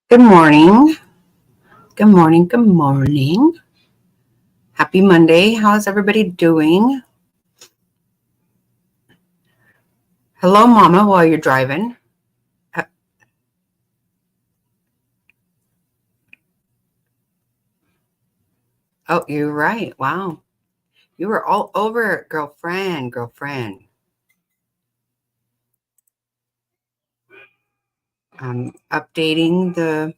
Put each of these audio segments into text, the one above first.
Good morning. Good morning. Good morning. Happy Monday. How's everybody doing? Hello, Mama, while you're driving. Oh, you're right. Wow. You were all over it, girlfriend. I'm updating the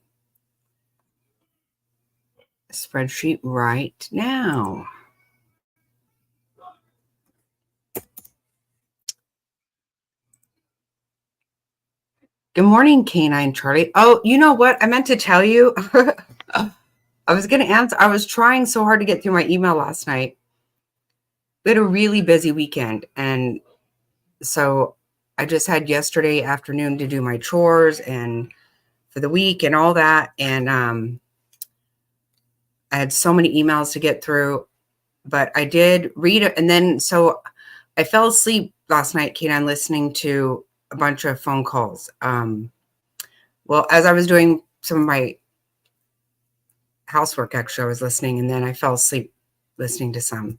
spreadsheet right now. Good morning, Canine Charlie. Oh, you know what? I meant to tell you. I was going to answer. I was trying so hard to get through my email last night. We had a really busy weekend. And so I just had yesterday afternoon to do my chores and for the week and all that. And I had so many emails to get through, but I did read it. And then, so I fell asleep last night, Kate, listening to a bunch of phone calls. Well, as I was doing some of my housework, actually, I was listening, and then I fell asleep listening to some.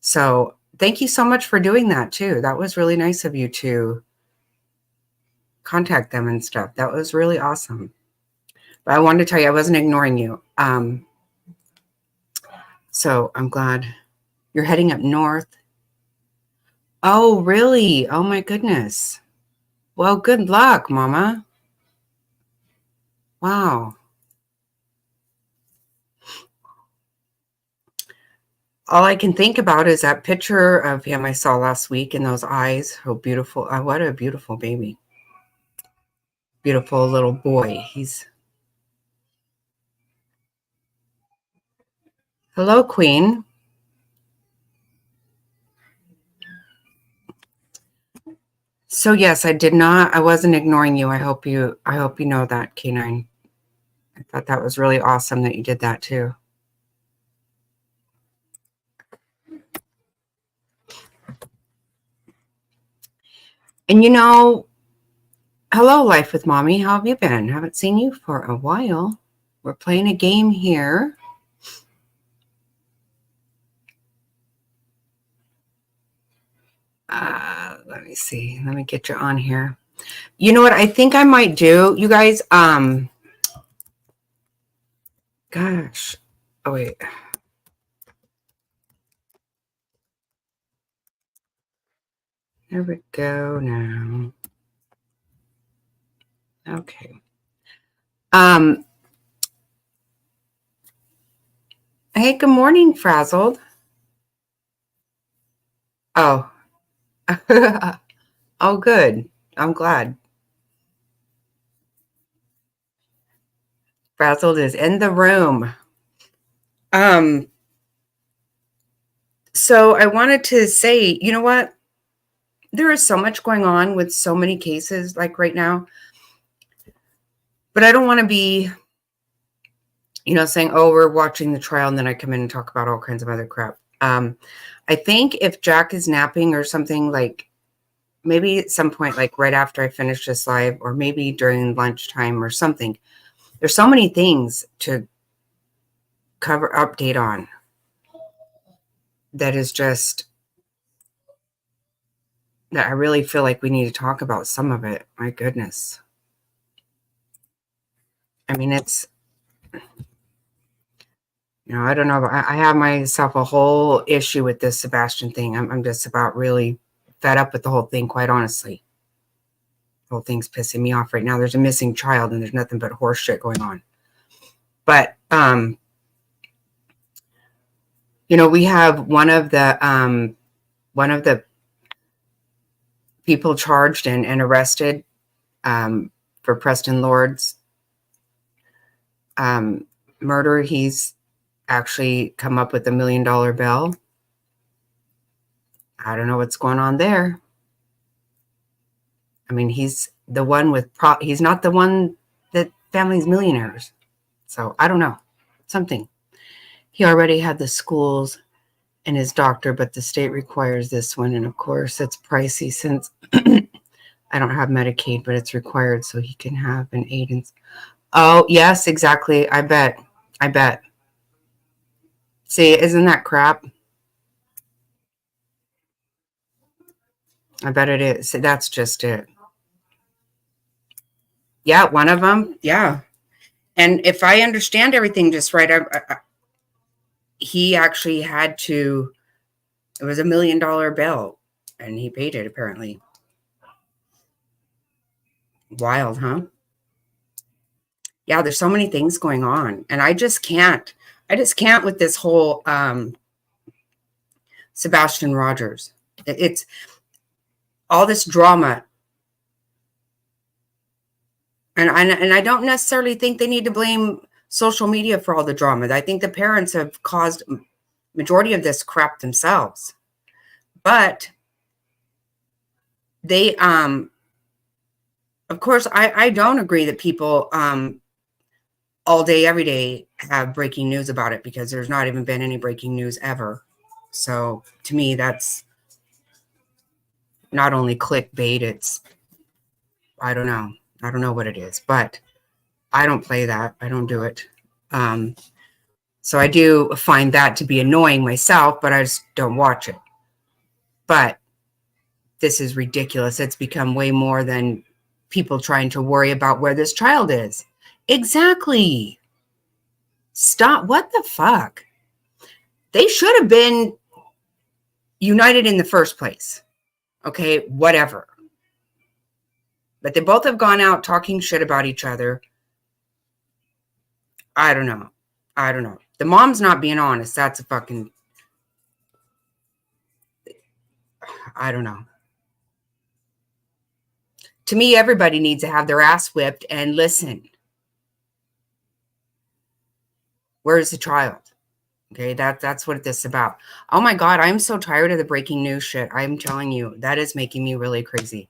So thank you so much for doing that too. That was really nice of you to contact them and stuff. That was really awesome. But I wanted to tell you, I wasn't ignoring you. So I'm glad you're heading up north. Oh, really? Oh my goodness. Well, good luck, Mama. Wow. All I can think about is that picture of him I saw last week and those eyes. Oh, beautiful. What a beautiful baby. Beautiful little boy. Hello, Queen. So yes, I wasn't ignoring you. I hope you know that, K9. I thought that was really awesome that you did that too. And hello, Life with Mommy. How have you been? Haven't seen you for a while. We're playing a game here. Let me see. Let me get you on here. You know what I think I might do, you guys? Gosh. Oh, wait. There we go now. Okay. Hey, good morning, Frazzled. Oh. Oh, good. I'm glad. Frazzled is in the room. So I wanted to say, you know what? There is so much going on with so many cases like right now. But I don't want to be, saying, oh, we're watching the trial and then I come in and talk about all kinds of other crap. I think if Jack is napping or something, like maybe at some point, like right after I finish this live, or maybe during lunchtime or something, there's so many things to update on that is just, that I really feel like we need to talk about some of it. My goodness. I mean, it's, I don't know. I have myself a whole issue with this Sebastian thing. I'm just about really fed up with the whole thing, quite honestly. The whole thing's pissing me off right now. There's a missing child and there's nothing but horse shit going on. But, we have one of the people charged and arrested for Preston Lord's murder. He's actually come up with $1 million bail. I don't know what's going on there. I mean, he's the one with he's not the one that family's millionaires. So I don't know, something. He already had the schools and his doctor, but the state requires this one. And of course it's pricey since I don't have Medicaid, but it's required so he can have an aid. Oh, yes, exactly. I bet. I bet. See, isn't that crap? I bet it is. That's just it. Yeah, one of them. Yeah. And if I understand everything just right, he actually had to, it was $1 million bill and he paid it apparently. Wild, huh? Yeah, there's so many things going on. And I just can't with this whole Sebastian Rogers. It's all this drama. And I don't necessarily think they need to blame social media for all the drama. I think the parents have caused majority of this crap themselves. But they of course I don't agree that people all day every day have breaking news about it, because there's not even been any breaking news ever. So to me, that's not only clickbait, it's, I don't know what it is, but I don't play that. I don't do it. So I do find that to be annoying myself, but I just don't watch it. But this is ridiculous. It's become way more than people trying to worry about where this child is. Exactly. Stop. What the fuck? They should have been united in the first place. Okay, whatever. But they both have gone out talking shit about each other. I don't know. The mom's not being honest. That's a fucking, I don't know. To me, everybody needs to have their ass whipped and listen. Where's the child? Okay, that's what this is about. Oh my God, I'm so tired of the breaking news shit. I'm telling you, that is making me really crazy.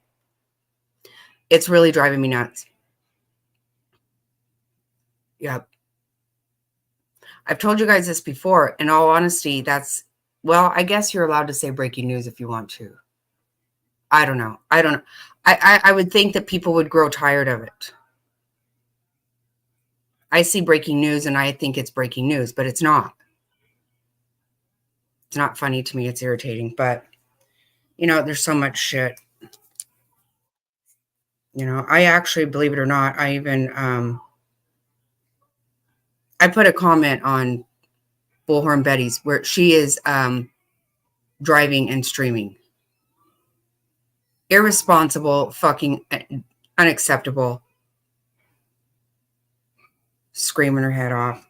It's really driving me nuts. Yep. I've told you guys this before. In all honesty, that's, well, I guess you're allowed to say breaking news if you want to. I don't know. I would think that people would grow tired of it. I see breaking news and I think it's breaking news, but it's not. It's not funny to me. It's irritating. But, there's so much shit. I actually, believe it or not, I even, I put a comment on Bullhorn Betty's where she is driving and streaming. Irresponsible, fucking unacceptable. Screaming her head off.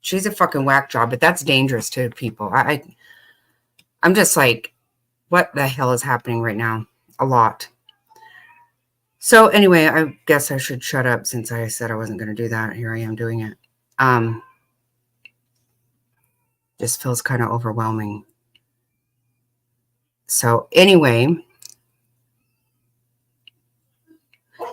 She's a fucking whack job, but that's dangerous to people. I'm just like, what the hell is happening right now? A lot. So anyway, I guess I should shut up since I said I wasn't going to do that. Here I am doing it. Just feels kind of overwhelming. So anyway,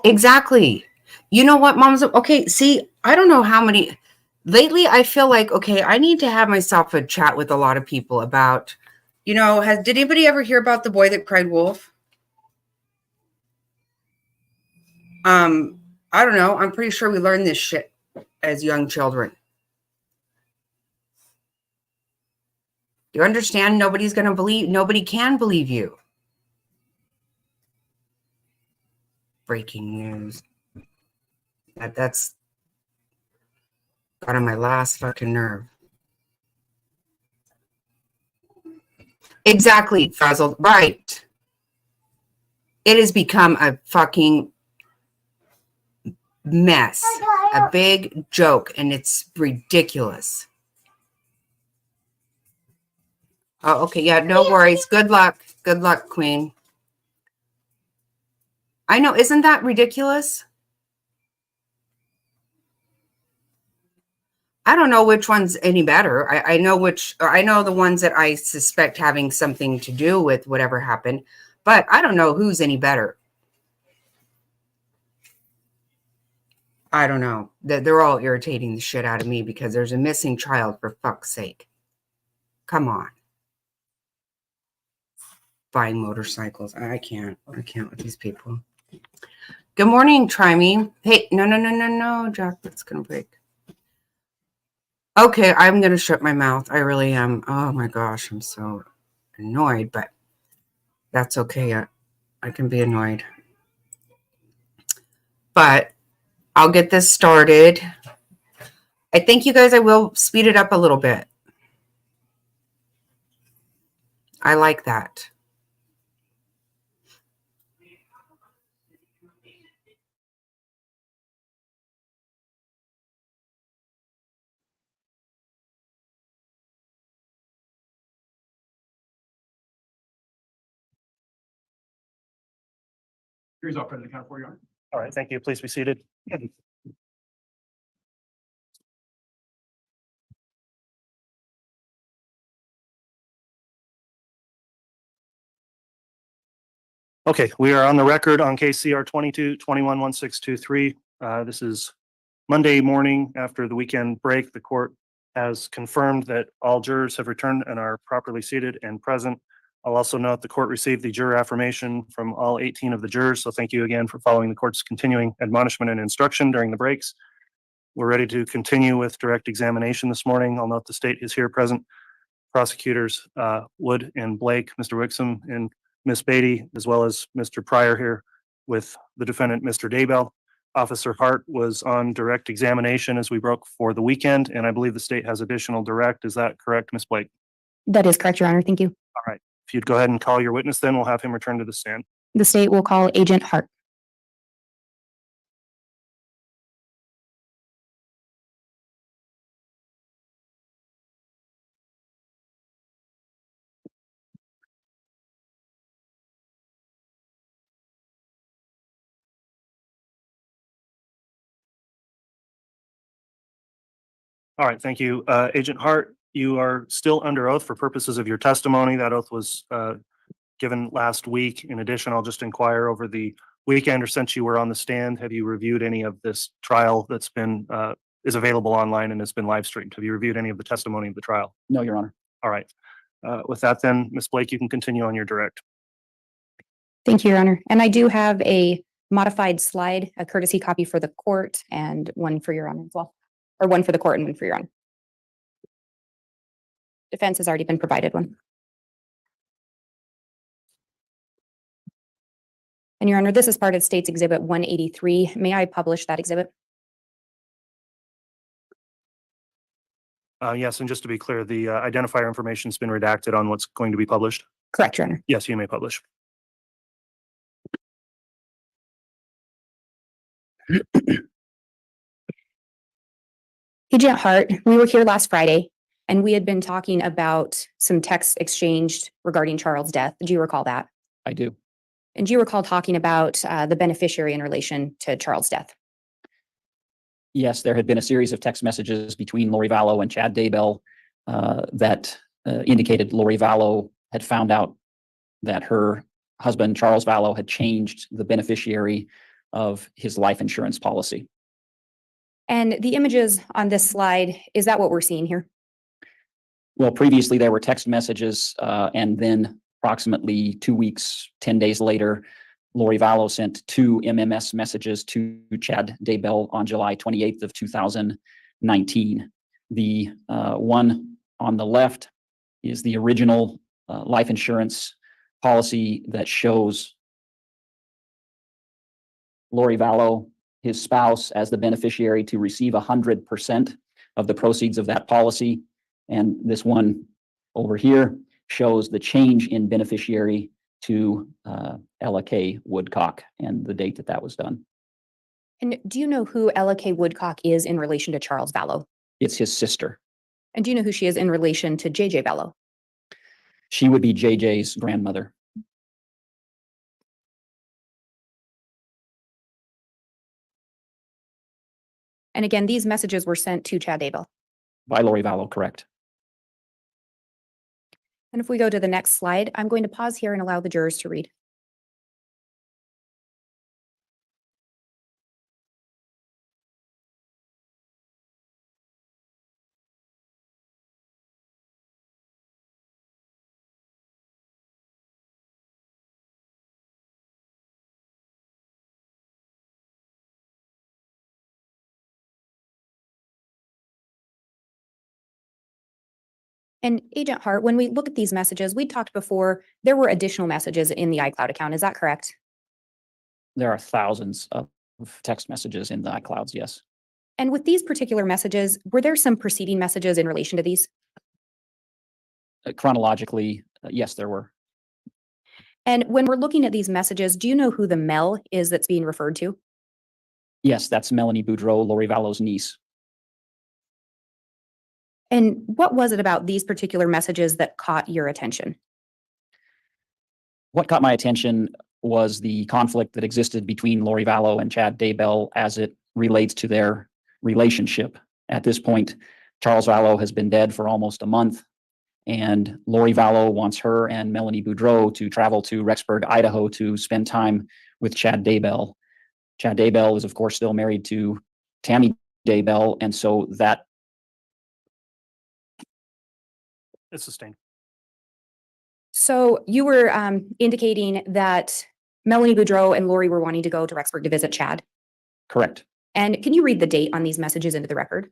exactly. You know what, moms? Okay, see, I don't know how many. Lately, I feel like, okay, I need to have myself a chat with a lot of people about, did anybody ever hear about the boy that cried wolf? I don't know. I'm pretty sure we learned this shit as young children. Do you understand? Nobody can believe you. Breaking news. That's got on my last fucking nerve. Exactly, frazzled. Right. It has become a fucking mess, a big joke, and it's ridiculous. Oh, okay. Yeah, no worries. Good luck. Good luck, Queen. I know. Isn't that ridiculous? I don't know which one's any better. I know the ones that I suspect having something to do with whatever happened, but I don't know who's any better. I don't know. They're all irritating the shit out of me because there's a missing child, for fuck's sake. Come on. Buying motorcycles. I can't with these people. Good morning, Try Me. Hey, no, Jack, that's going to break. Okay, I'm going to shut my mouth. I really am. Oh my gosh, I'm so annoyed, but that's okay. I can be annoyed. But I'll get this started. I think you guys, I will speed it up a little bit. I like that. Here's all present account for you. All right, thank you. Please be seated. Okay, we are on the record on case CR 22-21-1623. This is Monday morning after the weekend break. The court has confirmed that all jurors have returned and are properly seated and present. I'll also note the court received the juror affirmation from all 18 of the jurors. So thank you again for following the court's continuing admonishment and instruction during the breaks. We're ready to continue with direct examination this morning. I'll note the state is here present. Prosecutors Wood and Blake, Mr. Wixom and Miss Beatty, as well as Mr. Pryor here with the defendant, Mr. Daybell. Officer Hart was on direct examination as we broke for the weekend, and I believe the state has additional direct. Is that correct, Miss Blake? That is correct, Your Honor. Thank you. All right. If you'd go ahead and call your witness, then we'll have him return to the stand. The state will call Agent Hart. All right, thank you. Agent Hart, you are still under oath for purposes of your testimony. That oath was given last week. In addition, I'll just inquire over the weekend, or since you were on the stand, have you reviewed any of this trial that's been is available online and has been live streamed? Have you reviewed any of the testimony of the trial? No, Your Honor. All right. With that then, Ms. Blake, you can continue on your direct. Thank you, Your Honor. And I do have a modified slide, a courtesy copy for the court and one for Your Honor as well, or one for the court and one for Your Honor. Defense has already been provided one. And Your Honor, this is part of State's Exhibit 183. May I publish that exhibit? Yes, and just to be clear, the identifier information has been redacted on what's going to be published. Correct, Your Honor. Yes, you may publish. Agent Hart, we were here last Friday and we had been talking about some texts exchanged regarding Charles' death. Do you recall that? I do. And do you recall talking about the beneficiary in relation to Charles' death? Yes, there had been a series of text messages between Lori Vallow and Chad Daybell that indicated Lori Vallow had found out that her husband, Charles Vallow, had changed the beneficiary of his life insurance policy. And the images on this slide, is that what we're seeing here? Well, previously there were text messages, and then approximately 2 weeks, 10 days later, Lori Vallow sent 2 MMS messages to Chad Daybell on July 28th of 2019. The one on the left is the original life insurance policy that shows Lori Vallow, his spouse, as the beneficiary to receive 100% of the proceeds of that policy. And this one over here shows the change in beneficiary to Ella K. Woodcock and the date that that was done. And do you know who Ella K. Woodcock is in relation to Charles Vallow? It's his sister. And do you know who she is in relation to JJ Vallow? She would be JJ's grandmother. And again, these messages were sent to Chad Daybell. By Lori Vallow, correct. And if we go to the next slide, I'm going to pause here and allow the jurors to read. And Agent Hart, when we look at these messages, we talked before, there were additional messages in the iCloud account. Is that correct? There are thousands of text messages in the iClouds, yes. And with these particular messages, were there some preceding messages in relation to these? Chronologically, yes, there were. And when we're looking at these messages, do you know who the Mel is that's being referred to? Yes, that's Melanie Boudreau, Lori Vallow's niece. And what was it about these particular messages that caught your attention? What caught my attention was the conflict that existed between Lori Vallow and Chad Daybell as it relates to their relationship. At this point, Charles Vallow has been dead for almost a month, and Lori Vallow wants her and Melanie Boudreau to travel to Rexburg, Idaho to spend time with Chad Daybell. Chad Daybell is, of course, still married to Tammy Daybell, and so that It's sustained. So you were indicating that Melanie Boudreau and Lori were wanting to go to Rexburg to visit Chad. correct. And can you read the date on these messages into the record?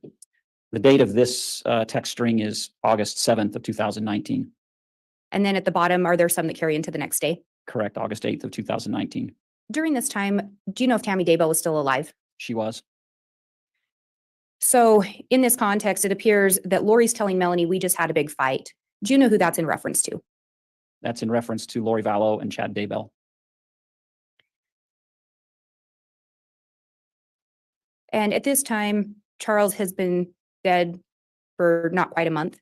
The date of this text string is August 7th of 2019. And then at the bottom, are there some that carry into the next day? Correct, August 8th of 2019. During this time, do you know if Tammy Daybell was still alive? She was. So in this context, it appears that Lori's telling Melanie, we just had a big fight. Do you know who that's in reference to? That's in reference to Lori Vallow and Chad Daybell. And at this time, Charles has been dead for not quite a month.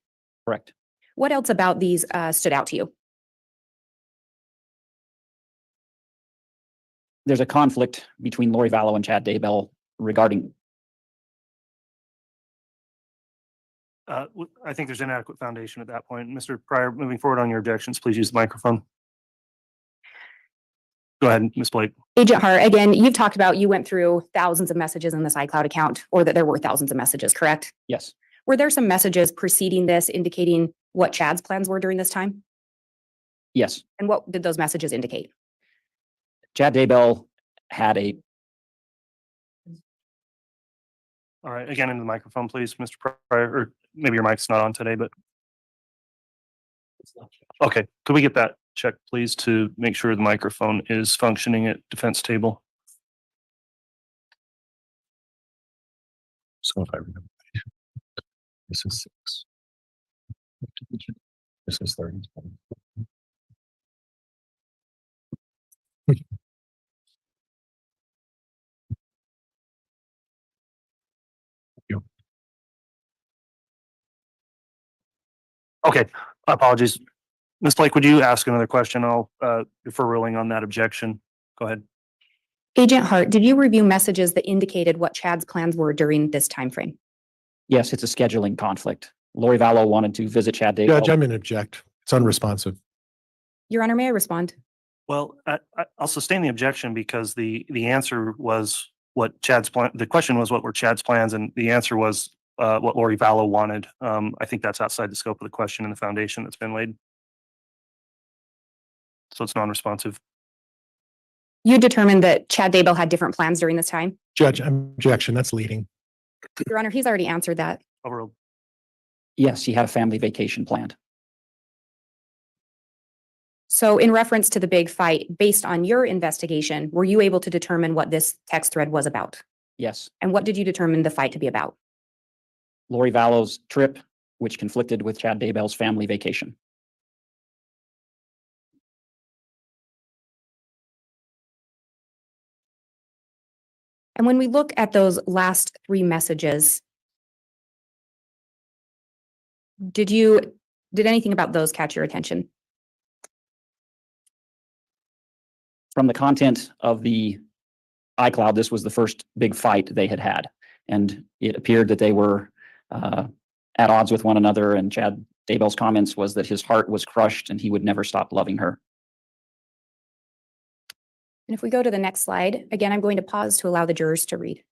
Correct. What else about these stood out to you? There's a conflict between Lori Vallow and Chad Daybell regarding. I think there's inadequate foundation at that point. Mr. Pryor, moving forward on your objections, please use the microphone. Go ahead, Ms. Blake. Agent Hart, again, you've talked about you went through thousands of messages in this iCloud account, or that there were thousands of messages, correct? Yes, Were there some messages preceding this indicating what Chad's plans were during this time? yes. And what did those messages indicate? Chad Daybell had a. All right, again, into the microphone, please, Mr. Pryor, or maybe your mic's not on today, but. Okay, could we get that checked, please, to make sure the microphone is functioning at defense table? So if I remember, this is 6. This is 30. Okay, apologies. Ms. Blake, would you ask another question? I'll defer ruling on that objection. Go ahead. Agent Hart, did you review messages that indicated what Chad's plans were during this time frame? Yes, it's a scheduling conflict. Lori Vallow wanted to visit Chad Daybell. Judge, I'm in object. It's unresponsive. Your Honor, may I respond? Well, I'll sustain the objection because the answer was what Chad's plan. The question was what were Chad's plans, and the answer was what Lori Vallow wanted. I think that's outside the scope of the question and the foundation that's been laid. So it's non-responsive. You determined that Chad Daybell had different plans during this time? Judge, objection. That's leading. Your Honor, he's already answered that. Overruled. Yes, he had a family vacation planned. So in reference to the big fight, based on your investigation, were you able to determine what this text thread was about? Yes, And what did you determine the fight to be about? Lori Vallow's trip, which conflicted with Chad Daybell's family vacation. And when we look at those last 3 messages, did anything about those catch your attention? From the content of the iCloud, this was the first big fight they had had. And it appeared that they were at odds with one another. And Chad Daybell's comments was that his heart was crushed and he would never stop loving her. And if we go to the next slide, again, I'm going to pause to allow the jurors to read.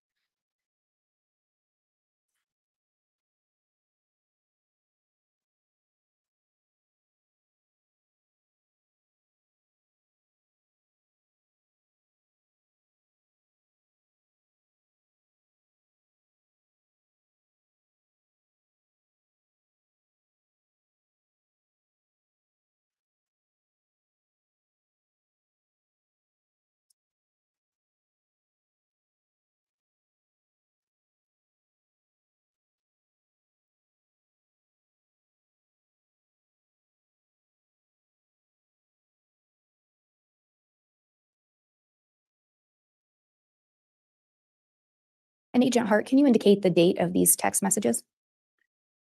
And Agent Hart, can you indicate the date of these text messages?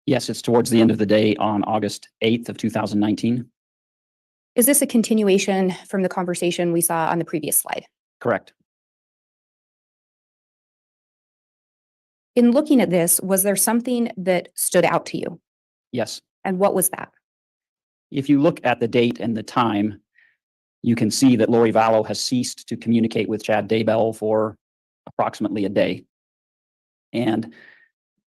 Yes, it's towards the end of the day on August 8th of 2019. Is this a continuation from the conversation we saw on the previous slide? Correct. In looking at this, was there something that stood out to you? Yes. And what was that? If you look at the date and the time, you can see that Lori Vallow has ceased to communicate with Chad Daybell for approximately a day. And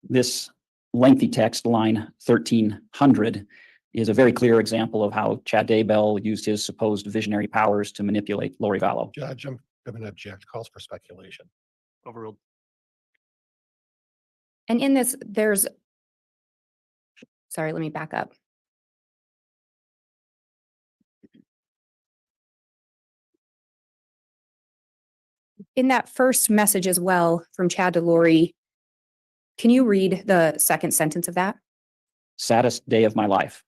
this lengthy text, line 1300, is a very clear example of how Chad Daybell used his supposed visionary powers to manipulate Lori Vallow. Judge, I'm going to object. Calls for speculation. Overruled. And in this, sorry, let me back up. In that first message as well from Chad to Lori, can you read the second sentence of that? Saddest day of my life.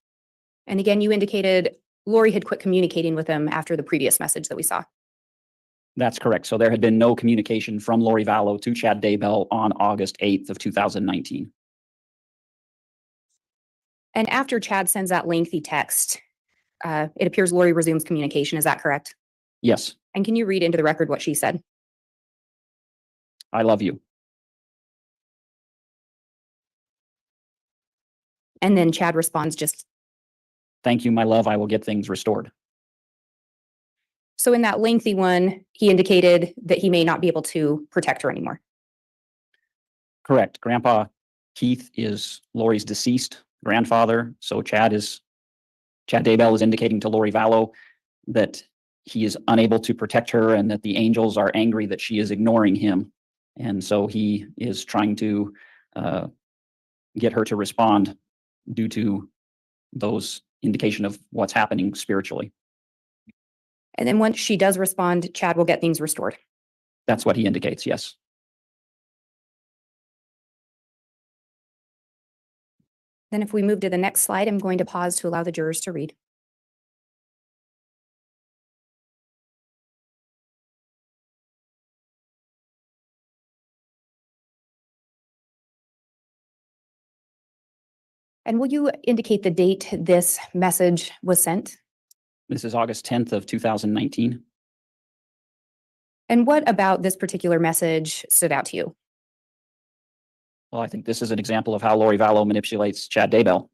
And again, you indicated Lori had quit communicating with him after the previous message that we saw. That's correct. So there had been no communication from Lori Vallow to Chad Daybell on August 8th of 2019. And after Chad sends that lengthy text, it appears Lori resumes communication. Is that correct? Yes, And can you read into the record what she said? I love you. And then Chad responds just, Thank you, my love. I will get things restored. so in that lengthy one, he indicated that he may not be able to protect her anymore. Correct. Grandpa Keith is Lori's deceased grandfather. So Chad Daybell is indicating to Lori Vallow that he is unable to protect her and that the angels are angry that she is ignoring him. And so he is trying to get her to respond due to those indication of what's happening spiritually. And then once she does respond, Chad will get things restored. That's what he indicates, yes. Then if we move to the next slide, I'm going to pause to allow the jurors to read. And will you indicate the date this message was sent? This is August 10th of 2019. And what about this particular message stood out to you? Well, I think this is an example of how Lori Vallow manipulates Chad Daybell.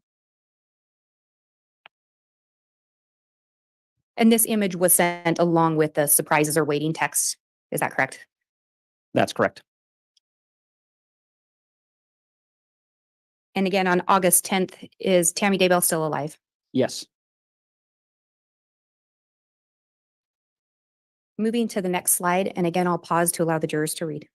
And this image was sent along with the surprises or waiting text. Is that correct? That's correct. And again, on August 10th, is Tammy Daybell still alive? Yes. Moving to the next slide, and again, I'll pause to allow the jurors to read.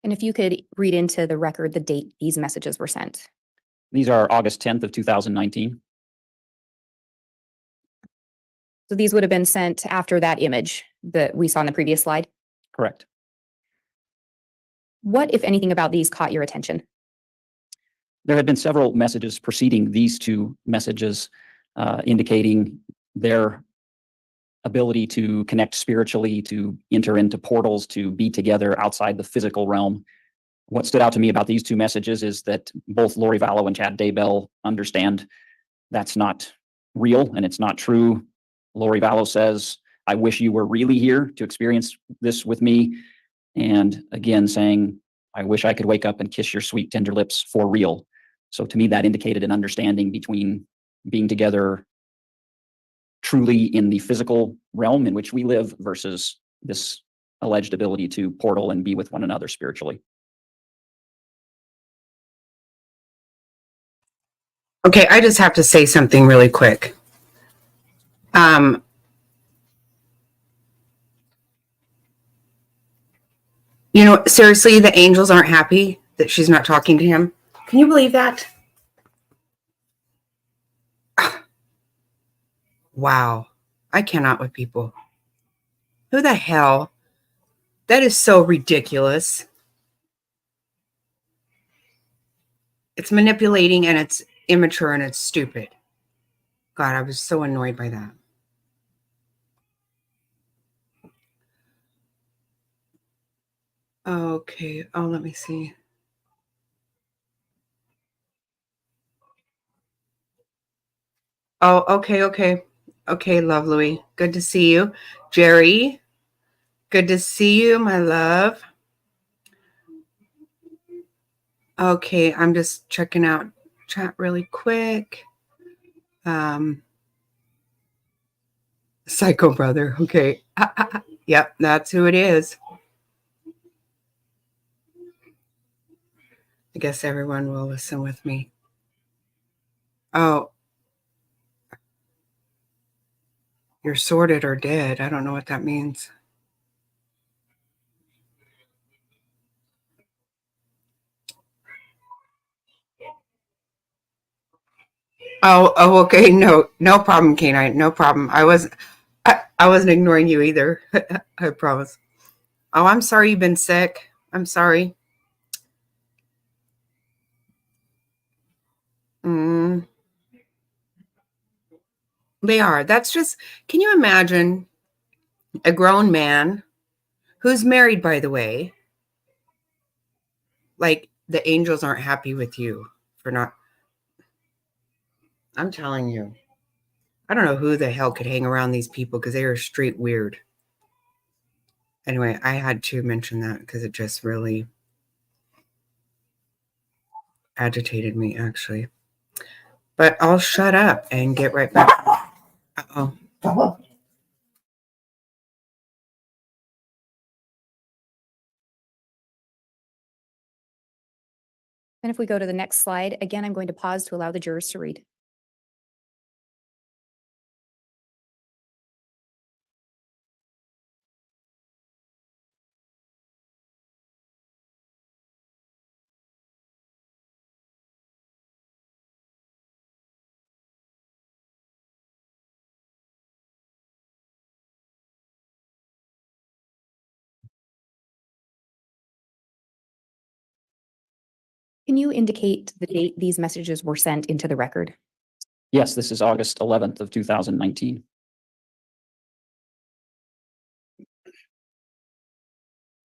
And if you could read into the record the date these messages were sent. These are August 10th of 2019. So these would have been sent after that image that we saw in the previous slide. Correct. What, if anything, about these caught your attention? There had been several messages preceding these two messages indicating their ability to connect spiritually, to enter into portals, to be together outside the physical realm. What stood out to me about these two messages is that both Lori Vallow and Chad Daybell understand that's not real and it's not true. Lori Vallow says, I wish you were really here to experience this with me. And again, saying, I wish I could wake up and kiss your sweet, tender lips for real. So to me, that indicated an understanding between being together truly in the physical realm in which we live versus this alleged ability to portal and be with one another spiritually. Okay, I just have to say something really quick. Seriously, the angels aren't happy that she's not talking to him. Can you believe that? Wow. I cannot with people. Who the hell That is so ridiculous. It's manipulating and it's immature and it's stupid. God, I was so annoyed by that. Okay. Oh, let me see. Oh, okay, okay. Okay, love Louie. Good to see you. Gerri, good to see you, my love. Okay, I'm just checking out chat really quick. Psycho brother. Okay. Yep, that's who it is. I guess everyone will listen with me. Oh, you're sorted or dead. I don't know what that means. Oh, okay. No problem, Canine. No problem. I wasn't ignoring you either. I promise. Oh, I'm sorry you've been sick. I'm sorry. They are. That's just, can you imagine a grown man who's married, by the way? Like, the angels aren't happy with you for not. I'm telling you. I don't know who the hell could hang around these people because they are straight weird. Anyway, I had to mention that because it just really agitated me, actually. But I'll shut up and get right back. Uh-oh. And if we go to the next slide, again, I'm going to pause to allow the jurors to read. Can you indicate the date these messages were sent into the record? Yes, this is August 11th of 2019.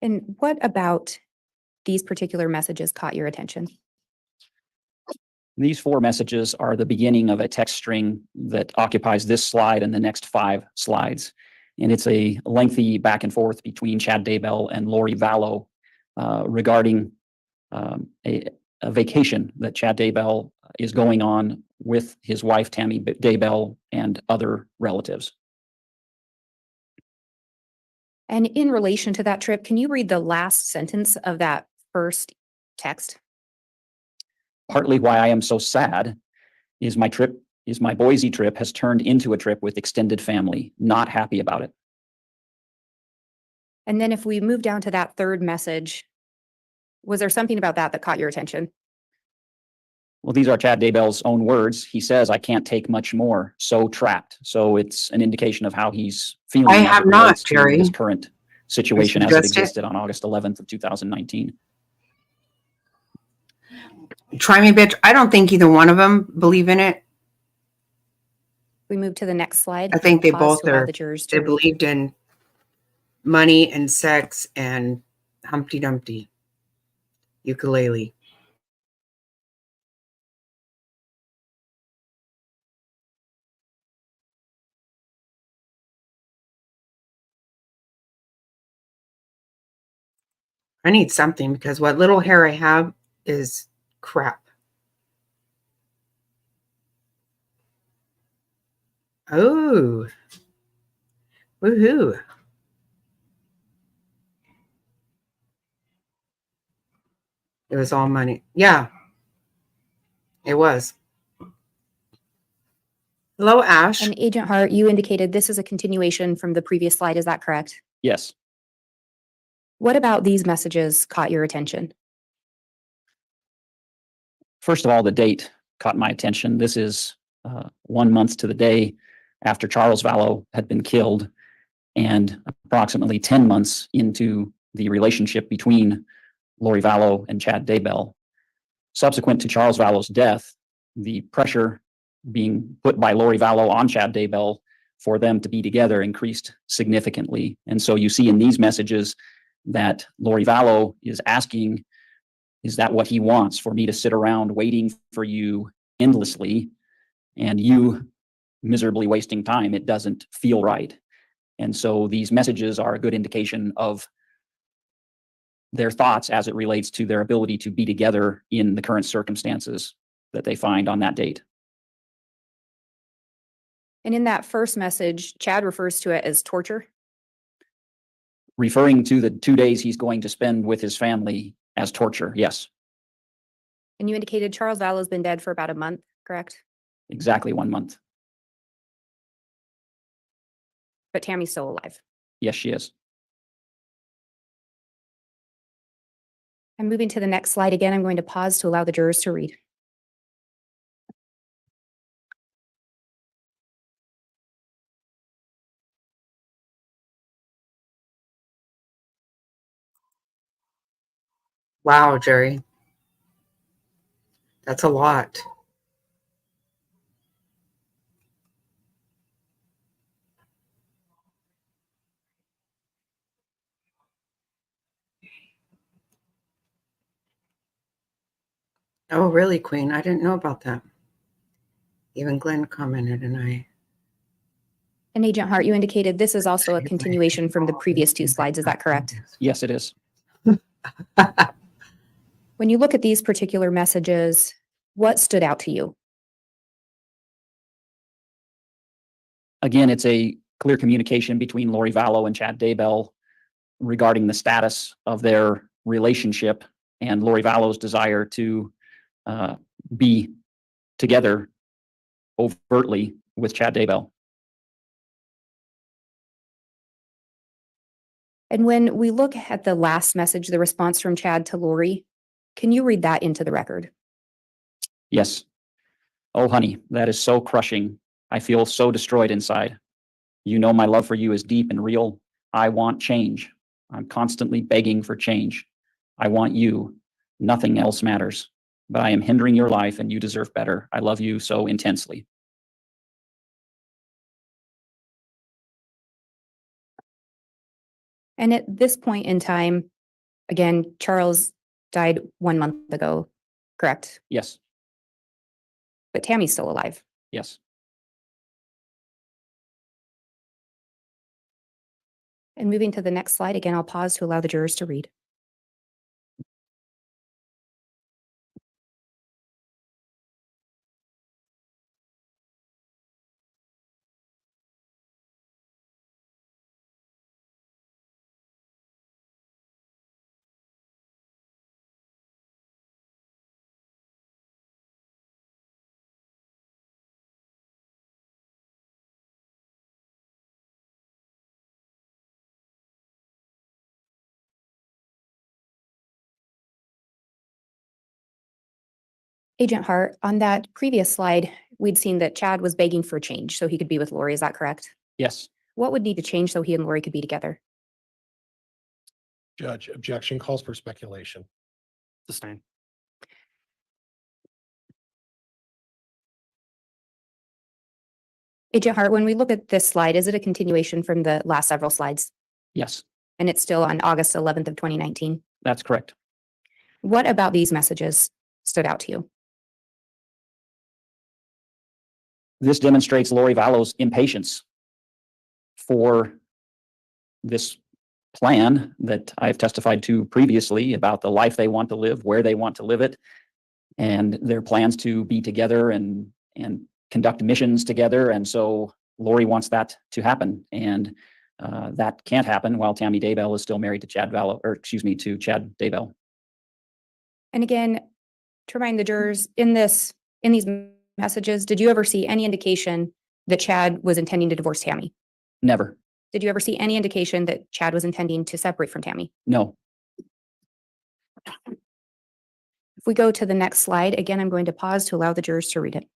And what about these particular messages caught your attention? These 4 messages are the beginning of a text string that occupies this slide and the next 5 slides. And it's a lengthy back and forth between Chad Daybell and Lori Vallow regarding a vacation that Chad Daybell is going on with his wife, Tammy Daybell, and other relatives. And in relation to that trip, can you read the last sentence of that first text? Partly why I am so sad is my Boise trip has turned into a trip with extended family. Not happy about it. And then if we move down to that third message, was there something about that that caught your attention? Well, these are Chad Daybell's own words. He says, "I can't take much more. So trapped." So it's an indication of how he's feeling. I as have it not, relates to Gerri. his current situation as it suggested- existed on August 11th of 2019. Try me, bitch. I don't think either one of them believe in it. We move to the next slide. I think they Pause both to allow are. the jurors They to read. believed in money and sex and Humpty Dumpty. Ukulele. I need something because what little hair I have is crap. Oh. Woohoo. It was all money. Yeah. It was. Hello, Ash. And Agent Hart, you indicated this is a continuation from the previous slide. Is that correct? Yes. What about these messages caught your attention? First of all, the date caught my attention. This is 1 month to the day after Charles Vallow had been killed, and approximately 10 months into the relationship between Lori Vallow and Chad Daybell. Subsequent to Charles Vallow's death, the pressure being put by Lori Vallow on Chad Daybell for them to be together increased significantly. And so you see in these messages that Lori Vallow is asking, is that what he wants, for me to sit around waiting for you endlessly and you miserably wasting time? It doesn't feel right. And so these messages are a good indication of their thoughts as it relates to their ability to be together in the current circumstances that they find on that date. And in that first message, Chad refers to it as torture. Referring to the 2 days he's going to spend with his family as torture, yes, And you indicated Charles Vallow's been dead for about a month, correct? exactly 1 month. But Tammy's still alive. Yes, she is. I'm moving to the next slide. Again, I'm going to pause to allow the jurors to read. Wow, Gerri. That's a lot. Oh, really, Queen? I didn't know about that. Even Glenn commented, and I. And Agent Hart, you indicated this is also a continuation from the previous two slides. Is that correct? Yes, it is. When you look at these particular messages, what stood out to you? Again, it's a clear communication between Lori Vallow and Chad Daybell regarding the status of their relationship and Lori Vallow's desire to be together overtly with Chad Daybell. And when we look at the last message, the response from Chad to Lori, can you read that into the record? Yes. Oh, honey, that is so crushing. I feel so destroyed inside. You know, my love for you is deep and real. I want change. I'm constantly begging for change. I want you. Nothing else matters. But I am hindering your life and you deserve better. I love you so intensely. And at this point in time, again, Charles died 1 month ago, correct? Yes. But Tammy's still alive. Yes. And moving to the next slide, again, I'll pause to allow the jurors to read. Agent Hart, on that previous slide, we'd seen that Chad was begging for change so he could be with Lori. Is that correct? Yes. What would need to change so he and Lori could be together? Judge, objection calls for speculation. Sustain. Agent Hart, when we look at this slide, is it a continuation from the last several slides? Yes, And it's still on August 11th of 2019. that's correct. What about these messages stood out to you? This demonstrates Lori Vallow's impatience for this plan that I've testified to previously about the life they want to live, where they want to live it, and their plans to be together and conduct missions together. And so Lori wants that to happen. And that can't happen while Tammy Daybell is still married to Chad Daybell. And again, to remind the jurors, in these messages, did you ever see any indication that Chad was intending to divorce Tammy? Never. Did you ever see any indication that Chad was intending to separate from Tammy? No. If we go to the next slide, again, I'm going to pause to allow the jurors to read it.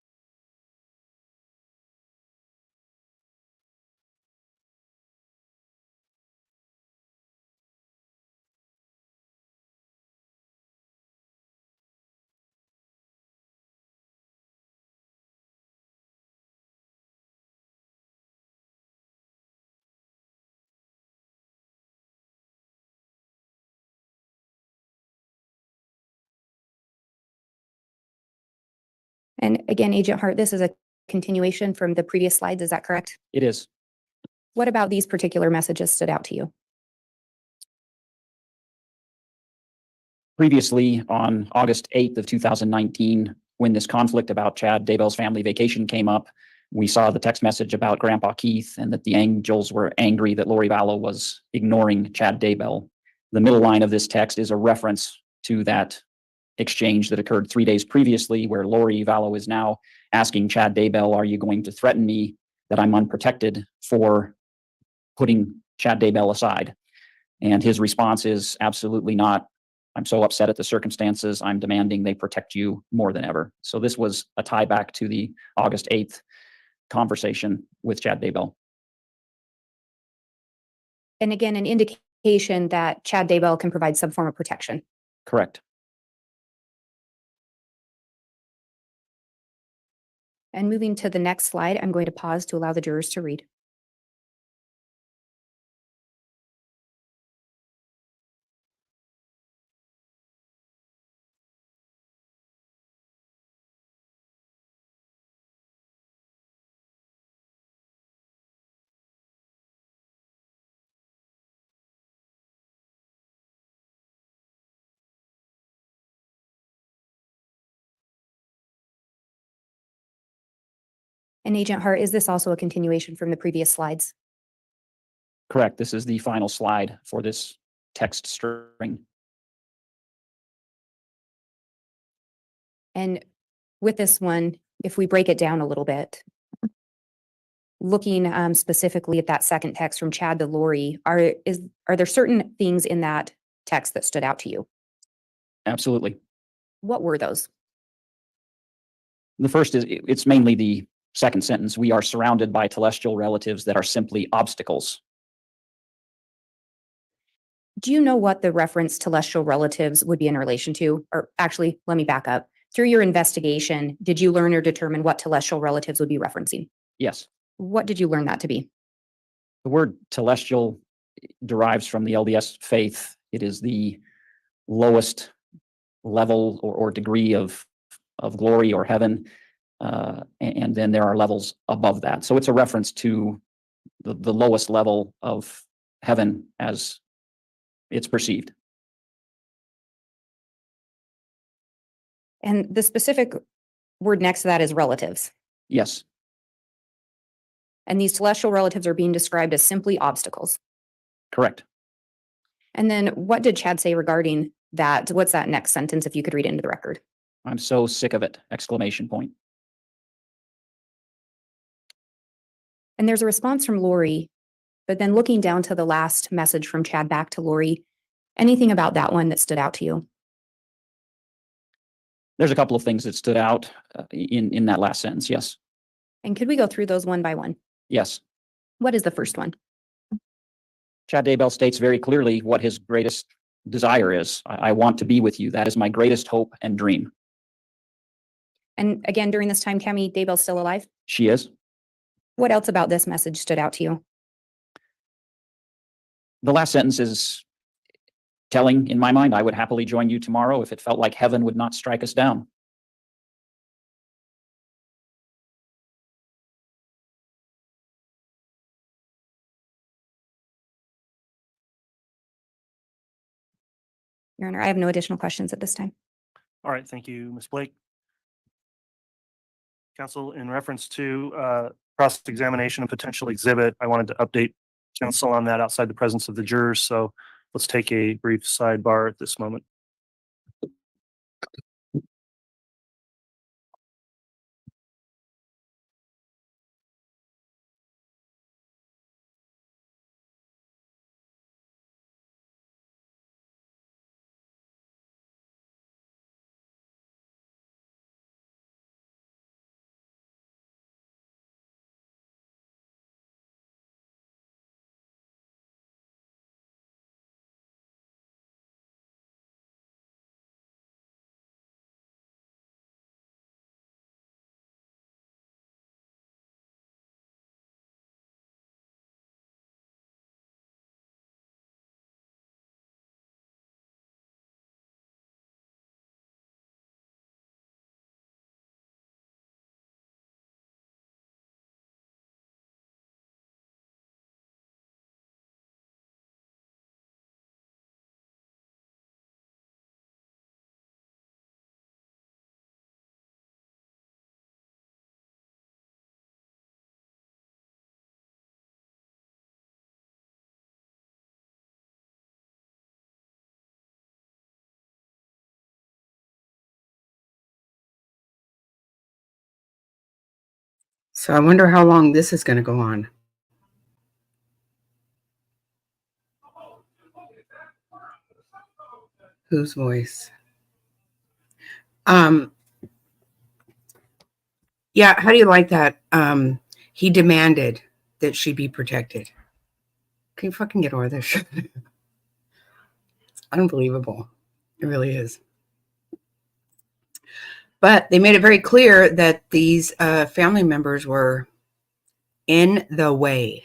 And again, Agent Hart, this is a continuation from the previous slides. Is that correct? It is. What about these particular messages stood out to you? Previously, on August 8th of 2019, when this conflict about Chad Daybell's family vacation came up, we saw the text message about Grandpa Keith and that the Angels were angry that Lori Vallow was ignoring Chad Daybell. The middle line of this text is a reference to that exchange that occurred 3 days previously, where Lori Vallow is now asking Chad Daybell, are you going to threaten me that I'm unprotected for putting Chad Daybell aside? And his response is absolutely not. I'm so upset at the circumstances. I'm demanding they protect you more than ever. So this was a tie back to the August 8th conversation with Chad Daybell. And again, an indication that Chad Daybell can provide some form of protection. Correct. And moving to the next slide, I'm going to pause to allow the jurors to read. And Agent Hart, is this also a continuation from the previous slides? Correct. This is the final slide for this text string. And with this one, if we break it down a little bit, looking specifically at that second text from Chad to Lori, are there certain things in that text that stood out to you? Absolutely. What were those? The first is, it's mainly the second sentence. We are surrounded by telestial relatives that are simply obstacles. Do you know what the reference to telestial relatives would be in relation to? Or actually, let me back up. Through your investigation, did you learn or determine what telestial relatives would be referencing? Yes. What did you learn that to be? The word telestial derives from the LDS faith. It is the lowest level or degree of glory or heaven. And then there are levels above that. So it's a reference to the lowest level of heaven as it's perceived. And the specific word next to that is relatives. Yes, And these telestial relatives are being described as simply obstacles. correct. And then what did Chad say regarding that? What's that next sentence, if you could read it into the record? I'm so sick of it! Exclamation point. And there's a response from Lori, but then looking down to the last message from Chad back to Lori, anything about that one that stood out to you? There's a couple of things that stood out in that last sentence. Yes. And could we go through those one by one? Yes. What is the first one? Chad Daybell states very clearly what his greatest desire is. I want to be with you. That is my greatest hope and dream. And again, during this time, Cammie Daybell's still alive? She is. What else about this message stood out to you? The last sentence is telling in my mind. I would happily join you tomorrow if it felt like heaven would not strike us down. Your Honor, I have no additional questions at this time. All right, thank you, Ms. Blake. Counsel, in reference to cross-examination and potential exhibit, I wanted to update counsel on that outside the presence of the jurors. So let's take a brief sidebar at this moment. So I wonder how long this is going to go on. Whose voice? Yeah, how do you like that? He demanded that she be protected. Can you fucking get over this shit? It's unbelievable. It really is. But they made it very clear that these family members were in the way.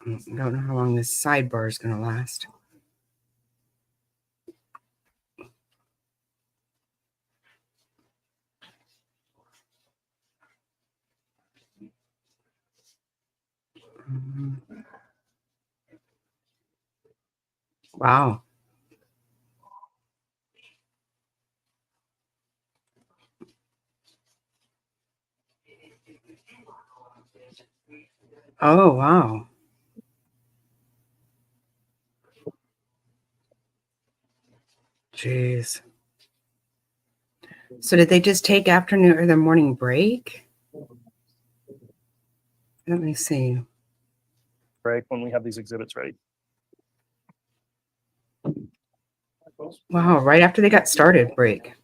I don't know how long this sidebar is going to last. Wow. Oh, wow. Jeez. So did they just take afternoon or their morning break? Let me see. Right, when we have these exhibits ready. Wow, right after they got started, break.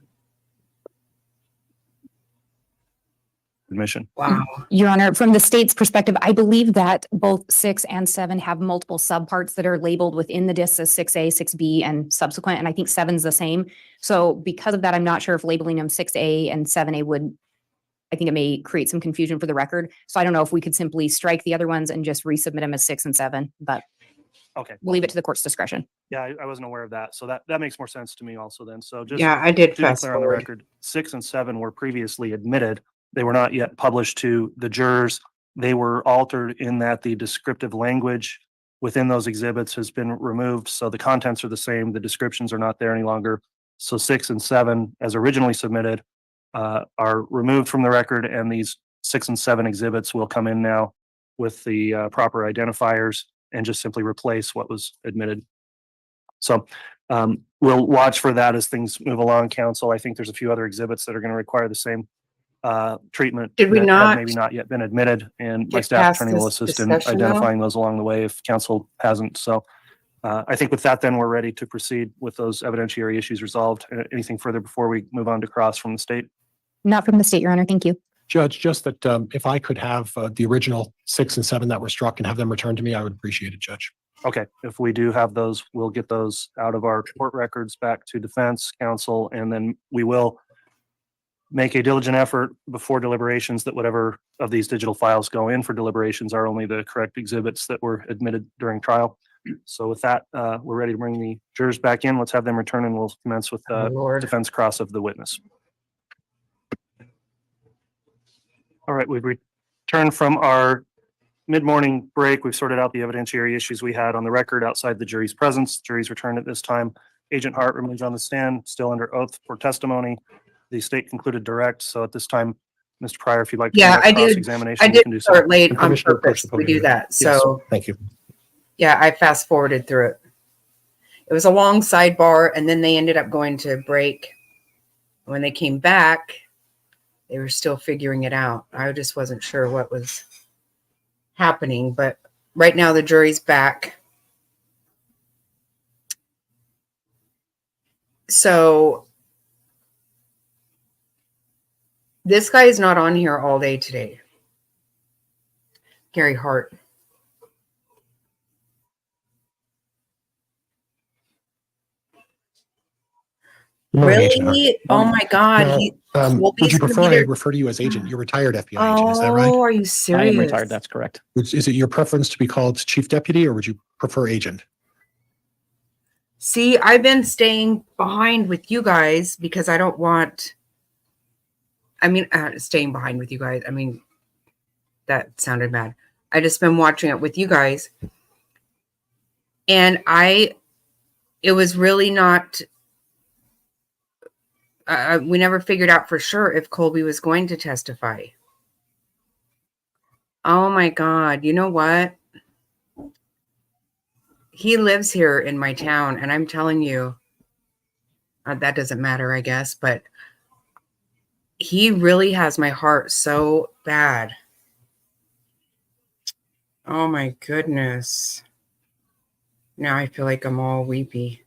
Admission. Wow. Your Honor, from the state's perspective, I believe that both 6 and 7 have multiple subparts that are labeled within the discs as 6A, 6B, and subsequent, and I think 7's the same. So because of that, I'm not sure if labeling them 6A and 7A would, I think it may create some confusion for the record. So I don't know if we could simply strike the other ones and just resubmit them as 6 and 7, but Okay, we'll leave it to the court's discretion. yeah, I wasn't aware of that. So that makes more sense to me also then. So just Yeah, I did to be fast clear on the forward. record, 6 and 7 were previously admitted. They were not yet published to the jurors. They were altered in that the descriptive language within those exhibits has been removed. So the contents are the same. The descriptions are not there any longer. So 6 and 7, as originally submitted, are removed from the record, and these 6 and 7 exhibits will come in now with the proper identifiers and just simply replace what was admitted. So we'll watch for that as things move along, counsel. I think there's a few other exhibits that are going to require the same treatment. Did we that have not maybe not yet been admitted, and my get staff past attorney will this assist in discussion now? identifying those along the way if counsel hasn't. So I think with that, then we're ready to proceed with those evidentiary issues resolved. Anything further before we move on to cross from the state? Not from the state, Your Honor. Thank you. Judge, just that if I could have the original 6 and 7 that were struck and have them returned to me, I would appreciate it, Judge. Okay, if we do have those, we'll get those out of our court records back to defense counsel, and then we will make a diligent effort before deliberations that whatever of these digital files go in for deliberations are only the correct exhibits that were admitted during trial. So with that, we're ready to bring the jurors back in. Let's have them return, and we'll commence with Oh, Lord. defense cross of the witness. All right, we've returned from our mid-morning break. We've sorted out the evidentiary issues we had on the record outside the jury's presence. Jury's returned at this time. Agent Hart remains on the stand, still under oath for testimony. The state concluded direct. So at this time, Mr. Pryor, if you'd like to Yeah, conduct I did. cross-examination, I you did can do so. start late And on permission to approach purpose. the We podium. do that. Yes, So thank you. yeah, I fast forwarded through it. It was a long sidebar, and then they ended up going to break. When they came back, they were still figuring it out. I just wasn't sure what was happening, but right now the jury's back. So this guy is not on here all day today. Gerri Hart. Good morning, Agent Hart. Really? Oh my God. Now, would Colby's you gonna prefer be I there. refer to you as agent? You're retired FBI agent, is that right? Oh, are you I serious? am retired. That's correct. Is it your preference to be called chief deputy, or would you prefer agent? See, I've been staying behind with you guys because I don't want, staying behind with you guys. I mean, that sounded bad. I just been watching it with you guys. And it was really not, we never figured out for sure if Colby was going to testify. Oh my God. You know what? He lives here in my town, and I'm telling you, that doesn't matter, I guess, but He really has my heart so bad. Oh my goodness. Now I feel like I'm all weepy.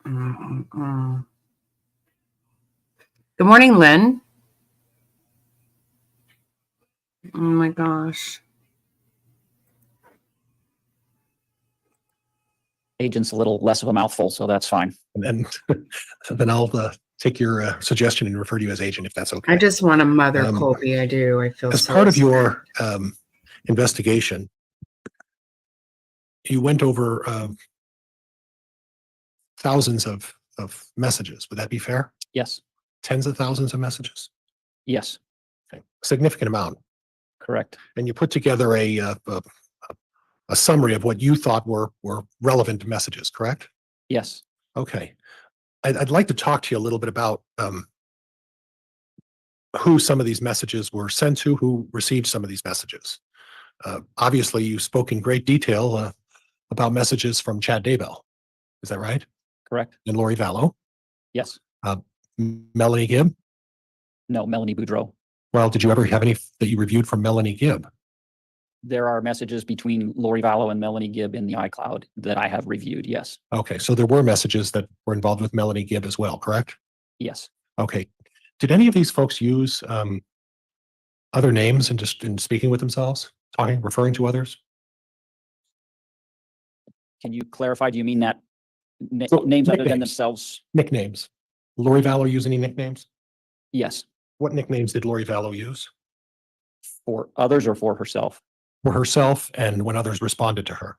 Mm-mm-mm. Good morning, Lynn. Oh my gosh. Agent's a little less of a mouthful, so that's fine. And then I'll take your suggestion and refer to you as agent if that's okay. I just want to mother Um, Colby. I do. I feel As so part of sad. your investigation, you went over thousands of messages. Would that be fair? Yes, Tens of thousands of messages? yes, Okay. Significant amount. correct. And you put together a summary of what you thought were relevant messages, correct? Yes. Okay. I'd like to talk to you a little bit about who some of these messages were sent to, who received some of these messages. Obviously, you spoke in great detail about messages from Chad Daybell. Is that right? Correct. And Lori Vallow, Yes. Melanie Gibb. No, Melanie Boudreau. Well, did you ever have any that you reviewed from Melanie Gibb? There are messages between Lori Vallow and Melanie Gibb in the iCloud that I have reviewed. Yes. Okay, so there were messages that were involved with Melanie Gibb as well, correct? Yes. Okay. Did any of these folks use other names and just in speaking with themselves, talking, referring to others? Can you clarify? Do you mean that So, names other than nicknames. themselves? Nicknames. Lori Vallow use any nicknames? Yes. What nicknames did Lori Vallow use? For others or for herself? For herself and when others responded to her?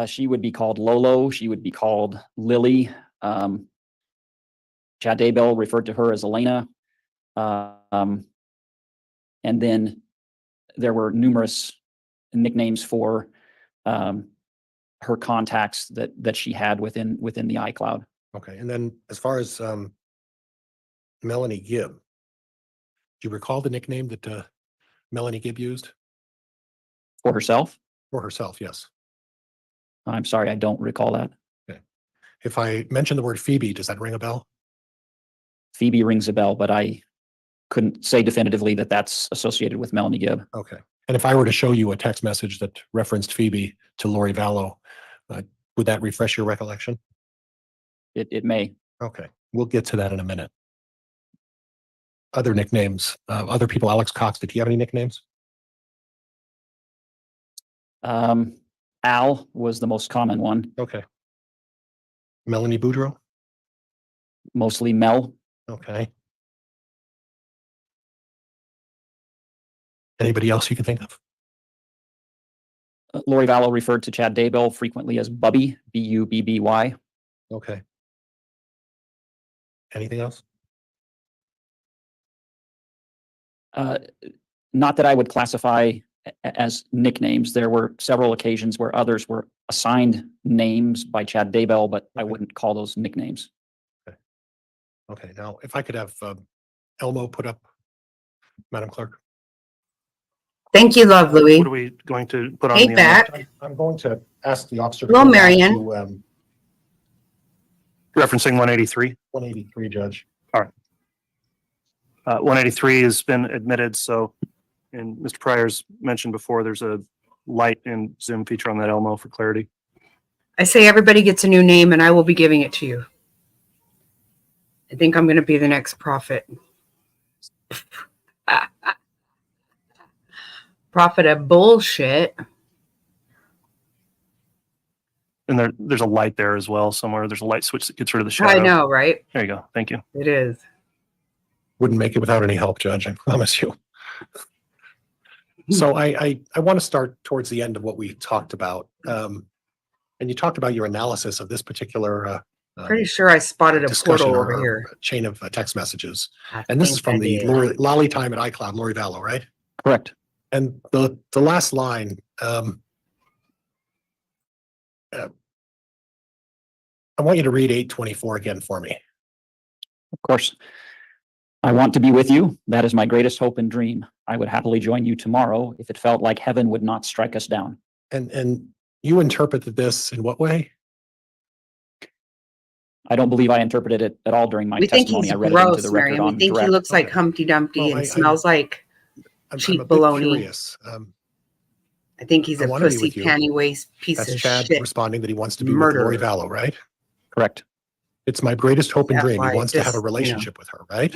She would be called Lolo. She would be called Lily. Chad Daybell referred to her as Elena. And then there were numerous nicknames for her contacts that she had within the iCloud. Okay, and then as far as Melanie Gibb, do you recall the nickname that Melanie Gibb used? For herself? For herself, yes. I'm sorry, I don't recall that. If I mention the word Phoebe, does that ring a bell? Phoebe rings a bell, but I couldn't say definitively that that's associated with Melanie Gibb. Okay. And if I were to show you a text message that referenced Phoebe to Lori Vallow, would that refresh your recollection? It may. Okay, we'll get to that in a minute. Other nicknames, other people, Alex Cox, did he have any nicknames? Al was the most common one, Okay. Melanie Boudreau? mostly Mel. Okay. Anybody else you can think of? Lori Vallow referred to Chad Daybell frequently as Bubby, Bubby. Okay. Anything else? Not that I would classify as nicknames. There were several occasions where others were assigned names by Chad Daybell, but I Okay. wouldn't call those nicknames. Okay, now if I could have Elmo put up, Madam Clerk. Thank you, love Louie. What are we going to put on Hey, the? Pat. I'm going to ask the officer. Hello, Marion. Referencing 183. 183, Judge. 183 has been admitted, so, and Mr. Pryor's mentioned before, there's a light and zoom feature on that Elmo for clarity. I say everybody gets a new name and I will be giving it to you. I think I'm going to be the next prophet. Prophet of bullshit. And there's a light there as well somewhere. There's a light switch that gets rid of the shadow. I know, right? There you go. Thank you. It is. Wouldn't make it without any help, Judge, I promise you. So I want to start towards the end of what we talked about. And you talked about your analysis of this particular Pretty sure I spotted a discussion portal or over here. chain of text messages. I And this is think from I the did. Lolly Time at iCloud, Lori Vallow, right? Correct. And the last line, I want you to read 824 again for me. Of course. I want to be with you. That is my greatest hope and dream. I would happily join you tomorrow if it felt like heaven would not strike us down. And you interpreted this in what way? I don't believe I interpreted it at all during my We think testimony. he's I read it into gross, the Mary. record And we on think he direct. looks like Okay. Humpty Dumpty Well, and I- smells like I'm cheap a bit baloney. curious. I think he's I a wanna be pussy with you. panty waist piece That's of Chad shit. responding that he wants to be with Lori Murderer. Vallow, right? Correct. It's my greatest hope and That's dream. He why wants to have a just, you know. relationship with her, right?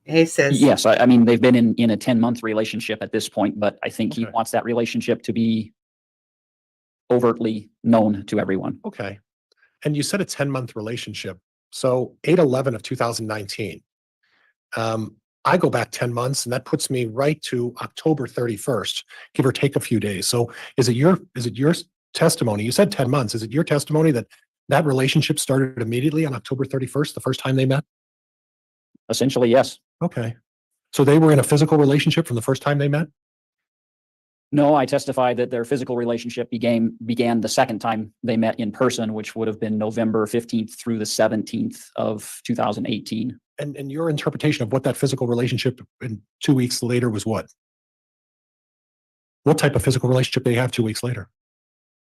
He says, Yes, I mean, they've been in a 10-month relationship at this point, but I think he Okay. wants that relationship to be overtly known to everyone. Okay. And you said a 10-month relationship. So 8/11 of 2019. I go back 10 months and that puts me right to October 31st, give or take a few days. So is it your testimony? You said 10 months. Is it your testimony that that relationship started immediately on October 31st, the first time they met? Essentially, yes. Okay. So they were in a physical relationship from the first time they met? No, I testified that their physical relationship began the second time they met in person, which would have been November 15th through the 17th of 2018. And your interpretation of what that physical relationship in 2 weeks later was what? What type of physical relationship they have 2 weeks later?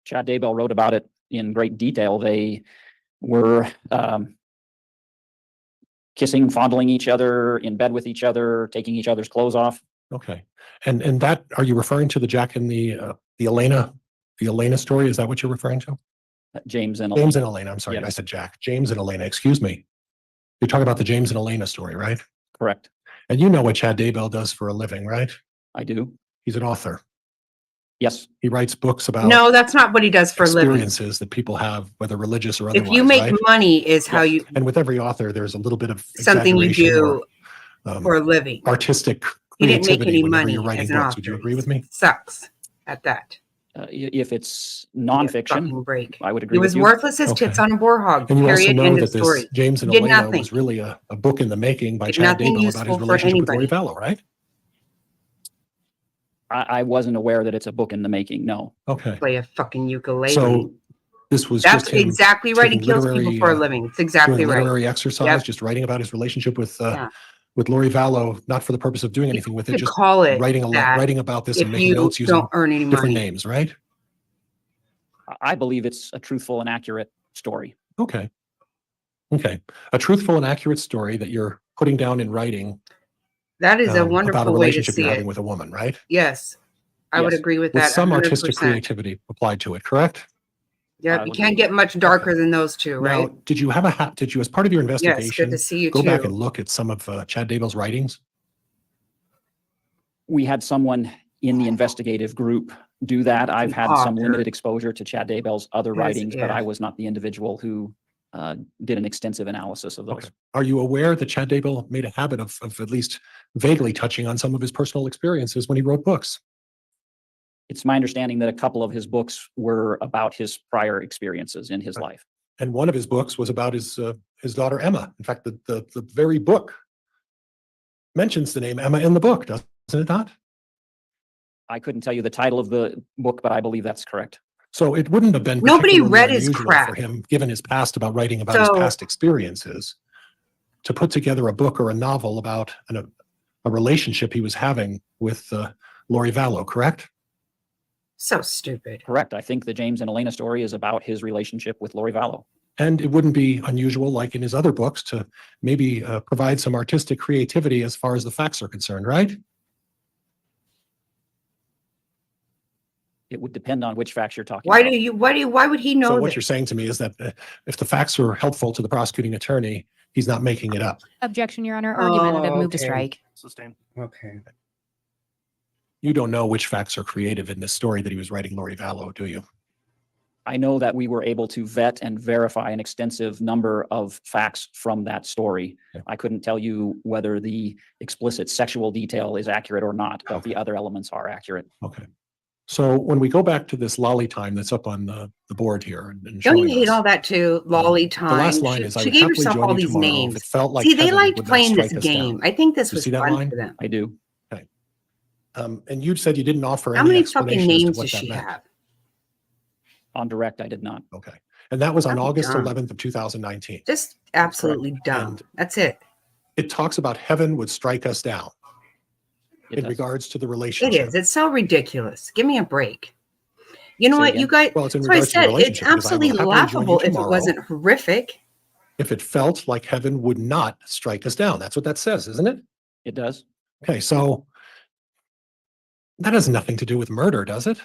Chad Daybell wrote about it in great detail. They were kissing, fondling each other, in bed with each other, taking each other's clothes off. Okay. And that, are you referring to the Jack and the Elena story? Is that what you're referring to? James and James Elena. and Elena. I'm sorry. Yes. I said Jack. James and Elena. Excuse me. You're talking about the James and Elena story, right? Correct. And you know what Chad Daybell does for a living, right? I do. He's an author. Yes. He writes books about no, that's not what he does for a living. experiences that people have, whether religious or otherwise. If you make right? money is how Yes. you, And with every author, there's a little bit of something you exaggeration do or, for a living. artistic He didn't make creativity any whenever money you're writing as an books. author. Would you agree with me? Sucks at that. If it's Give me a nonfiction, fucking break. I would He agree with was you. worthless as Okay. tits on a boar hog. And you also Period. know End that of this story. James and He did Elena nothing. was really a book in the making by Did Chad nothing Daybell about his useful for relationship with Lori anybody. Vallow, right? I wasn't aware that it's a book in the making. No. Okay. Play a fucking ukulele. So this was That's just him exactly right. He taking kills people literary, for a living. It's exactly doing right. literary exercise, Yep. just writing about his relationship Yeah. with Lori Vallow, not for the purpose of doing anything with it, could just call it writing that writing about this and If making you notes using don't earn any different money. names, right? I believe it's a truthful and accurate story. Okay. Okay. A truthful and accurate story that you're putting down in writing That is a about a wonderful way to relationship see you're having it. with a woman, right? Yes. I would Yes. agree with With that. some artistic 100%. creativity applied to it, correct? Yep. I You would can't agree. get much darker than those two, Now, right? did you have did you, as part of your Yes. Good investigation, to see you go back too. and look at some of Chad Daybell's writings? We had someone in the investigative group do that. I've had some author. limited exposure to Chad Daybell's other As writings, but I if. was not the individual who did an extensive analysis of those. Okay. Are you aware that Chad Daybell made a habit of at least vaguely touching on some of his personal experiences when he wrote books? It's my understanding that a couple of his books were about his prior experiences in his life. And one of his books was about his daughter Emma. In fact, the very book mentions the name Emma in the book, doesn't it not? I couldn't tell you the title of the book, but I believe that's correct. So it wouldn't have been Nobody particularly read his unusual crap. for him, given his past about writing about his So- past experiences, to put together a book or a novel about a relationship he was having with Lori Vallow, correct? So stupid. Correct. I think the James and Elena story is about his relationship with Lori Vallow. And it wouldn't be unusual, like in his other books, to maybe provide some artistic creativity as far as the facts are concerned, right? It would depend on which facts you're talking Why about. why would he know So what that? you're saying to me is that if the facts are helpful to the prosecuting attorney, he's not making it up. Objection, Your Honor. Argumentative. Move to okay. strike. Sustained. Okay. You don't know which facts are creative in this story that he was writing Lori Vallow, do you? I know that we were able to vet and verify an extensive number of facts from that story. Okay. I couldn't tell you whether the explicit sexual detail is accurate or not, but Okay. the other elements are accurate. Okay. So when we go back to this lolly time that's up on the board here and Don't showing you hate us, all that too? Lolly time. the last line She, is, I she would gave happily herself join all you these tomorrow if names. it felt like See, they heaven liked would not playing this strike us down. game. I think this You was see that fun line? for them. I do. And you said you didn't offer How any many fucking explanation as to names what does that she meant. have? On direct, I did not. Okay. And that was on That's August dumb. 11th of 2019. Just absolutely dumb. And- That's it. It talks about heaven would strike us down It in does. regards to the It relationship. is. It's so ridiculous. Give me a break. You know Say what, you again? guys, Well, it's in that's what I regards to your said. It's relationship, because I will absolutely happily join you laughable if it tomorrow wasn't horrific. if it felt like heaven would not strike us down. That's what that says, isn't it? It does. Okay, so that has nothing to do with murder, does it?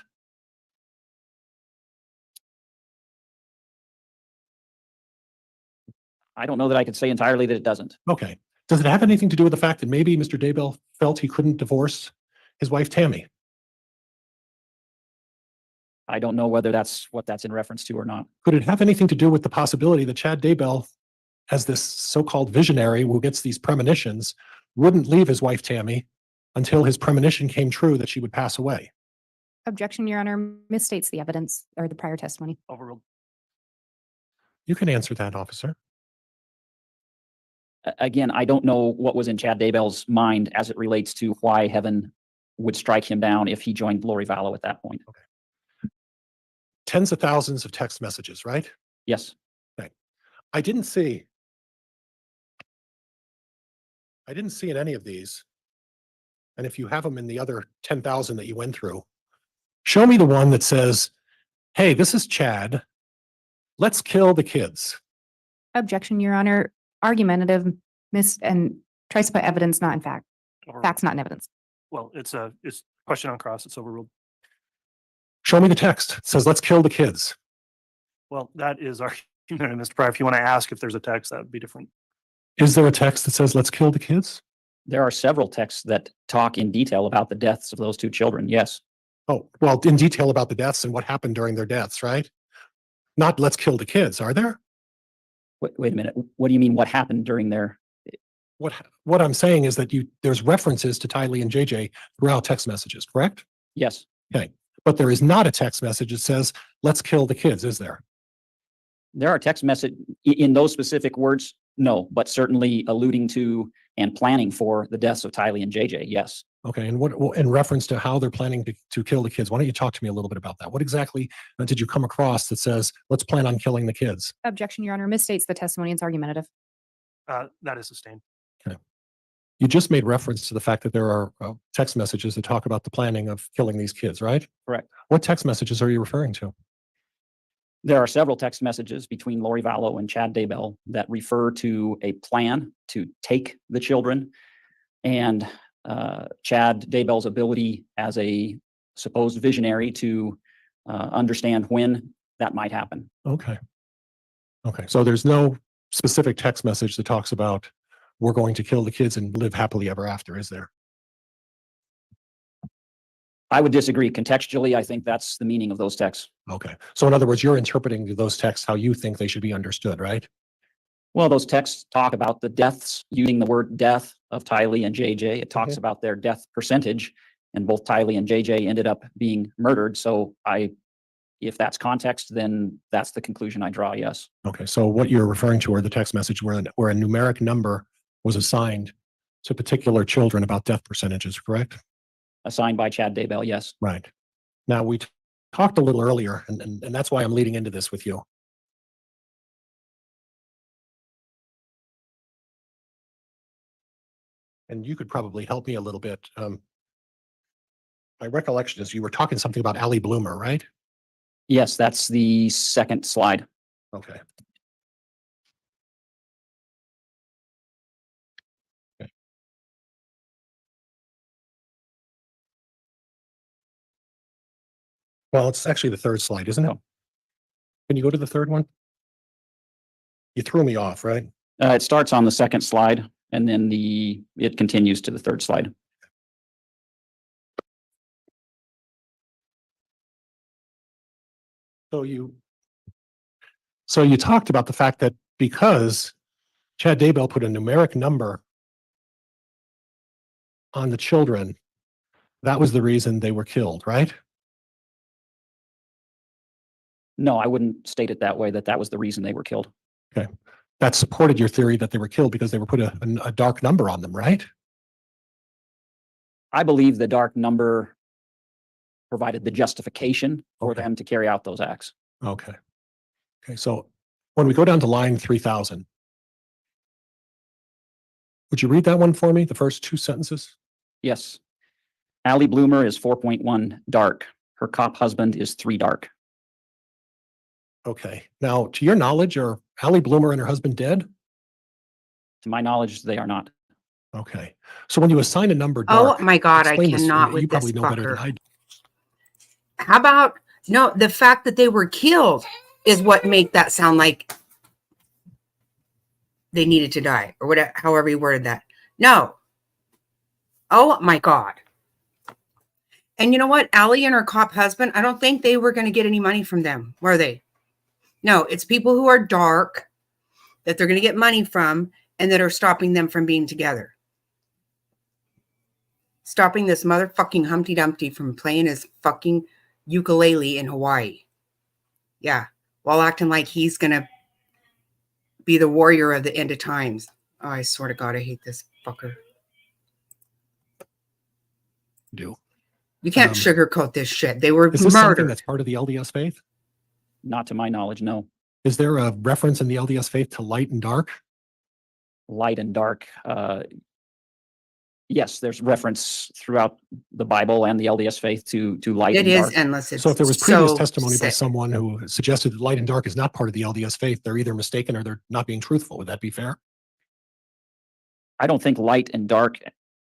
I don't know that I could say entirely that it doesn't. Okay. Does it have anything to do with the fact that maybe Mr. Daybell felt he couldn't divorce his wife Tammy? I don't know whether that's what that's in reference to or not. Could it have anything to do with the possibility that Chad Daybell, as this so-called visionary who gets these premonitions, wouldn't leave his wife Tammy until his premonition came true that she would pass away? Objection, Your Honor, misstates the evidence or the prior testimony. Overruled. You can answer that, officer. Again, I don't know what was in Chad Daybell's mind as it relates to why heaven would strike him down if he joined Lori Vallow at that point. Tens of thousands of text messages, right? Yes. I didn't see in any of these. And if you have them in the other 10,000 that you went through, show me the one that says, hey, this is Chad. Let's kill the kids. Objection, Your Honor, argumentative, and tries to put evidence not in fact, Overruled. facts not in evidence. Well, it's question on cross. It's overruled. Show me the text. It says, let's kill the kids. Well, that is our, Mr. Pryor, if you want to ask if there's a text, that would be different. Is there a text that says, let's kill the kids? There are several texts that talk in detail about the deaths of those two children. Yes. Oh, well, in detail about the deaths and what happened during their deaths, right? Not let's kill the kids, are there? Wait a minute. What do you mean what happened during their? What I'm saying is that there's references to Tylee and JJ throughout text messages, correct? Yes. Okay. But there is not a text message that says, let's kill the kids, is there? There are text message in those specific words. No, but certainly alluding to and planning for the deaths of Tylee and JJ. Yes. Okay. And what in reference to how they're planning to kill the kids? Why don't you talk to me a little bit about that? What exactly did you come across that says, let's plan on killing the kids? Objection, Your Honor, misstates the testimony and is argumentative. That is sustained. You just made reference to the fact that there are text messages that talk about the planning of killing these kids, right? Correct. What text messages are you referring to? There are several text messages between Lori Vallow and Chad Daybell that refer to a plan to take the children and Chad Daybell's ability as a supposed visionary to understand when that might happen. Okay. Okay. So there's no specific text message that talks about we're going to kill the kids and live happily ever after, is there? I would disagree. Contextually, I think that's the meaning of those texts. Okay. So in other words, you're interpreting those texts how you think they should be understood, right? Well, those texts talk about the deaths using the word death of Tylee and JJ. It talks about their death percentage, and both Tylee and JJ ended up being murdered. So if that's context, then that's the conclusion I draw. Yes. Okay. So what you're referring to are the text message where a numeric number was assigned to particular children about death percentages, correct? Assigned by Chad Daybell. Yes. Right. Now we talked a little earlier, and that's why I'm leading into this with you. And you could probably help me a little bit. My recollection is you were talking something about Allie Bloomer, right? Yes, that's the second slide. Okay. Well, it's actually the third slide, isn't it? Oh. Can you go to the third one? You threw me off, right? It starts on the second slide, and then it continues to the third slide. So you talked about the fact that because Chad Daybell put a numeric number on the children, that was the reason they were killed, right? No, I wouldn't state it that way, that was the reason they were killed. Okay. That supported your theory that they were killed because they were put a dark number on them, right? I believe the dark number provided the justification for Okay. them to carry out those acts. Okay. Okay. So when we go down to line 3000, would you read that one for me? The first two sentences? Yes. Allie Bloomer is 4.1 dark. Her cop husband is 3 dark. Okay. Now, to your knowledge, are Allie Bloomer and her husband dead? To my knowledge, they are not. Okay. So when you assign a number Oh dark, my God, I explain this to cannot me. with You this probably know better than fucker. I do. How about, no, the fact that they were killed is what make that sound like they needed to die, or whatever, however you worded that. No. Oh my God. And you know what? Allie and her cop husband, I don't think they were going to get any money from them, were they? No, it's people who are dark that they're going to get money from and that are stopping them from being together. Stopping this motherfucking Humpty Dumpty from playing his fucking ukulele in Hawaii. Yeah, while acting like he's going to be the warrior of the end of times. Oh, I swear to God, I hate this fucker. Do. You can't sugarcoat this shit. They were Is this something murdered. that's part of the LDS faith? Not to my knowledge, no. Is there a reference in the LDS faith to light and dark? Light and dark. Yes, there's reference throughout the Bible and the LDS faith to light It and is dark. endless. It's So if there was previous so testimony by sick. someone who suggested that light and dark is not part of the LDS faith, they're either mistaken or they're not being truthful. Would that be fair? I don't think light and dark,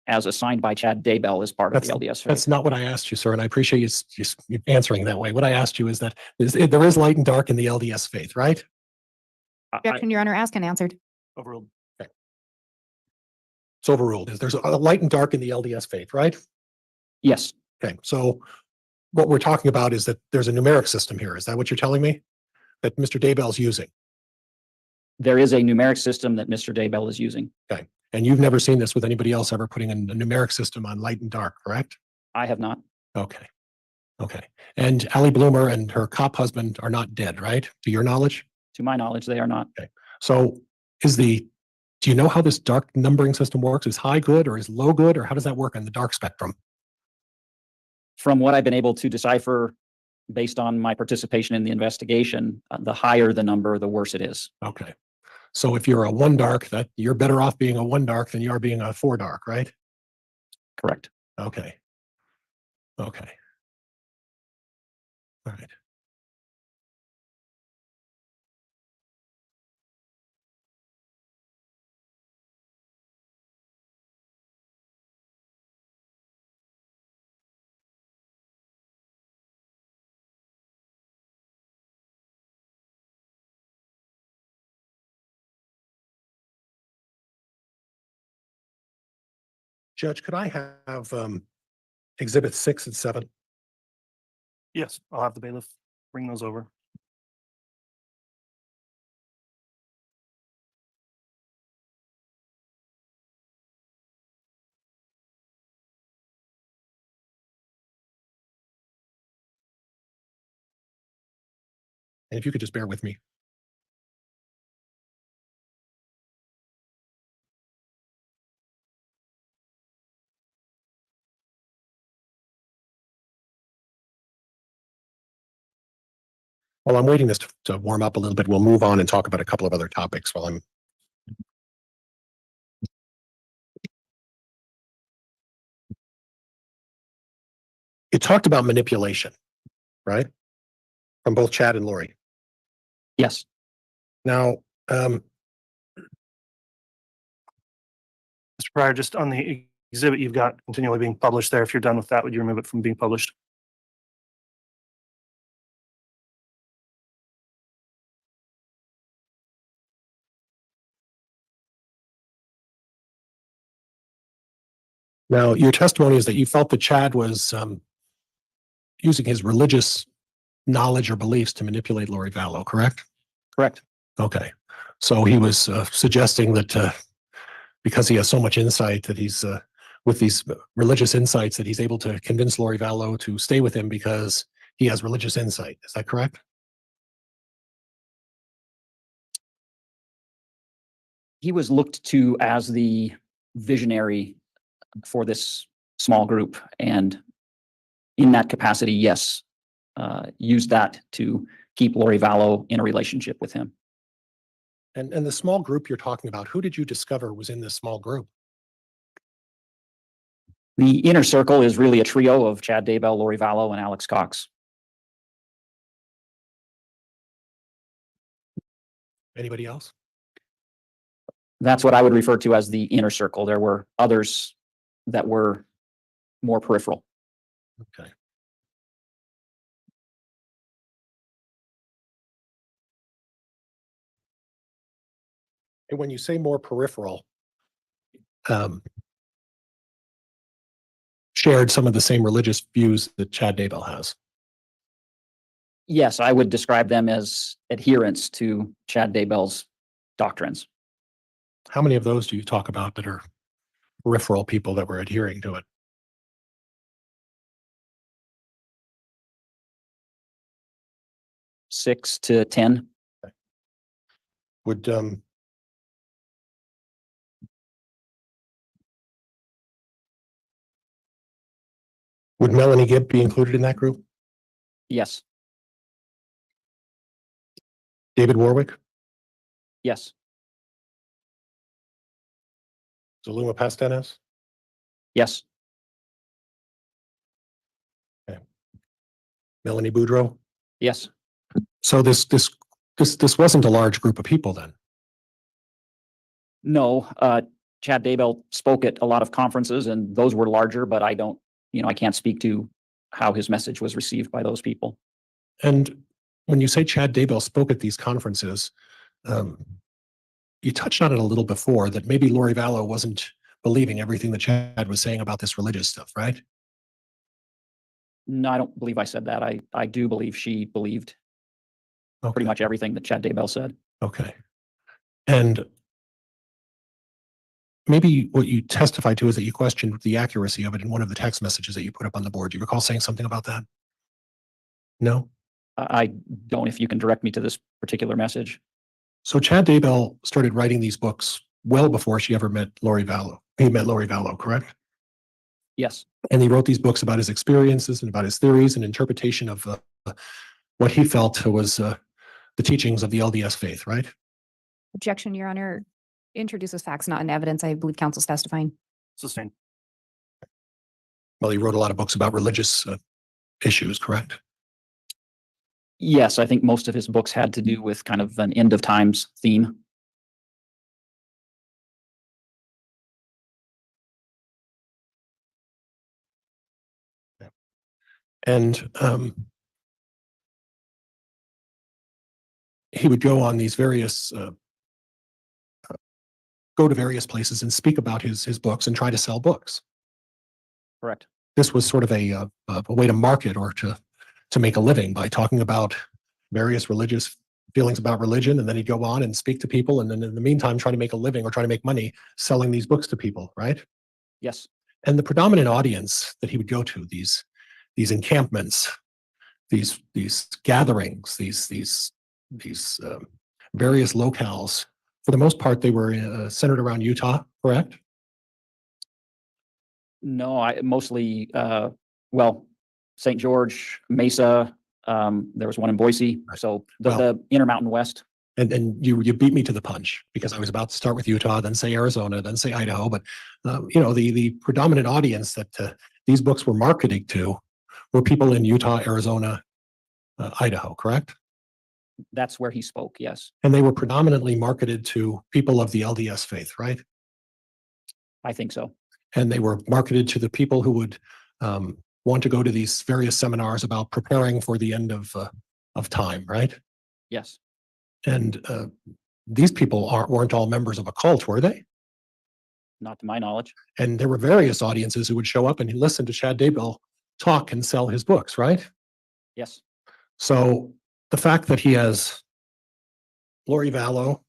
as assigned by Chad Daybell, is part of the LDS faith. That's not what I asked you, sir, and I appreciate you answering that way. What I asked you is that there is light and dark in the LDS faith, right? Objection, Your Honor, asked and answered. Overruled. It's overruled. There's a light and dark in the LDS faith, right? Yes, Okay, so what we're talking about is that there's a numeric system here. Is that what you're telling me? That Mr. Daybell's using? there is a numeric system that Mr. Daybell is using. Okay, and you've never seen this with anybody else ever putting a numeric system on light and dark, correct? I have not. Okay. Okay. And Allie Bloomer and her cop husband are not dead, right? To your knowledge? To my knowledge, they are not. So do you know how this dark numbering system works? Is high good or is low good, or how does that work on the dark spectrum? From what I've been able to decipher based on my participation in the investigation, the higher the number, the worse it is. Okay. So if you're a 1 dark, that you're better off being a 1 dark than you are being a 4 dark, right? Correct. Okay. Okay. All right. Judge, could I have exhibit 6 and 7? Yes, I'll have the bailiff bring those over. And if you could just bear with me. While I'm waiting this to warm up a little bit, we'll move on and talk about a couple of other topics while I'm. You talked about manipulation, right? From both Chad and Lori. Yes. Now, Mr. Pryor, just on the exhibit you've got continually being published there, if you're done with that, would you remove it from being published? now your testimony is that you felt that Chad was using his religious knowledge or beliefs to manipulate Lori Vallow, correct? Correct. Okay. So he was suggesting that because he has so much insight that he's with these religious insights that he's able to convince Lori Vallow to stay with him because he has religious insight. Is that correct? He was looked to as the visionary for this small group, and in that capacity, yes, used that to keep Lori Vallow in a relationship with him. And the small group you're talking about, who did you discover was in this small group? The inner circle is really a trio of Chad Daybell, Lori Vallow, and Alex Cox. Anybody else? That's what I would refer to as the inner circle. There were others that were more peripheral. Okay. And when you say more peripheral, shared some of the same religious views that Chad Daybell has. Yes, I would describe them as adherents to Chad Daybell's doctrines. How many of those do you talk about that are peripheral people that were adhering to it? Six to 10. Would Melanie Gibb be included in that group? Yes, David Warwick? yes, Zuluma Pastenes? yes, Melanie Boudreau? yes. So this wasn't a large group of people then. No, Chad Daybell spoke at a lot of conferences and those were larger, but I can't speak to how his message was received by those people. And when you say Chad Daybell spoke at these conferences, you touched on it a little before that maybe Lori Vallow wasn't believing everything that Chad was saying about this religious stuff, right? No, I don't believe I said that. I do believe she believed pretty much everything that Chad Daybell said. Okay. And maybe what you testified to is that you questioned the accuracy of it in one of the text messages that you put up on the board. Do you recall saying something about that? No? I don't, if you can direct me to this particular message. So Chad Daybell started writing these books well before she ever met Lori Vallow. He met Lori Vallow, correct? Yes, And he wrote these books about his experiences and about his theories and interpretation of what he felt was the teachings of the LDS faith, right? Objection, Your Honor. Introduces facts, not in evidence. I believe counsel's testifying. Sustained. Well, he wrote a lot of books about religious issues, correct? yes, I think most of his books had to do with kind of an end of times theme. And he would go on these various, go to various places and speak about his books and try to sell books. Correct. This was sort of a way to market or to make a living by talking about various religious feelings about religion, and then he'd go on and speak to people, and then in the meantime try to make a living or try to make money selling these books to people, right? Yes, And the predominant audience that he would go to, these encampments, these gatherings, these various locales, for the most part, they were centered around Utah, correct? no, I mostly, St. George, Mesa, there was one in Boise. Right. So Well- the Intermountain West. And you beat me to the punch because I was about to start with Utah, then say Arizona, then say Idaho. But the predominant audience that these books were marketing to were people in Utah, Arizona, Idaho, correct? That's where he spoke. Yes, And they were predominantly marketed to people of the LDS faith, right? I think so. And they were marketed to the people who would want to go to these various seminars about preparing for the end of time, right? Yes, And these people weren't all members of a cult, were they? not to my knowledge. And there were various audiences who would show up and listen to Chad Daybell talk and sell his books, right? Yes, So the fact that he has Lori Vallow,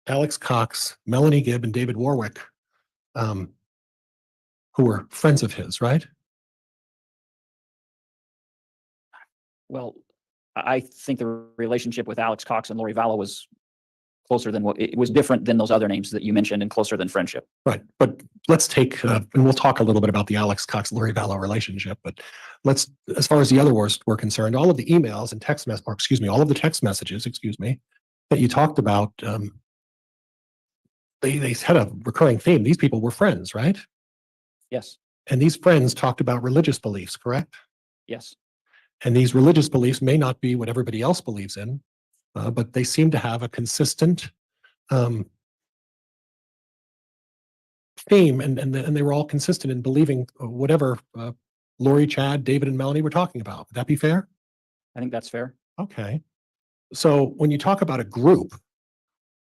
Alex Cox, Melanie Gibb, and David Warwick, who were friends of his, right? well, I think the relationship with Alex Cox and Lori Vallow was closer than it was different than those other names that you mentioned and closer than friendship. Right. But let's take, and we'll talk a little bit about the Alex Cox, Lori Vallow relationship, but as far as the other were concerned, all of the emails and all of the text messages, that you talked about, they had a recurring theme. These people were friends, right? Yes, And these friends talked about religious beliefs, correct? Yes. And these religious beliefs may not be what everybody else believes in, but they seem to have a consistent theme, and they were all consistent in believing whatever Lori, Chad, David, and Melanie were talking about. Would that be fair? I think that's fair. Okay. So when you talk about a group,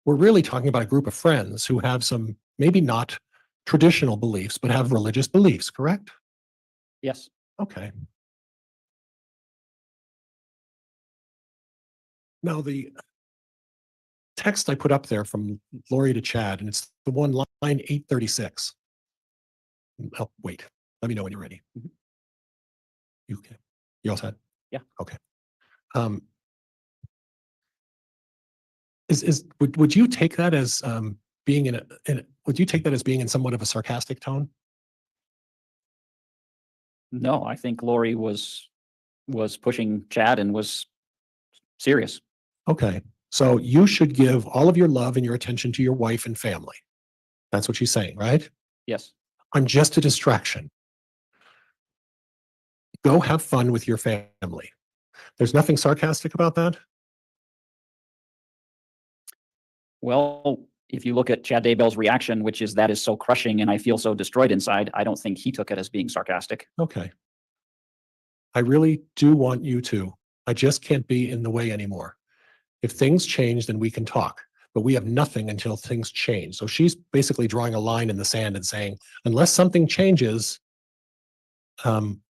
we're really talking about a group of friends who have some maybe not traditional beliefs, but have religious beliefs, correct? Yes. Okay. Now, the text I put up there from Lori to Chad, and it's the one line 836. Oh, wait, let me know when you're ready. Mhm. You okay? You all set? Yeah. Okay. Would you take that as being would you take that as being in somewhat of a sarcastic tone? No, I think Lori was pushing Chad and was serious. Okay. So you should give all of your love and your attention to your wife and family. That's what she's saying, right? Yes. I'm just a distraction. Go have fun with your family. There's nothing sarcastic about that? Well, if you look at Chad Daybell's reaction, which is that is so crushing and I feel so destroyed inside, I don't think he took it as being sarcastic. Okay. I really do want you to. I just can't be in the way anymore. If things change, then we can talk, but we have nothing until things change. So she's basically drawing a line in the sand and saying, unless something changes,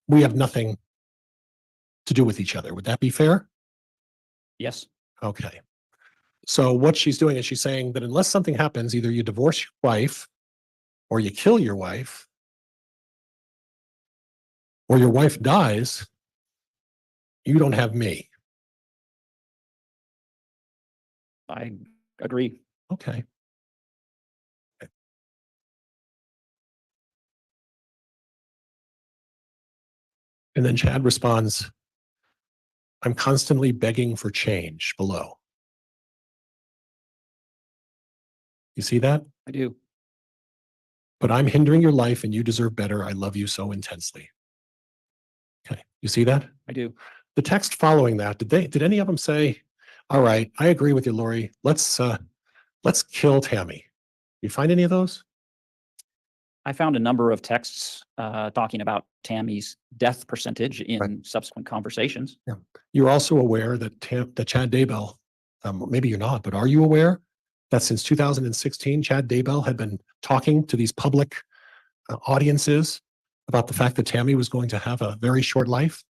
we have nothing to do with each other. Would that be fair? Yes. Okay. So what she's doing is she's saying that unless something happens, either you divorce your wife or you kill your wife or your wife dies, you don't have me. I agree. Okay. And then Chad responds, I'm constantly begging for change below. You see that? I do. But I'm hindering your life and you deserve better. I love you so intensely. Okay. You see that? I do. The text following that, did any of them say, all right, I agree with you, Lori. Let's kill Tammy. You find any of those? I found a number of texts talking about Tammy's death percentage in Right. subsequent conversations. Yeah. You're also aware that Chad Daybell, maybe you're not, but are you aware that since 2016, Chad Daybell had been talking to these public audiences about the fact that Tammy was going to have a very short life?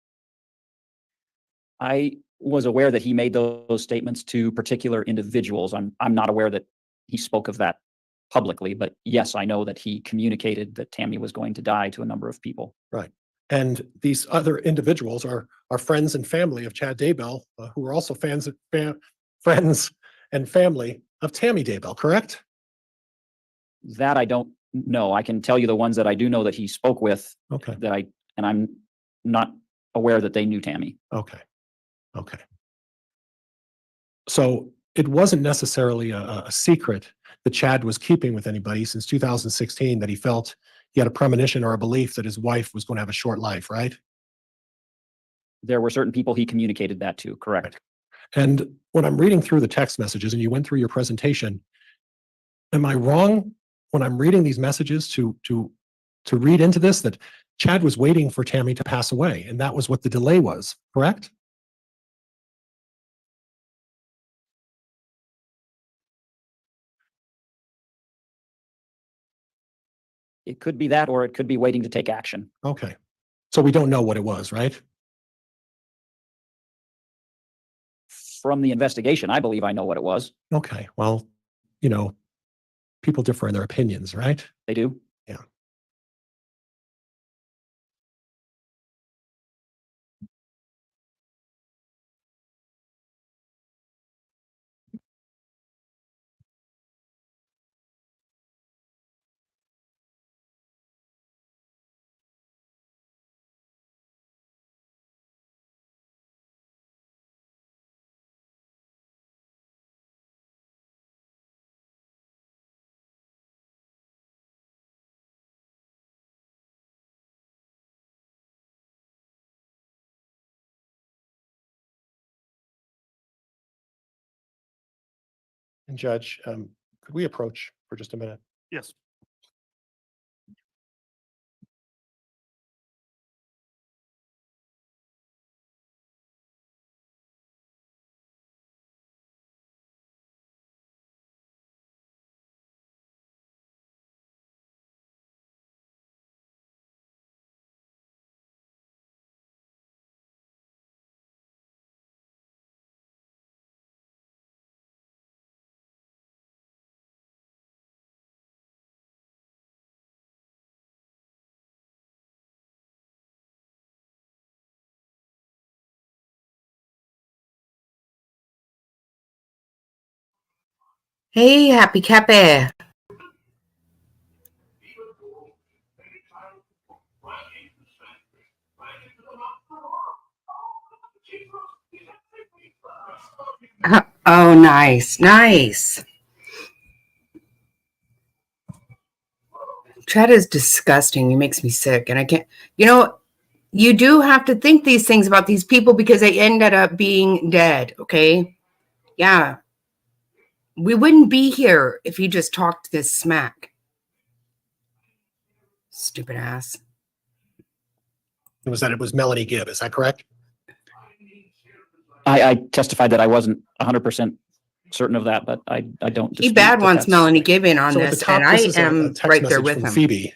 I was aware that he made those statements to particular individuals. I'm not aware that he spoke of that publicly, but yes, I know that he communicated that Tammy was going to die to a number of people. Right. And these other individuals are friends and family of Chad Daybell, who are also friends and family of Tammy Daybell, correct? That I don't know. I can tell you the ones that I do know that he spoke with. Okay. And I'm not aware that they knew Tammy. Okay. Okay. So it wasn't necessarily a secret that Chad was keeping with anybody since 2016, that he felt he had a premonition or a belief that his wife was going to have a short life, right? There were certain people he communicated that to, correct? And when I'm reading through the text messages and you went through your presentation, am I wrong when I'm reading these messages to read into this that Chad was waiting for Tammy to pass away, and that was what the delay was, correct? It could be that, or it could be waiting to take action. Okay. So we don't know what it was, right? From the investigation, I believe I know what it was. Okay. Well, people differ in their opinions, right? They do. And Judge, could we approach for just a minute? Yes. Hey, happy Cappy. Oh, nice, nice. Chad is disgusting. He makes me sick, and I can't. You know, you do have to think these things about these people because they ended up being dead. Okay, yeah, we wouldn't be here if he just talked this smack. Stupid ass. It was Melanie Gibb, is that correct? I testified that I wasn't 100% certain of that, but I don't. He dispute bad that wants that's- Melanie Gibb in on So at this, the top, and I this is a am text right there message with from him. Phoebe,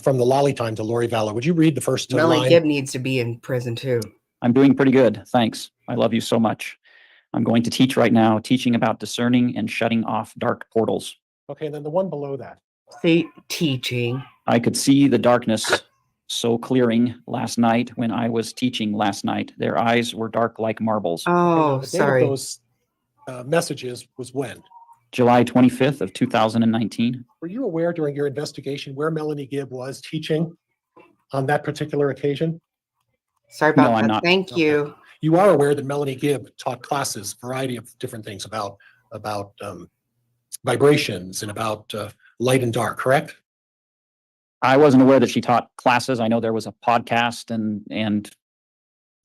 from the lolly time to Lori Vallow. Would you read the first Melanie line? Gibb needs to be in prison too. I'm doing pretty good. Thanks. I love you so much. I'm going to teach right now, teaching about discerning and shutting off dark portals. Okay, and then the one below that. See, teaching. I could see the darkness so clearing last night when I was teaching last night. Their eyes were dark like marbles. Okay, now Oh, the date of sorry. those messages was when? July 25th of 2019. Were you aware during your investigation where Melanie Gibb was teaching on that particular occasion? Sorry about No, I'm that. not. Thank Okay. you. You are aware that Melanie Gibb taught classes, variety of different things about vibrations and about light and dark, correct? I wasn't aware that she taught classes. I know there was a podcast and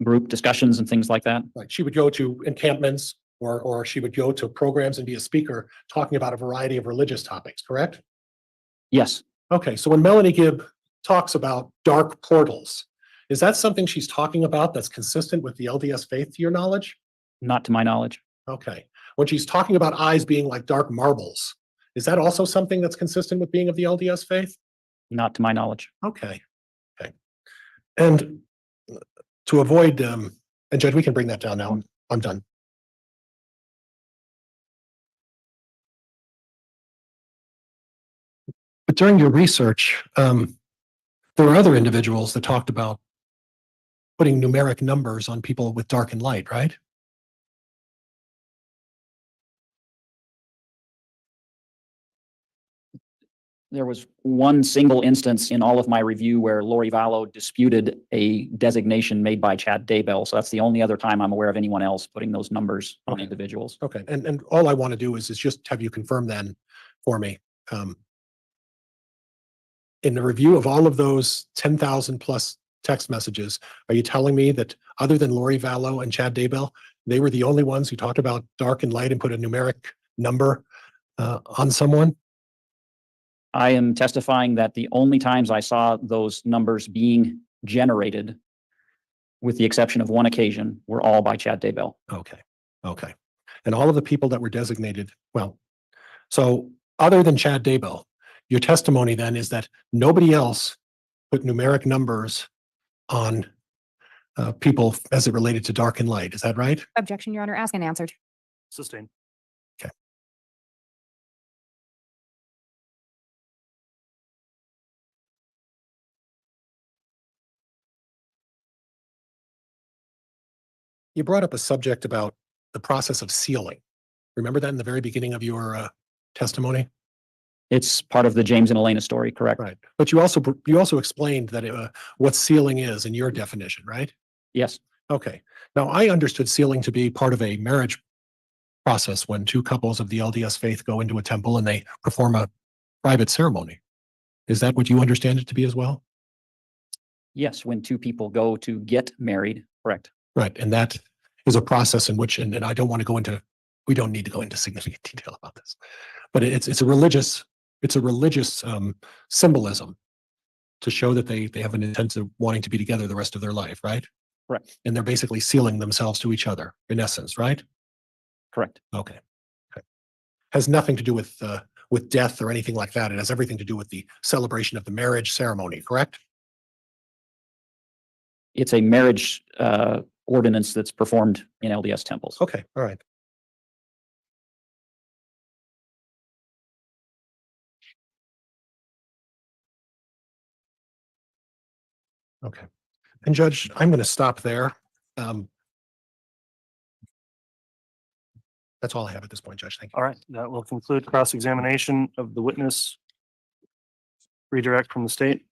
group discussions and things like that. Like she would go to encampments or she would go to programs and be a speaker talking about a variety of religious topics, correct? Yes, Okay, so when Melanie Gibb talks about dark portals, is that something she's talking about that's consistent with the LDS faith to your knowledge? not to my knowledge. Okay. When she's talking about eyes being like dark marbles, is that also something that's consistent with being of the LDS faith? Not to my knowledge. Okay. Okay. And to avoid, and Judge, we can bring that down now. I'm done. But during your research, there were other individuals that talked about putting numeric numbers on people with dark and light, right? There was one single instance in all of my review where Lori Vallow disputed a designation made by Chad Daybell. So that's the only other time I'm aware of anyone else putting those numbers on Okay. individuals. Okay. And all I want to do is just have you confirm then for me. In the review of all of those 10,000 plus text messages, are you telling me that other than Lori Vallow and Chad Daybell, they were the only ones who talked about dark and light and put a numeric number on someone? I am testifying that the only times I saw those numbers being generated, with the exception of one occasion, were all by Chad Daybell. Okay. Okay. And all of the people that were designated, well, so other than Chad Daybell, your testimony then is that nobody else put numeric numbers on people as it related to dark and light. Is that right? Objection, Your Honor. Asked and answered. Sustained. You brought up a subject about the process of sealing. Remember that in the very beginning of your testimony? It's part of the James and Elena story, correct? Right. But you also explained that what sealing is in your definition, right? Yes. Okay. Now, I understood sealing to be part of a marriage process when two couples of the LDS faith go into a temple and they perform a private ceremony. Is that what you understand it to be as well? Yes, when two people go to get married, correct. Right. And that is a process in which, and I don't want to go into We don't need to go into significant detail about this, but it's a religious symbolism to show that they have an intent of wanting to be together the rest of their life, right? Correct. And they're basically sealing themselves to each other in essence, right? Correct. Okay. Has nothing to do with death or anything like that. It has everything to do with the celebration of the marriage ceremony, correct? It's a marriage ordinance that's performed in LDS temples. Okay, all right. Okay. And Judge, I'm going to stop there. That's all I have at this point, Judge. Thank you. All right, that will conclude cross-examination of the witness. Redirect from the state.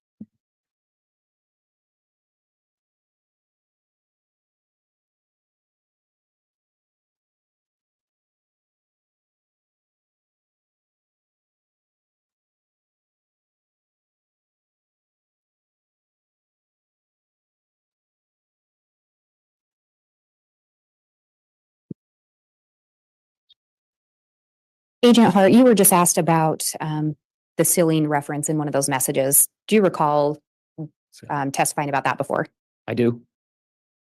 Agent Hart, you were just asked about the ceiling reference in one of those messages. Do you recall testifying about that before? I do.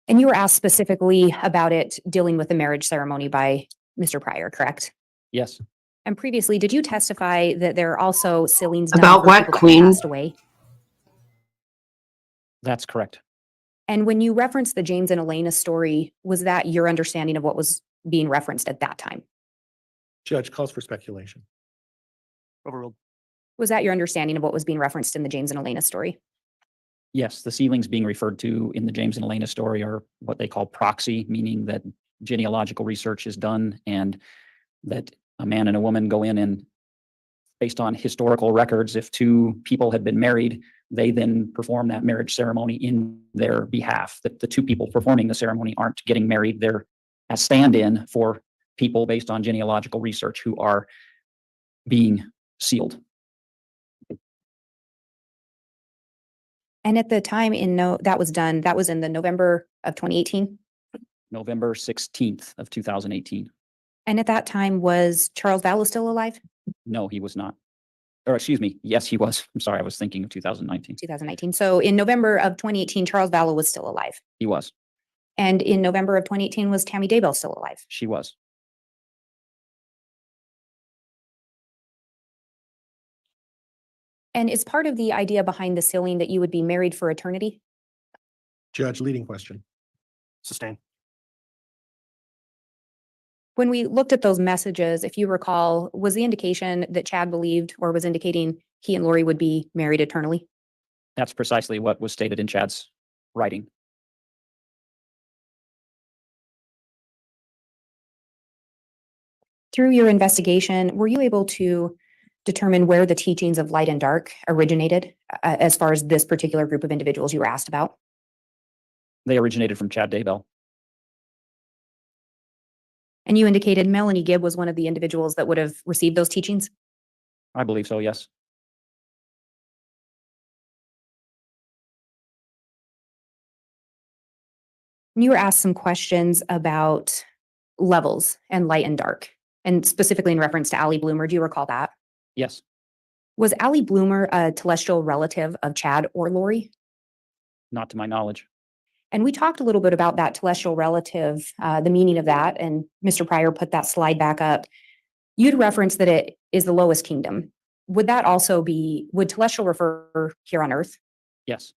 And you were asked specifically about it dealing with the marriage ceremony by Mr. Pryor, correct? Yes. And previously, did you testify that there are also ceilings done About for what, people that Queen? passed away? That's correct. And when you referenced the James and Elena story, was that your understanding of what was being referenced at that time? Judge calls for speculation. Overruled. Was that your understanding of what was being referenced in the James and Elena story? Yes, the ceilings being referred to in the James and Elena story are what they call proxy, meaning that genealogical research is done and that a man and a woman go in and based on historical records, if two people had been married, they then perform that marriage ceremony in their behalf. That the two people performing the ceremony aren't getting married. They're a stand-in for people based on genealogical research who are being sealed. And at the time that was done, that was in the November of 2018. November 16th of 2018. And at that time, was Charles Vallow still alive? No, he was not. Or excuse me. Yes, he was. I'm sorry. I was thinking of 2019. 2019. So in November of 2018, Charles Vallow was still alive. He was. And in November of 2018, was Tammy Daybell still alive? She was. And is part of the idea behind the sealing that you would be married for eternity? Judge, leading question. Sustain. When we looked at those messages, if you recall, was the indication that Chad believed or was indicating he and Lori would be married eternally? That's precisely what was stated in Chad's writing. Through your investigation, were you able to determine where the teachings of light and dark originated as far as this particular group of individuals you were asked about? They originated from Chad Daybell. And you indicated Melanie Gibb was one of the individuals that would have received those teachings? I believe so, yes. You were asked some questions about levels and light and dark, and specifically in reference to Allie Bloomer. Do you recall that? Yes. Was Allie Bloomer a telestial relative of Chad or Lori? Not to my knowledge. And we talked a little bit about that telestial relative, the meaning of that, and Mr. Pryor put that slide back up. You'd referenced that it is the lowest kingdom. Would that also be, would telestial refer here on earth? Yes.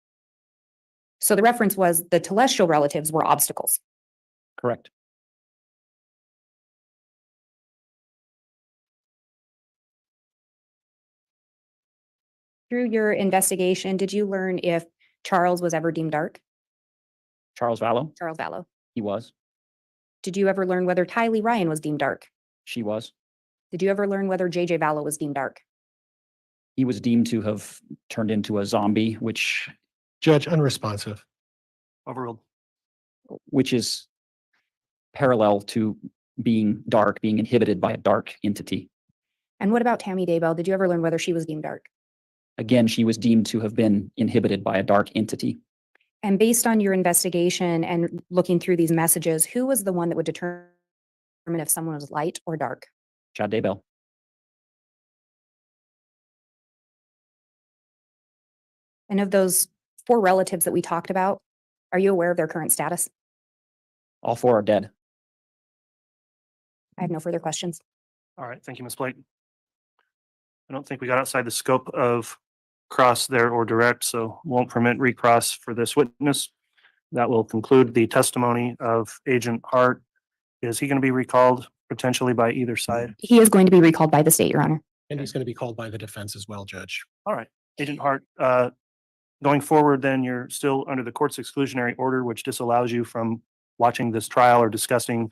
So the reference was the telestial relatives were obstacles. Correct. Through your investigation, did you learn if Charles was ever deemed dark? Charles Vallow? Charles Vallow. He was. Did you ever learn whether Tylee Ryan was deemed dark? She was. Did you ever learn whether JJ Vallow was deemed dark? He was deemed to have turned into a zombie, which Judge, unresponsive. Overruled. is parallel to being dark, being inhibited by a dark entity. And what about Tammy Daybell? Did you ever learn whether she was deemed dark? Again, she was deemed to have been inhibited by a dark entity. And based on your investigation and looking through these messages, who was the one that would determine determine if someone was light or dark. Chad Daybell. And of those 4 relatives that we talked about, are you aware of their current status? All 4 are dead. I have no further questions. All right, thank you, Ms. Blake. I don't think we got outside the scope of cross there or direct, so won't permit recross for this witness. That will conclude the testimony of Agent Hart. Is he going to be recalled potentially by either side? He is going to be recalled by the state, Your Honor. And he's going to be called by the defense as well, Judge. All right, Agent Hart, going forward, then you're still under the court's exclusionary order, which disallows you from watching this trial or discussing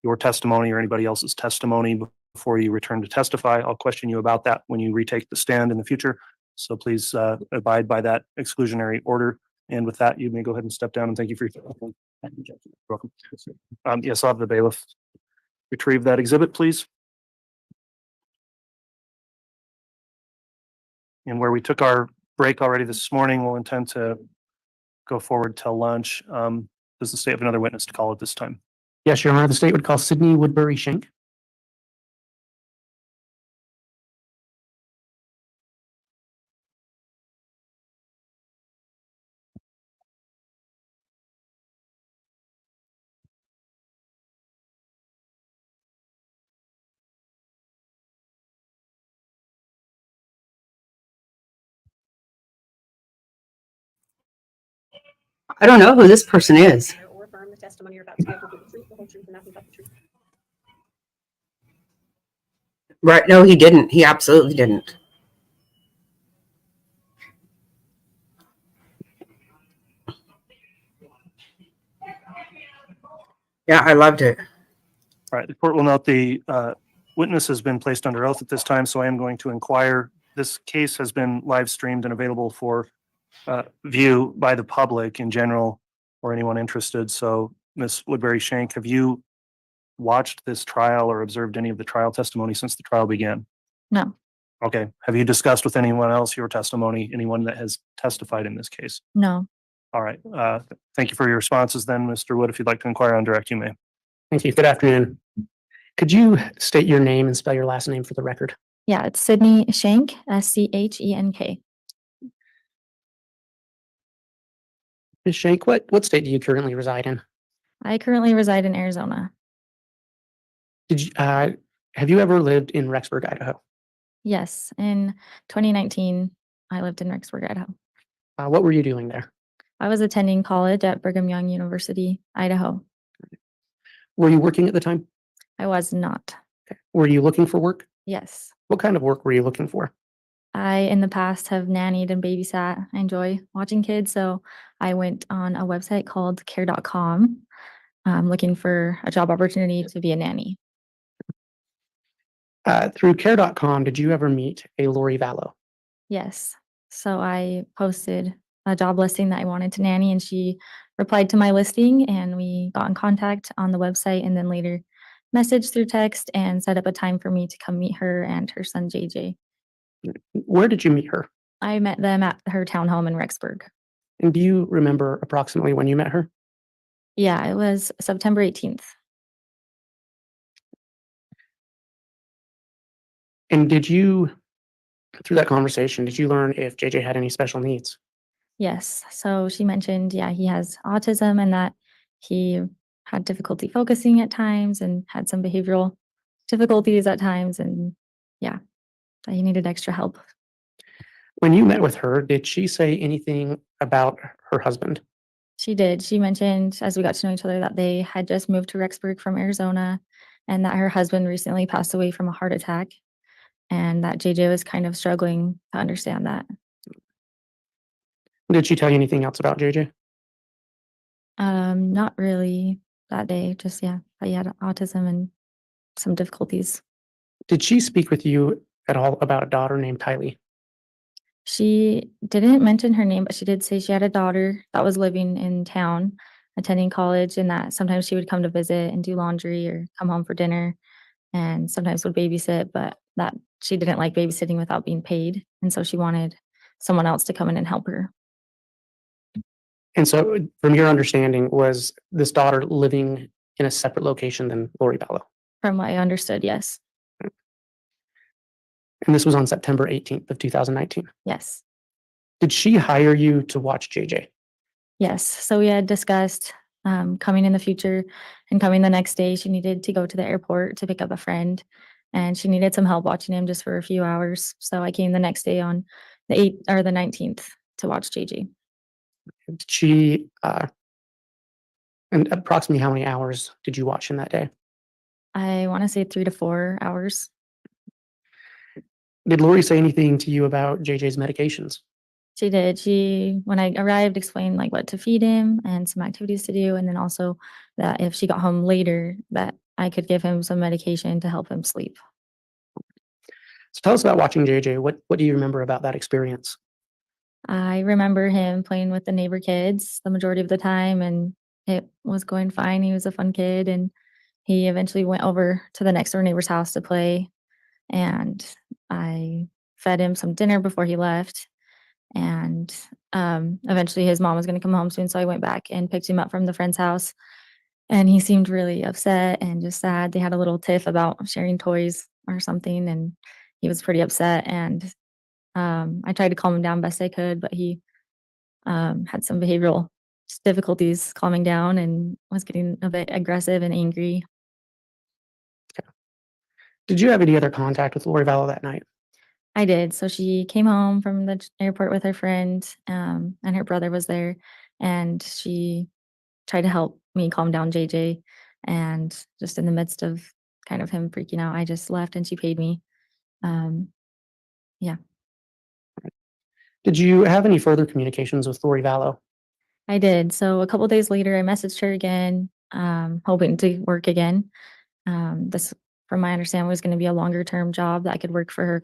your testimony or anybody else's testimony before you return to testify. I'll question you about that when you retake the stand in the future. So please abide by that exclusionary order. And with that, you may go ahead and step down, and thank you for your time. You're welcome. Yes, I'll have the bailiff retrieve that exhibit, please. And where we took our break already this morning, we'll intend to go forward till lunch. Does the state have another witness to call at this time? Yes, Your Honor, the state would call Sydney Woodbury Shank. I don't know who this person is. Or affirm the testimony you're about to give will be the truth, the whole truth, and nothing but the truth. Right? No, he didn't. He absolutely didn't. Yeah, I loved it. All right, the court will note the witness has been placed under oath at this time, so I am going to inquire. This case has been live streamed and available for view by the public in general or anyone interested. So, Ms. Woodbury Shank, have you watched this trial or observed any of the trial testimony since the trial began? No, Okay. Have you discussed with anyone else your testimony, anyone that has testified in this case? no. All right. Thank you for your responses then, Mr. Wood. If you'd like to inquire on direct, you may. Thank you. Good afternoon. Could you state your name and spell your last name for the record? Yeah, it's Sydney Shank, Schenk. Ms. Shank, what state do you currently reside in? I currently reside in Arizona. Did you, have you ever lived in Rexburg, Idaho? Yes, in 2019, I lived in Rexburg, Idaho. What were you doing there? I was attending college at Brigham Young University, Idaho. Were you working at the time? I was not. Were you looking for work? Yes. What kind of work were you looking for? I, in the past, have nannied and babysat. I enjoy watching kids, so I went on a website called care.com, looking for a job opportunity to be a nanny. Through care.com, did you ever meet a Lori Vallow? Yes. So I posted a job listing that I wanted to nanny, and she replied to my listing, and we got in contact on the website, and then later messaged through text and set up a time for me to come meet her and her son JJ. Where did you meet her? I met them at her townhome in Rexburg. And do you remember approximately when you met her? Yeah, it was September 18th. And did you, through that conversation, did you learn if JJ had any special needs? Yes. So she mentioned, yeah, he has autism and that he had difficulty focusing at times and had some behavioral difficulties at times. And yeah, that he needed extra help. When you met with her, did she say anything about her husband? She did. She mentioned, as we got to know each other, that they had just moved to Rexburg from Arizona and that her husband recently passed away from a heart attack, and that JJ was kind of struggling to understand that. Did she tell you anything else about JJ? Not really that day, just yeah, that he had autism and some difficulties. Did she speak with you at all about a daughter named Tylee? She didn't mention her name, but she did say she had a daughter that was living in town, attending college, and that sometimes she would come to visit and do laundry or come home for dinner, and sometimes would babysit, but that she didn't like babysitting without being paid. And so she wanted someone else to come in and help her. And so, from your understanding, was this daughter living in a separate location than Lori Vallow? From what I understood, yes. And this was on September 18th of 2019. Yes. Did she hire you to watch JJ? Yes. So we had discussed coming in the future and coming the next day. She needed to go to the airport to pick up a friend and she needed some help watching him just for a few hours. So I came the next day on the 8th or the 19th to watch JJ. Did she, and approximately how many hours did you watch him that day? I want to say 3 to 4 hours. Did Lori say anything to you about JJ's medications? She did. She, when I arrived, explained like what to feed him and some activities to do. And then also that if she got home later, that I could give him some medication to help him sleep. So tell us about watching JJ. What do you remember about that experience? I remember him playing with the neighbor kids the majority of the time, and it was going fine. He was a fun kid, and he eventually went over to the next door neighbor's house to play. And I fed him some dinner before he left. And eventually his mom was going to come home soon, so I went back and picked him up from the friend's house. And he seemed really upset and just sad. They had a little tiff about sharing toys or something, and he was pretty upset. And I tried to calm him down best I could, but he had some behavioral difficulties calming down and was getting a bit aggressive and angry. Did you have any other contact with Lori Vallow that night? I did. So she came home from the airport with her friend, and her brother was there, and she tried to help me calm down JJ. And just in the midst of kind of him freaking out, I just left and she paid me. Yeah. Did you have any further communications with Lori Vallow? I did. So a couple days later, I messaged her again, hoping to work again. This, from my understanding, was going to be a longer term job that I could work for her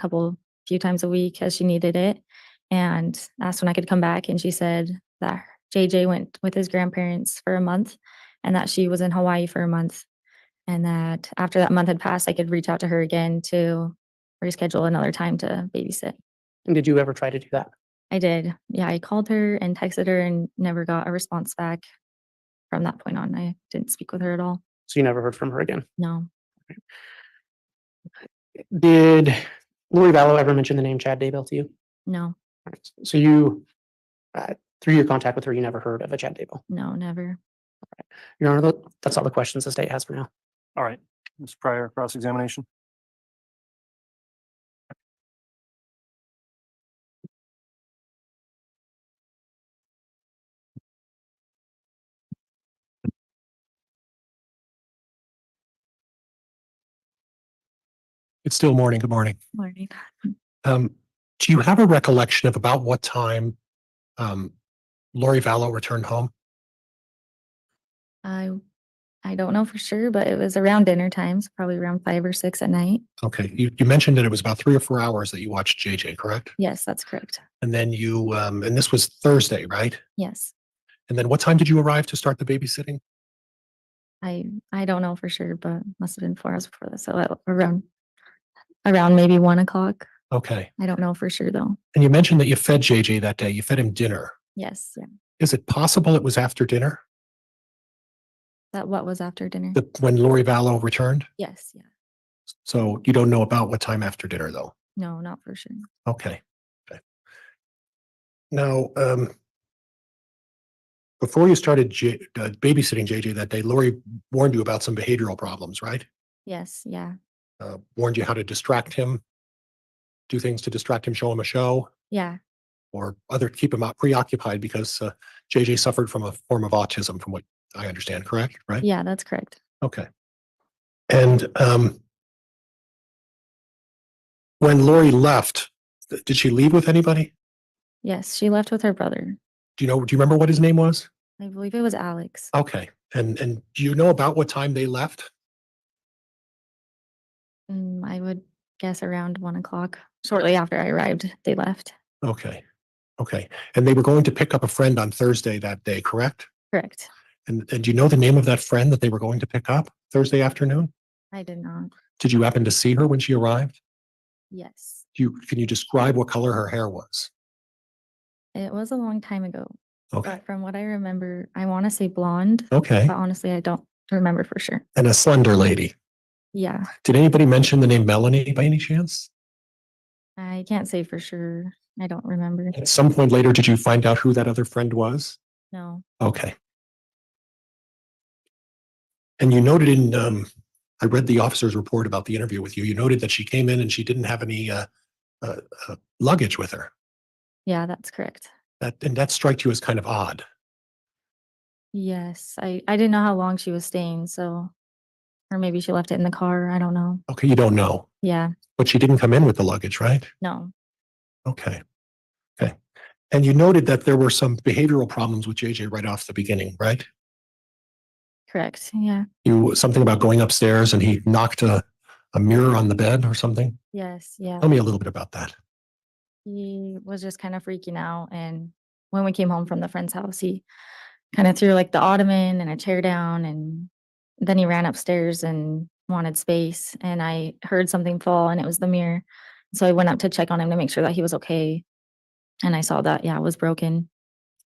few times a week as she needed it. And asked when I could come back. And she said that JJ went with his grandparents for a month and that she was in Hawaii for a month. And that after that month had passed, I could reach out to her again to reschedule another time to babysit. And did you ever try to do that? I did. Yeah, I called her and texted her and never got a response back. From that point on, I didn't speak with her at all. So you never heard from her again? No, Did Lori Vallow ever mention the name Chad Daybell to you? no, So you, through your contact with her, you never heard of a Chad Daybell? no, never. Your Honor, that's all the questions the state has for now. All right, Ms. Pryor, cross-examination. It's still morning. Good morning. Morning. Do you have a recollection of about what time Lori Vallow returned home? I don't know for sure, but it was around dinner times, probably around 5 or 6 at night. Okay, you mentioned that it was about 3 or 4 hours that you watched JJ, correct? Yes, that's correct. And then you, and this was Thursday, right? Yes. And then what time did you arrive to start the babysitting? I don't know for sure, but must have been 4 hours before that. So around maybe 1 o'clock. Okay. I don't know for sure though. And you mentioned that you fed JJ that day. You fed him dinner. Yes. Yeah. Is it possible it was after dinner That what was after dinner? when Lori Vallow returned? Yes. Yeah. So you don't know about what time after dinner, though? No, not for sure. Okay. Okay. Now, before you started babysitting JJ that day, Lori warned you about some behavioral problems, right? Yes. Yeah. Warned you how to distract him, do things to distract him, show him a show, Yeah. or keep him out preoccupied because JJ suffered from a form of autism, from what I understand, correct? Right? Yeah, that's correct. Okay. And when Lori left, did she leave with anybody? Yes. She left with her brother. Do you remember what his name was? I believe it was Alex. Okay. And do you know about what time they left? I would guess around 1 o'clock. Shortly after I arrived, they left. Okay. Okay. And they were going to pick up a friend on Thursday that day, correct? Correct. And do you know the name of that friend that they were going to pick up Thursday afternoon? I did not. Did you happen to see her when she arrived? Yes. Can you describe what color her hair was? It was a long time ago. Okay. But from what I remember, I want to say blonde. Okay. But honestly, I don't remember for sure. And a slender lady. Yeah, Did anybody mention the name Melanie by any chance? I can't say for sure. I don't remember. At some point later, did you find out who that other friend was? No. Okay. And you noted I read the officer's report about the interview with you. You noted that she came in and she didn't have any luggage with her. Yeah, that's correct. And that struck you as kind of odd. Yes, I didn't know how long she was staying, so, or maybe she left it in the car. I don't know. Okay, you don't know, Yeah, but she didn't come in with the luggage, right? no. Okay. Okay. And you noted that there were some behavioral problems with JJ right off the beginning, right? Correct. Yeah. Something about going upstairs and he knocked a mirror on the bed or something. Yes. Yeah. Tell me a little bit about that. He was just kind of freaking out, and when we came home from the friend's house, he kind of threw like the ottoman and a chair down, and then he ran upstairs and wanted space, and I heard something fall, and it was the mirror. So I went up to check on him to make sure that he was okay, and I saw that, yeah, it was broken.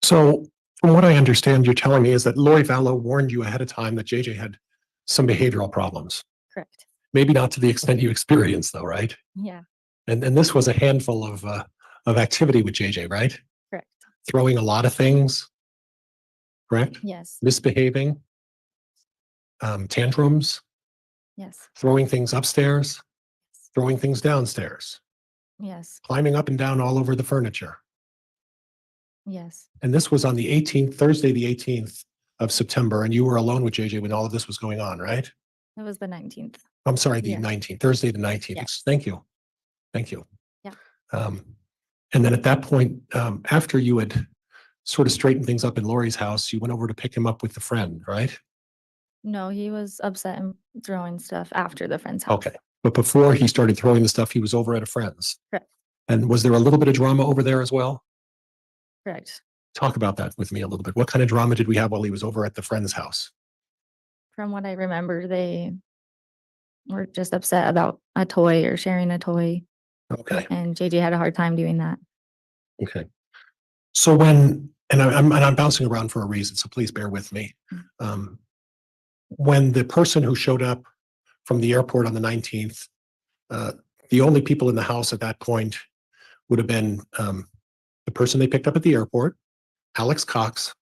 So from what I understand, you're telling me is that Lori Vallow warned you ahead of time that JJ had some behavioral problems. Correct. Maybe not to the extent you experienced though, right? Yeah. And this was a handful of activity with JJ, right? Correct. Throwing a lot of things, correct? Yes. Misbehaving, tantrums, Yes. throwing things upstairs, throwing things downstairs, Yes. climbing up and down all over the furniture. Yes. And this was on the 18th, Thursday, the 18th of September, and you were alone with JJ when all of this was going on, right? It was the 19th. I'm sorry, the Yeah. 19th, Thursday, the 19th. Yeah. Thank you. Thank you. Yeah. And then at that point, after you had sort of straightened things up in Lori's house, you went over to pick him up with the friend, right? No, he was upset and throwing stuff after the friend's house. Okay. But before he started throwing the stuff, he was over at a friend's. Correct. And was there a little bit of drama over there as well? Correct. Talk about that with me a little bit. What kind of drama did we have while he was over at the friend's house? From what I remember, they were just upset about a toy or sharing a toy, Okay. and JJ had a hard time doing that. Okay. So I'm bouncing around for a reason, so please bear with me. When the person who showed up from the airport on the 19th, the only people in the house at that point would have been the person they picked up at the airport, Alex Cox,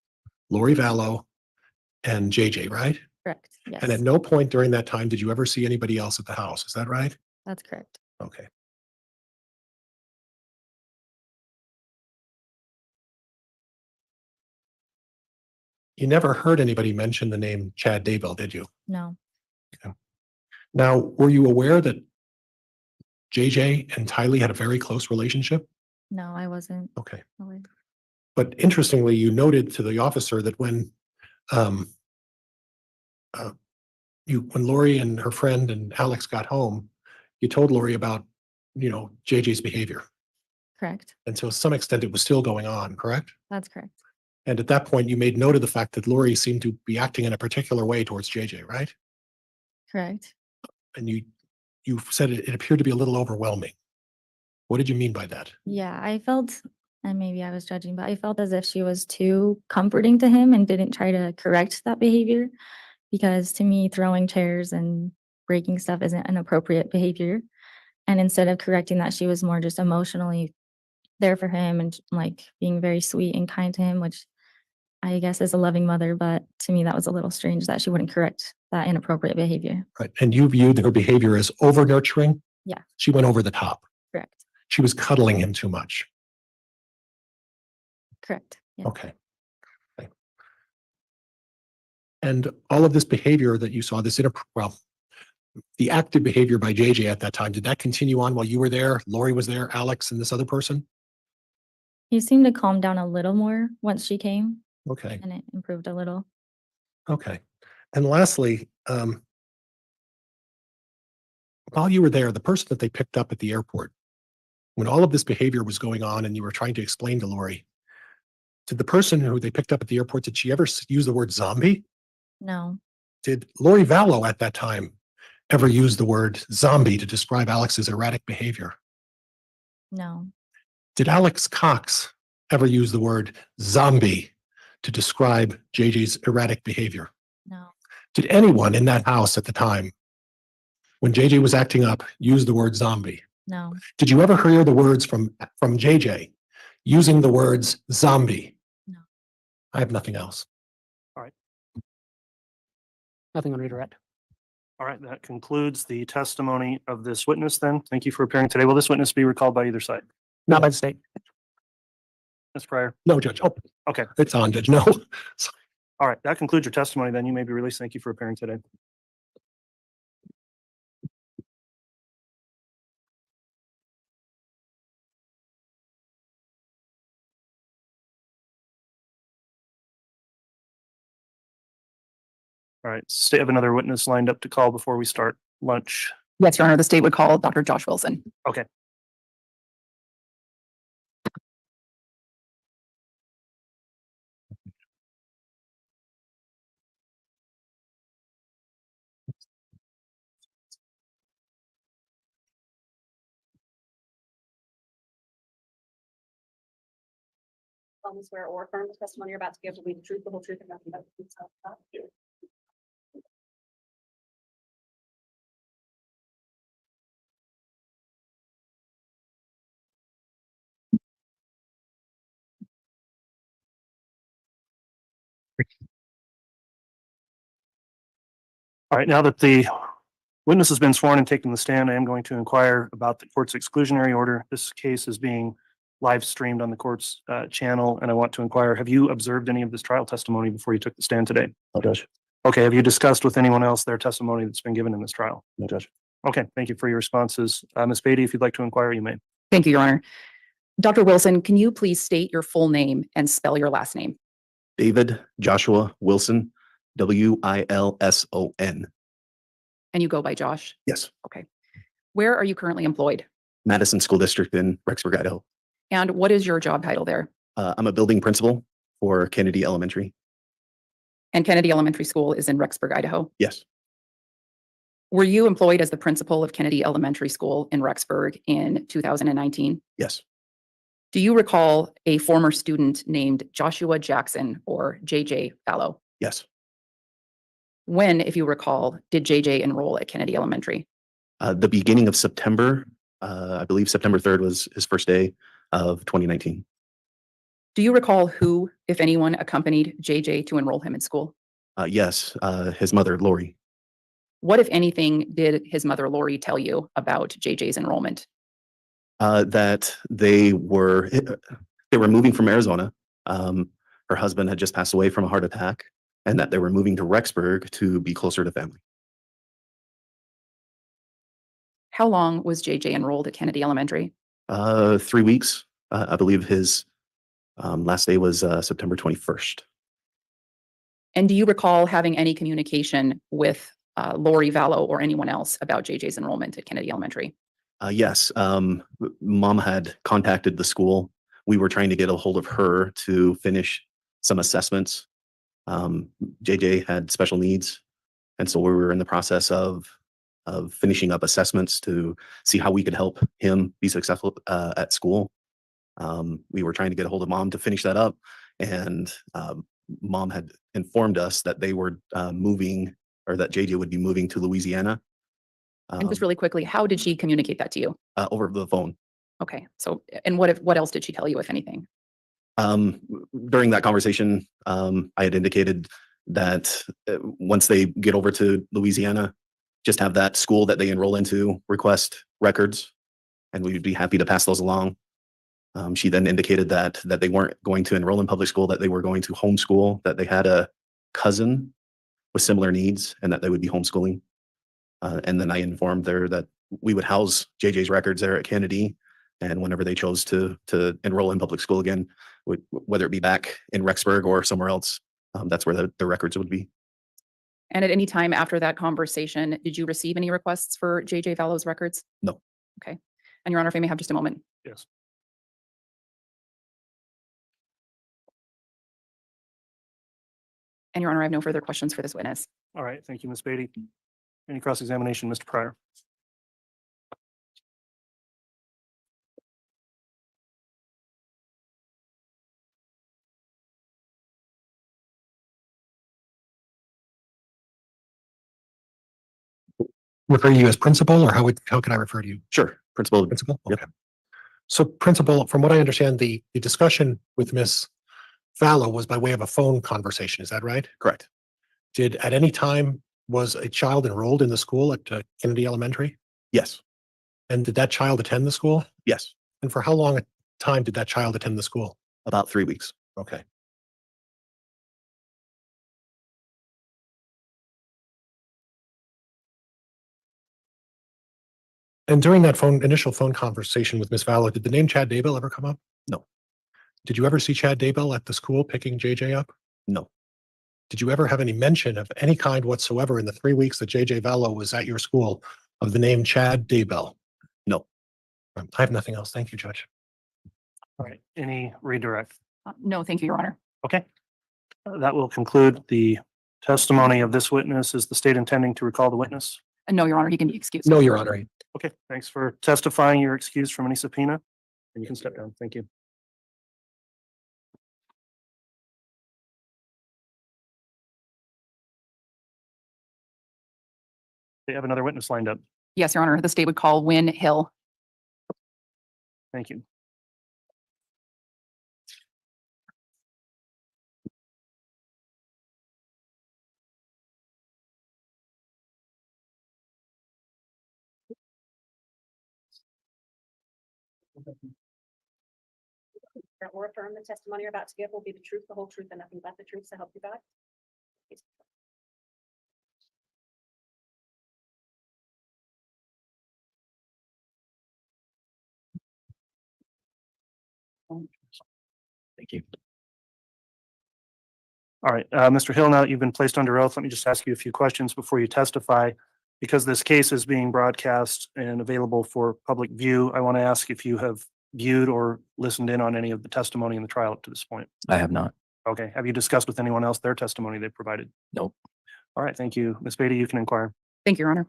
Lori Vallow, and JJ, right? Correct. Yes. And at no point during that time did you ever see anybody else at the house. Is that right? That's correct. Okay. You never heard anybody mention the name Chad Daybell, did you? No. Now, were you aware that JJ and Tylee had a very close relationship? No, I wasn't Okay. aware. But interestingly, you noted to the officer that when when Lori and her friend and Alex got home, you told Lori about, JJ's behavior. Correct. And to some extent, it was still going on, correct? That's correct. And at that point, you made note of the fact that Lori seemed to be acting in a particular way towards JJ, right? Correct. And you said it appeared to be a little overwhelming. What did you mean by that? Yeah, I felt, and maybe I was judging, but I felt as if she was too comforting to him and didn't try to correct that behavior. Because to me, throwing chairs and breaking stuff isn't an appropriate behavior. And instead of correcting that, she was more just emotionally there for him and like being very sweet and kind to him, which I guess is a loving mother. But to me, that was a little strange that she wouldn't correct that inappropriate behavior. Right. And you viewed her behavior as over nurturing? Yeah. She went over the top. Correct. She was cuddling him too much. Correct. Yeah. Okay. And all of this behavior that you saw, the active behavior by JJ at that time, did that continue on while you were there? Lori was there, Alex, and this other person? He seemed to calm down a little more once she came, Okay. and it improved a little. Okay. And lastly, while you were there, the person that they picked up at the airport, when all of this behavior was going on and you were trying to explain to Lori, did the person who they picked up at the airport, did she ever use the word zombie? No. Did Lori Vallow at that time ever use the word zombie to describe Alex's erratic behavior? No. Did Alex Cox ever use the word zombie to describe JJ's erratic behavior? No. Did anyone in that house at the time when JJ was acting up, used the word zombie. No. Did you ever hear the words from JJ using the words zombie? No. I have nothing else. Nothing on redirect. All right, that concludes the testimony of this witness then. Thank you for appearing today. Will this witness be recalled by either side? Not by the state. Ms. Pryor? No, Judge. Oh, Okay. it's on, Judge. No. All right, that concludes your testimony then. You may be released. Thank you for appearing today. All right, state have another witness lined up to call before we start lunch. Yes, Your Honor, the state would call Dr. Josh Wilson. Okay. solemnly swear or affirm the testimony you're about to give will be the truth, the whole truth, and nothing but the truth, so help you. All right, now that the witness has been sworn and taken the stand, I am going to inquire about the court's exclusionary order. This case is being live streamed on the court's channel, and I want to inquire, have you observed any of this trial testimony before you took the stand today? No, Judge. Okay, have you discussed with anyone else their testimony that's been given in this trial? No, Judge. Okay, thank you for your responses. Ms. Beatty, if you'd like to inquire, you may. Thank you, Your Honor. Dr. Wilson, can you please state your full name and spell your last name? David Joshua Wilson, Wilson. And you go by Josh? Yes. Where are you currently employed? Madison School District in Rexburg, Idaho. And what is your job title there? I'm a building principal for Kennedy Elementary. And Kennedy Elementary School is in Rexburg, Idaho. Yes. Were you employed as the principal of Kennedy Elementary School in Rexburg in 2019? Yes. Do you recall a former student named Joshua Jackson or JJ Fallow? Yes. When, if you recall, did JJ enroll at Kennedy Elementary? The beginning of September, I believe September 3rd was his first day of 2019. Do you recall who, if anyone, accompanied JJ to enroll him in school? Yes, his mother, Lori. What, if anything, did his mother Lori tell you about JJ's enrollment? That they were moving from Arizona. Her husband had just passed away from a heart attack, and that they were moving to Rexburg to be closer to family. How long was JJ enrolled at Kennedy Elementary? 3 weeks. I believe his last day was September 21st. And do you recall having any communication with Lori Vallow or anyone else about JJ's enrollment at Kennedy Elementary? Yes. Mom had contacted the school. We were trying to get a hold of her to finish some assessments. JJ had special needs, and so we were in the process of finishing up assessments to see how we could help him be successful at school. We were trying to get a hold of Mom to finish that up, and Mom had informed us that they were moving, or that JJ would be moving to Louisiana. And just really quickly, how did she communicate that to you? Over the phone. Okay, so, and what else did she tell you, if anything? During that conversation, I had indicated that once they get over to Louisiana, just have that school that they enroll into request records, and we would be happy to pass those along. She then indicated that they weren't going to enroll in public school, that they were going to homeschool, that they had a cousin with similar needs, and that they would be homeschooling. And then I informed her that we would house JJ's records there at Kennedy, and whenever they chose to enroll in public school again, whether it be back in Rexburg or somewhere else, that's where the records would be. And at any time after that conversation, did you receive any requests for JJ Fallow's records? No. Okay. And Your Honor, if I may have just a moment. Yes. And Your Honor, I have no further questions for this witness. All right, thank you, Ms. Beatty. Any cross-examination, Mr. Pryor? refer to you as principal, or how can I refer to you? Sure, Principal. Principal? Yep. Okay. So principal, from what I understand, the discussion with Miss Fallow was by way of a phone conversation. Is that right? Correct. Did at any time was a child enrolled in the school at Kennedy Elementary? Yes. And did that child attend the school? Yes. And for how long a time did that child attend the school? About 3 weeks. Okay. And during that initial phone conversation with Miss Fallow, did the name Chad Daybell ever come up? No. Did you ever see Chad Daybell at the school picking JJ up? No. Did you ever have any mention of any kind whatsoever in the 3 weeks that JJ Vallow was at your school of the name Chad Daybell? No. I have nothing else. Thank you, Judge. All right, any redirect? No, thank you, Your Honor. Okay. That will conclude the testimony of this witness. Is the state intending to recall the witness? No, Your Honor, he can be excused. No, Your Honor. Okay, thanks for testifying. You're excused from any subpoena. And you can step down. Thank you. They have another witness lined up. Yes, Your Honor, the state would call Wynn Hill. Thank you. That or affirm the testimony you're about to give will be the truth, the whole truth, and nothing but the truth, so help you God. Thank you. All right, Mr. Hill, now that you've been placed under oath, let me just ask you a few questions before you testify. Because this case is being broadcast and available for public view, I want to ask if you have viewed or listened in on any of the testimony in the trial up to this point. I have not. Okay, have you discussed with anyone else their testimony they provided? Nope. All right, thank you. Ms. Beatty, you can inquire. Thank you, Your Honor.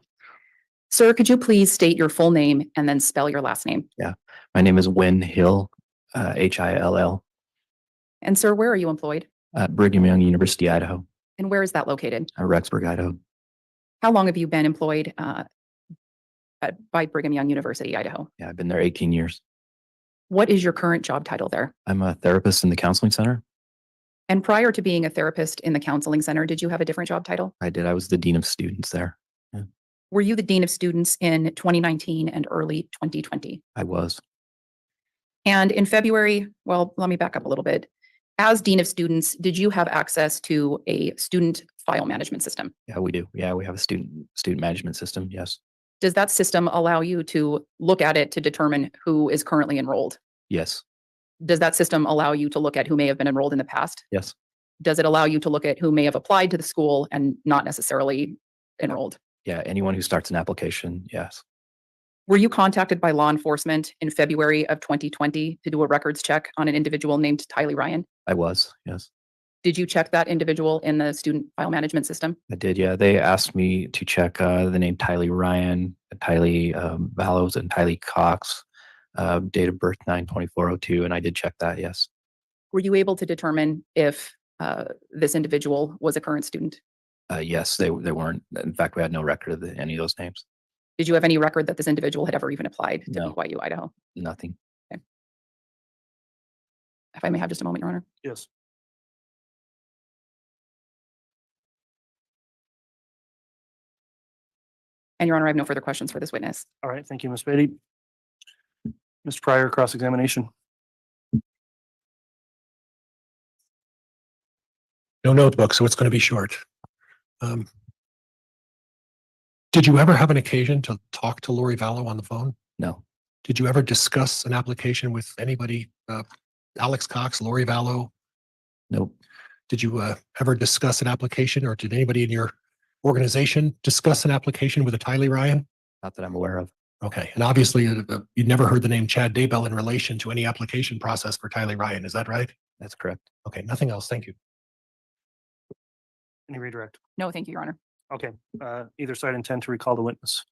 Sir, could you please state your full name and then spell your last name? My name is Wynn Hill, Hill, And sir, where are you employed? at Brigham Young University, Idaho, And where is that located? Rexburg, Idaho. How long have you been employed by Brigham Young University, Idaho? Yeah, I've been there 18 years. What is your current job title there? I'm a therapist in the counseling center. And prior to being a therapist in the counseling center, did you have a different job title? I did. I was the dean of students there. Were you the dean of students in 2019 and early 2020? I was. And in February, well, let me back up a little bit. As dean of students, did you have access to a student file management system? Yeah, we do. Yeah, we have a student management system. Yes. Does that system allow you to look at it to determine who is currently enrolled? Yes. Does that system allow you to look at who may have been enrolled in the past? Yes. Does it allow you to look at who may have applied to the school and not necessarily enrolled? Yeah. Anyone who starts an application. Yes. Were you contacted by law enforcement in February of 2020 to do a records check on an individual named Tylee Ryan? I was. Yes. Did you check that individual in the student file management system? I did. Yeah. They asked me to check the name Tylee Ryan, Tylee Vallows, and Tylee Cox, date of birth 9/24/02, and I did check that. Yes. Were you able to determine if this individual was a current student? Yes. They weren't. In fact, we had no record of any of those names. Did you have any record that this individual had ever even applied to No. BYU, Idaho? Nothing. If I may have just a moment, Your Honor. Yes. And Your Honor, I have no further questions for this witness. All right, thank you, Ms. Beatty. Mr. Pryor, cross-examination. No notebook, so it's going to be short. Did you ever have an occasion to talk to Lori Vallow on the phone? No. Did you ever discuss an application with anybody? Alex Cox, Lori Vallow? Nope. Did you ever discuss an application, or did anybody in your organization discuss an application with a Tylee Ryan? Not that I'm aware of. Okay, and obviously you'd never heard the name Chad Daybell in relation to any application process for Tylee Ryan. Is that right? That's correct. Okay, nothing else. Thank you. Any redirect? No, thank you, Your Honor. Okay, either side intend to recall the witness?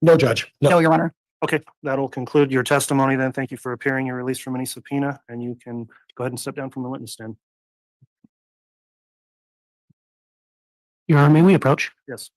No, Judge. No, Your Honor. Okay, that'll conclude your testimony then. Thank you for appearing. You're released from any subpoena, and you can go ahead and step down from the witness stand. Your Honor, may we approach? Yes.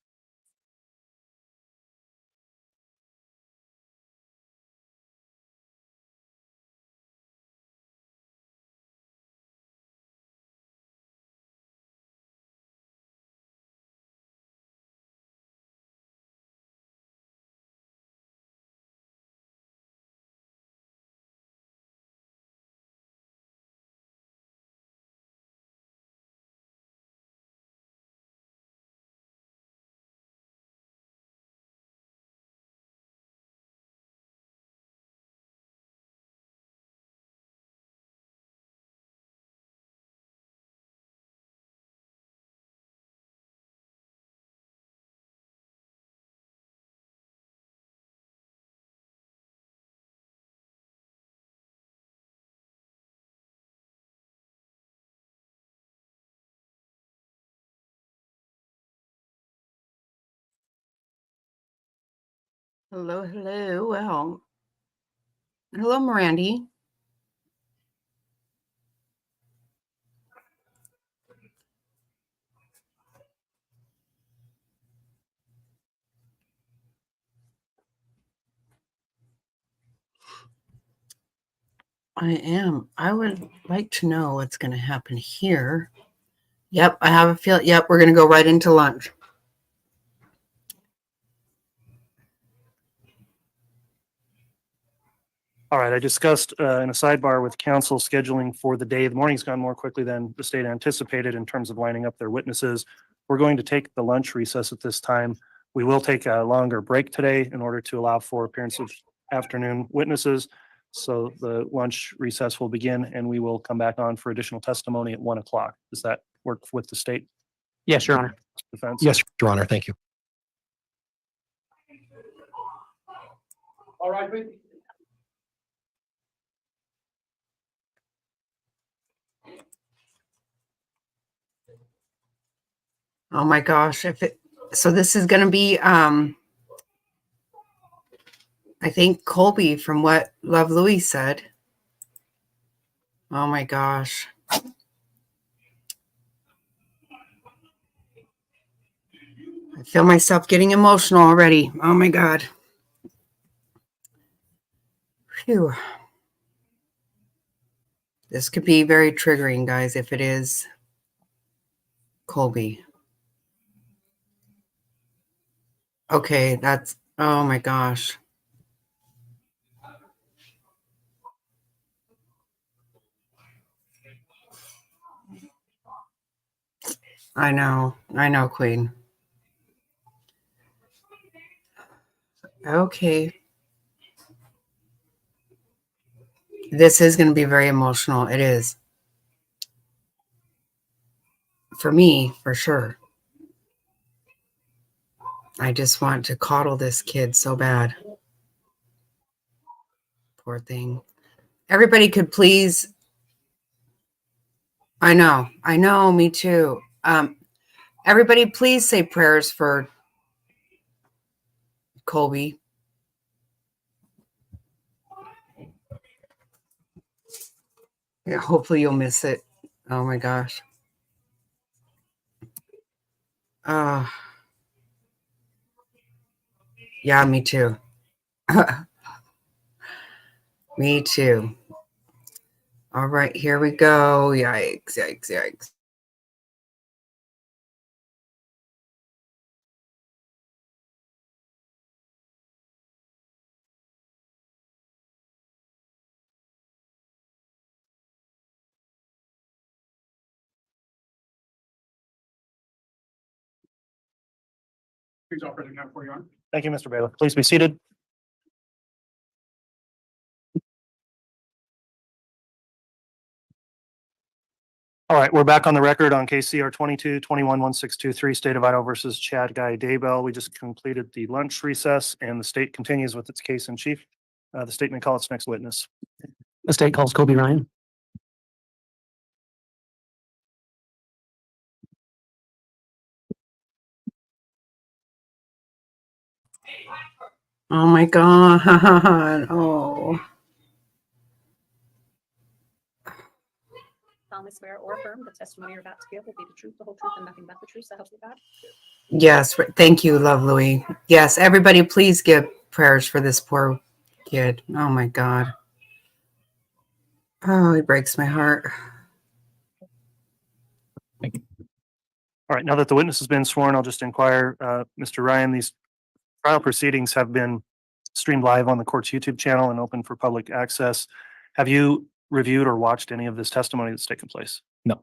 Hello, hello. Well, hello, Mirandy. I am. I would like to know what's going to happen here. Yep, I have a feel. Yep, we're going to go right into lunch. All right, I discussed in a sidebar with counsel scheduling for the day. The morning's gone more quickly than the state anticipated in terms of lining up their witnesses. We're going to take the lunch recess at this time. We will take a longer break today in order to allow for appearance of afternoon witnesses. So the lunch recess will begin and we will come back on for additional testimony at 1 o'clock. Does that work with the state Yes, Your Honor. defense? Yes, Your Honor. Thank you. All right. Oh my gosh. So this is going to be, I think Colby from what Love Louie said. Oh my gosh. I feel myself getting emotional already. Oh my God. Phew. This could be very triggering, guys, if it is Colby. Okay, that's, oh my gosh. I know, Queen. Okay. This is going to be very emotional. It is. For me, for sure. I just want to coddle this kid so bad. Poor thing. Everybody could please. I know, me too. Everybody please say prayers for Colby. Yeah, hopefully you'll miss it. Oh my gosh. Yeah, me too. Me too. All right, here we go. Yikes, yikes, yikes. Thank you, Mr. Bailiff. Please be seated. All right, we're back on the record on case CR 22-21-1623, State of Idaho versus Chad Daybell. We just completed the lunch recess and the state continues with its case in chief. The state may call its next witness. The state calls Colby Ryan. Oh my God. Oh. Solemnly swear or affirm the testimony you're about to give will be the truth, the whole truth, and nothing but the truth, so help you God. Yes, thank you, Love Louie. Yes, everybody please give prayers for this poor kid. Oh my God. Oh, it breaks my heart. All right, now that the witness has been sworn, I'll just inquire, Mr. Ryan, these trial proceedings have been streamed live on the court's YouTube channel and open for public access. Have you reviewed or watched any of this testimony that's taken place? No.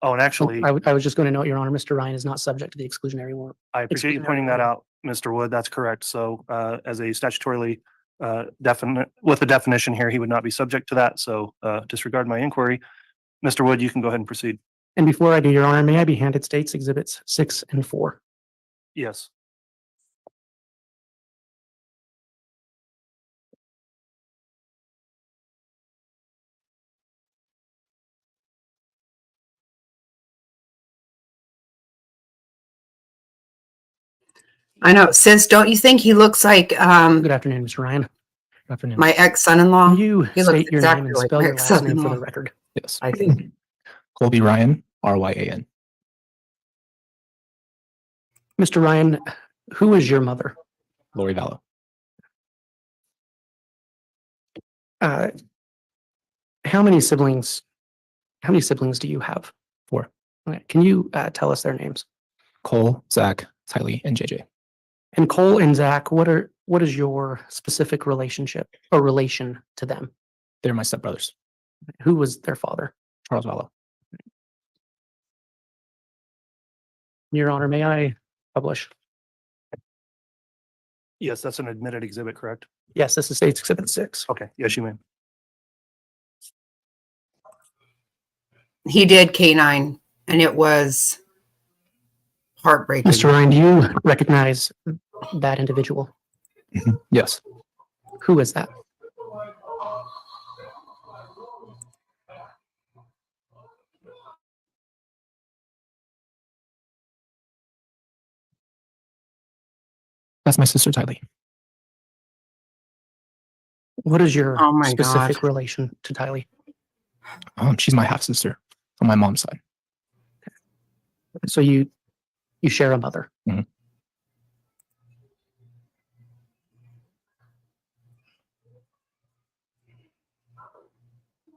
Oh, and actually, I was just going to note, Your Honor, Mr. Ryan is not subject to the exclusionary warrant. I appreciate you pointing that out, Mr. Wood. That's correct. So as a statutorily definite, with the definition here, he would not be subject to that. So disregard my inquiry. Mr. Wood, you can go ahead and proceed. And before I do, Your Honor, may I be handed States Exhibits 6 and 4? Yes. I know, sis, don't you think he looks like Good afternoon, Mr. Ryan. Good afternoon. my ex-son-in-law? Can you He looks state your name exactly and like spell my your last name for ex-son-in-law. the record? Yes. I think. Colby Ryan, Ryan. Mr. Ryan, who is your mother? Lori Vallow. Uh, How many siblings do you have? 4. Okay. Can you tell us their names? Cole, Zach, Tylee, and JJ. And Cole and Zach, what is your specific relationship or relation to them? They're my stepbrothers. Who was their father? Charles Vallow. Your Honor, may I publish? Yes, that's an admitted exhibit, correct? Yes, this is State's Exhibit 6. Okay, yes, you may. He did K9 and it was heartbreaking. Mr. Ryan, do you recognize that individual? Yes. Who is that? That's my sister Tylee. What is your Oh my specific God. relation to Tylee? She's my half sister on my mom's side. So you share a mother. Mhm.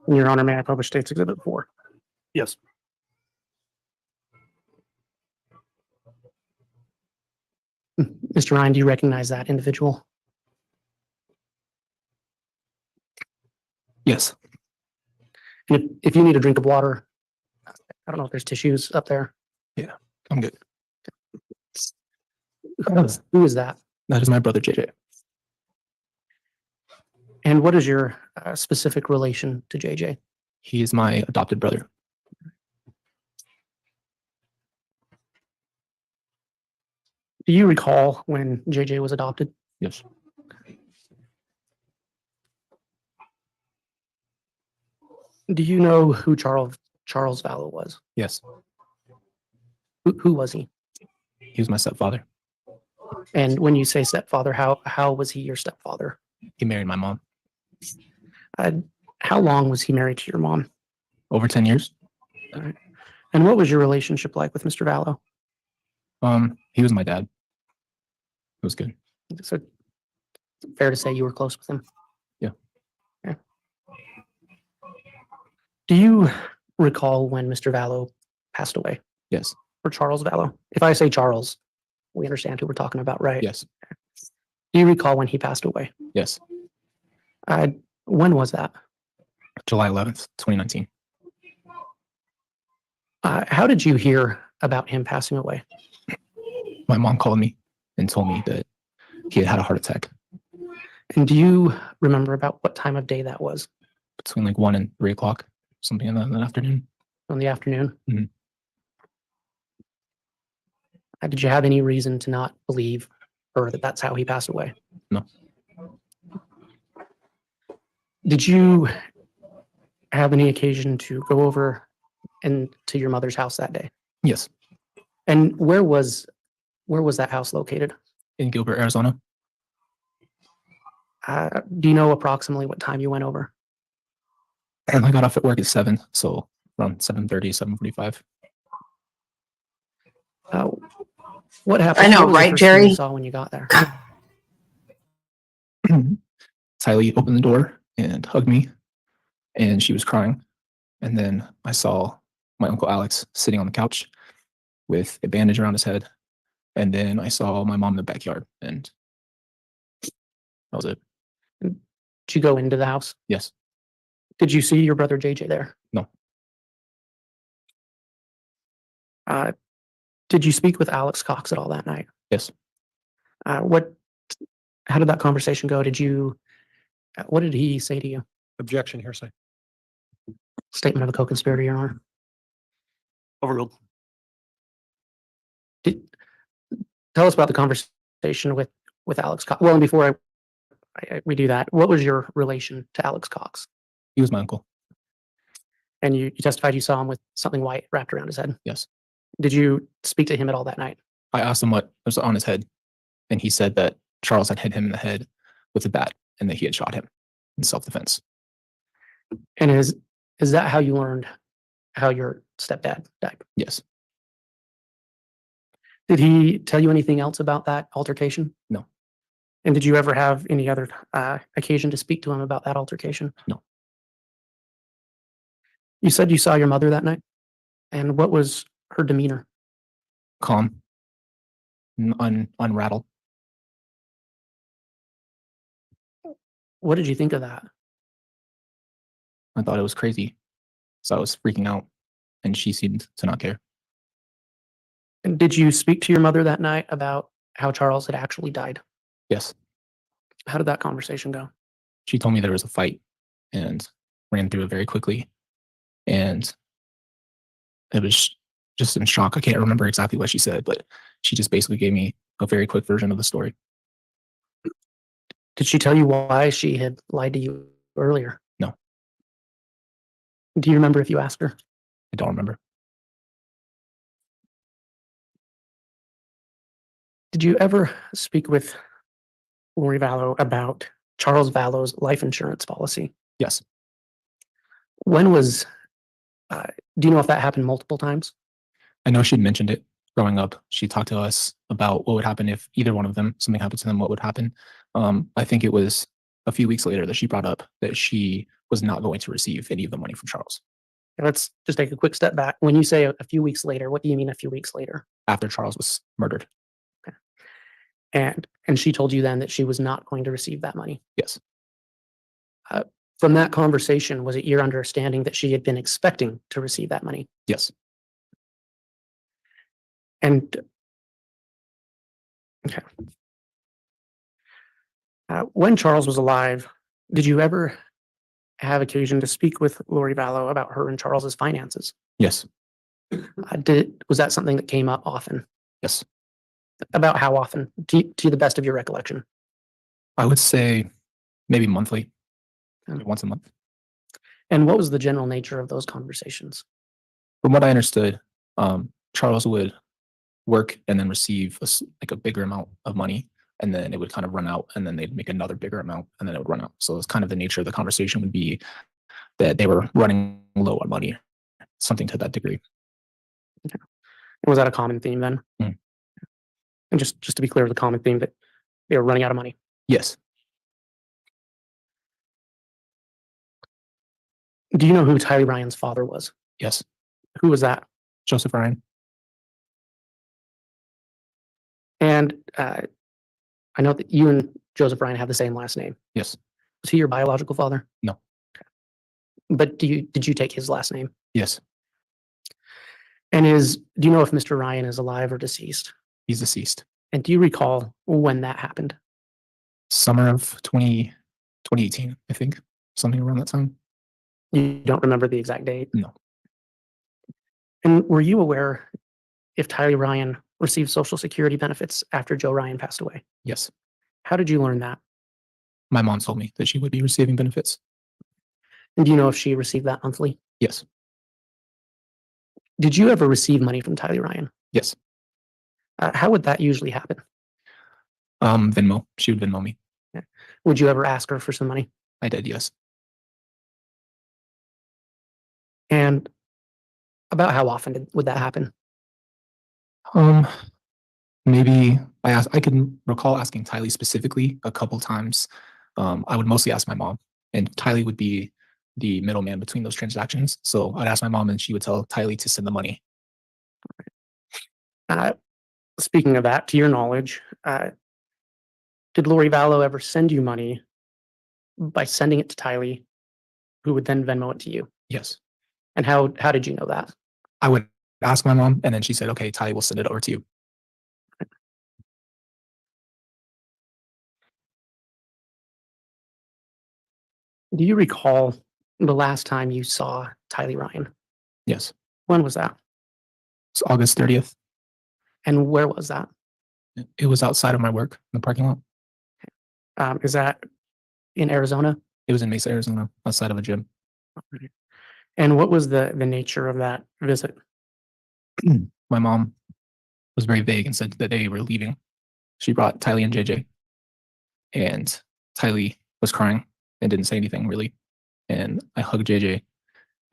Your Honor, may I publish State's Exhibit 4? Yes. Mr. Ryan, do you recognize that individual? Yes. And if you need a drink of water, I don't know if there's tissues up there. I'm good. Who is that? That is my brother JJ. And what is your specific relation to JJ? He is my adopted brother. Do you recall when JJ was adopted? Yes. Do you know who Charles Vallow was? Yes. Who was he? He was my stepfather. And when you say stepfather, how was he your stepfather? He married my mom. How long was he married to your mom? Over 10 years. And what was your relationship like with Mr. Vallow? He was my dad. It was good. So fair to say you were close with him? Yeah. Yeah. Do you recall when Mr. Vallow passed away? Yes. Or Charles Vallow? If I say Charles, we understand who we're talking about, right? Yes. Do you recall when he passed away? Yes. When was that? July 11th, 2019. How did you hear about him passing away? My mom called me and told me that he had had a heart attack And do you remember about what time of day that was? between like 1 and 3 o'clock, something in the afternoon. On the afternoon? Mhm. Did you have any reason to not believe or that that's how he passed away? No. Did you have any occasion to go over and to your mother's house that day? Yes. And where was that house located? In Gilbert, Arizona. Do you know approximately what time you went over? And I got off at work at 7, so around 7:30, 7:45. What happened? I know, What was the right, first thing you Gerri? saw when you got there? Tylee opened the door and hugged me, and she was crying. And then I saw my uncle Alex sitting on the couch with a bandage around his head. And then I saw my mom in the backyard, and that was it. Did you go into the house? Yes. Did you see your brother JJ there? No. Did you speak with Alex Cox at all that night? Yes. How did that conversation go? What did he say to you? Objection, hearsay. Statement of a co-conspirator, Your Honor. Overruled. Tell us about the conversation with Alex Cox. Well, and before we do that, what was your relation to Alex Cox? He was my uncle. And you testified you saw him with something white wrapped around his head. Yes. Did you speak to him at all that night? I asked him what was on his head, And he said that Charles had hit him in the head with a bat and that he had shot him in self-defense. And is that how you learned how your stepdad died? Yes. Did he tell you anything else about that altercation? No. And did you ever have any other occasion to speak to him about that altercation? No. You said you saw your mother that night, and what was her demeanor? Calm. Unrattled. What did you think of that? I thought it was crazy. So I was freaking out and she seemed to not care. And did you speak to your mother that night about how Charles had actually died? Yes. How did that conversation go? She told me there was a fight and ran through it very quickly. And it was just in shock. I can't remember exactly what she said, but she just basically gave me a very quick version of the story. Did she tell you why she had lied to you earlier? No. Do you remember if you asked her? I don't remember. Did you ever speak with Lori Vallow about Charles Vallow's life insurance policy? Yes. When was, do you know if that happened multiple times? I know she'd mentioned it growing up. She talked to us about what would happen if either one of them, something happened to them, what would happen. I think it was a few weeks later that she brought up that she was not going to receive any of the money from Charles. Let's just take a quick step back. When you say a few weeks later, what do you mean a few weeks later? After Charles was murdered. And she told you then that she was not going to receive that money. Yes. From that conversation, was it your understanding that she had been expecting to receive that money? Yes. And okay. When Charles was alive, did you ever have occasion to speak with Lori Vallow about her and Charles's finances? Yes. Was that something that came up often? Yes. About how often, to the best of your recollection? I would say maybe monthly, Okay. maybe once a month. And what was the general nature of those conversations? From what I understood, Charles would work and then receive like a bigger amount of money, and then it would kind of run out, and then they'd make another bigger amount, and then it would run out. So it's kind of the nature of the conversation would be that they were running low on money, something to that degree. Okay. Was that a common theme then? Mm. And just to be clear, the common theme that they were running out of money. Yes. Do you know who Tylee Ryan's father was? Yes. Who was that? Joseph Ryan. And I know that you and Joseph Ryan have the same last name. Yes. Was he your biological father? No. Okay. But did you take his last name? Yes. And do you know if Mr. Ryan is alive or deceased? He's deceased. And do you recall when that happened? Summer of 2018, I think. Something around that time. You don't remember the exact date? No. And were you aware if Tylee Ryan received Social Security benefits after Joe Ryan passed away? Yes. How did you learn that? My mom told me that she would be receiving benefits. And do you know if she received that monthly? Yes. Did you ever receive money from Tylee Ryan? Yes. How would that usually happen? Venmo. She would Venmo me. Would you ever ask her for some money? I did, yes. And about how often would that happen? Maybe I can recall asking Tylee specifically a couple times. I would mostly ask my mom, and Tylee would be the middleman between those transactions. So I'd ask my mom, and she would tell Tylee to send the money. Speaking of that, to your knowledge, did Lori Vallow ever send you money by sending it to Tylee, who would then Venmo it to you? Yes. And how did you know that? I would ask my mom, and then she said, "Okay, Tylee will send it over to you." Do you recall the last time you saw Tylee Ryan? Yes. When was that? It's August 30th. And where was that? It was outside of my work in the parking lot. Is that in Arizona? It was in Mesa, Arizona, outside of a gym. And what was the nature of that visit? My mom was very vague and said that they were leaving. she brought Tylee and JJ, and Tylee was crying and didn't say anything really. And I hugged JJ,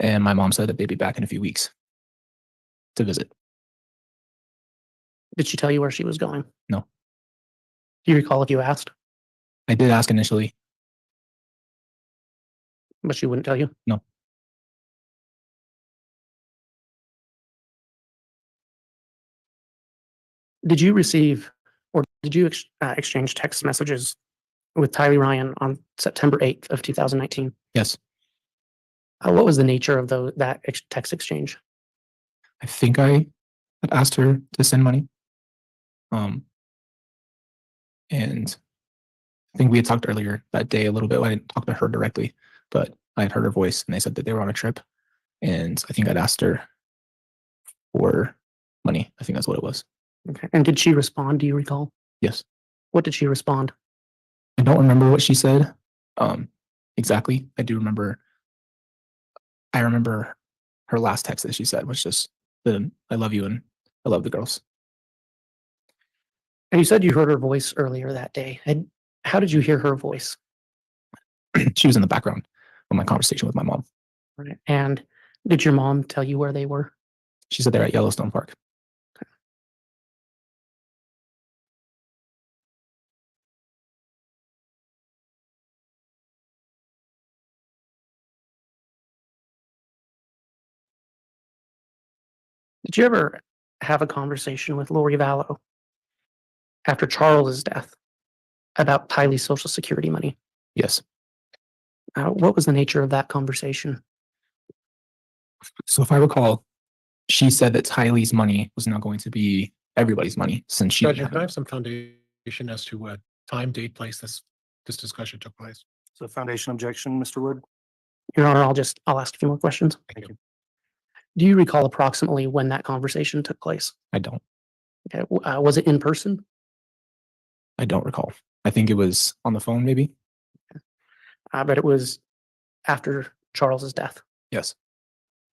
and my mom said that they'd be back in a few weeks to visit. Did she tell you where she was going? No. Do you recall if you asked, I did ask initially. but she wouldn't tell you? No. Did you receive or did you exchange text messages with Tylee Ryan on September 8th of 2019? Yes. What was the nature of that text exchange? I think I had asked her to send money. And I think we had talked earlier that day a little bit. I didn't talk to her directly, but I had heard her voice and they said that they were on a trip. And I think I'd asked her for money. I think that's what it was. Okay. And did she respond? Do you recall? Yes. What did she respond? I don't remember what she said exactly. I remember her last text that she said was just I love you and I love the girls. And you said you heard her voice earlier that day. And how did you hear her voice? She was in the background of my conversation with my mom. Right. And did your mom tell you where they were? She said they're at Yellowstone Park. Did you ever have a conversation with Lori Vallow after Charles's death about Tylee's Social Security money? Yes. What was the nature of that conversation? So if I recall, she said that Tylee's money was not going to be everybody's money since she Judge, didn't can I have have some foundation as to what time, date, place this discussion took place? So foundation objection, Mr. Wood? Your Honor, I'll ask a few more questions. Thank you. Do you recall approximately when that conversation took place? I don't. Okay. Was it in person? I don't recall. I think it was on the phone, maybe. But it was after Charles's death. Yes.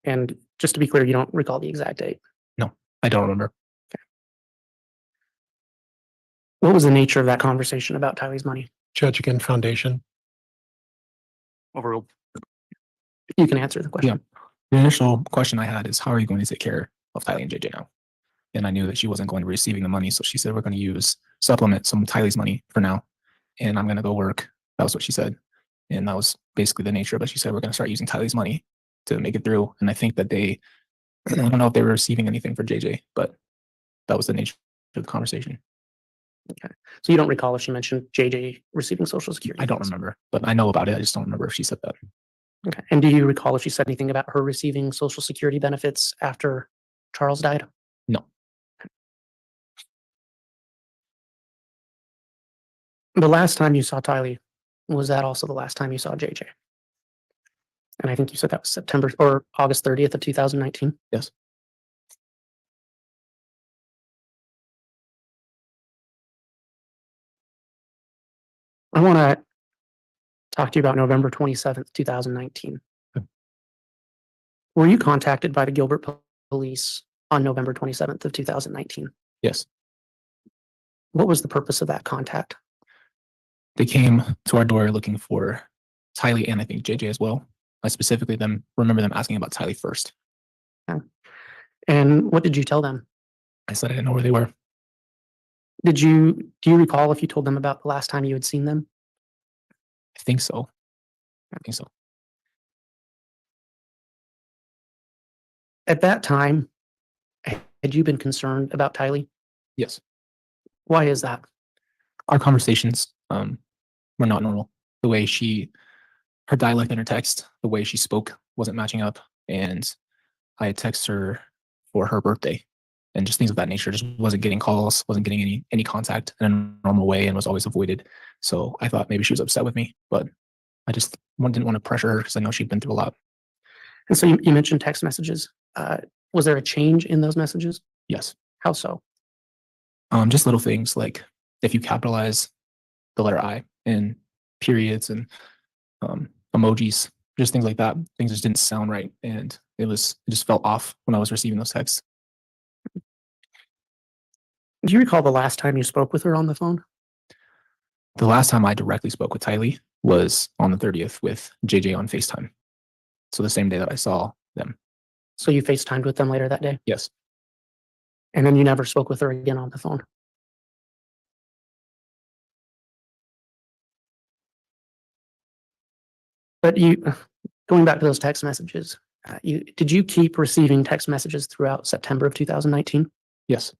And just to be clear, you don't recall the exact date. No, I don't remember. What was the nature of that conversation about Tylee's money? Judge, again, foundation. Overruled. You can answer the question. The initial question I had is, how are you going to take care of Tylee and JJ now? And I knew that she wasn't going to be receiving the money. So she said, we're going to supplement some of Tylee's money for now. And I'm going to go work. That was what she said. And that was basically the nature of it. She said, we're going to start using Tylee's money to make it through. And I think that I don't know if they were receiving anything for JJ, but that was the nature of the conversation. Okay. So you don't recall if she mentioned JJ receiving Social Security? I don't remember, but I know about it. I just don't remember if she said that. Okay. And do you recall if she said anything about her receiving Social Security benefits after Charles died? No. The last time you saw Tylee, was that also the last time you saw JJ? And I think you said that was September or August 30th of 2019. Yes. I want to talk to you about November 27th, 2019. Okay. Were you contacted by the Gilbert Police on November 27th of 2019? Yes. What was the purpose of that contact? They came to our door looking for Tylee and I think JJ as well. I specifically remember them asking about Tylee first. And what did you tell them? I said I didn't know where they were. Do you recall if you told them about the last time you had seen them? I think so. I think so. At that time, had you been concerned about Tylee? Yes. Why is that? Our conversations were not normal. The way her dialect in her text, the way she spoke wasn't matching up. And I had texted her for her birthday and just things of that nature. Just wasn't getting calls, wasn't getting any contact in a normal way and was always avoided. So I thought maybe she was upset with me, but I just didn't want to pressure her because I know she'd been through a lot. And so you mentioned text messages. Was there a change in those messages? Yes. How so? Just little things like if you capitalize the letter I in periods and emojis, just things like that. Things just didn't sound right. And it just felt off when I was receiving those texts. Do you recall the last time you spoke with her on the phone? The last time I directly spoke with Tylee was on the 30th with JJ on FaceTime. So the same day that I saw them. So you FaceTimed with them later that day? Yes. And then you never spoke with her again on the phone? But going back to those text messages, did you keep receiving text messages throughout September of 2019? Yes.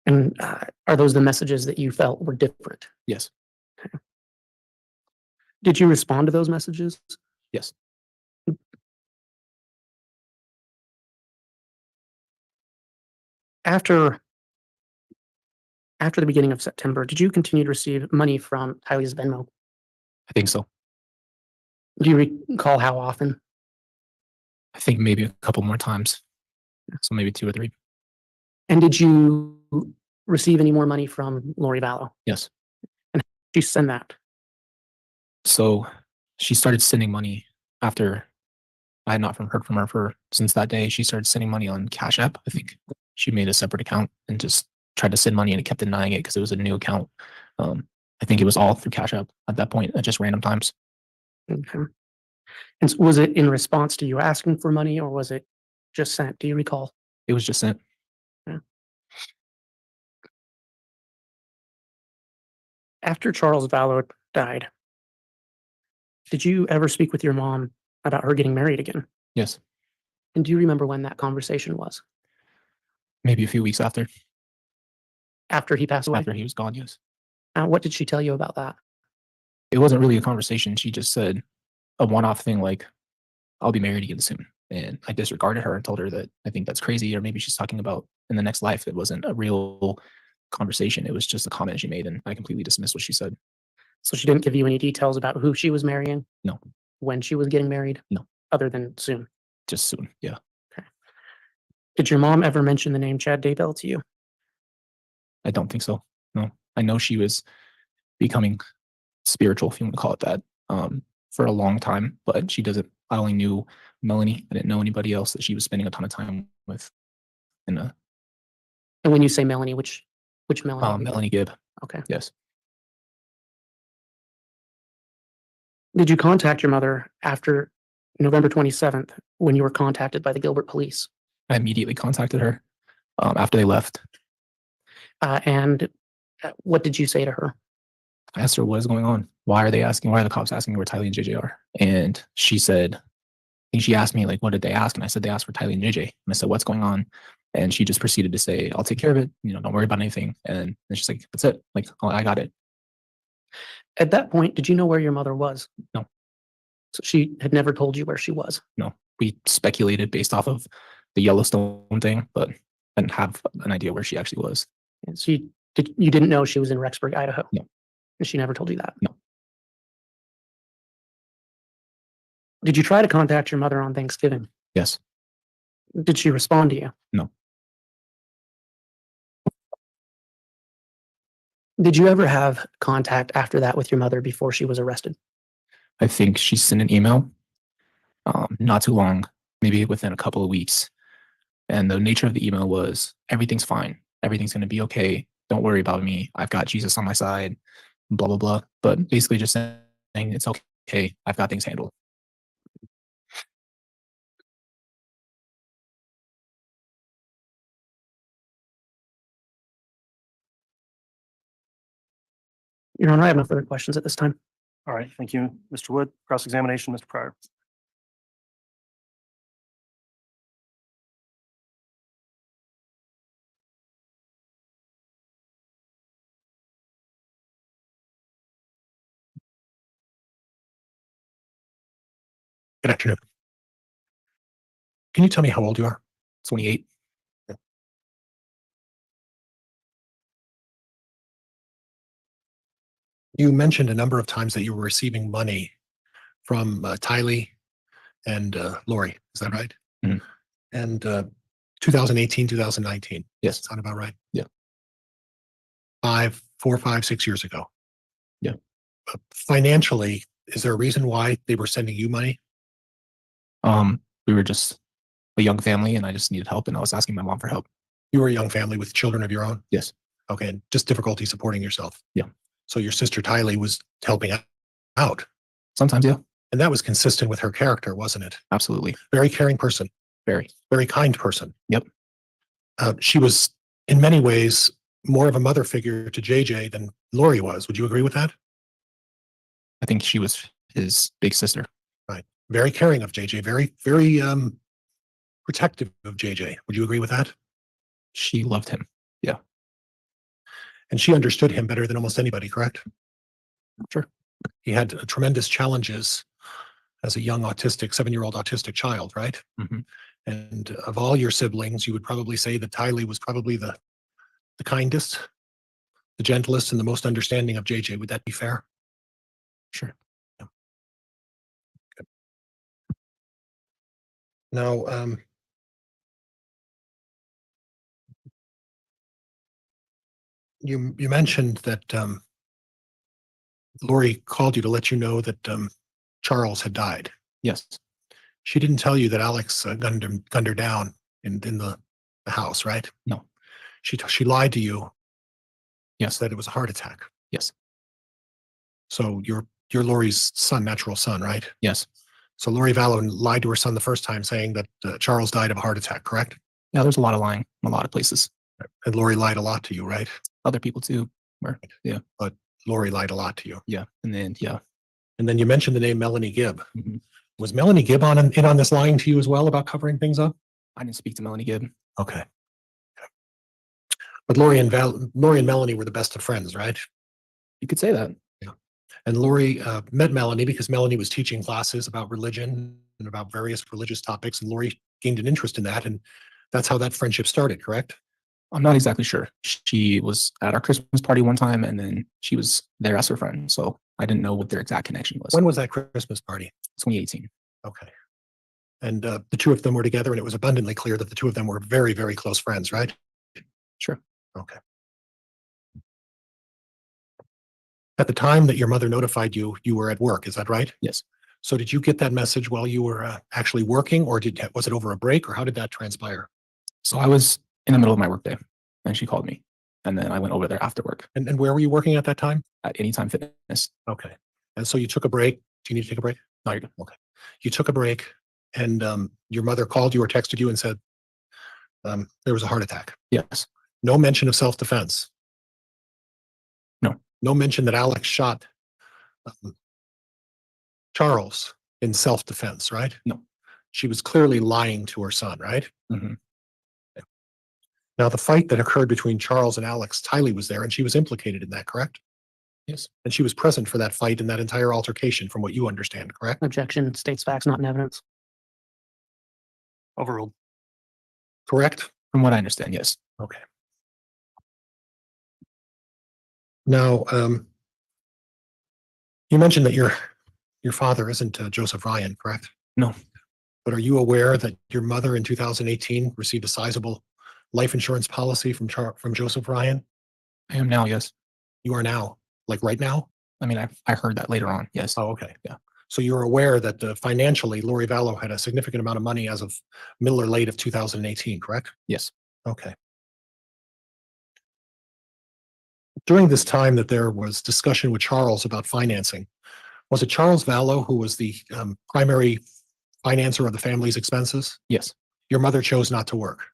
And are those the messages that you felt were different? Yes. Did you respond to those messages? Yes. After the beginning of September, did you continue to receive money from Tylee's Venmo? I think so. Do you recall how often? I think maybe a couple more times. So maybe 2 or 3. And did you receive any more money from Lori Vallow? Yes. And how did you send that? So she started sending money after I had not heard from her since that day. She started sending money on Cash App. I think she made a separate account and just tried to send money, and it kept denying it because it was a new account. I think it was all through Cash App at that point at just random times. Okay. And was it in response to you asking for money, or was it just sent? Do you recall? It was just sent. Yeah. After Charles Vallow died, did you ever speak with your mom about her getting married again? Yes. And do you remember when that conversation was? Maybe a few weeks after After he passed away? he was gone. Yes. What did she tell you about that? It wasn't really a conversation. She just said a one-off thing like, I'll be married again soon. And I disregarded her and told her that I think that's crazy, or maybe she's talking about in the next life. It wasn't a real conversation. It was just a comment she made, and I completely dismissed what she said. So she didn't give you any details about who she was marrying? No. When she was getting married? No. Other than soon? Just soon. Yeah. Okay. Did your mom ever mention the name Chad Daybell to you? I don't think so. No. I know she was becoming spiritual, if you want to call it that, for a long time, but she doesn't. I only knew Melanie. I didn't know anybody else that she was spending a ton of time with. And when you say Melanie, which Melanie? Melanie Gibb. Okay. Yes. Did you contact your mother after November 27th when you were contacted by the Gilbert police? I immediately contacted her after they left. And what did you say to her? I asked her what is going on. Why are the cops asking where Tylee and JJ are? And she said, I think she asked me like, what did they ask? And I said, they asked for Tylee and JJ. And I said, what's going on? And she just proceeded to say, I'll take care of it. Don't worry about anything. And then she's like, that's it. Like, oh, I got it. At that point, did you know where your mother was? No. So she had never told you where she was? No. We speculated based off of the Yellowstone thing, but I didn't have an idea where she actually was. And so you didn't know she was in Rexburg, Idaho? No. And she never told you that? No. Did you try to contact your mother on Thanksgiving? Yes. Did she respond to you? No. Did you ever have contact after that with your mother before she was arrested? I think she sent an email not too long, maybe within a couple of weeks. And the nature of the email was, everything's fine. Everything's going to be okay. Don't worry about me. I've got Jesus on my side, blah, blah, blah. But basically just saying it's okay. I've got things handled. Your Honor, I have no further questions at this time. All right. Thank you, Mr. Wood. Cross-examination, Mr. Pryor. Good afternoon. Can you tell me how old you are? 28. You mentioned a number of times that you were receiving money from Tylee and Lori. Is that right? Mhm. And 2018, 2019. Yes. Sound about right? Yeah. 4, 5, 6 years ago. Yeah. Financially, is there a reason why they were sending you money? We were just a young family and I just needed help and I was asking my mom for help. You were a young family with children of your own? Yes. Okay, and just difficulty supporting yourself? Yeah. So your sister Tylee was helping out, Sometimes, yeah, and that was consistent with her character, wasn't it? absolutely. Very caring person, Very. very kind person. Yep. She was, in many ways, more of a mother figure to JJ than Lori was. Would you agree with that? I think she was his big sister. Very caring of JJ, very protective of JJ. Would you agree with that? She loved him. And she understood him better than almost anybody, correct? Sure. He had tremendous challenges as a young autistic, 7-year-old autistic child, right? Mhm. And of all your siblings, you would probably say that Tylee was probably the kindest, the gentlest, and the most understanding of JJ. Would that be fair? Sure. Yeah. Good. Now, you mentioned that Lori called you to let you know that Charles had died. Yes. She didn't tell you that Alex gunned her down in the house, right? No. She lied to you. Yes. Said it was a heart attack. Yes. So you're Lori's son, natural son, right? Yes. So Lori Vallow lied to her son the first time, saying that Charles died of a heart attack, correct? Yeah, there's a lot of lying in a lot of places. And Lori lied a lot to you, right? Other people too. Were, yeah. But Lori lied a lot to you. Yeah. And then, yeah. And then you mentioned the name Melanie Gibb. Mhm. Was Melanie Gibb in on this lying to you as well about covering things up? I didn't speak to Melanie Gibb. Okay. But Lori and Melanie were the best of friends, right? You could say that. And Lori met Melanie because Melanie was teaching classes about religion and about various religious topics, and Lori gained an interest in that, and that's how that friendship started, correct? I'm not exactly sure. She was at our Christmas party one time, and then she was there as her friend. So I didn't know what their exact connection was. When was that Christmas party? 2018. Okay. And the two of them were together, and it was abundantly clear that the two of them were very, very close friends, right? Sure. Okay. At the time that your mother notified you, you were at work, is that right? Yes. So did you get that message while you were actually working, or was it over a break, or how did that transpire? So I was in the middle of my workday, and she called me, and then I went over there after work And where were you working at that time? at Anytime Fitness. Okay. And so you took a break. Do you need to take a break? No, you're good. Okay. You took a break, and your mother called you or texted you and said there was a heart attack. Yes. No mention of self-defense. No. No mention that Alex shot Charles in self-defense, right? No. She was clearly lying to her son, right? Mhm. Now, the fight that occurred between Charles and Alex, Tylee was there, and she was implicated in that, correct? Yes. And she was present for that fight and that entire altercation, from what you understand, correct? Objection, states facts, not in evidence. Overruled. Correct? From what I understand, yes. Okay. Now, you mentioned that your father isn't Joseph Ryan, correct? No. But are you aware that your mother in 2018 received a sizable life insurance policy from Joseph Ryan? I am now, yes. You are now, like right now? I mean, I heard that later on, yes. Oh, okay. Yeah. So you're aware that financially, Lori Vallow had a significant amount of money as of middle or late of 2018, correct? Yes. Okay. During this time that there was discussion with Charles about financing, was it Charles Vallow who was the primary financer of the family's expenses? Yes. Your mother chose not to work.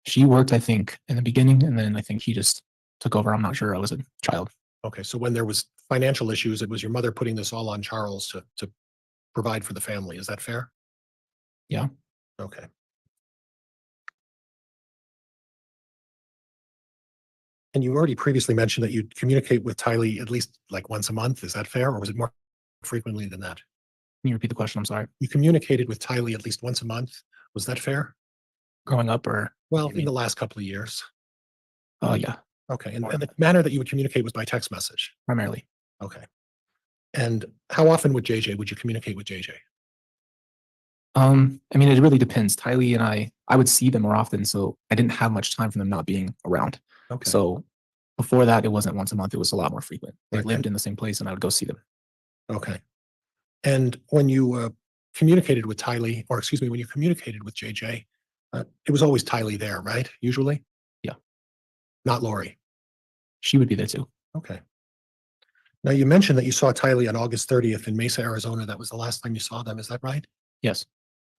She worked, I think, in the beginning, and then I think he just took over. I'm not sure. I was a child. Okay, so when there was financial issues, it was your mother putting this all on Charles to provide for the family. Is that fair? Yeah. Okay. And you already previously mentioned that you'd communicate with Tylee at least like once a month. Is that fair, or was it more frequently than that? Can you repeat the question? I'm sorry. You communicated with Tylee at least once a month. Was that fair? Growing up or? Well, You in mean- the last couple of years. Yeah, Okay, and, More and the than manner that you would communicate was by text message. primarily. Okay. And how often would you communicate with JJ? I mean, it really depends. Tylee and I would see them more often, so I didn't have much time for them not being around. Okay. So before that, it wasn't once a month. It was a lot more frequent. They Right. lived in the same place, and I would go see them. Okay. And when you communicated with Tylee, or excuse me, when you communicated with JJ, it was always Tylee there, right? Usually? not Lori. She would be there too. Okay. Now, you mentioned that you saw Tylee on August 30th in Mesa, Arizona. That was the last time you saw them. Is that right? Yes.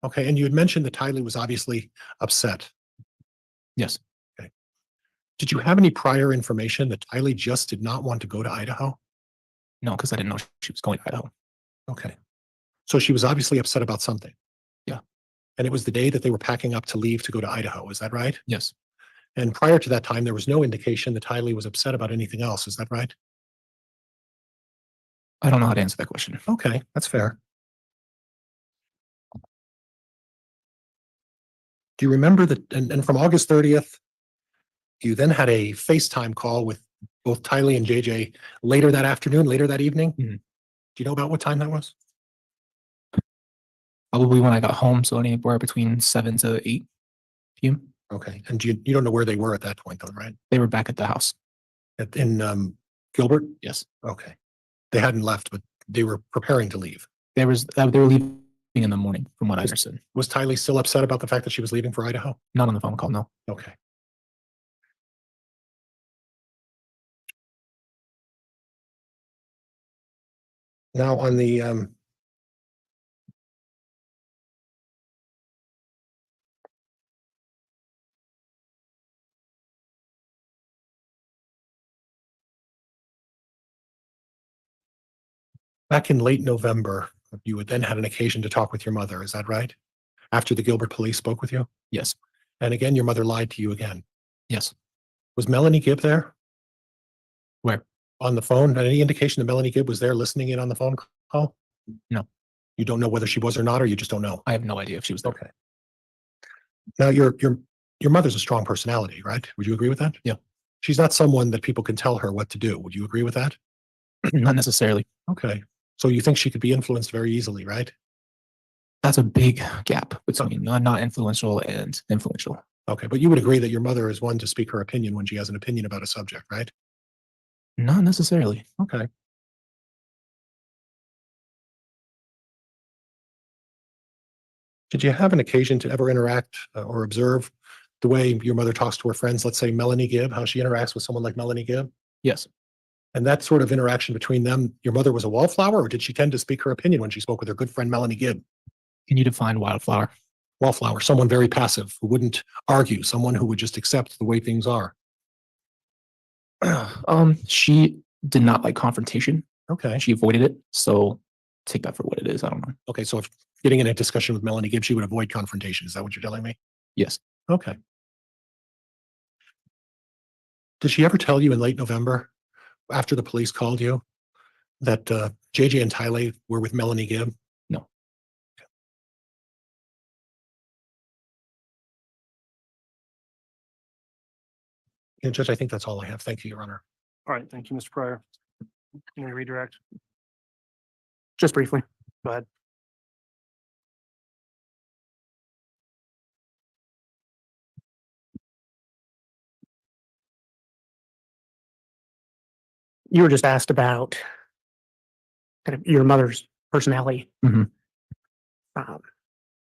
Okay. And you had mentioned that Tylee was obviously upset. Yes. Did you have any prior information that Tylee just did not want to go to Idaho? No, because I didn't know she was going to Idaho. Okay. So she was obviously upset about something. Yeah. And it was the day that they were packing up to leave to go to Idaho. Is that right? Yes. And prior to that time, there was no indication that Tylee was upset about anything else. Is that right? I don't know how to answer that question. Okay, that's fair. Do you remember that? And from August 30th, you then had a FaceTime call with both Tylee and JJ later that afternoon, later that evening. Mhm. Do you know about what time that was? Probably when I got home, so anywhere between 7 to 8 p.m. Okay. And you don't know where they were at that point, though, right? They were back at the house. In Gilbert? Yes. Okay. They hadn't left, but they were preparing to leave. They were leaving in the morning, from what I understood. Was Tylee still upset about the fact that she was leaving for Idaho? Not on the phone call, no. Okay. Now on the back in late November, you had then had an occasion to talk with your mother. Is that right? After the Gilbert police spoke with you? Yes. And again, your mother lied to you again. Yes. Was Melanie Gibb there? Where? On the phone? Any indication that Melanie Gibb was there listening in on the phone call? No. You don't know whether she was or not, or you just don't know? I have no idea if she was there. Okay. Now, your mother's a strong personality, right? Would you agree with that? Yeah. She's not someone that people can tell her what to do. Would you agree with that? Not necessarily. Okay. So you think she could be influenced very easily, right? That's a big gap between not influential and influential. Okay. But you would agree that your mother is one to speak her opinion when she has an opinion about a subject, right? Not necessarily. Okay. Did you have an occasion to ever interact or observe the way your mother talks to her friends, let's say Melanie Gibb, how she interacts with someone like Melanie Gibb? Yes. And that sort of interaction between them, your mother was a wallflower, or did she tend to speak her opinion when she spoke with her good friend Melanie Gibb? Can you define wildflower? Wallflower, someone very passive who wouldn't argue, someone who would just accept the way things are. She did not like confrontation. Okay. She avoided it. So take that for what it is. I don't know. Okay. So if getting in a discussion with Melanie Gibb, she would avoid confrontation. Is that what you're telling me? Yes. Okay. Did she ever tell you in late November, after the police called you, that JJ and Tylee were with Melanie Gibb? No. Yeah, Judge, I think that's all I have. Thank you, Your Honor. All right, thank you, Mr. Pryor. Can you redirect? Just briefly. Go ahead. You were just asked about kind of your mother's personality. Mhm.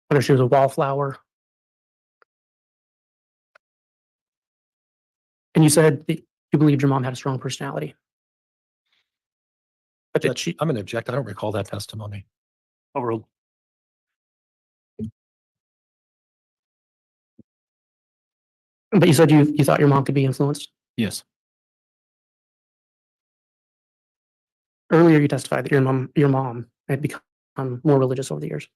Whether she was a wallflower. And you said that you believed your mom had a strong personality. But that Judge, she, I'm going to object. I don't recall that testimony. Overruled. but you said you thought your mom could be influenced. Yes. Earlier, you testified that your mom had become more religious over the years.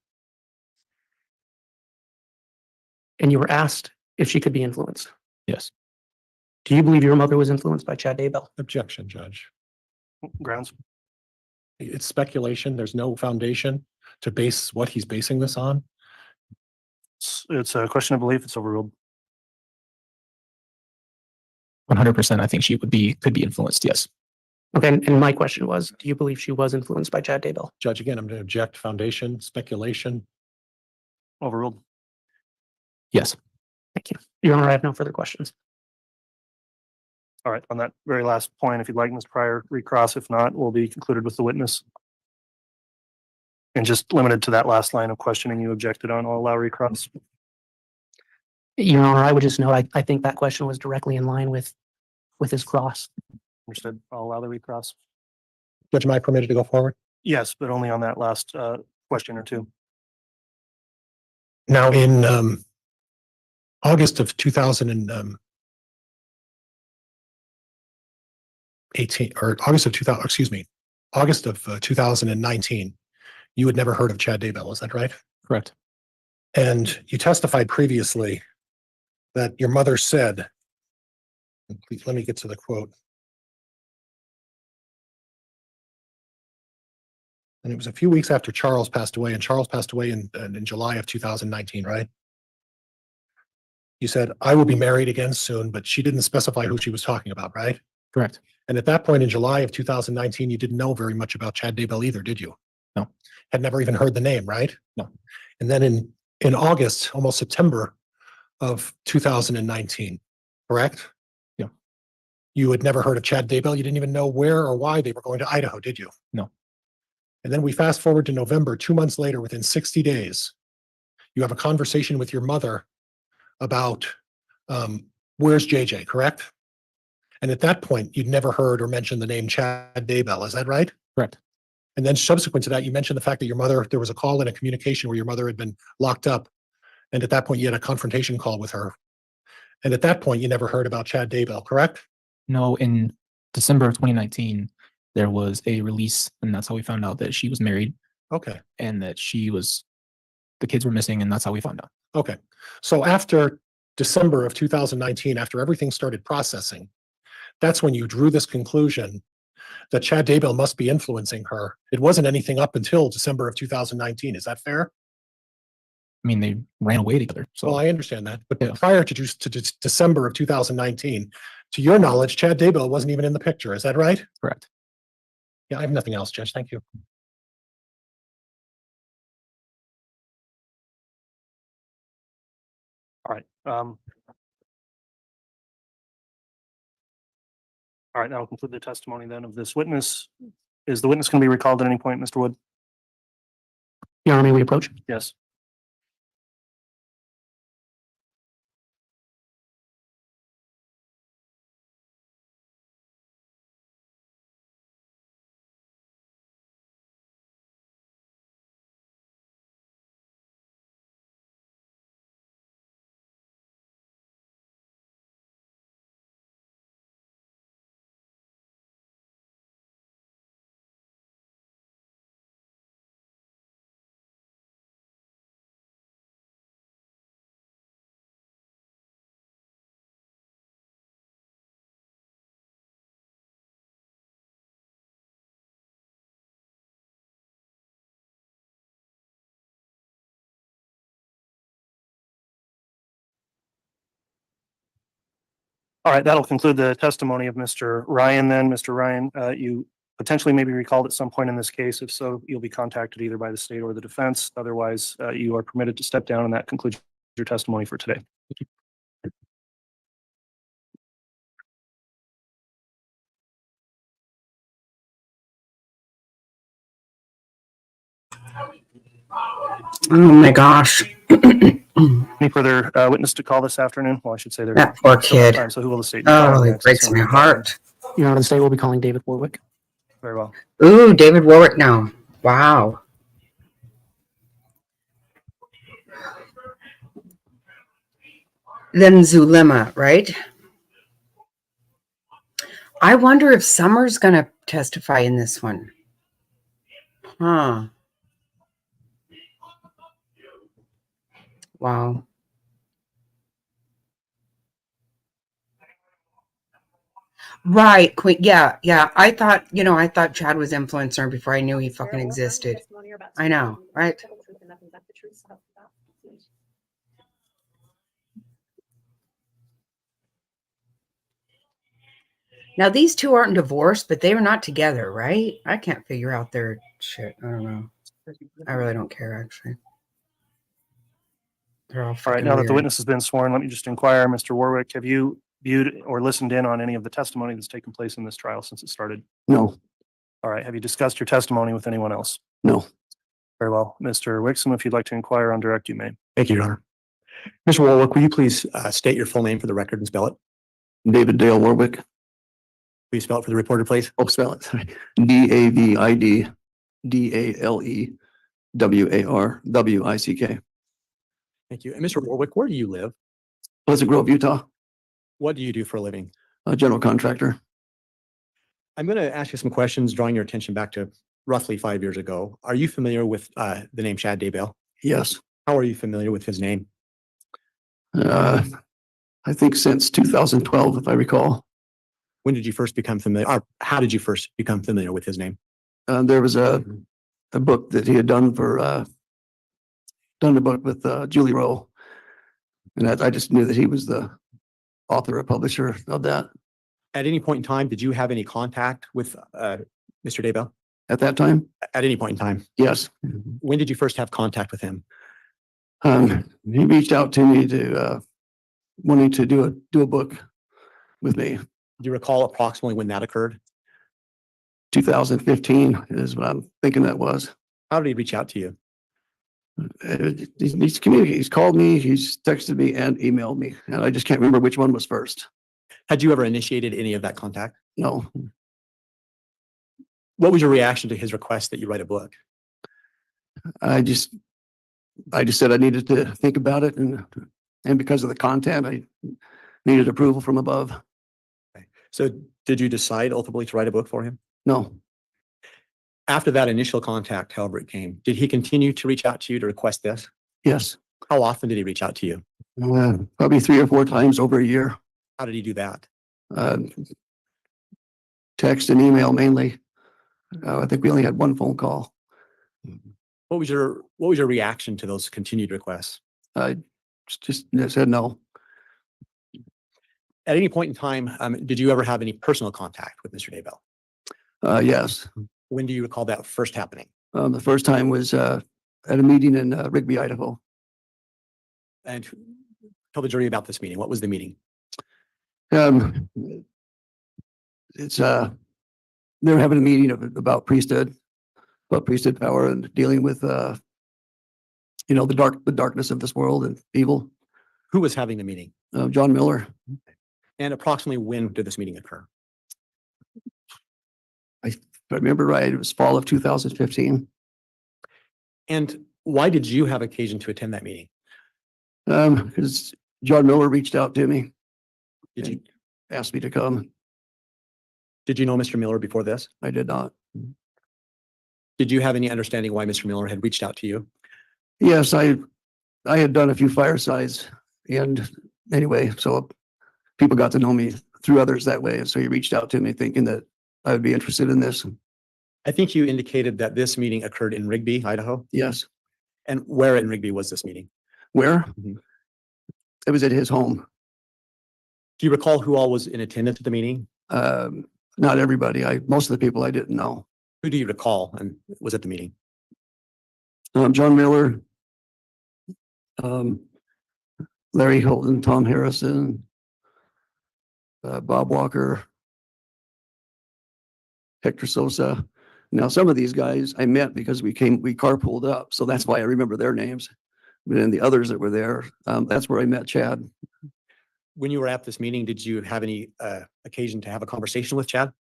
And you were asked if she could be influenced. Yes. Do you believe your mother was influenced by Chad Daybell? Objection, Judge. Grounds. It's speculation. There's no foundation to base what he's basing this on. It's a question of belief. It's overruled. 100%. I think she could be influenced. Yes. Okay, and my question was, do you believe she was influenced by Chad Daybell? Judge, again, I'm going to object. Foundation, speculation. Overruled. Yes. Thank you. Your Honor, I have no further questions. All right, on that very last point, if you'd like, Mr. Pryor, recross. If not, we'll be concluded with the witness. And just limited to that last line of questioning you objected on, I'll allow recross. Your Honor, I would just note, I think that question was directly in line with with his cross. Understood. I'll allow the recross. Judge, am I permitted to go forward? Yes, but only on that last question or two. Now, in August of 2018, or August of 2000, excuse me, August of 2019, you had never heard of Chad Daybell, is that right? Correct. And you testified previously that your mother said, please let me get to the quote. And it was a few weeks after Charles passed away, and Charles passed away in July of 2019, right? You said, I will be married again soon, but she didn't specify who she was talking about, right? Correct. And at that point in July of 2019, you didn't know very much about Chad Daybell either, did you? No. Had never even heard the name, right? No. And then in August, almost September of 2019, correct? Yeah. You had never heard of Chad Daybell. You didn't even know where or why they were going to Idaho, did you? No. And then we fast forward to November, 2 months later, within 60 days, you have a conversation with your mother about where's JJ, correct? And at that point, you'd never heard or mentioned the name Chad Daybell, is that right? Correct. And then subsequent to that, you mentioned the fact that your mother, there was a call and a communication where your mother had been locked up. And at that point, you had a confrontation call with her. And at that point, you never heard about Chad Daybell, correct? No, in December of 2019, there was a release, and that's how we found out that she was married Okay, and that the kids were missing, and that's how we found out. okay. So after December of 2019, after everything started processing, that's when you drew this conclusion that Chad Daybell must be influencing her. It wasn't anything up until December of 2019. Is that fair? I mean, they ran away together. So Well, I understand that, but Yeah. prior to December of 2019, to your knowledge, Chad Daybell wasn't even in the picture. Is that right? correct. Yeah, I have nothing else, Judge. Thank you. All right. All right, that will conclude the testimony then of this witness. Is the witness going to be recalled at any point, Mr. Wood? Your Honor, may we approach? Yes. All right, that'll conclude the testimony of Mr. Ryan then. Mr. Ryan, you potentially may be recalled at some point in this case. If so, you'll be contacted either by the state or the defense. Otherwise, you are permitted to step down, and that concludes your testimony for today. Oh my gosh. Any further witness to call this afternoon? Well, I should say there. That poor kid. So who will the state? be Oh, calling it next? breaks my heart. Your Honor, the state will be calling David Warwick. Very well. Ooh, David Warwick now. Wow. Then Zulema, right? I wonder if Summer's going to testify in this one. Huh. Wow. Right. Queen. Yeah. Yeah. I thought Chad was influencing her before I knew he fucking existed. I know, right? Now, these two aren't divorced, but they were not together, right? I can't figure out their shit. I don't know. I really don't care, actually. They're all All right, now that the witness has been sworn, let me just inquire, Mr. Warwick, have you viewed or listened in on any of the testimony that's taken place in this trial since it started? No, All right, have you discussed your testimony with anyone else? no. Very well. Mr. Wixom, if you'd like to inquire on direct, you may. Thank you, Your Honor. Mr. Warwick, will you please state your full name for the record and spell it? David Dale Warwick. Please spell it for the reporter, please. Oh, spell it. Sorry. DAVID DALEWARWICK. Thank you. And Mr. Warwick, where do you live? Pleasant Grove, Utah, What do you do for a living? a general contractor. I'm going to ask you some questions, drawing your attention back to roughly 5 years ago. Are you familiar with the name Chad Daybell? Yes. How are you familiar with his name? I think since 2012, if I recall. When did you first become familiar, or how did you first become familiar with his name? There was a book that he had done done a book with Julie Rowe. And I just knew that he was the author or publisher of that. At any point in time, did you have any contact with Mr. Daybell? At that time? At any point in time? Yes. When did you first have contact with him? He reached out to me to wanting to do a book with me. Do you recall approximately when that occurred? 2015 is what I'm thinking that was. How did he reach out to you? He's communicated. He's called me, he's texted me and emailed me, and I just can't remember which one was first. Had you ever initiated any of that contact? No. What was your reaction to his request that you write a book? I just said I needed to think about it, and because of the content, I needed approval from above. So did you decide ultimately to write a book for him? No. After that initial contact, however it came, did he continue to reach out to you to request this? Yes. How often did he reach out to you? Probably 3 or 4 times over a year. How did he do that? Text and email mainly. I think we only had 1 phone call. What was your reaction to those continued requests? I just said no. At any point in time, did you ever have any personal contact with Mr. Daybell? Yes. When do you recall that first happening? The first time was at a meeting in Rigby, Idaho. And tell the jury about this meeting. What was the meeting? It's they were having a meeting about priesthood power and dealing with the darkness of this world and evil. Who was having the meeting? John Miller. And approximately when did this meeting occur? If I remember right, it was fall of 2015. And why did you have occasion to attend that meeting? Because John Miller reached out to me. Did you asked me to come? Did you know Mr. Miller before this? I did not. Did you have any understanding why Mr. Miller had reached out to you? Yes, I had done a few firesides, and anyway, so people got to know me through others that way. So he reached out to me thinking that I would be interested in this. I think you indicated that this meeting occurred in Rigby, Idaho. Yes. And where in Rigby was this meeting? Where? Mhm. It was at his home. Do you recall who all was in attendance at the meeting? Not everybody. Most of the people I didn't know. Who do you recall and was at the meeting? John Miller, Larry Holton, Tom Harrison, Bob Walker, Hector Sosa. Now, some of these guys I met because we carpooled up, so that's why I remember their names. But then the others that were there, that's where I met Chad. When you were at this meeting, did you have any occasion to have a conversation with Chad?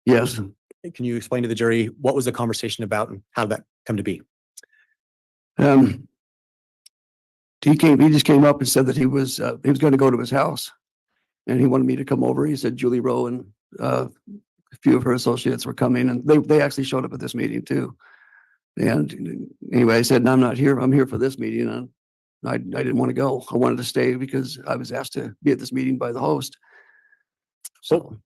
Yes. Can you explain to the jury what was the conversation about and how did that come to be? He just came up and said that he was going to go to his house, and he wanted me to come over. He said Julie Rowe and a few of her associates were coming, and they actually showed up at this meeting too. And anyway, I said, "No, I'm not here. I'm here for this meeting." And I didn't want to go. I wanted to stay because I was asked to be at this meeting by the host. So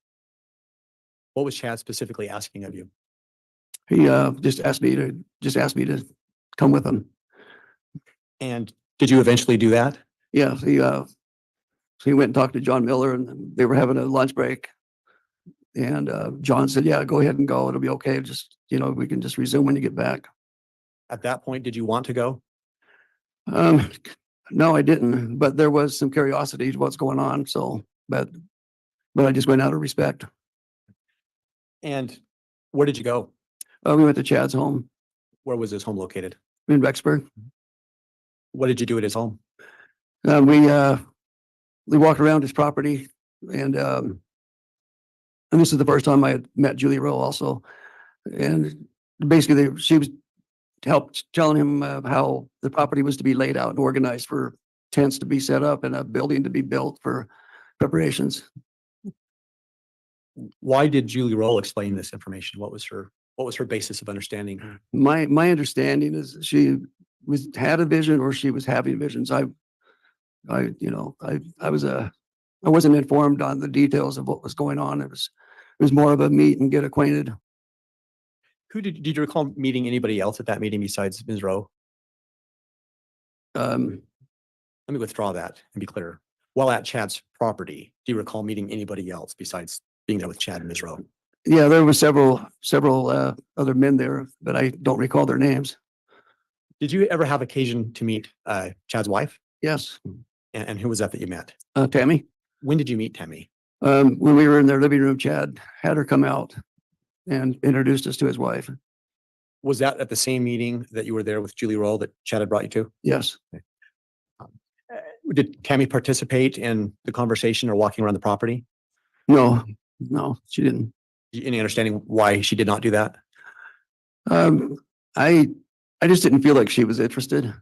what was Chad specifically asking of you? he just asked me to come with him. And did you eventually do that? Yeah, he went and talked to John Miller, and they were having a lunch break. And John said, "Yeah, go ahead and go. It'll be okay. Just, we can just resume when you get back." At that point, did you want to go? No, I didn't, but there was some curiosity to what's going on. So, but I just went out of respect. And where did you go? We went to Chad's home Where was his home located? in Rexburg. What did you do at his home? We walked around his property, and And this is the first time I had met Julie Rowe also. And basically she was helped telling him how the property was to be laid out and organized for tents to be set up and a building to be built for preparations. Why did Julie Roll explain this information? What was her basis of understanding? My understanding is she had a vision or she was having visions. I wasn't informed on the details of what was going on. It was more of a meet and get acquainted. Who did you recall meeting anybody else at that meeting besides Ms. Rowe? Let me withdraw that and be clear. While at Chad's property, do you recall meeting anybody else besides being there with Chad and Ms. Rowe? Yeah, there were several other men there, but I don't recall their names. Did you ever have occasion to meet Chad's wife? Yes, And who was that you met? Tammy. When did you meet Tammy? When we were in their living room, Chad had her come out and introduced us to his wife. Was that at the same meeting that you were there with Julie Roll that Chad had brought you to? Yes. Did Tammy participate in the conversation or walking around the property? No, she didn't. Any understanding why she did not do that? I just didn't feel like she was interested,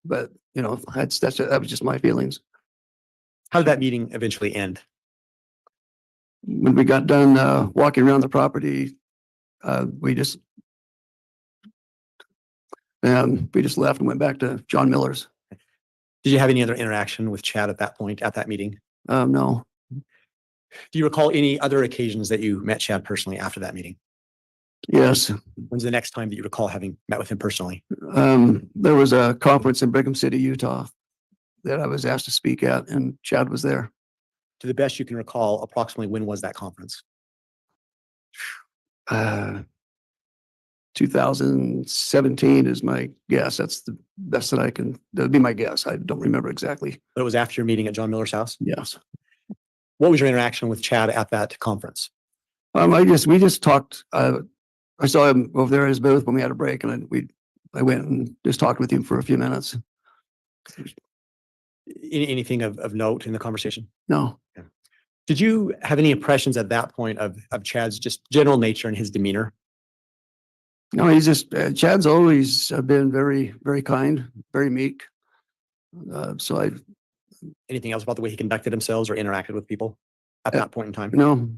but that was just my feelings. How did that meeting eventually end? When we got done walking around the property, we just left and went back to John Miller's. Did you have any other interaction with Chad at that point, at that meeting? No. Do you recall any other occasions that you met Chad personally after that meeting? Yes. When's the next time that you recall having met with him personally? There was a conference in Brigham City, Utah that I was asked to speak at, and Chad was there. To the best you can recall, approximately when was that conference? 2017 is my guess. That's the best that'd be my guess. I don't remember exactly. But it was after your meeting at John Miller's house? Yes. What was your interaction with Chad at that conference? We just talked. I saw him over there at his booth when we had a break, and I went and just talked with him for a few minutes. Anything of note in the conversation? No. Did you have any impressions at that point of Chad's just general nature and his demeanor? No, he's just Chad's always been very, very kind, very meek. Anything else about the way he conducted himself or interacted with people at that point in time? No.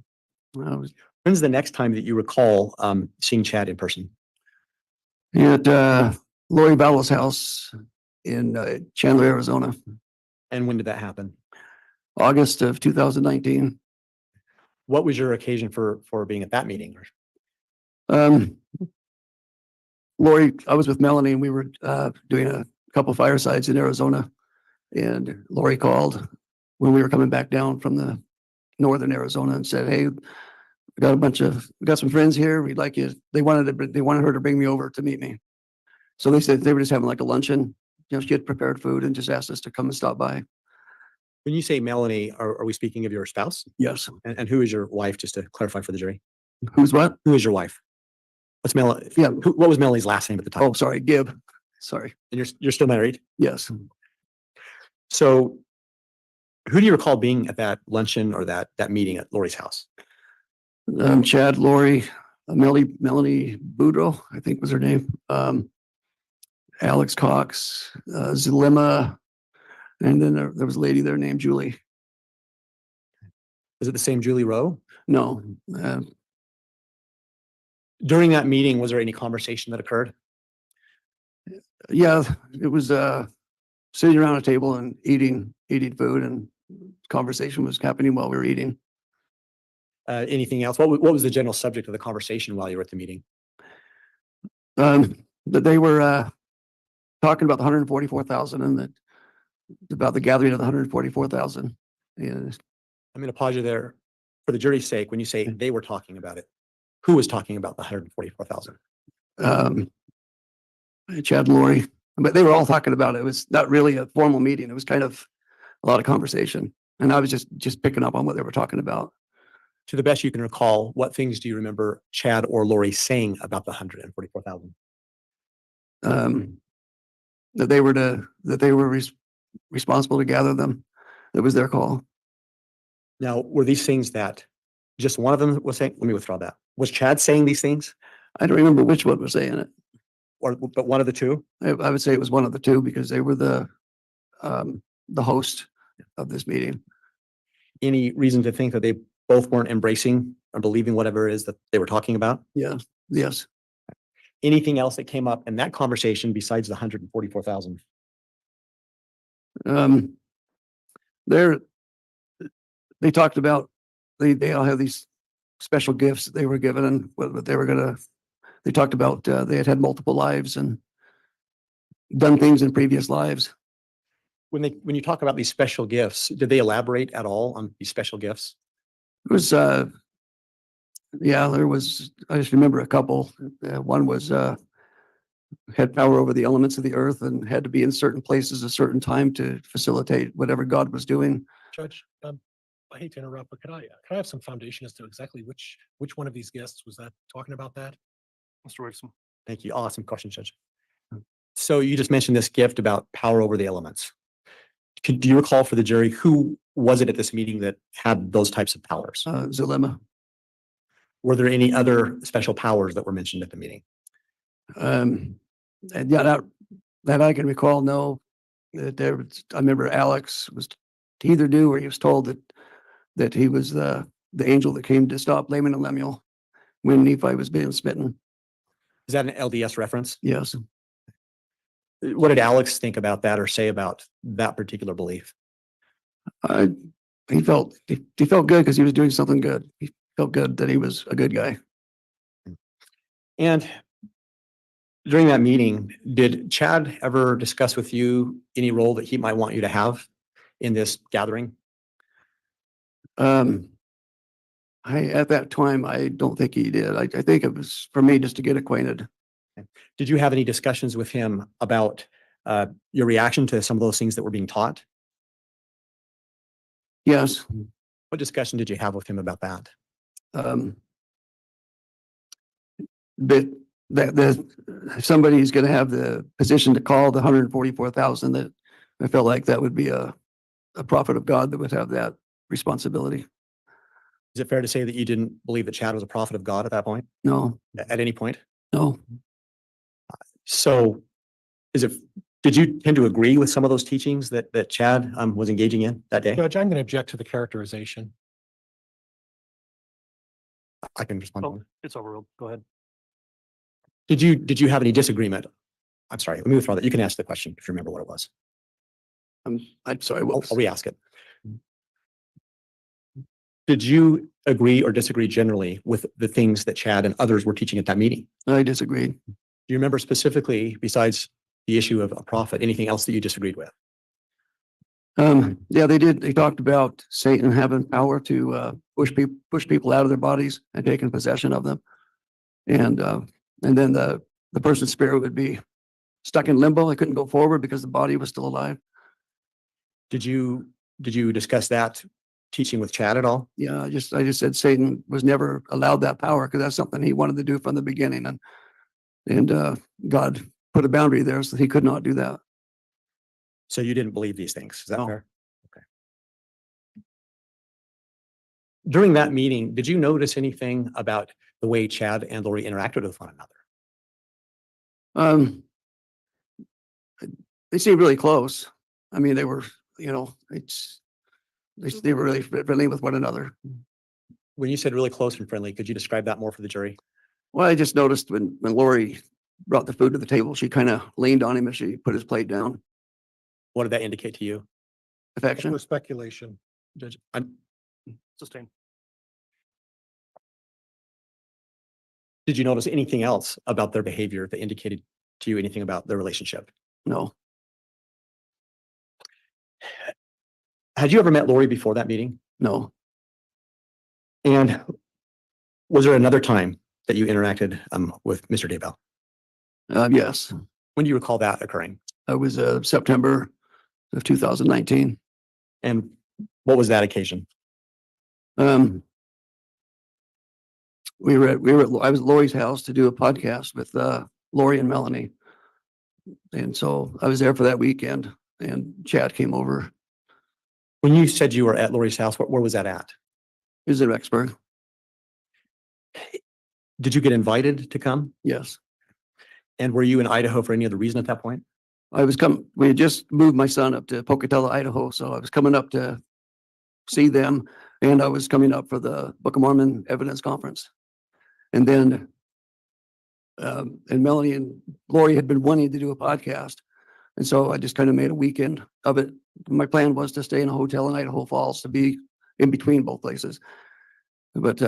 When's the next time that you recall seeing Chad in person? At Lori Vallow's house in Chandler, Arizona. And when did that happen? August of 2019. What was your occasion for being at that meeting? Lori, I was with Melanie and we were doing a couple firesides in Arizona. And Lori called when we were coming back down from the northern Arizona and said, "Hey, we got some friends here. We'd like you." They wanted her to bring me over to meet me. So they said they were just having like a luncheon. She had prepared food and just asked us to come and stop by. When you say Melanie, are we speaking of your spouse? Yes. And who is your wife, just to clarify for the jury? Who's what? Who is your wife? What's Melanie? Yeah. What was Melanie's last name at the time? Oh, sorry, Gibb. Sorry. And you're still married? Yes. So who do you recall being at that luncheon or that meeting at Lori's house? Chad, Lori, Melanie Boudreaux, I think was her name. Alex Cox, Zulema, and then there was a lady there named Julie. Is it the same Julie Rowe? No. During that meeting, was there any conversation that occurred? Yeah, it was sitting around a table and eating food, and conversation was happening while we were eating. Anything else? What was the general subject of the conversation while you were at the meeting? That they were talking about the 144,000 and about the gathering of the 144,000. And I'm going to pause you there for the jury's sake. When you say they were talking about it, who was talking about the 144,000? Chad and Lori, but they were all talking about it. It was not really a formal meeting. It was kind of a lot of conversation, and I was just picking up on what they were talking about. To the best you can recall, what things do you remember Chad or Lori saying about the 144,000? That they were responsible to gather them. It was their call. Now, were these things that Just one of them was saying, let me withdraw that. Was Chad saying these things I don't remember which one was saying it. but one of the two? I would say it was one of the two because they were the host of this meeting. Any reason to think that they both weren't embracing or believing whatever it is that they were talking about? Yeah, yes. Anything else that came up in that conversation besides the 144,000? They talked about, they all have these special gifts that they were given and what they were gonna, they talked about, they had multiple lives and done things in previous lives. When you talk about these special gifts, did they elaborate at all on these special gifts? It was, yeah, there was, I just remember a couple. One was, had power over the elements of the earth and had to be in certain places a certain time to facilitate whatever God was doing. Judge, I hate to interrupt, but can I have some foundation as to exactly which one of these guests was that talking about that? Mr. Wilson. Thank you. Awesome question, Judge. So you just mentioned this gift about power over the elements. Do you recall for the jury, who was it at this meeting that had those types of powers? Zulema. Were there any other special powers that were mentioned at the meeting? And yeah, that I can recall, no. I remember Alex was to either do or he was told that he was the angel that came to stop Laman and Lemuel when Nephi was being smitten. Is that an LDS reference? Yes. What did Alex think about that or say about that particular belief? He felt good because he was doing something good. He felt good that he was a good guy. And during that meeting, did Chad ever discuss with you any role that he might want you to have in this gathering? At that time, I don't think he did. I think it was for me just to get acquainted. Did you have any discussions with him about your reaction to some of those things that were being taught? Yes. What discussion did you have with him about that? But that if somebody's going to have the position to call the 144,000, that I felt like that would be a prophet of God that would have that responsibility. Is it fair to say that you didn't believe that Chad was a prophet of God at that point? No, At any point? no. So did you tend to agree with some of those teachings that Chad was engaging in that day? Judge, I'm going to object to the characterization. I can respond. Oh, it's overruled. Go ahead. Did you have any disagreement? I'm sorry, let me withdraw that. You can ask the question if you remember what it was. I'm sorry. I'll re-ask it. Did you agree or disagree generally with the things that Chad and others were teaching at that meeting? I disagreed. Do you remember specifically, besides the issue of a prophet, anything else that you disagreed with? Yeah, they did. They talked about Satan having power to push people out of their bodies and taking possession of them, and then the person's spirit would be stuck in limbo. They couldn't go forward because the body was still alive. Did you discuss that teaching with Chad at all? Yeah, I just said Satan was never allowed that power because that's something he wanted to do from the beginning, and God put a boundary there so he could not do that. So you didn't believe these things, is that No. fair? Okay. During that meeting, did you notice anything about the way Chad and Lori interacted with one another? They seemed really close. I mean, they were, they were really friendly with one another. When you said really close and friendly, could you describe that more for the jury? Well, I just noticed when Lori brought the food to the table, she kind of leaned on him as she put his plate down. What did that indicate to you? Affection. For speculation. Judge, Sustained. did you notice anything else about their behavior that indicated to you anything about their relationship? No, Had you ever met Lori before that meeting? no. And was there another time that you interacted with Mr. Daybell? Yes, When do you recall that occurring? it was September of 2019. And what was that occasion? I was at Lori's house to do a podcast with Lori and Melanie. And so I was there for that weekend and Chad came over. When you said you were at Lori's house, where was that at? He was in Rexburg. Did you get invited to come? Yes. And were you in Idaho for any other reason at that point? We had just moved my son up to Pocatello, Idaho, so I was coming up to see them, and I was coming up for the Book of Mormon Evidence Conference. And then, and Melanie and Lori had been wanting to do a podcast, and so I just kind of made a weekend of it. My plan was to stay in a hotel in Idaho Falls, to be in between both places. But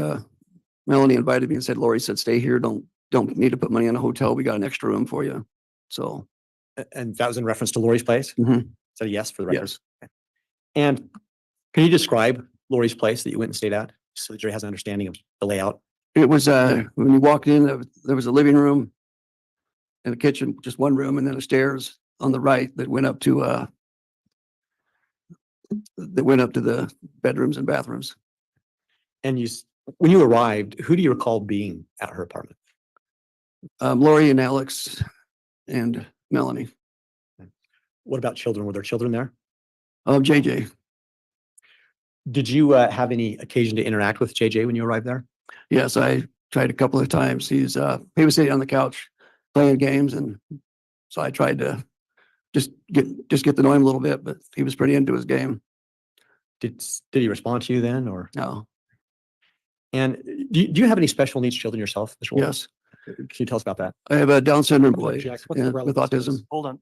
Melanie invited me and said, Lori said, stay here, don't need to put money in a hotel, we got an extra room for you. So And that was in reference to Lori's place? Mhm. So yes, for the record. yes. Okay. And can you describe Lori's place that you went and stayed at? So the jury has an understanding of the layout. It was, when you walked in, there was a living room and a kitchen, just one room, and then a stairs on the right that went up to the bedrooms and bathrooms. And when you arrived, who do you recall being at her apartment? Lori and Alex and Melanie. What about children? Were there children there? JJ. Did you have any occasion to interact with JJ when you arrived there? Yes, I tried a couple of times. He was sitting on the couch playing games, and so I tried to just get to know him a little bit, but he was pretty into his game. Did he respond to you then, or? No. And do you have any special needs children yourself, Mr. Warwick? Yes, Can you tell us about that? I have a Down syndrome boy Jack, what's the with relevance of autism. this? Hold on.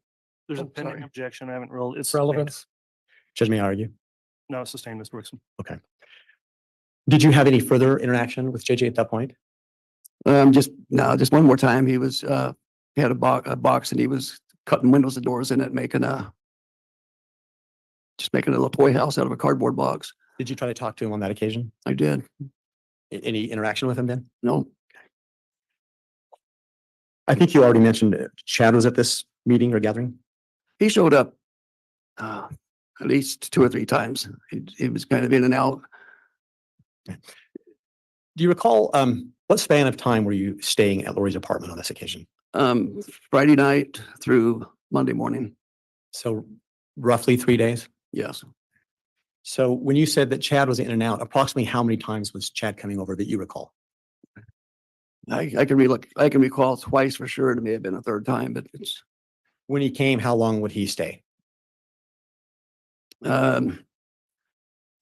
There's a Oh, pending sorry. objection. I haven't ruled. It's Relevance? Judge, may I argue? No, it's sustained, Mr. Wixom. Okay. Did you have any further interaction with JJ at that point? Just one more time. He had a box and he was cutting windows and doors in it, making a little toy house out of a cardboard box. Did you try to talk to him on that occasion? I did. Any interaction with him then? No, I think you already mentioned Chad was at this meeting or gathering. he showed up at least 2 or 3 times. He was kind of in and out. Do you recall what span of time were you staying at Lori's apartment on this occasion? Friday night through Monday morning. So roughly 3 days? Yes. So when you said that Chad was in and out, approximately how many times was Chad coming over that you recall? I can recall twice for sure. It may have been a third time, but it's When he came, how long would he stay?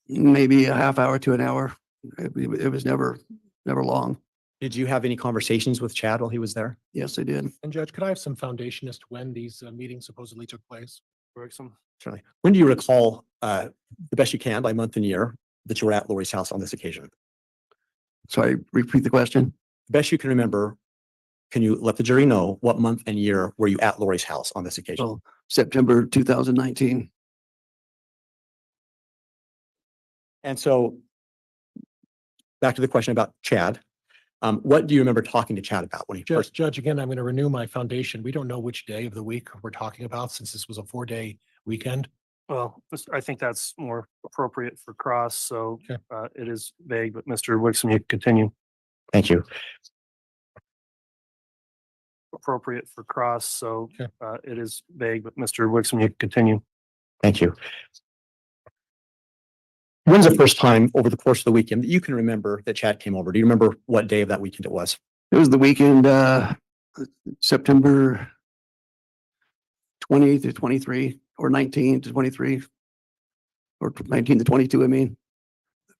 maybe a half hour to an hour. It was never long. Did you have any conversations with Chad while he was there? Yes, I did. And Judge, could I have some foundation as to when these meetings supposedly took place? Wixom. Certainly. When do you recall, the best you can by month and year, that you were at Lori's house on this occasion? Sorry, repeat the question. Best you can remember, can you let the jury know what month and year were you at Lori's house on this occasion? So September 2019. And so back to the question about Chad. What do you remember talking to Chad about when he first? Judge, again, I'm going to renew my foundation. We don't know which day of the week we're talking about since this was a 4-day weekend. Well, I think that's more appropriate for cross, so Okay. it is vague, but Mr. Wixom, you can continue. Thank you. Appropriate for cross, so Okay. it is vague, but Mr. Wixom, you can continue. Thank you. When's the first time over the course of the weekend that you can remember that Chad came over? Do you remember what day of that weekend it was? It was the weekend, September 20 to 23 or 19 to 23 or 19 to 22. I mean,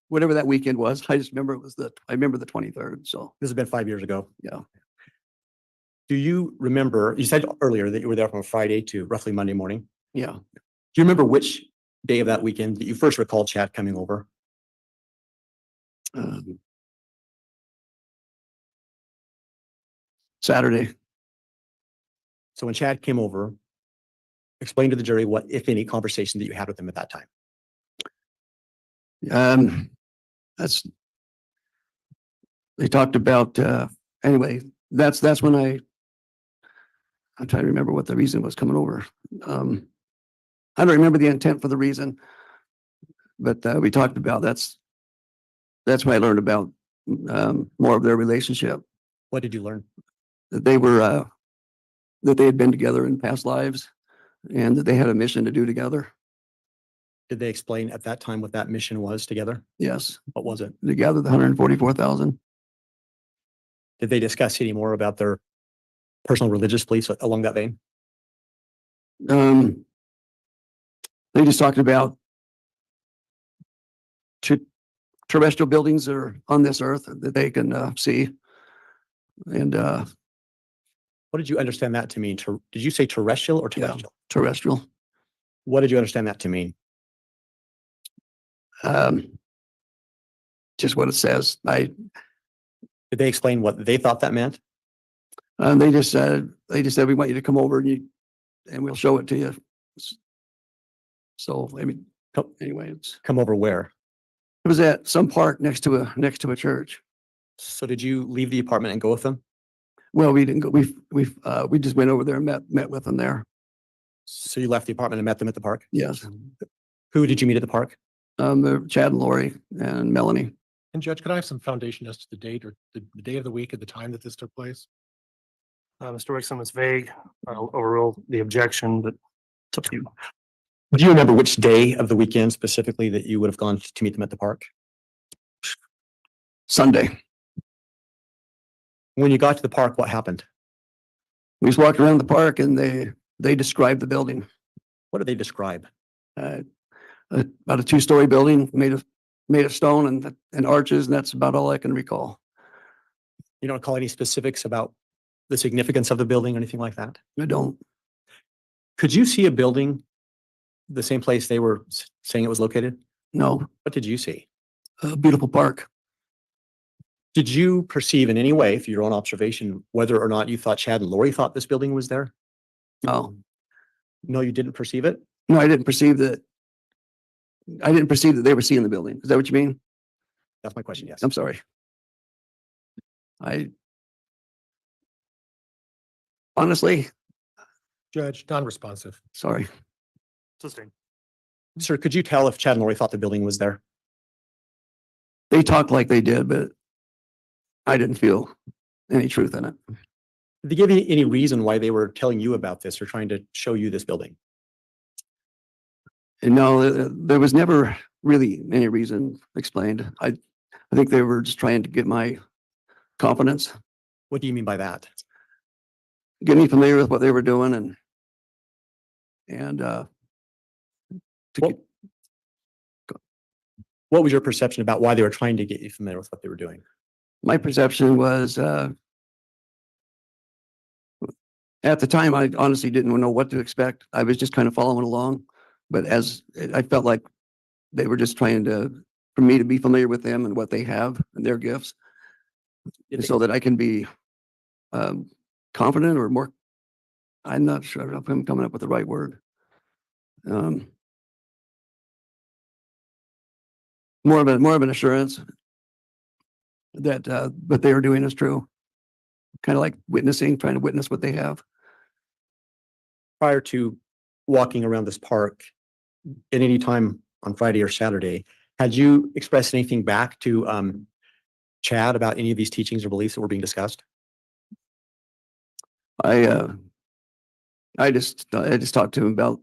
whatever that weekend was, I just remember I remember the 23rd. So This has been 5 years ago. yeah. Do you remember, you said earlier that you were there from Friday to roughly Monday morning. Yeah. Do you remember which day of that weekend that you first recalled Chad coming over? Saturday. So when Chad came over, explain to the jury what, if any, conversation that you had with him at that time. They talked about, anyway, that's when I'm trying to remember what the reason was coming over. I don't remember the intent for the reason, but we talked about that's when I learned about more of their relationship. What did you learn? That they were that they had been together in past lives and that they had a mission to do together. Did they explain at that time what that mission was together? Yes. What was it? They gathered the 144,000. Did they discuss any more about their personal religious beliefs along that vein? They just talked about terrestrial buildings that are on this earth that they can see. And What did you understand that to mean? Did you say terrestrial or Yeah. terrestrial? terrestrial. What did you understand that to mean? Just what it says. Did they explain what they thought that meant? They just said we want you to come over and we'll show it to you. So I mean, anyway, it Come over where? was at some park next to a church. So did you leave the apartment and go with them? Well, we didn't go. We just went over there and met with them there. So you left the apartment and met them at the park? Yes. Who did you meet at the park? Chad and Lori and Melanie. And Judge, could I have some foundation as to the date or the day of the week at the time that this took place? Mr. Rickson, it's vague. I'll overrule the objection, but it's up to you. Do you remember which day of the weekend specifically that you would have gone to meet them at the park? Sunday. When you got to the park, what happened? We just walked around the park and they described the building. What did they describe? About a 2-story building made of stone and arches, and that's about all I can recall. You don't recall any specifics about the significance of the building or anything like that? I don't. Could you see a building the same place they were saying it was located? No. What did you see? A beautiful park. Did you perceive in any way, through your own observation, whether or not you thought Chad and Lori thought this building was there? No. No, you didn't perceive it? No, I didn't perceive that. I didn't perceive that they were seeing the building. Is that what you mean? That's my question, yes. I'm sorry. Honestly, Judge, non-responsive. sorry. Sustained. Sir, could you tell if Chad and Lori thought the building was there? They talked like they did, but I didn't feel any truth in it. Did they give you any reason why they were telling you about this or trying to show you this building? And no, there was never really any reason explained. I think they were just trying to get my confidence, What do you mean by that? get me familiar with what they were doing and to What- get, What was your perception about why they were trying to get you familiar with what they were doing? my perception was at the time, I honestly didn't know what to expect. I was just kind of following along. But as I felt like they were just trying for me to be familiar with them and what they have and their gifts so that I can be confident or more. I'm not sure if I'm coming up with the right word. More of an assurance that what they were doing is true. Kind of like trying to witness what they have. Prior to walking around this park at any time on Friday or Saturday, had you expressed anything back to Chad about any of these teachings or beliefs that were being discussed? I just talked to him about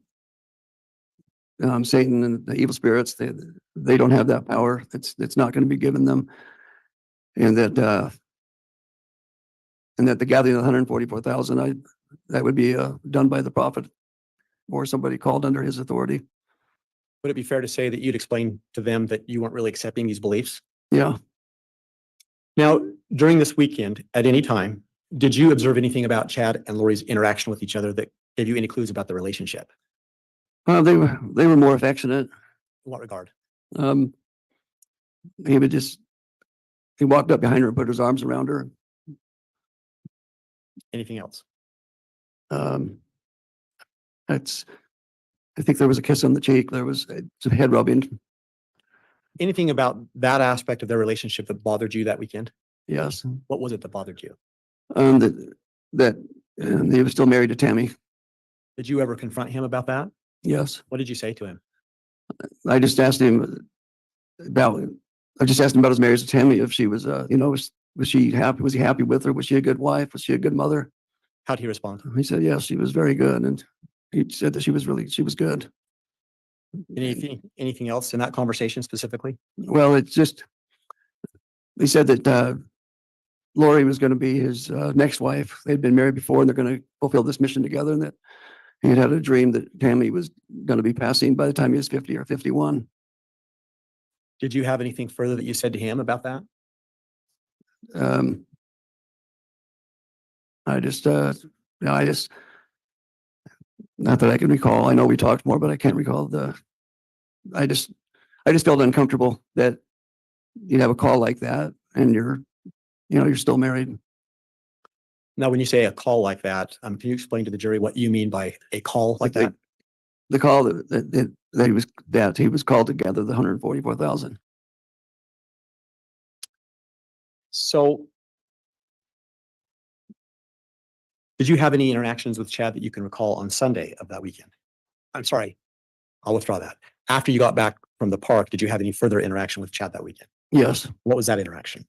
Satan and the evil spirits. They don't have that power. It's not going to be given them, and that the gathering of 144,000, that would be done by the prophet or somebody called under his authority. Would it be fair to say that you'd explain to them that you weren't really accepting these beliefs? Yeah. Now, during this weekend, at any time, did you observe anything about Chad and Lori's interaction with each other that gave you any clues about the relationship? They were more affectionate. In what regard? He walked up behind her and put his arms around her. Anything else? I think there was a kiss on the cheek. There was some head rubbing. Anything about that aspect of their relationship that bothered you that weekend? Yes. What was it that bothered you? That he was still married to Tammy. Did you ever confront him about that? Yes. What did you say to him? I just asked him about his marriage to Tammy. If she was, was she happy? Was he happy with her? Was she a good wife? Was she a good mother? How'd he respond? He said, yes, she was very good. And he said that she was good. Anything else in that conversation specifically? Well, it's just, he said that Lori was going to be his next wife. They'd been married before and they're going to fulfill this mission together, and that he had a dream that Tammy was going to be passing by the time he was 50 or 51. Did you have anything further that you said to him about that? I just, not that I can recall. I know we talked more, but I can't recall I just felt uncomfortable that you'd have a call like that and you're still married. Now, when you say a call like that, can you explain to the jury what you mean by a call like that? The call that he was called to gather the 144,000. So did you have any interactions with Chad that you can recall on Sunday of that weekend? I'm sorry, I'll withdraw that. After you got back from the park, did you have any further interaction with Chad that weekend? Yes. What was that interaction?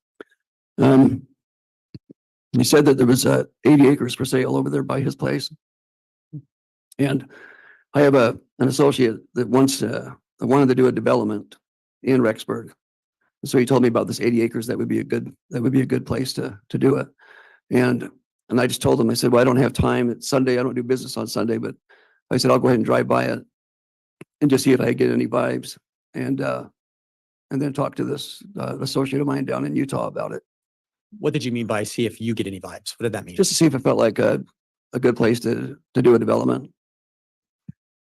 He said that there was 80 acres for sale over there by his place. And I have an associate that wanted to do a development in Rexburg. So he told me about this 80 acres that would be a good place to do it. And I just told him, I said, well, I don't have time. It's Sunday. I don't do business on Sunday, but I said, I'll go ahead and drive by it and just see if I get any vibes. And then talk to this associate of mine down in Utah about it. What did you mean by see if you get any vibes? What did that mean? Just to see if it felt like a good place to do a development.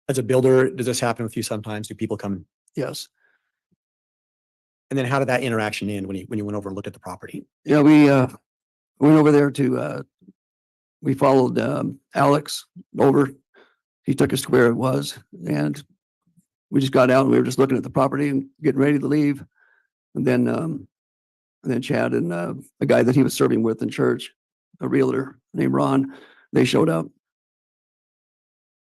As a builder, does this happen with you sometimes? Do people come? Yes. And then how did that interaction end when you went over and looked at the property? Yeah, we went over there we followed Alex over. He took us to where it was, and we just got out and we were just looking at the property and getting ready to leave. And then Chad and a guy that he was serving with in church, a realtor named Ron, they showed up.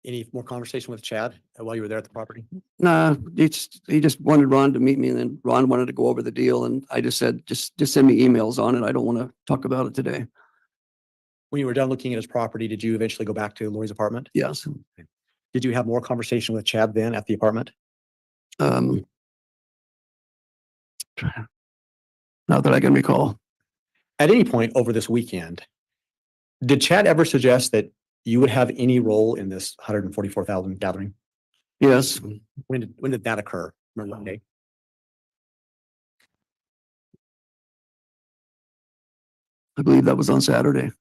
Any more conversation with Chad while you were there at the property? Nah, he just wanted Ron to meet me, and then Ron wanted to go over the deal, and I just said, just send me emails on it. I don't want to talk about it today. When you were done looking at his property, did you eventually go back to Lori's apartment? Yes. Did you have more conversation with Chad then at the apartment? Not that I can recall. At any point over this weekend, did Chad ever suggest that you would have any role in this 144,000 gathering? Yes. When did that occur? Remember that day? I believe that was on Saturday.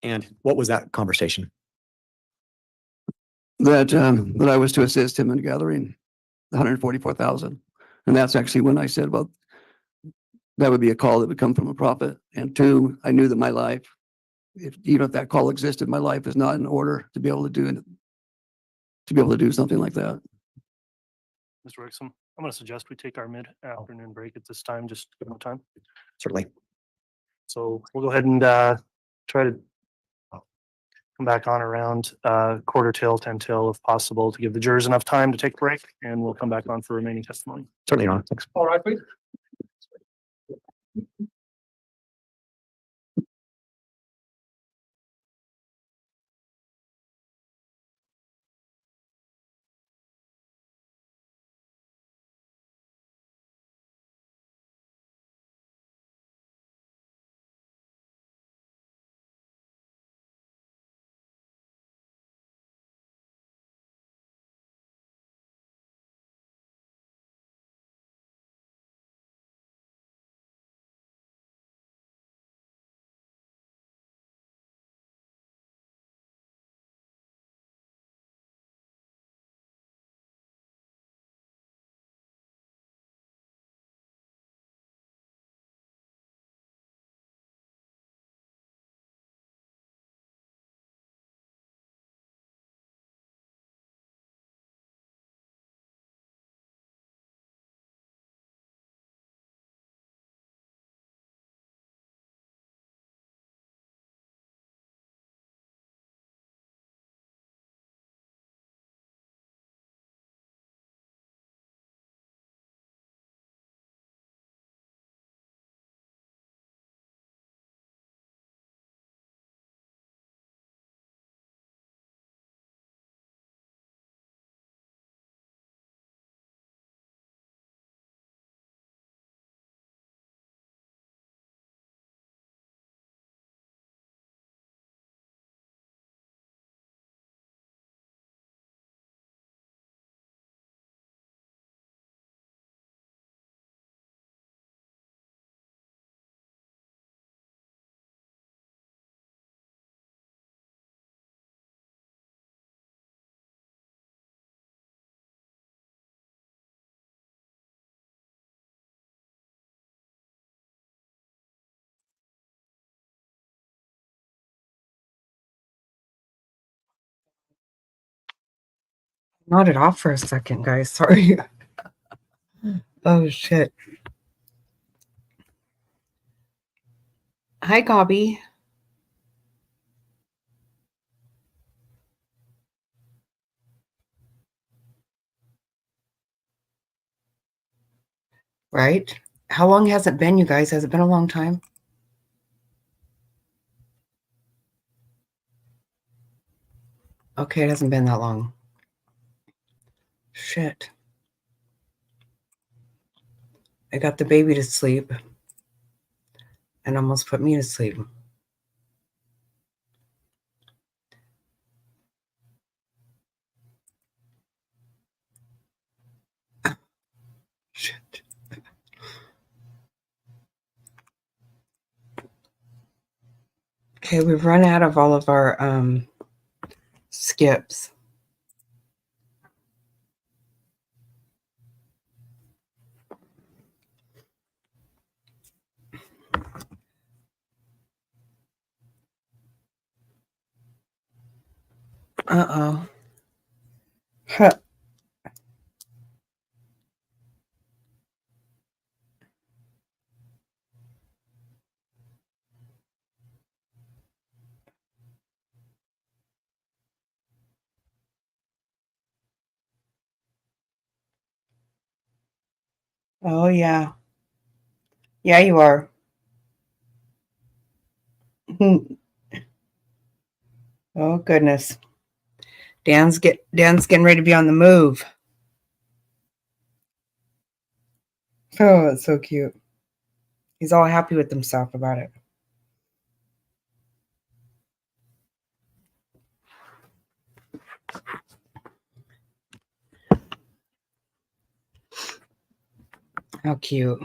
And what was that conversation? That I was to assist him in gathering the 144,000. And that's actually when I said, well, that would be a call that would come from a prophet. And two, I knew that my life, even if that call existed, my life is not in order to be able to do something like that. Mr. Rickson, I'm going to suggest we take our mid-afternoon break at this time, just give them time. Certainly. So we'll go ahead and try to come back on around quarter till, 10 till if possible, to give the jurors enough time to take a break, and we'll come back on for remaining testimony. Certainly, Your Honor. Thanks. All right, please. Nodded off for a second, guys. Sorry. Oh, shit. Hi, Colby. Right? How long has it been, you guys? Has it been a long time? Okay, it hasn't been that long. Shit. I got the baby to sleep and almost put me to sleep. Shit. Okay, we've run out of all of our skips. Uh-oh. Huh. Oh, yeah. Yeah, you are. Oh, goodness. Dan's getting ready to be on the move. Oh, it's so cute. He's all happy with himself about it. How cute.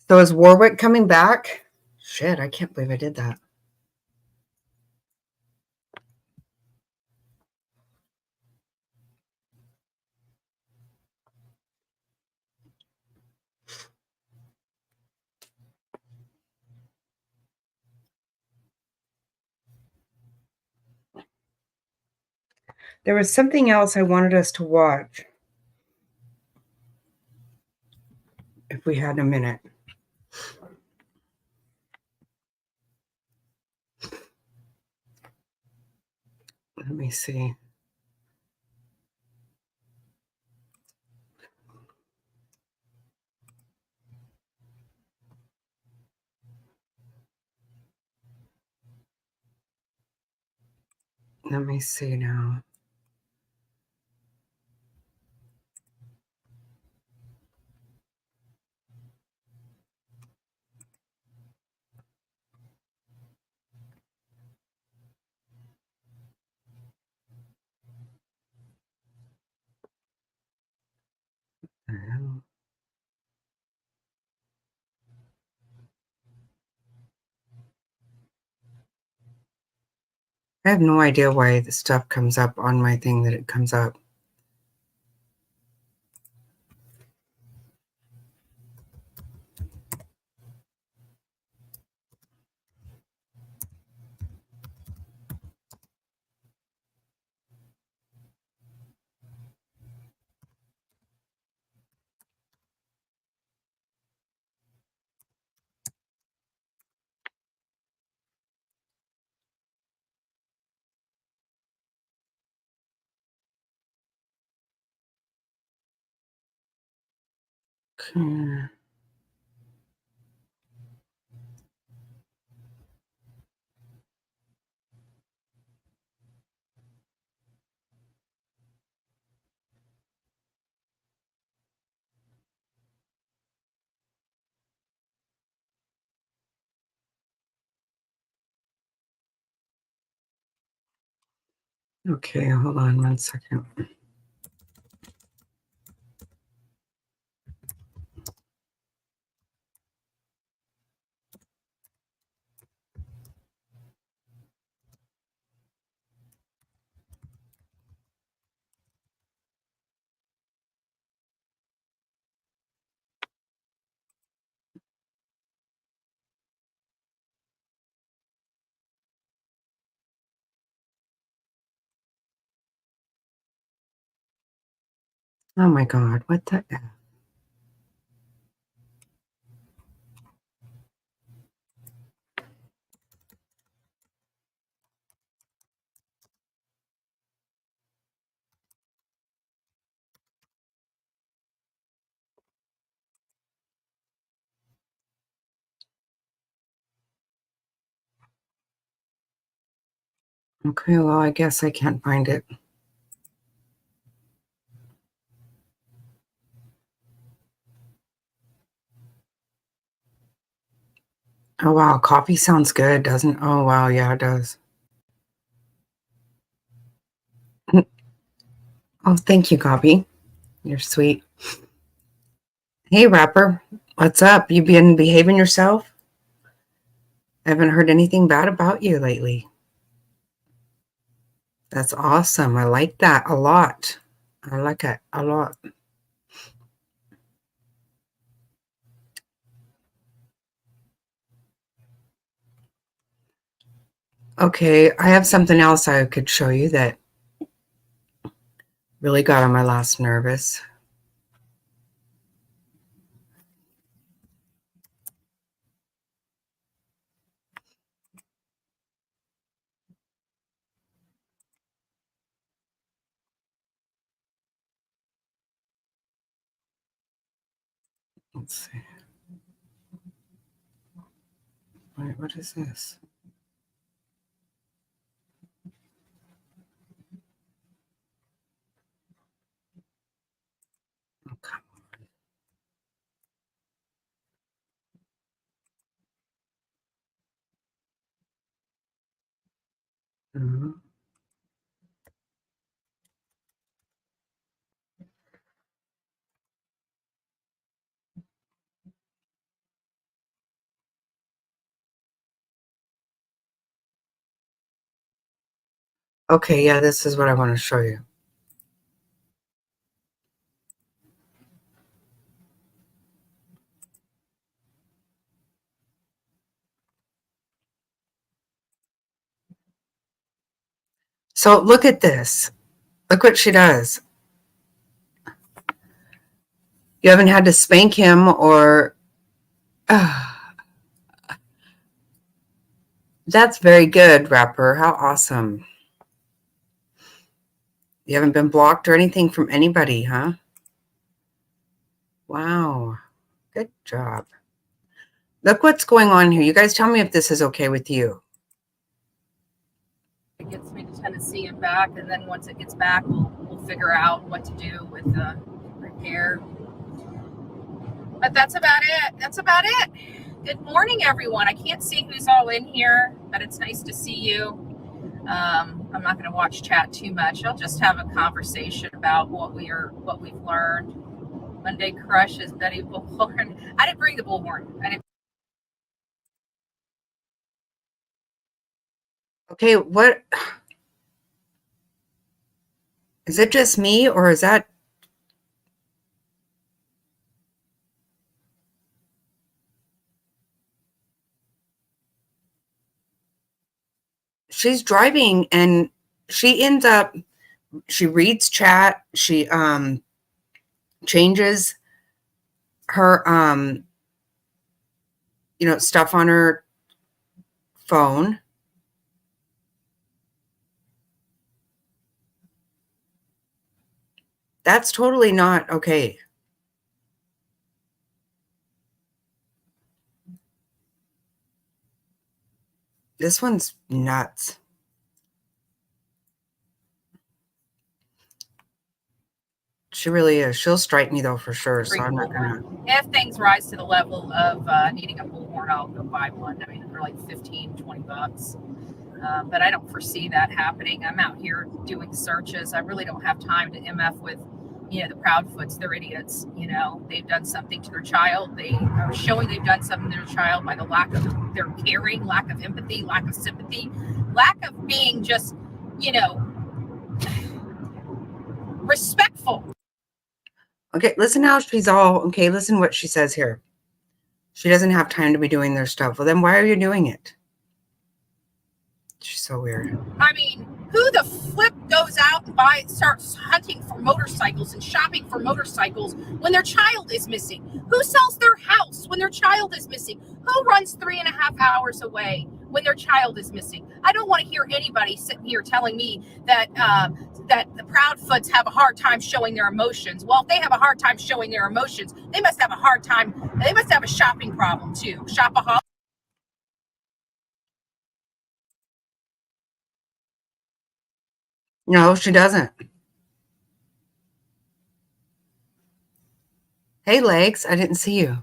So is Warwick coming back? Shit, I can't believe I did that. There was something else I wanted us to watch. If we had a minute. Let me see. Let me see now. I have no idea why the stuff comes up on my thing that it comes up. Okay. Okay, hold on 1 second. Oh my God, what the F? Okay, well, I guess I can't find it. Oh, wow. Coffee sounds good, doesn't? Oh, wow. Yeah, it does. Oh, thank you, Coffee. You're sweet. Hey, Rapper. What's up? You been behaving yourself? I haven't heard anything bad about you lately. That's awesome. I like that a lot. I like it a lot. Okay, I have something else I could show you that really got on my last nervous. Let's see. Wait, what is this? Okay. Mhm. Okay, yeah, this is what I want to show you. So look at this. Look what she does. You haven't had to spank him or... That's very good, Rapper. How awesome. You haven't been blocked or anything from anybody, huh? Wow. Good job. Look what's going on here. You guys tell me if this is okay with you. It gets me to Tennessee and back, and then once it gets back, we'll figure out what to do with the repair. But that's about it. That's about it. Good morning, everyone. I can't see who's all in here, but it's nice to see you. I'm not going to watch chat too much. I'll just have a conversation about what we've learned. Monday crush is Betty Bullhorn. I didn't bring the bullhorn. Okay, what? Is it just me or is that... She's driving and she ends up... She reads chat. She changes her stuff on her phone. That's totally not okay. This one's nuts. She really is. She'll strike me though for sure. So I'm not gonna... If things rise to the level of needing a bullhorn, I'll go buy one. I mean, for like $15-20. But I don't foresee that happening. I'm out here doing searches. I really don't have time to MF with, the Proudfoots. They're idiots. They've done something to their child. They are showing they've done something to their child by the lack of their caring, lack of empathy, lack of sympathy, lack of being just, respectful. Okay, listen how she's all... Okay, listen what she says here. She doesn't have time to be doing their stuff. Well, then why are you doing it? She's so weird. I mean, who the flip goes out and starts hunting for motorcycles and shopping for motorcycles when their child is missing? Who sells their house when their child is missing? Who runs 3.5 hours away when their child is missing? I don't want to hear anybody sitting here telling me that that the Proudfoots have a hard time showing their emotions. Well, if they have a hard time showing their emotions, they must have a hard time. They must have a shopping problem too. Shopaholic. No, she doesn't. Hey, Legs, I didn't see you.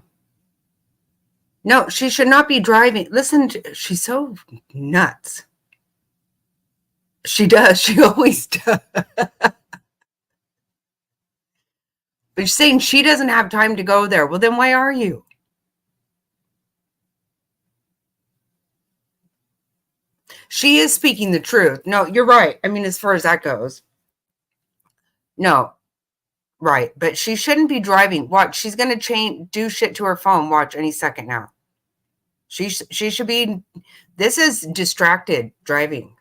No, she should not be driving. Listen, she's so nuts. She does. She always does. But you're saying she doesn't have time to go there. Well, then why are you? She is speaking the truth. No, you're right. I mean, as far as that goes. No. Right. But she shouldn't be driving. Watch. She's going to do shit to her phone. Watch any second now. She should be. This is distracted driving.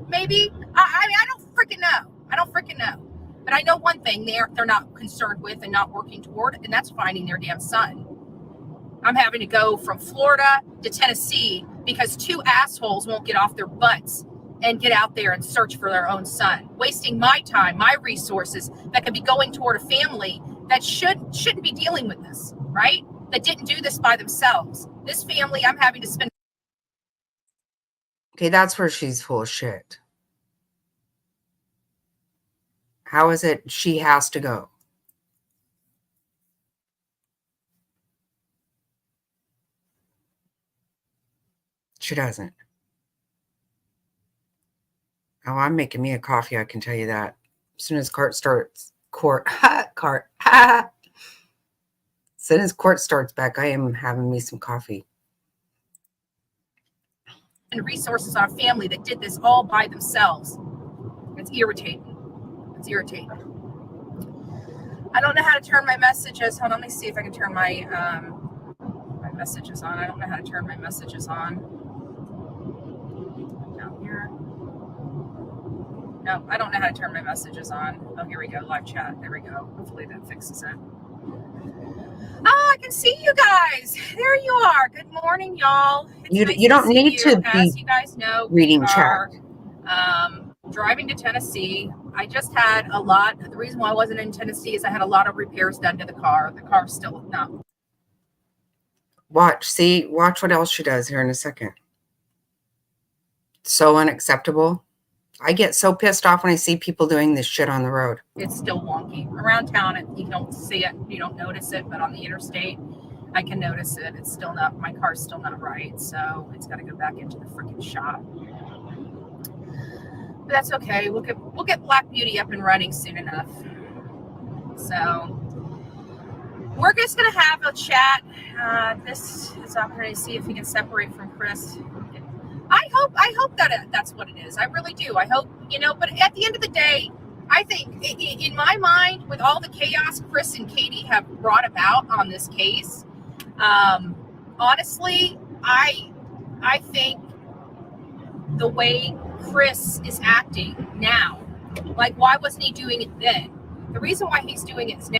Maybe. I don't freaking know. I don't freaking know. But I know one thing they're not concerned with and not working toward, and that's finding their damn son. I'm having to go from Florida to Tennessee because 2 assholes won't get off their butts and get out there and search for their own son, wasting my time, my resources that could be going toward a family that shouldn't be dealing with this, right? That didn't do this by themselves. This family, I'm having to spend. Okay, that's where she's full of shit. How is it she has to go? She doesn't. Oh, I'm making me a coffee, I can tell you that. As soon as court starts back, I am having me some coffee. And resources on a family that did this all by themselves. It's irritating. It's irritating. I don't know how to turn my messages. Hold on, let me see if I can turn my my messages on. I don't know how to turn my messages on. Down here. No, I don't know how to turn my messages on. Oh, here we go. Live chat. There we go. Hopefully that fixes it. Oh, I can see you guys. There you are. Good morning, y'all. You don't need to be, as you guys know, reading chat. Driving to Tennessee. I just had a lot. The reason why I wasn't in Tennessee is I had a lot of repairs done to the car. The car's still not. Watch what else she does here in a second. So unacceptable. I get so pissed off when I see people doing this shit on the road. It's still wonky. Around town, you don't see it, you don't notice it, but on the interstate, I can notice it. It's still not, my car's still not right, so it's got to go back into the freaking shop. But that's okay. We'll get Black Beauty up and running soon enough. So we're just gonna have a chat. This is an opportunity to see if we can separate from Chris. I hope that that's what it is. I really do. I hope, but at the end of the day, I think in my mind, with all the chaos Chris and Katie have brought about on this case, honestly, I think the way Chris is acting now, like, why wasn't he doing it then? The reason why he's doing it is now.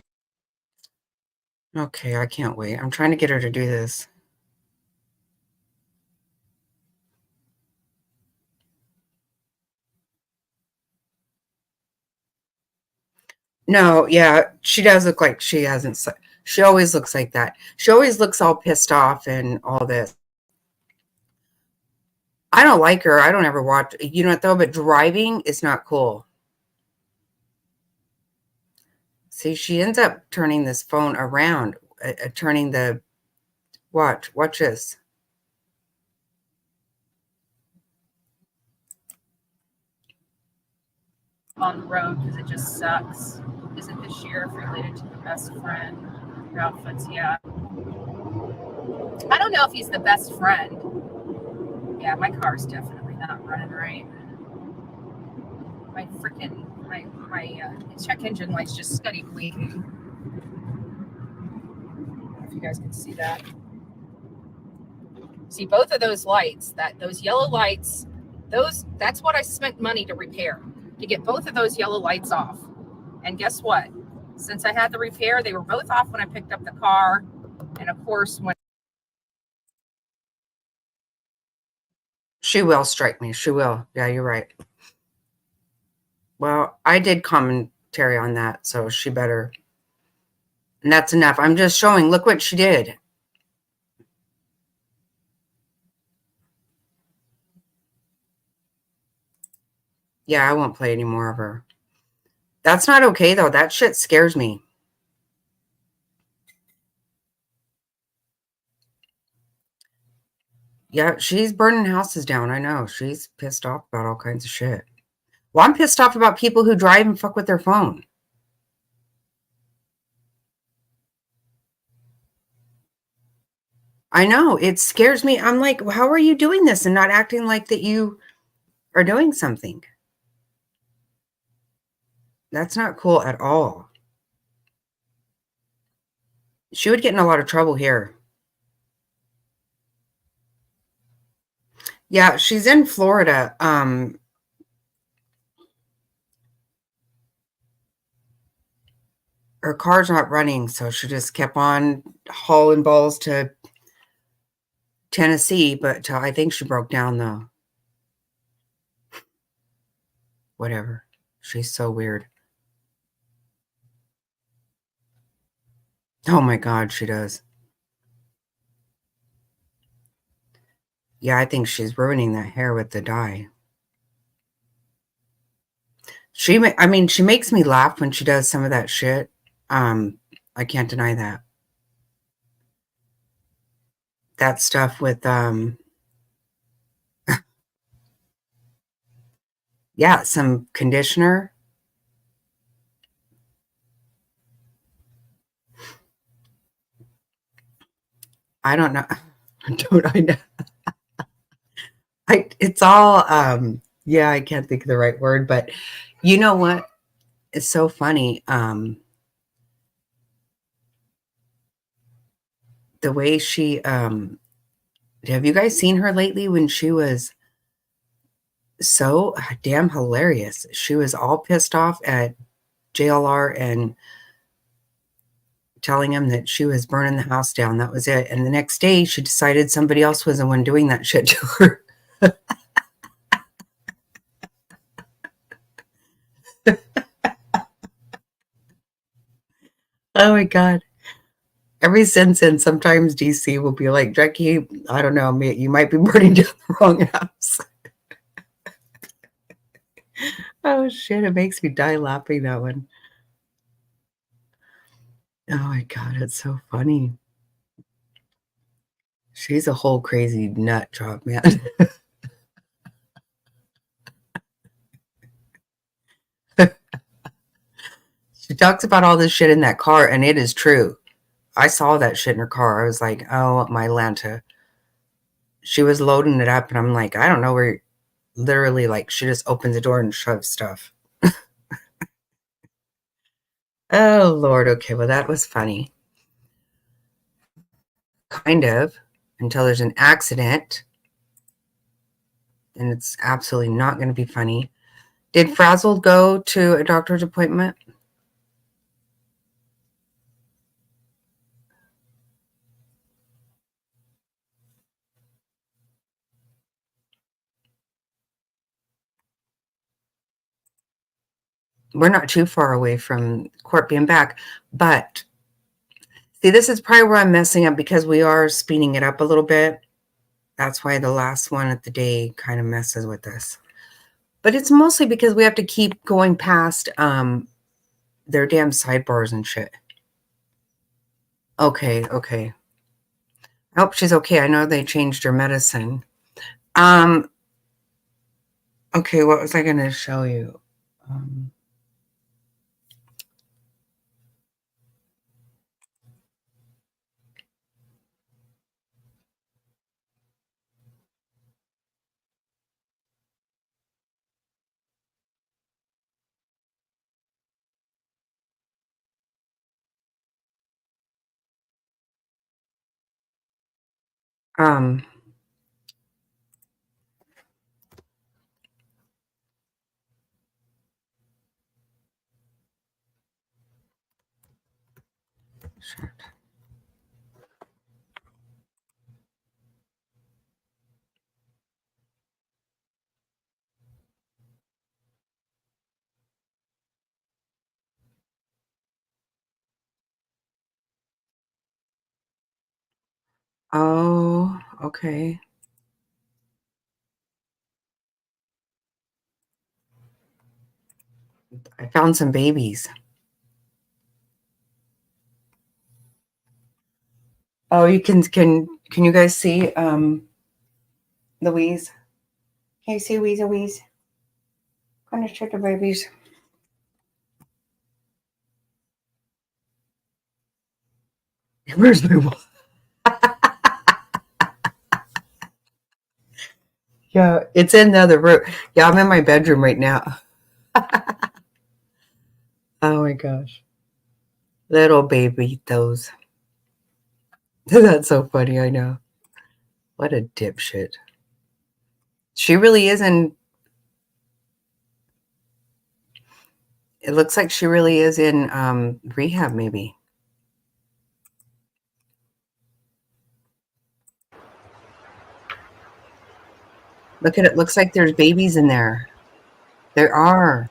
Okay, I can't wait. I'm trying to get her to do this. No, yeah, she does look like she hasn't. She always looks like that. She always looks all pissed off and all this. I don't like her. I don't ever watch. You know what, though? But driving is not cool. See, she ends up turning this phone around, turning the watch. Watch this. On the road because it just sucks. Isn't the sheriff related to the best friend? Proudfoots, yeah. I don't know if he's the best friend. Yeah, my car's definitely not running right. My freaking my check engine light's just steady blinking. I don't know if you guys can see that. See, both of those lights, those yellow lights, that's what I spent money to repair, to get both of those yellow lights off. And guess what? Since I had the repair, they were both off when I picked up the car. And of course, when She will strike me. She will. Yeah, you're right. Well, I did commentary on that, so she better. And that's enough. I'm just showing, look what she did. Yeah, I won't play any more of her. That's not okay, though. That shit scares me. Yeah, she's burning houses down. I know. She's pissed off about all kinds of shit. Well, I'm pissed off about people who drive and fuck with their phone. I know. It scares me. I'm like, how are you doing this and not acting like that you are doing something? That's not cool at all. She would get in a lot of trouble here. Yeah, she's in Florida. Her car's not running, so she just kept on hauling balls to Tennessee, but I think she broke down, though. Whatever. She's so weird. Oh my God, she does. Yeah, I think she's ruining that hair with the dye. She makes me laugh when she does some of that shit. I can't deny that. That stuff with, yeah, some conditioner. I don't know. Don't I know? It's all, yeah, I can't think of the right word, but you know what? It's so funny. The way she, have you guys seen her lately when she was so damn hilarious? She was all pissed off at JLR and telling him that she was burning the house down. That was it. And the next day she decided somebody else was the one doing that shit to her. Oh my God. Every since then, sometimes DC will be like, Jackie, I don't know, you might be burning down the wrong house. Oh shit, it makes me die laughing, that one. Oh my God, it's so funny. She's a whole crazy nut job, man. She talks about all this shit in that car, and it is true. I saw that shit in her car. I was like, oh, my Lanta. She was loading it up, and I'm like, I don't know where, literally, like, she just opens the door and shoves stuff. Oh, Lord. Okay, well, that was funny. Kind of, until there's an accident. And it's absolutely not going to be funny. Did Frazzled go to a doctor's appointment? We're not too far away from court being back, but see, this is probably where I'm messing up because we are speeding it up a little bit. That's why the last one of the day kind of messes with us. But it's mostly because we have to keep going past their damn sidebars and shit. Okay. I hope she's okay. I know they changed her medicine. Okay, what was I going to show you? Shit. Oh, okay. I found some babies. Oh, you can you guys see Louise? Can you see Louise? Kind of check the babies. Where's my wall? Yeah, it's in the other room. Yeah, I'm in my bedroom right now. Oh my gosh. Little babitos. That's so funny, I know. What a dipshit. She really is in. It looks like she really is in rehab, maybe. Look at it. Looks like there's babies in there. There are.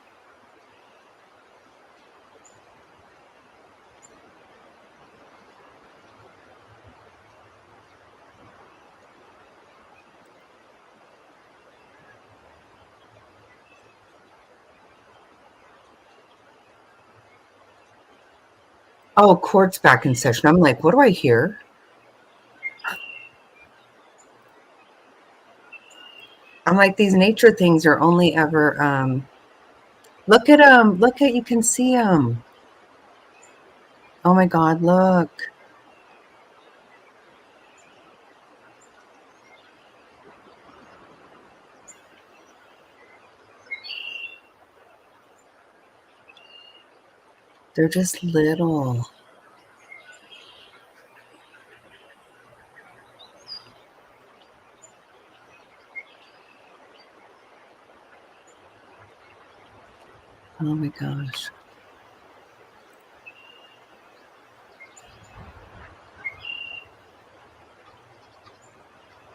Oh, court's back in session. I'm like, what do I hear? I'm like, these nature things are only ever, look at them. Look at, you can see them. Oh my God, look. They're just little. Oh my gosh.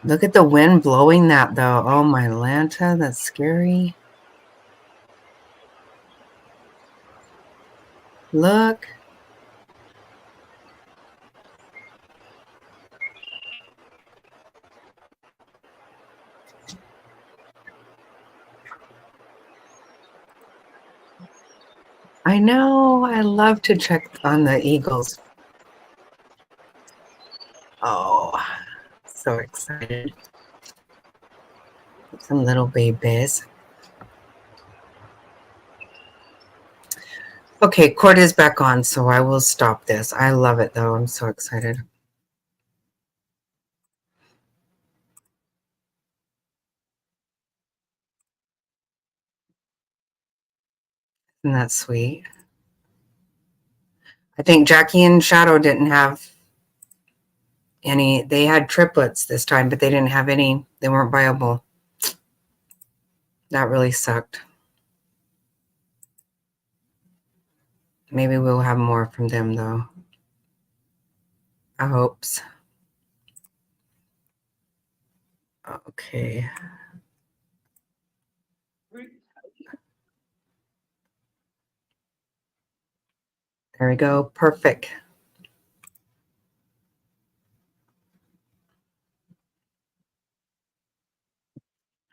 Look at the wind blowing that though. Oh my Lanta, that's scary. Look. I know. I love to check on the eagles. Oh, so excited. Some little babies. Okay, court is back on, so I will stop this. I love it though. I'm so excited. Isn't that sweet? I think Jackie and Shadow didn't have any. They had triplets this time, but they didn't have any. They weren't viable. That really sucked. Maybe we'll have more from them though. I hope so. Okay. There we go. Perfect.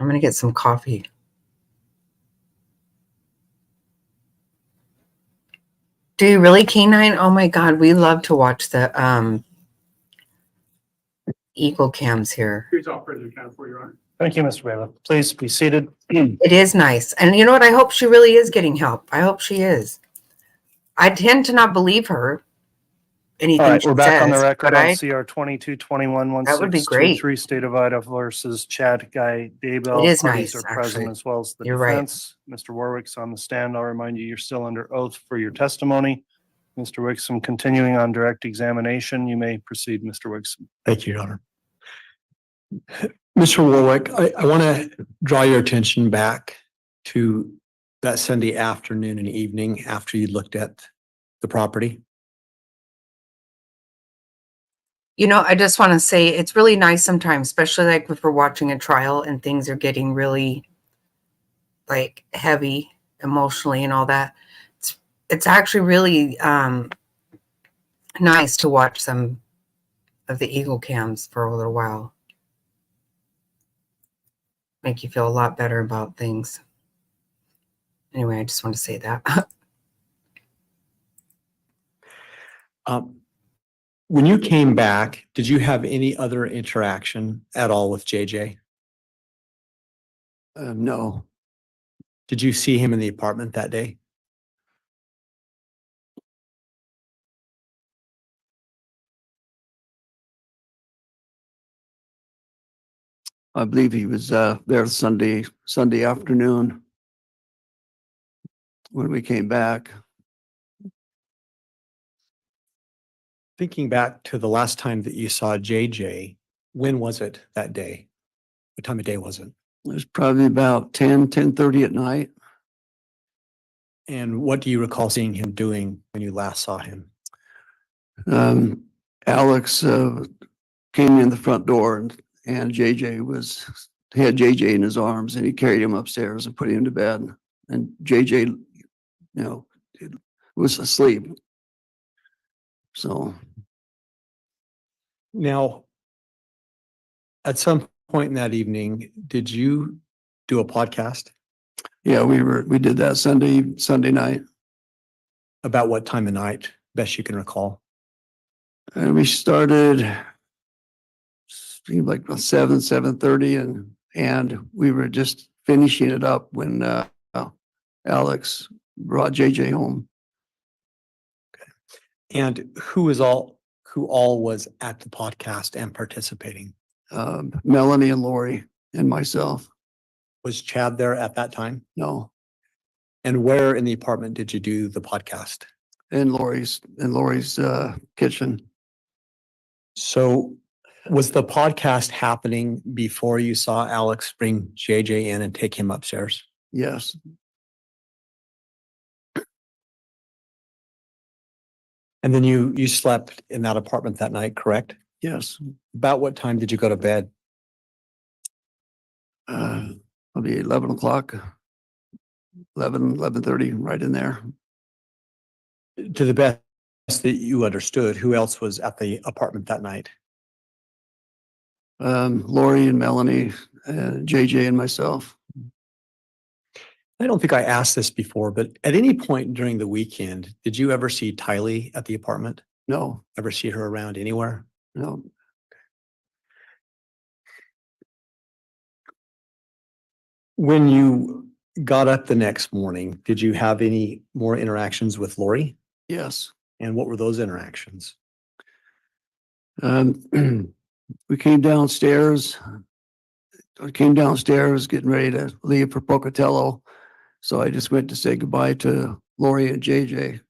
I'm going to get some coffee. Do you really, Canine? Oh my God, we love to watch the eagle cams here. Thank you, Mr. Bailiff. Please be seated. It is nice. And you know what? I hope she really is getting help. I hope she is. I tend to not believe her. Anything All right, she we're back on the says, record but on I, CR 2221 that would be great. 1623 State of Idaho versus Chad Daybell. It is Parties nice, are present actually. as well as the You're right. defense. Mr. Warwick's on the stand. I'll remind you, you're still under oath for your testimony. Mr. Wixom, continuing on direct examination. You may proceed, Mr. Wixom. Thank you, Your Honor. Mr. Warwick, I want to draw your attention back to that Sunday afternoon and evening after you looked at the property. You know, I just want to say it's really nice sometimes, especially like if we're watching a trial and things are getting really like heavy emotionally and all that. It's actually really nice to watch some of the Eagle cams for a little while. Make you feel a lot better about things. Anyway, I just want to say that. When you came back, did you have any other interaction at all with JJ? No, Did you see him in the apartment that day? I believe he was there Sunday afternoon when we came back. Thinking back to the last time that you saw JJ, when was it that day? What time of day was it? It was probably about 10:30 at night. And what do you recall seeing him doing when you last saw him? Alex came in the front door and he had JJ in his arms and he carried him upstairs and put him to bed. And JJ, was asleep. So Now, at some point in that evening, did you do a podcast? yeah, we did that Sunday night. About what time of night, best you can recall? And we started like 7:30 and we were just finishing it up when Alex brought JJ home. And who all was at the podcast and participating? Melanie and Lori and myself. Was Chad there at that time? No, And where in the apartment did you do the podcast? in Lori's kitchen. So was the podcast happening before you saw Alex bring JJ in and take him upstairs? Yes. And then you slept in that apartment that night, correct? Yes. About what time did you go to bed? Probably 11 o'clock, 11:30, right in there. To the best that you understood, who else was at the apartment that night? Lori and Melanie, JJ and myself. I don't think I asked this before, but at any point during the weekend, did you ever see Tylee at the apartment? No, Ever see her around anywhere? no. When you got up the next morning, did you have any more interactions with Lori? Yes. And what were those interactions? We came downstairs. I came downstairs getting ready to leave for Pocatello. So I just went to say goodbye to Lori and JJ.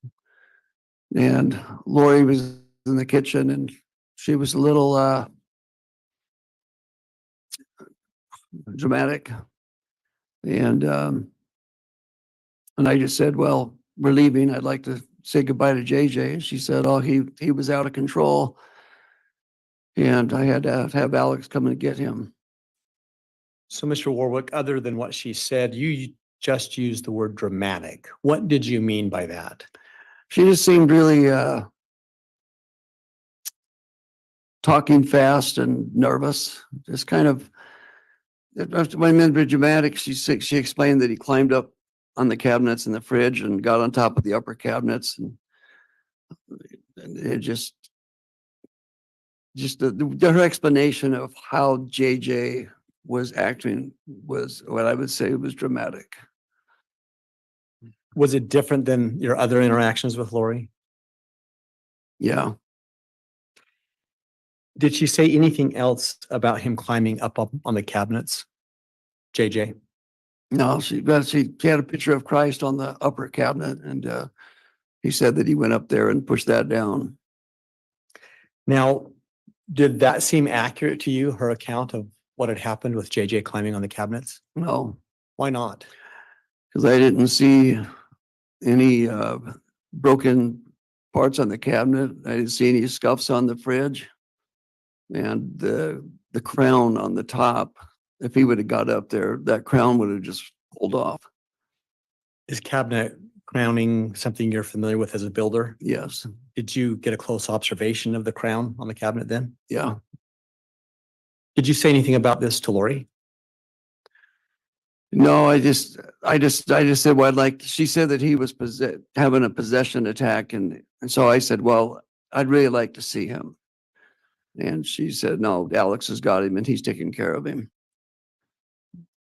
And Lori was in the kitchen and she was a little dramatic. And I just said, well, we're leaving. I'd like to say goodbye to JJ. And she said, oh, he was out of control. And I had to have Alex come and get him. So, Mr. Warwick, other than what she said, you just used the word dramatic. What did you mean by that? She just seemed really talking fast and nervous. Just kind of, when I meant dramatic, she explained that he climbed up on the cabinets in the fridge and got on top of the upper cabinets, and it just her explanation of how JJ was acting was what I would say was dramatic. Was it different than your other interactions with Lori? Yeah. Did she say anything else about him climbing up on the cabinets, JJ? No, she had a picture of Christ on the upper cabinet, and he said that he went up there and pushed that down. Now, did that seem accurate to you, her account of what had happened with JJ climbing on the cabinets? No, Why not? because I didn't see any broken parts on the cabinet. I didn't see any scuffs on the fridge. And the crown on the top, if he would have got up there, that crown would have just pulled off. Is cabinet crowning something you're familiar with as a builder? Yes. Did you get a close observation of the crown on the cabinet then? Yeah. Did you say anything about this to Lori? No, I just said, well, I'd like, she said that he was having a possession attack. And so I said, well, I'd really like to see him. And she said, no, Alex has got him and he's taking care of him.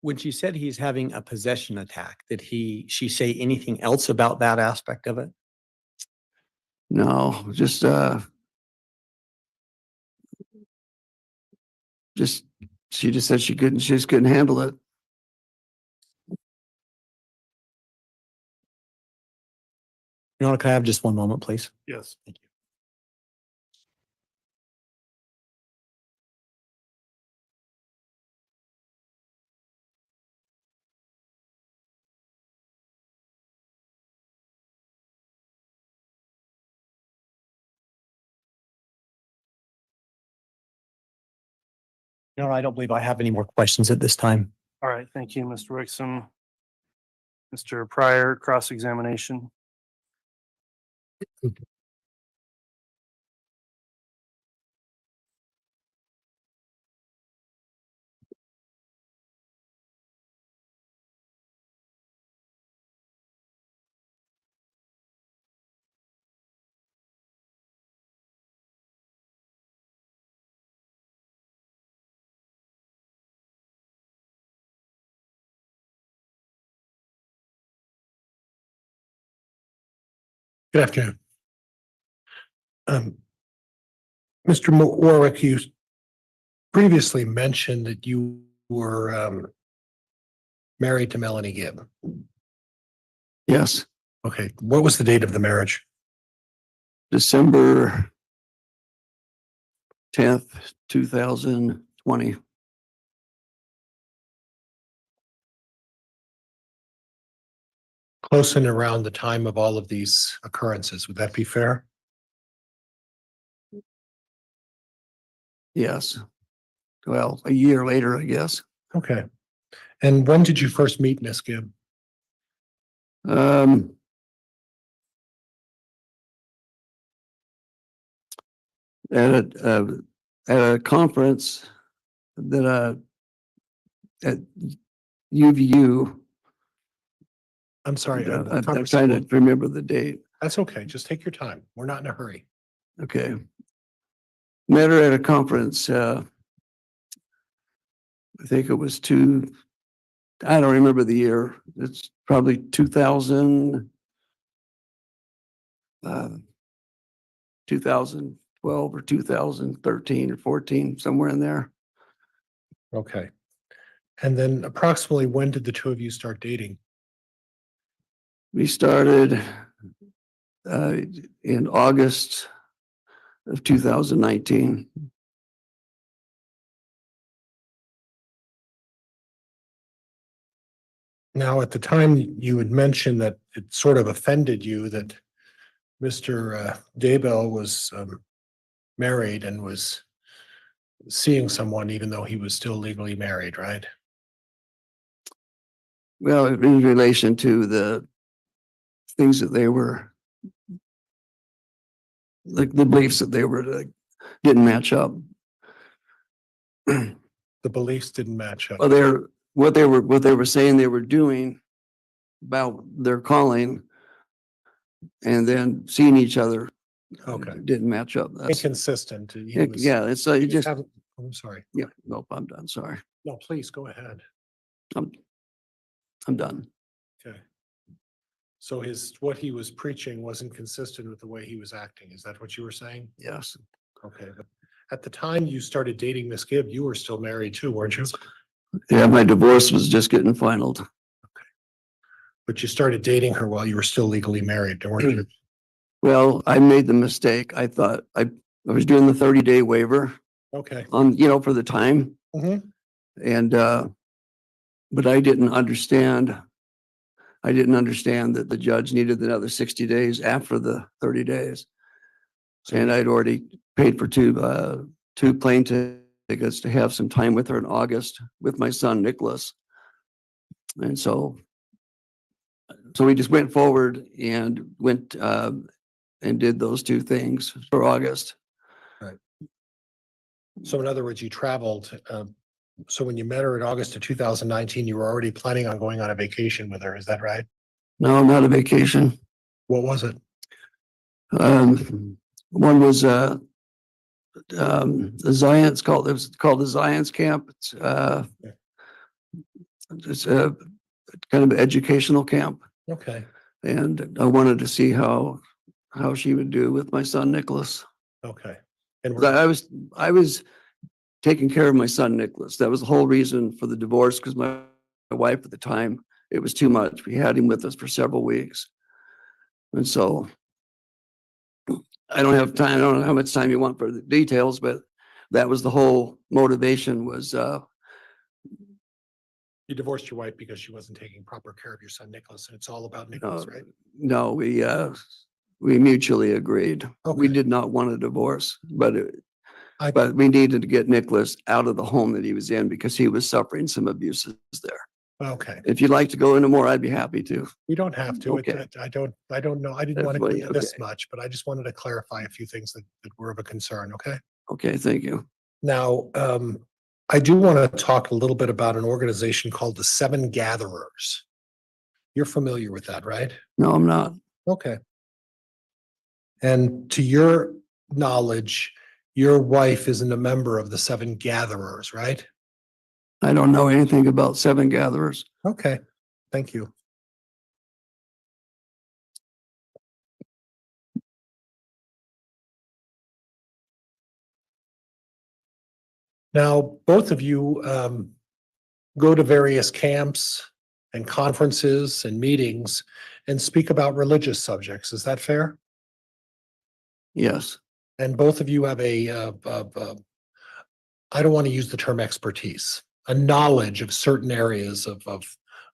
When she said he's having a possession attack, did she say anything else about that aspect of it? No, just she just said she just couldn't handle it. Your Honor, can I have just one moment, please? Yes. Thank you. No, I don't believe I have any more questions at this time. All right, thank you, Mr. Wixom. Mr. Pryor, cross-examination. Good afternoon. Mr. Warwick, you previously mentioned that you were married to Melanie Gibb. Yes. Okay. What was the date of the marriage? December 10th, 2020. Close and around the time of all of these occurrences. Would that be fair? Yes. Well, a year later, I guess. Okay. And when did you first meet Miss Gibb? At a conference that at UVU. I'm sorry. I'm trying to remember the date. That's okay. Just take your time. We're not in a hurry. Okay. Met her at a conference. I think it was I don't remember the year. It's probably 2000, 2012 or 2013 or 14, somewhere in there. Okay. And then approximately when did the two of you start dating? We started in August of 2019. Now, at the time, you had mentioned that it sort of offended you that Mr. Daybell was married and was seeing someone even though he was still legally married, right? Well, in relation to the things that they were, like the beliefs that they were, didn't match up. The beliefs didn't match up. Well, what they were saying they were doing about their calling and then seeing each other. Okay. Didn't match up. That's Inconsistent. yeah. It's you just. I'm sorry. Yeah. Nope. I'm done. Sorry. No, please go ahead. I'm done. Okay. So what he was preaching wasn't consistent with the way he was acting. Is that what you were saying? Yes. Okay. But at the time you started dating Miss Gibb, you were still married too, weren't you? Yeah. My divorce was just getting finalized. Okay. But you started dating her while you were still legally married, weren't you? Well, I made the mistake. I thought I was doing the 30-day waiver Okay. on, for the time. Mhm. And, but I didn't understand that the judge needed another 60 days after the 30 days. And I'd already paid for two 2 plane tickets to have some time with her in August with my son, Nicholas. And so we just went forward and went, and did those 2 things for August. So in other words, you traveled, so when you met her in August of 2019, you were already planning on going on a vacation with her, is that right? No, not a vacation. What was it? One was, the Zion, it was called the Zion's Camp. It's a kind of educational camp. Okay, And I wanted to see how she would do with my son, Nicholas. okay. And I was taking care of my son, Nicholas. That was the whole reason for the divorce, because my wife at the time, it was too much. We had him with us for several weeks. And so I don't have time. I don't know how much time you want for the details, but that was the whole motivation was, you divorced your wife because she wasn't taking proper care of your son, Nicholas, and it's all about Nicholas, right? no, we mutually agreed. We Okay. did not want a divorce, but I- but we needed to get Nicholas out of the home that he was in because he was suffering some abuses there. Okay, If you'd like to go into more, I'd be happy to. we don't have to. Okay. I don't know. I didn't That's want to go fine, into this okay. much, but I just wanted to clarify a few things that were of a concern, okay? Okay, thank you. Now, I do want to talk a little bit about an organization called the Seven Gatherers. You're familiar with that, right? No, I'm not. Okay. And to your knowledge, your wife isn't a member of the Seven Gatherers, right? I don't know anything about Seven Gatherers. Okay, thank you. Now, both of you go to various camps and conferences and meetings and speak about religious subjects. Is that fair? Yes, And both of you have I don't want to use the term expertise, a knowledge of certain areas of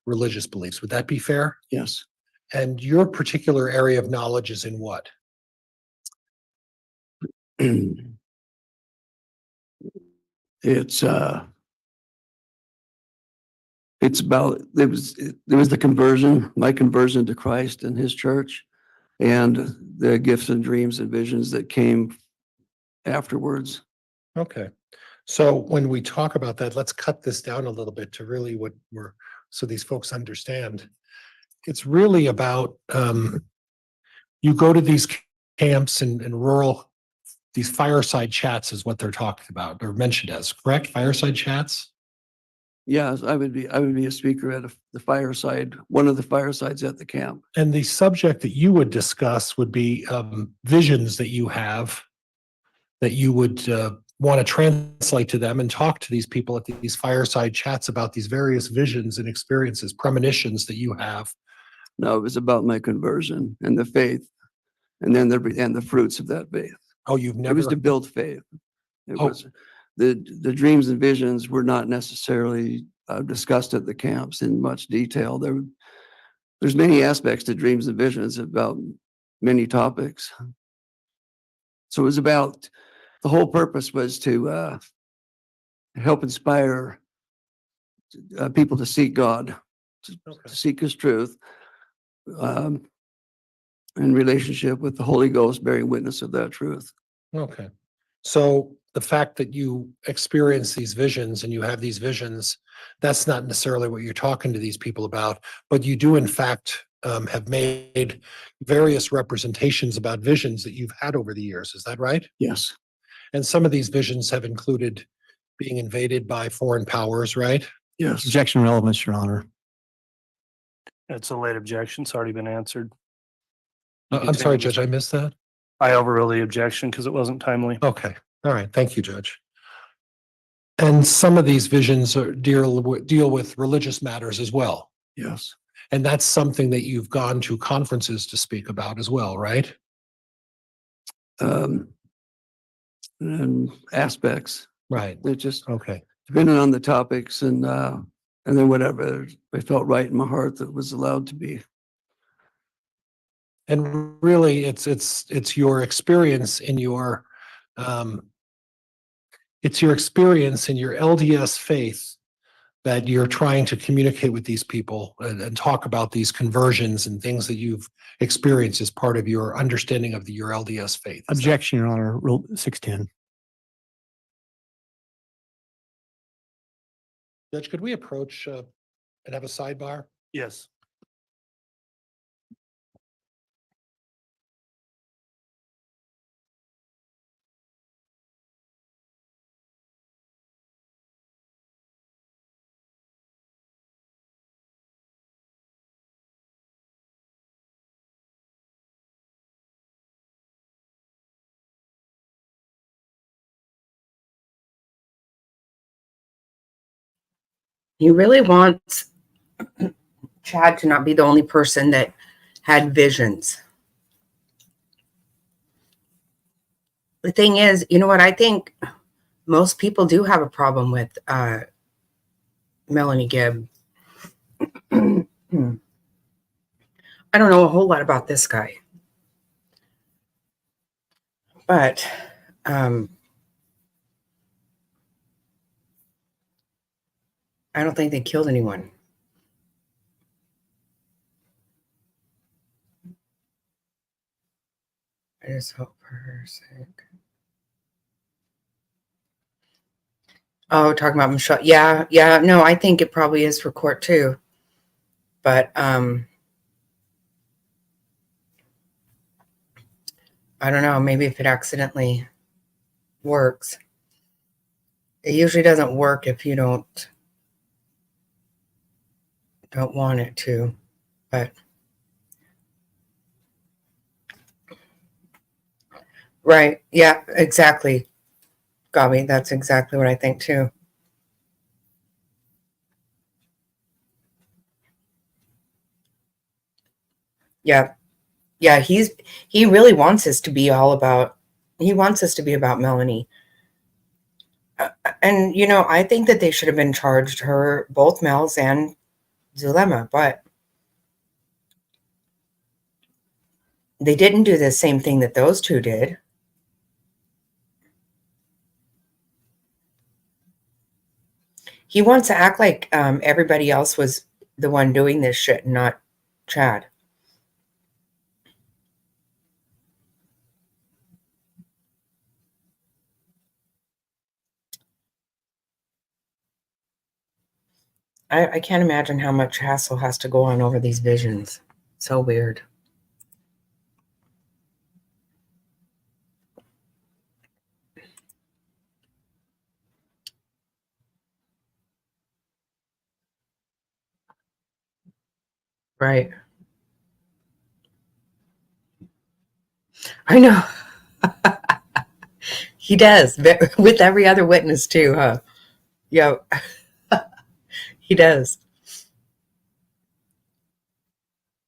religious beliefs. Would that be fair? yes. And your particular area of knowledge is in what? It's about, there was the conversion, my conversion to Christ and his church, and the gifts and dreams and visions that came afterwards. Okay. So when we talk about that, let's cut this down a little bit to really what we're, so these folks understand. It's really about, you go to these camps and rural, these fireside chats is what they're talking about or mentioned as, correct? Fireside chats? Yes, I would be a speaker at the fireside, one of the firesides at the camp. And the subject that you would discuss would be visions that you have that you would want to translate to them and talk to these people at these fireside chats about these various visions and experiences, premonitions that you have. No, it was about my conversion and the faith, and then the fruits of that faith. Oh, you've It was never, to build faith. It Oh. was the dreams and visions were not necessarily discussed at the camps in much detail. There's many aspects to dreams and visions about many topics. So it was about, the whole purpose was to help inspire people to seek God, to seek his truth, in relationship with the Holy Ghost bearing witness of that truth. okay. So the fact that you experience these visions and you have these visions, that's not necessarily what you're talking to these people about, but you do in fact have made various representations about visions that you've had over the years. Is that right? Yes, And some of these visions have included being invaded by foreign powers, right? yes. Objection relevance, Your Honor. It's a late objection. It's already been answered. You I'm sorry, continue, Judge, I missed that. I overruled the objection because it wasn't timely. Okay, all right, thank you, Judge. And some of these visions deal with religious matters as well. Yes, And that's something that you've gone to conferences to speak about as well, right? and aspects. Right. It just Okay. depending on the topics and then whatever I felt right in my heart that was allowed to be. And really, it's your experience in your it's your experience and your LDS faith that you're trying to communicate with these people and talk about these conversions and things that you've experienced as part of your understanding of your LDS faith. Is that- Objection, Your Honor, Rule 610. Judge, could we approach and have a sidebar? Yes. He really wants Chad to not be the only person that had visions. The thing is, you know what? I think most people do have a problem with Melanie Gibb. I don't know a whole lot about this guy. But I don't think they killed anyone. I just hope for her sake. Oh, talking about Michelle. Yeah, no, I think it probably is for court too. But I don't know, maybe if it accidentally works. It usually doesn't work if you don't want it to, but right. Yeah, exactly. Gobby, that's exactly what I think too. Yeah. Yeah, he really wants us to be all about, he wants us to be about Melanie. And, you know, I think that they should have been charged, her, both Mel's and Zulema, but they didn't do the same thing that those two did. He wants to act like everybody else was the one doing this shit, not Chad. I can't imagine how much hassle has to go on over these visions. So weird. Right. I know. He does. With every other witness too, huh? Yeah. He does.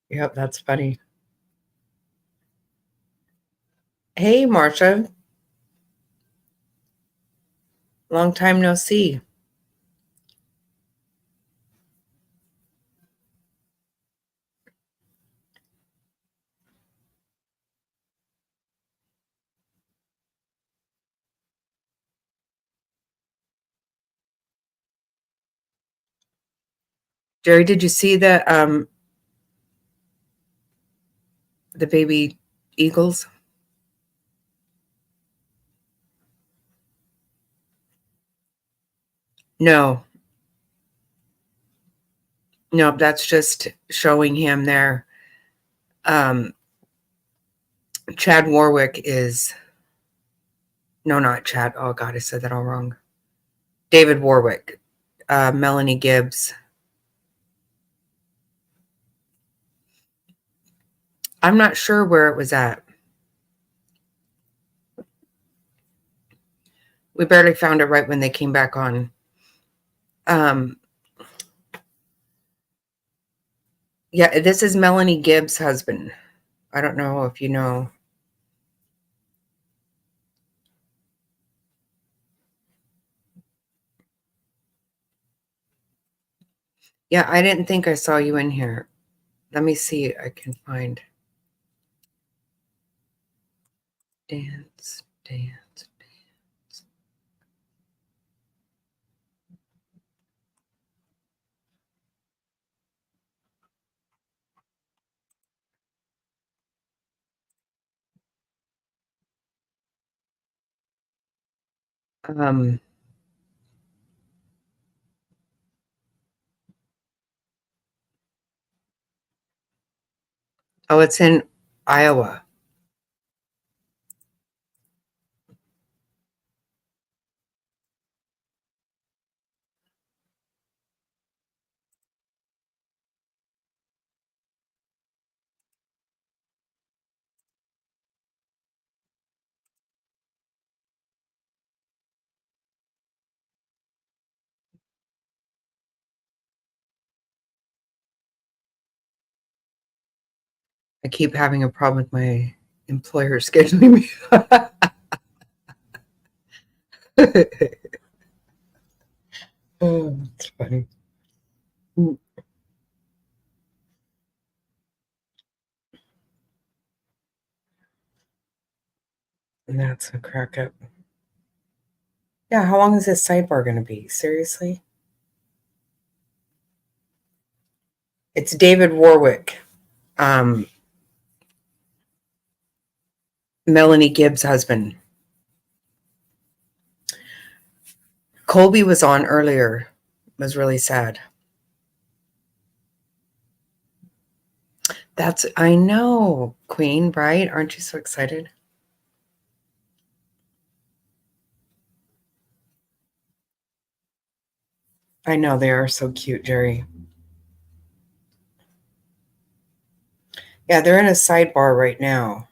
Yep, that's funny. Hey, Marcia. Long time no see. Gerri, did you see the baby eagles? No. No, that's just showing him there. Chad Warwick is, no, not Chad. Oh God, I said that all wrong. David Warwick, Melanie Gibbs. I'm not sure where it was at. We barely found it right when they came back on. Yeah, this is Melanie Gibbs' husband. I don't know if you know. Yeah, I didn't think I saw you in here. Let me see if I can find. Dance. Um, oh, it's in Iowa. I keep having a problem with my employer scheduling me. Oh, that's funny. And that's a crack up. Yeah, how long is this sidebar going to be? Seriously? It's David Warwick. Melanie Gibbs' husband. Colby was on earlier. It was really sad. I know, Queen, right? Aren't you so excited? I know, they are so cute, Gerri. Yeah, they're in a sidebar right now.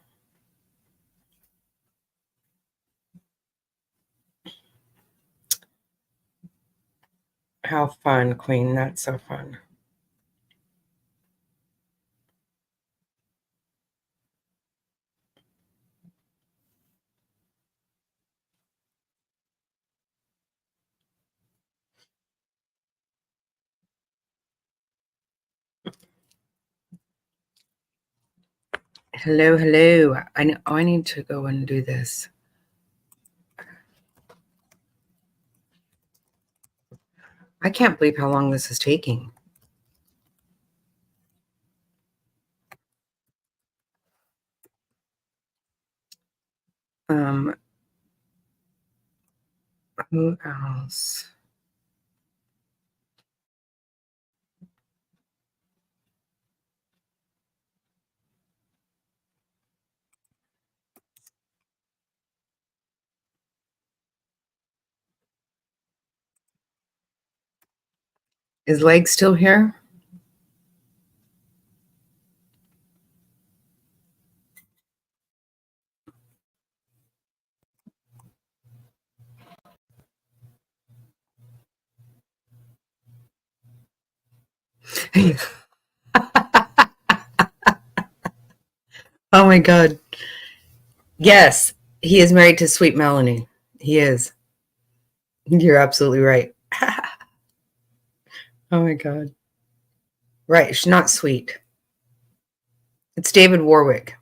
How fun, Queen. That's so fun. Hello, hello. I need to go and do this. I can't believe how long this is taking. Who else? Is Leg still here? Oh my God. Yes, he is married to Sweet Melanie. He is. You're absolutely right. Oh my God. Right, she's not sweet. It's David Warwick.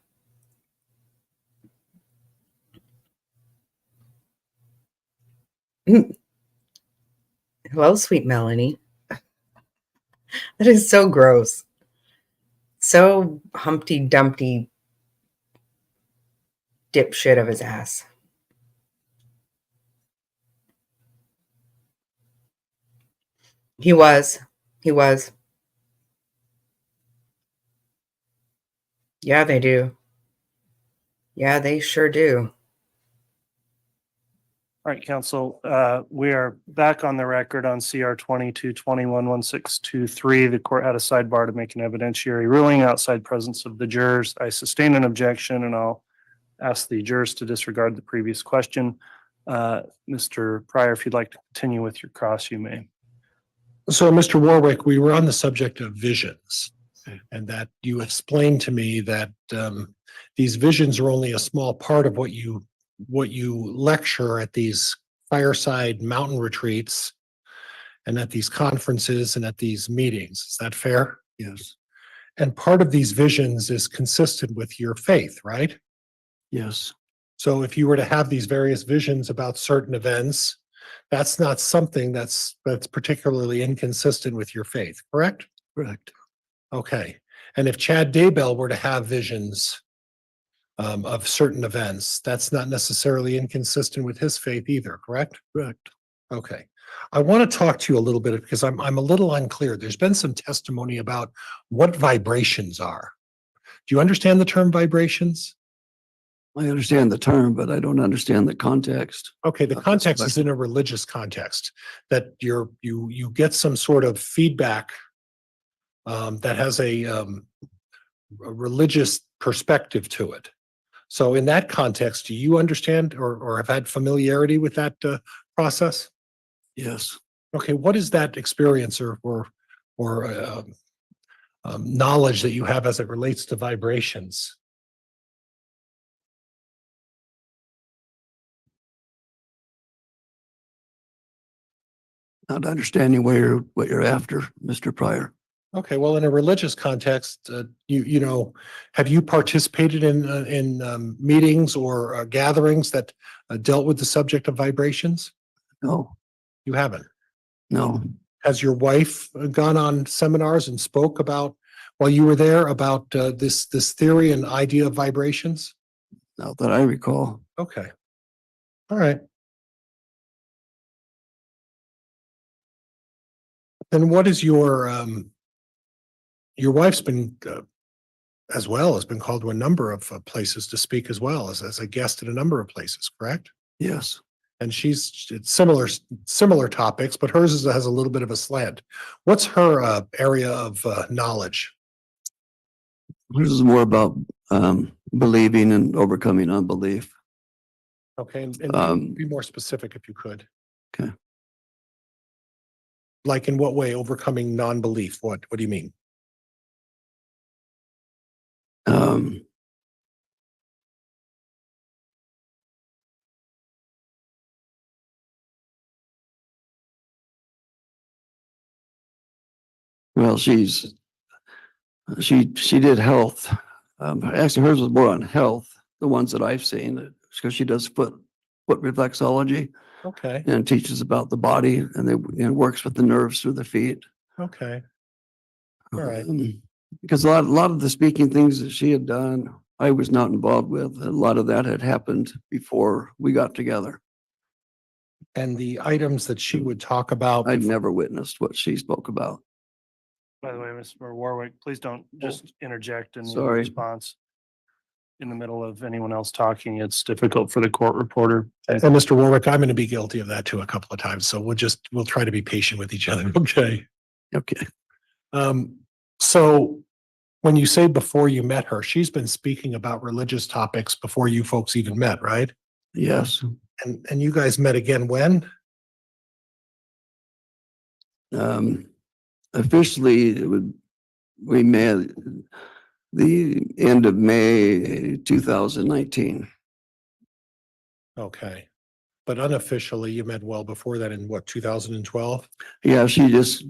Hello, Sweet Melanie. That is so gross. So Humpty Dumpty dipshit of his ass. He was. He was. Yeah, they do. Yeah, they sure do. All right, council, we are back on the record on CR 22-21-1623. The court had a sidebar to make an evidentiary ruling outside presence of the jurors. I sustained an objection and I'll ask the jurors to disregard the previous question. Mr. Pryor, if you'd like to continue with your cross, you may. So, Mr. Warwick, we were on the subject of visions, and that you explained to me that these visions are only a small part of what you lecture at these fireside mountain retreats and at these conferences and at these meetings. Is that fair? Yes, And part of these visions is consistent with your faith, right? yes, So if you were to have these various visions about certain events, that's not something that's particularly inconsistent with your faith, correct? correct. Okay. And if Chad Daybell were to have visions of certain events. That's not necessarily inconsistent with his faith either, correct? Correct. Okay. I want to talk to you a little bit because I'm a little unclear. There's been some testimony about what vibrations are. Do you understand the term vibrations? I understand the term, but I don't understand the context. Okay, the Of this context is question. in a religious context, that you get some sort of feedback that has a religious perspective to it. So in that context, do you understand or have had familiarity with that process? Yes. Okay, what is that experience or knowledge that you have as it relates to vibrations? Not understanding what you're after, Mr. Pryor. Okay, well, in a religious context, you know, have you participated in meetings or gatherings that dealt with the subject of vibrations? No, You haven't. no, Has your wife gone on seminars and spoke about, while you were there, about this theory and idea of vibrations? not that I recall. Okay. All right. Then what is your wife's been as well has been called to a number of places to speak as well as a guest at a number of places, correct? Yes. And it's similar topics, but hers has a little bit of a slant. What's her area of knowledge? This is more about believing and overcoming unbelief. Okay, and be more specific if you could. Okay. Like in what way? Overcoming non-belief? What do you mean? Well, she did health. Actually, hers was more on health. The ones that I've seen, because she does foot reflexology Okay, and teaches about the body and works with the nerves through the feet. okay, all right. Because a lot of the speaking things that she had done, I was not involved with. A lot of that had happened before we got together. And the items that she would talk about. I'd never witnessed what she spoke about. By the way, Mr. Warwick, please don't just interject in your Sorry. response in the middle of anyone else talking. It's difficult for the court reporter. And Mr. Warwick, I'm going to be guilty of that too a couple of times. So we'll try to be patient with each other. Okay. Okay. So when you say before you met her, she's been speaking about religious topics before you folks even met, right? Yes. And you guys met again when? Officially, we met the end of May 2019. Okay. But unofficially, you met well before that in what, 2012? Yeah, she was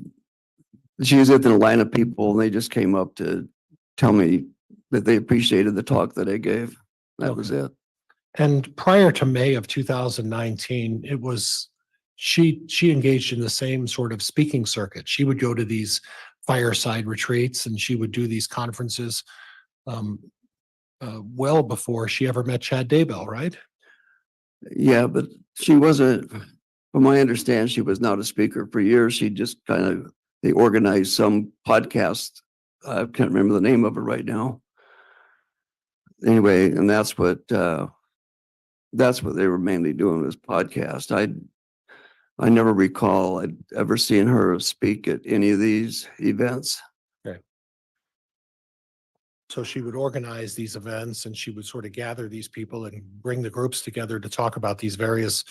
at the line of people and they just came up to tell me that they appreciated the talk that I gave. That was it. And prior to May of 2019, it was she engaged in the same sort of speaking circuit. She would go to these fireside retreats and she would do these conferences well before she ever met Chad Daybell, right? Yeah, but she wasn't, from my understanding, she was not a speaker for years. She just they organized some podcast. I can't remember the name of it right now. Anyway, and that's what they were mainly doing, was podcast. I never recall I'd ever seen her speak at any of these events. Okay. So she would organize these events and she would sort of gather these people and bring the groups together to talk about these various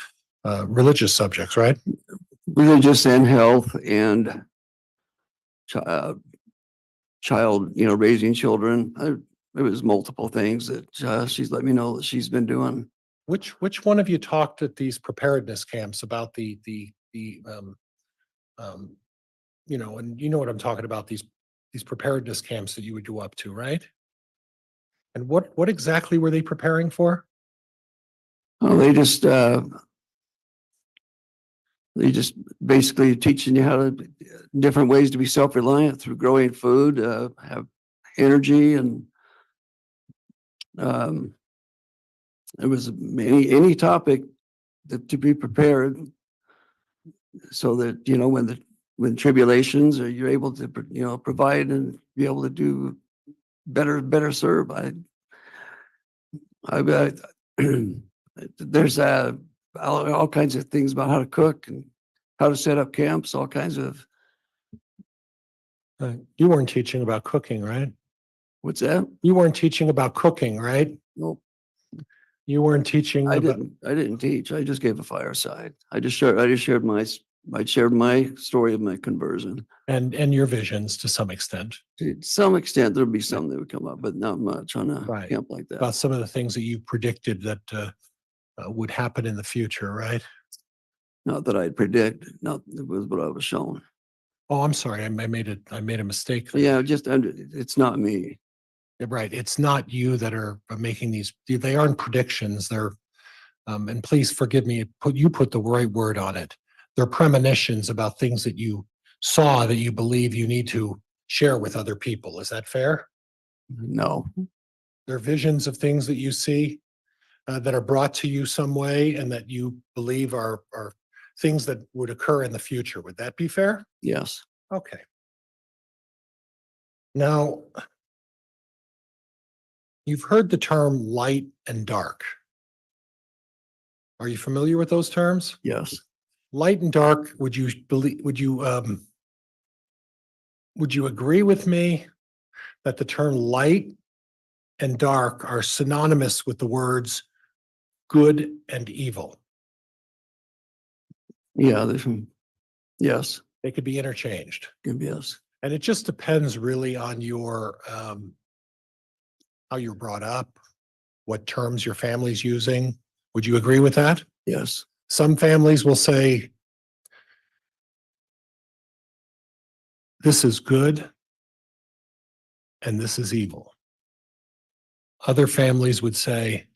religious subjects, right? Religious and health and child, raising children. There was multiple things that she's let me know that she's been doing. Which one of you talked at these preparedness camps about and you know what I'm talking about, these preparedness camps that you would go up to, right? And what exactly were they preparing for? Oh, they just basically teaching you how to different ways to be self-reliant through growing food, have energy and There was any topic that to be prepared so that, you know, when tribulations or you're able to, you know, provide and be able to do better serve. I there's all kinds of things about how to cook and how to set up camps, all kinds of, You weren't teaching about cooking, right? what's that? You weren't teaching about cooking, right? Nope. You weren't teaching I about, didn't teach. I just gave a fireside. I just shared my story of my conversion. and your visions to some extent, To some extent, there'll be some that would come up, but not much on a Right. camp like that. about some of the things that you predicted that would happen in the future, right? Not that I'd predict, not it was what I was shown. Oh, I'm sorry. I made a mistake. there. Yeah, just, it's not me. Right. It's not you that are making these, they aren't predictions. They're, and please forgive me, you put the right word on it. They're premonitions about things that you saw that you believe you need to share with other people. Is that fair? No, They're visions of things that you see that are brought to you some way and that you believe are things that would occur in the future. Would that be fair? yes, Okay. Now, you've heard the term light and dark. Are you familiar with those terms? yes, Light and dark, would you agree with me that the term light and dark are synonymous with the words good and evil? yeah, yes, They could be interchanged. yes, And it just depends really on your how you're brought up, what terms your family's using. Would you agree with that? yes, Some families will say, this is good and this is evil. Other families would say,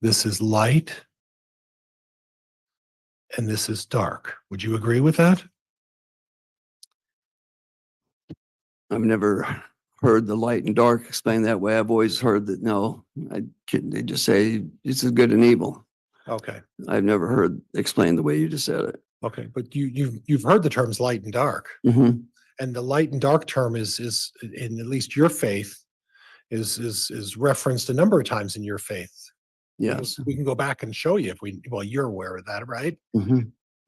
this is light and this is dark. Would you agree with that? I've never heard the light and dark explained that way. I've always heard that, no, they just say this is good and evil. Okay. I've never heard explained the way you just said it. Okay. But you've heard the terms light and dark. Mm-hmm. And the light and dark term is in at least your faith is referenced a number of times in your faith. Yes. We can go back and show you well, you're aware of that, right? Mm-hmm.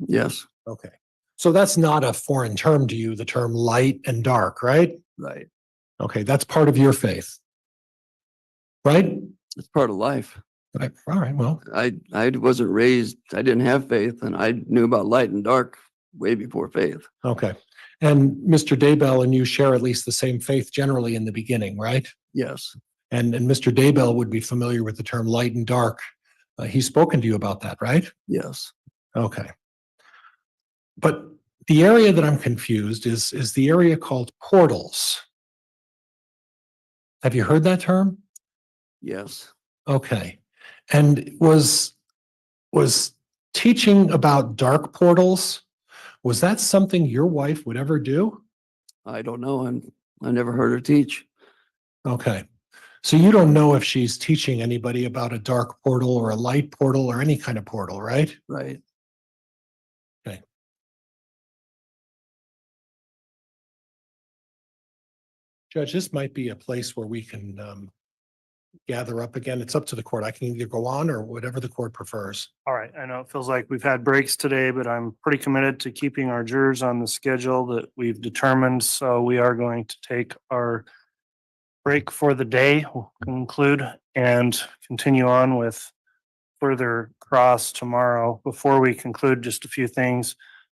Yes. Okay. So that's not a foreign term to you, the term light and dark, right? Right. Okay. That's part of your faith, right? It's part of life. Right. All right. Well, I wasn't raised, I didn't have faith, and I knew about light and dark way before faith. okay. And Mr. Daybell and you share at least the same faith generally in the beginning, right? Yes. And Mr. Daybell would be familiar with the term light and dark. He's spoken to you about that, right? Yes. Okay. But the area that I'm confused is the area called portals. Have you heard that term? Yes. Okay. And was teaching about dark portals, was that something your wife would ever do? I don't know. I never heard her teach. Okay. So you don't know if she's teaching anybody about a dark portal or a light portal or any kind of portal, right? Right. Okay. Judge, this might be a place where we can gather up again. It's up to the court. I can either go on or whatever the court prefers. All right, I know it feels like we've had breaks today, but I'm pretty committed to keeping our jurors on the schedule that we've determined. So we are going to take our break for the day. We'll conclude and continue on with further cross tomorrow. Before we conclude, just a few things.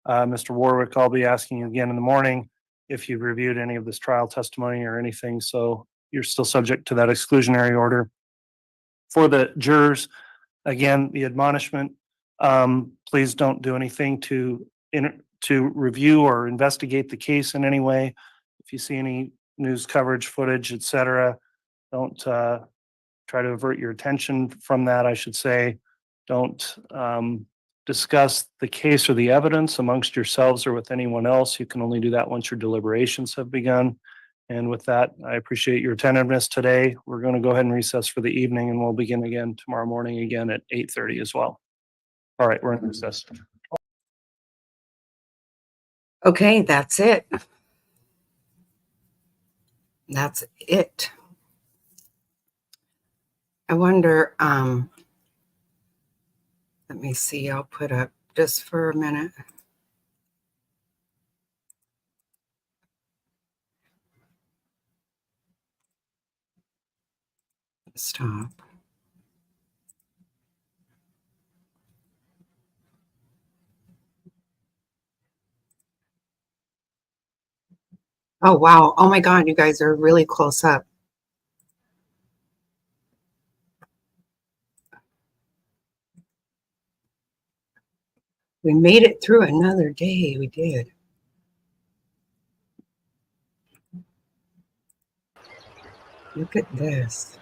Mr. Warwick, I'll be asking you again in the morning if you've reviewed any of this trial testimony or anything. So you're still subject to that exclusionary order. For the jurors, again, the admonishment, please don't do anything to review or investigate the case in any way. If you see any news coverage, footage, etc., don't try to avert your attention from that, I should say. Don't discuss the case or the evidence amongst yourselves or with anyone else. You can only do that once your deliberations have begun. And with that, I appreciate your attentiveness today. We're going to go ahead and recess for the evening, and we'll begin again tomorrow morning again at 8:30 as well. All right, we're in recess. Okay, that's it. That's it. I wonder, let me see, I'll put up just for a minute. Stop. Oh, wow. Oh my God, you guys are really close up. We made it through another day. We did. Look at this.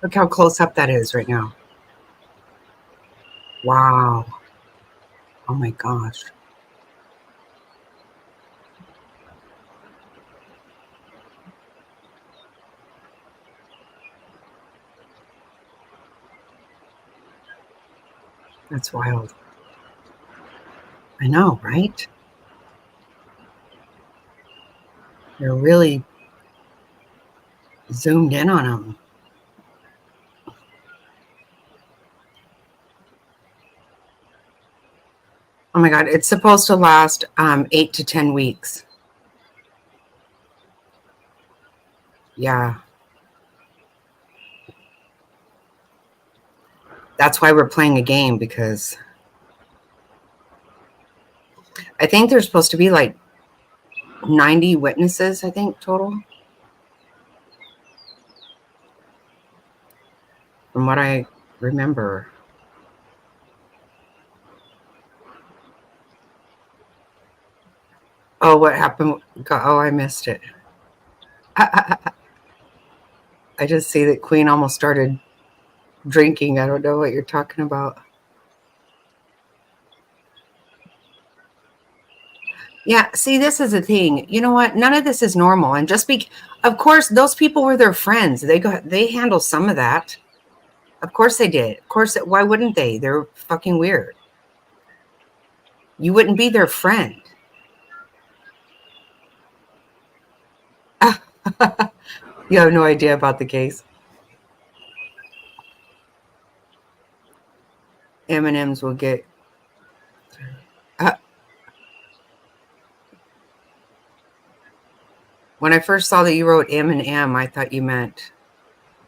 Look how close up that is right now. Wow. Oh my gosh. That's wild. I know, right? They're really zoomed in on them. Oh my God, it's supposed to last 8 to 10 weeks. Yeah. That's why we're playing a game, because I think there's supposed to be like 90 witnesses, I think, total. From what I remember. Oh, what happened? Oh, I missed it. I just see that Queen almost started drinking. I don't know what you're talking about. Yeah, see, this is the thing. You know what? None of this is normal. And of course, those people were their friends. They handle some of that. Of course they did. Of course, why wouldn't they? They're fucking weird. You wouldn't be their friend. You have no idea about the case. M&Ms will get... When I first saw that you wrote M&M, I thought you meant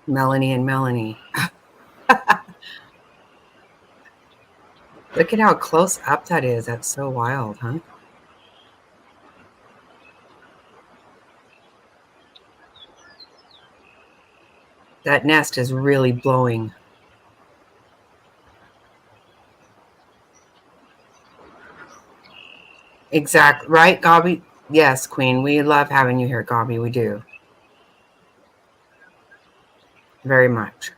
Melanie and Melanie. Look at how close up that is. That's so wild, huh? That nest is really blowing. Exactly. Right, Gobby? Yes, Queen. We love having you here, Gobby. We do. Very much.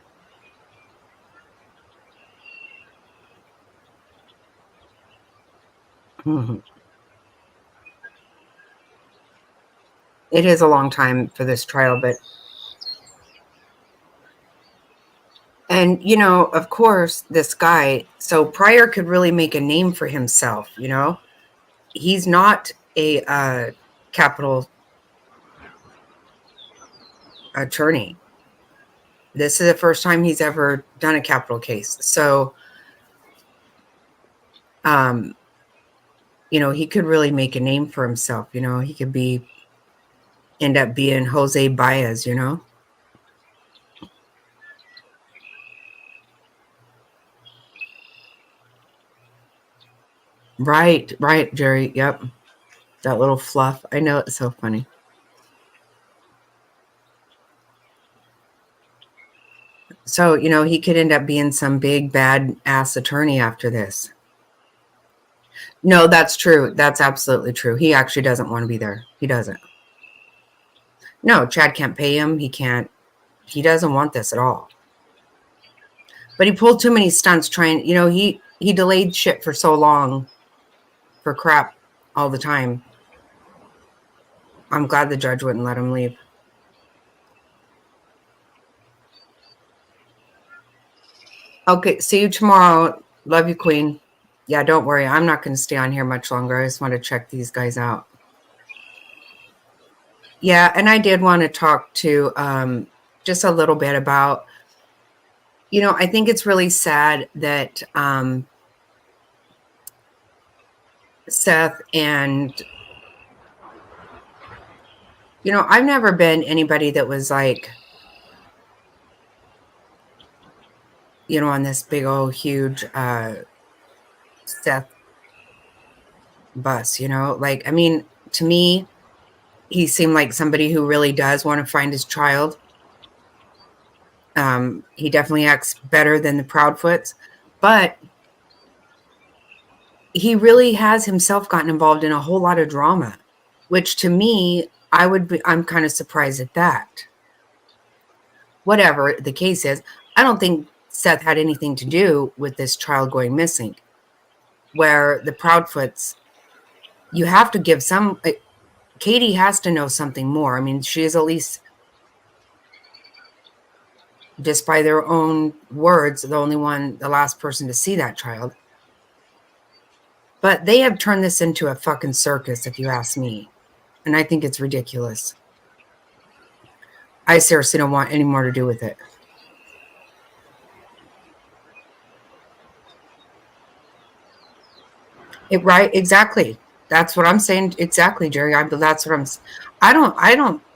It is a long time for this trial, but... And, you know, of course, this guy... So Pryor could really make a name for himself, you know? He's not a capital attorney. This is the first time he's ever done a capital case. So, you know, he could really make a name for himself. You know, he could end up being Jose Baez, you know? Right, Gerri. Yep. That little fluff. I know, it's so funny. So, you know, he could end up being some big bad ass attorney after this. No, that's true. That's absolutely true. He actually doesn't want to be there. He doesn't. No, Chad can't pay him. He doesn't want this at all. But he pulled too many stunts trying, you know, he delayed shit for so long for crap all the time. I'm glad the judge wouldn't let him leave. Okay, see you tomorrow. Love you, Queen. Yeah, don't worry. I'm not going to stay on here much longer. I just want to check these guys out. Yeah, and I did want to talk to just a little bit about, I think it's really sad that Seth and, I've never been anybody that was like, on this big old huge Seth bus, like, I mean, to me, he seemed like somebody who really does want to find his child. He definitely acts better than the Proudfoots, but he really has himself gotten involved in a whole lot of drama, which to me, I'm kind of surprised at that. Whatever the case is, I don't think Seth had anything to do with this child going missing. Where the Proudfoots, you have to give some, Katie has to know something more. I mean, she is at least, just by their own words, the last person to see that child. But they have turned this into a fucking circus, if you ask me. And I think it's ridiculous. I seriously don't want any more to do with it. Right, exactly. That's what I'm saying. Exactly, Gerri.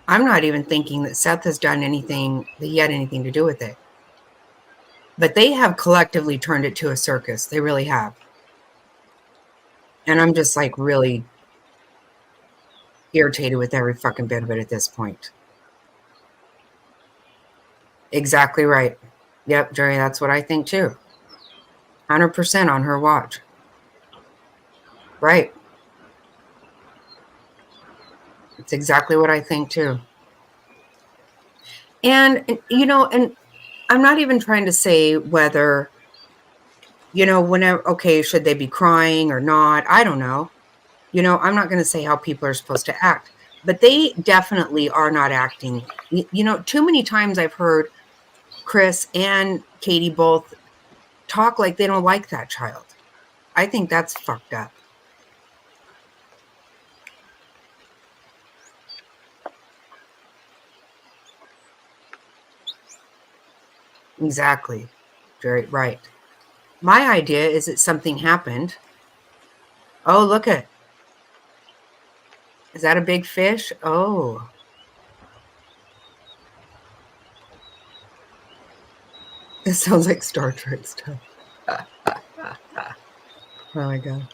I'm not even thinking that Seth has done anything, that he had anything to do with it. But they have collectively turned it to a circus. They really have. And I'm just like really irritated with every fucking bit of it at this point. Exactly right. Yep, Gerri, that's what I think too. 100% on her watch. Right. It's exactly what I think too. And, and I'm not even trying to say whether, whenever, okay, should they be crying or not? I don't know. I'm not going to say how people are supposed to act, but they definitely are not acting. Too many times I've heard Chris and Katie both talk like they don't like that child. I think that's fucked up. Exactly. Very right. My idea is that something happened. Oh, look at. Is that a big fish? Oh. It sounds like Star Trek stuff. Oh my God.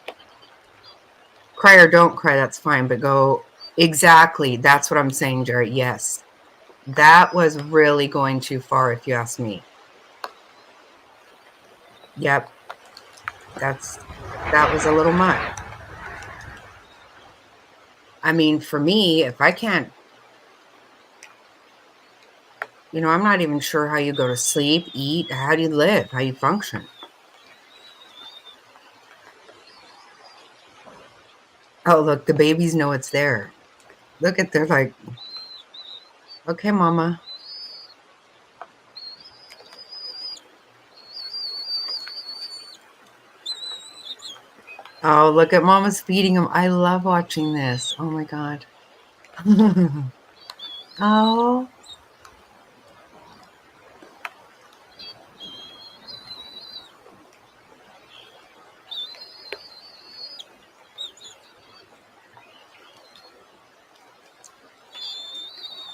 Cry or don't cry, that's fine, but go. Exactly. That's what I'm saying, Gerri. Yes. That was really going too far, if you ask me. Yep. That was a little much. I mean, for me, if I can't, I'm not even sure how you go to sleep, eat, how do you live, how you function. Oh, look, the babies know it's there. Look at, they're like, okay, mama. Oh, look at mama's feeding them. I love watching this. Oh my God. Oh.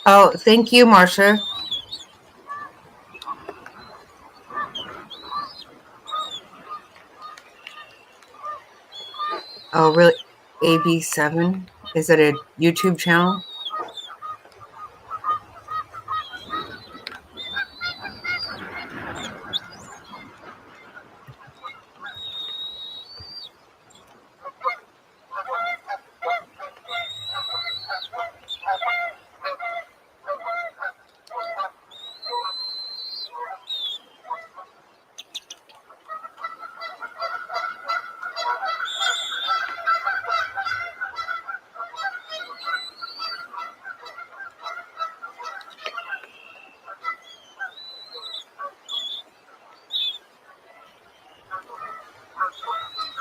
Oh, thank you, Marcia. Oh, really? AB7? Is it a YouTube channel?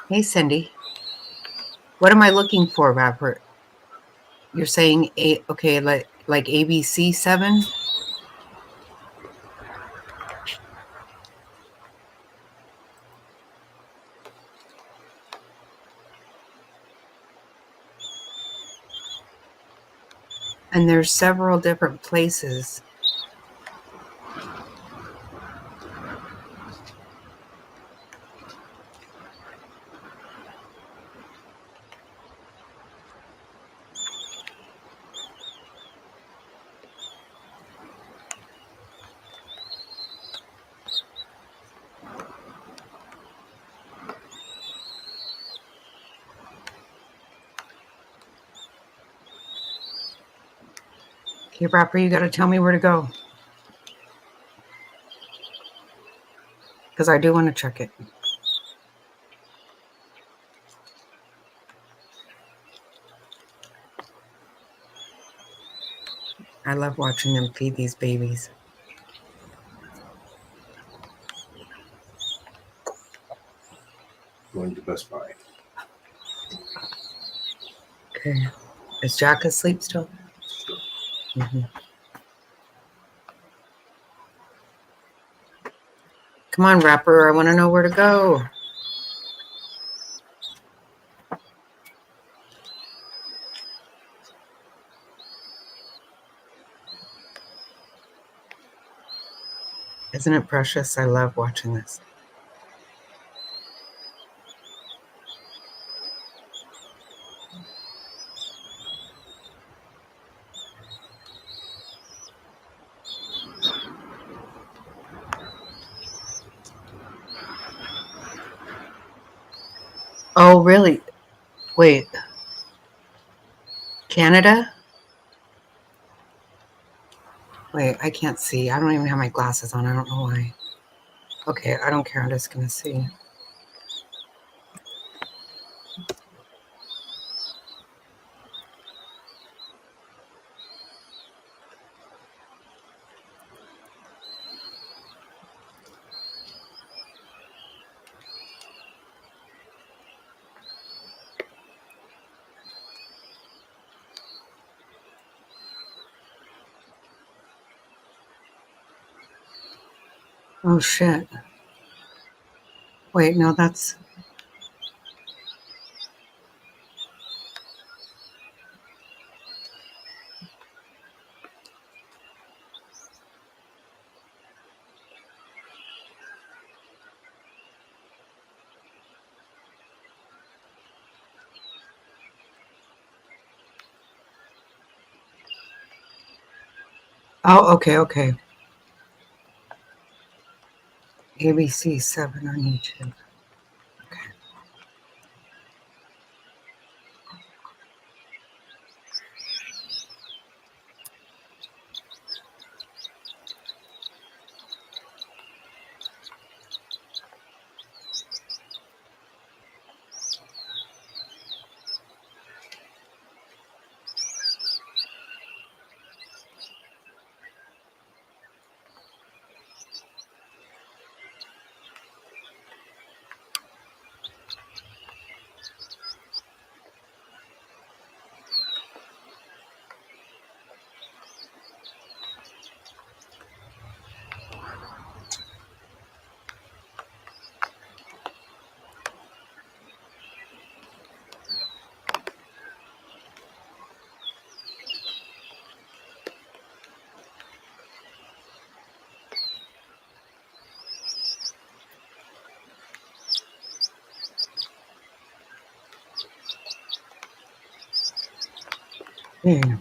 Hey, Cindy. What am I looking for, Robert? You're saying okay, like ABC 7? And there's several different places. Okay, Rapper, you got to tell me where to go. Because I do want to check it. I love watching them feed these babies. Going to Best Buy. Okay. Is Jack asleep still? Mhm. Come on, Rapper. I want to know where to go. Isn't it precious? I love watching this. Oh, really? Wait. Canada? Wait, I can't see. I don't even have my glasses on. I don't know why. Okay, I don't care. I'm just going to see. Oh, shit. Wait, no, that's... Oh, okay, okay. ABC 7 on YouTube. Okay. Yeah.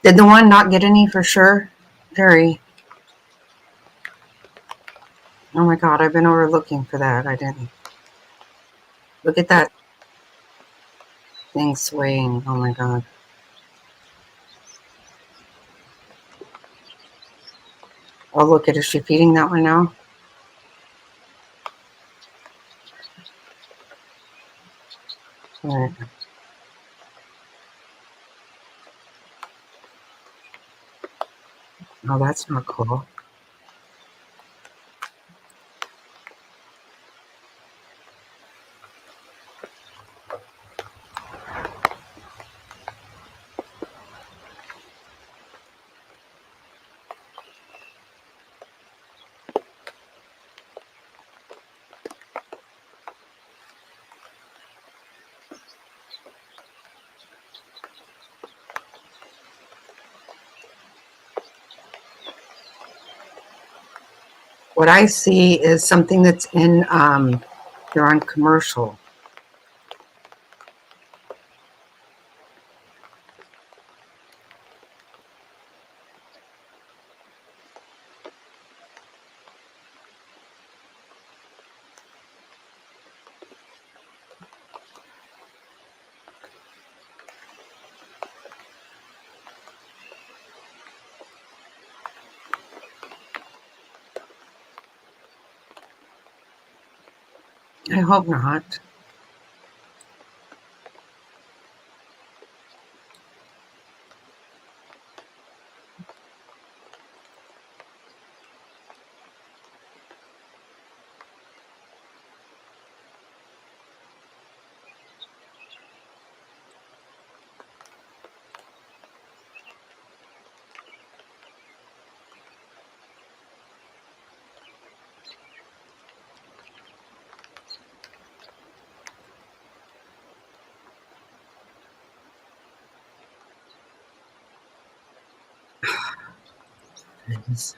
Did the one not get any for sure? Gerri. Oh my God, I've been overlooking for that. I didn't. Look at that. thing swaying. Oh my God. Oh, look at, is she feeding that one now? All right. Oh, that's not cool. What I see is something that's in, they're on commercial. I hope not. Goodness.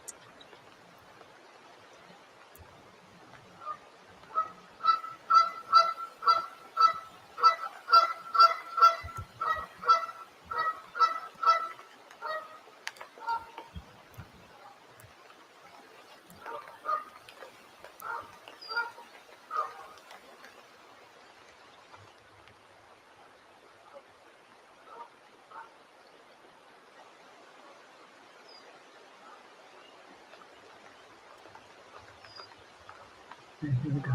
Here we go.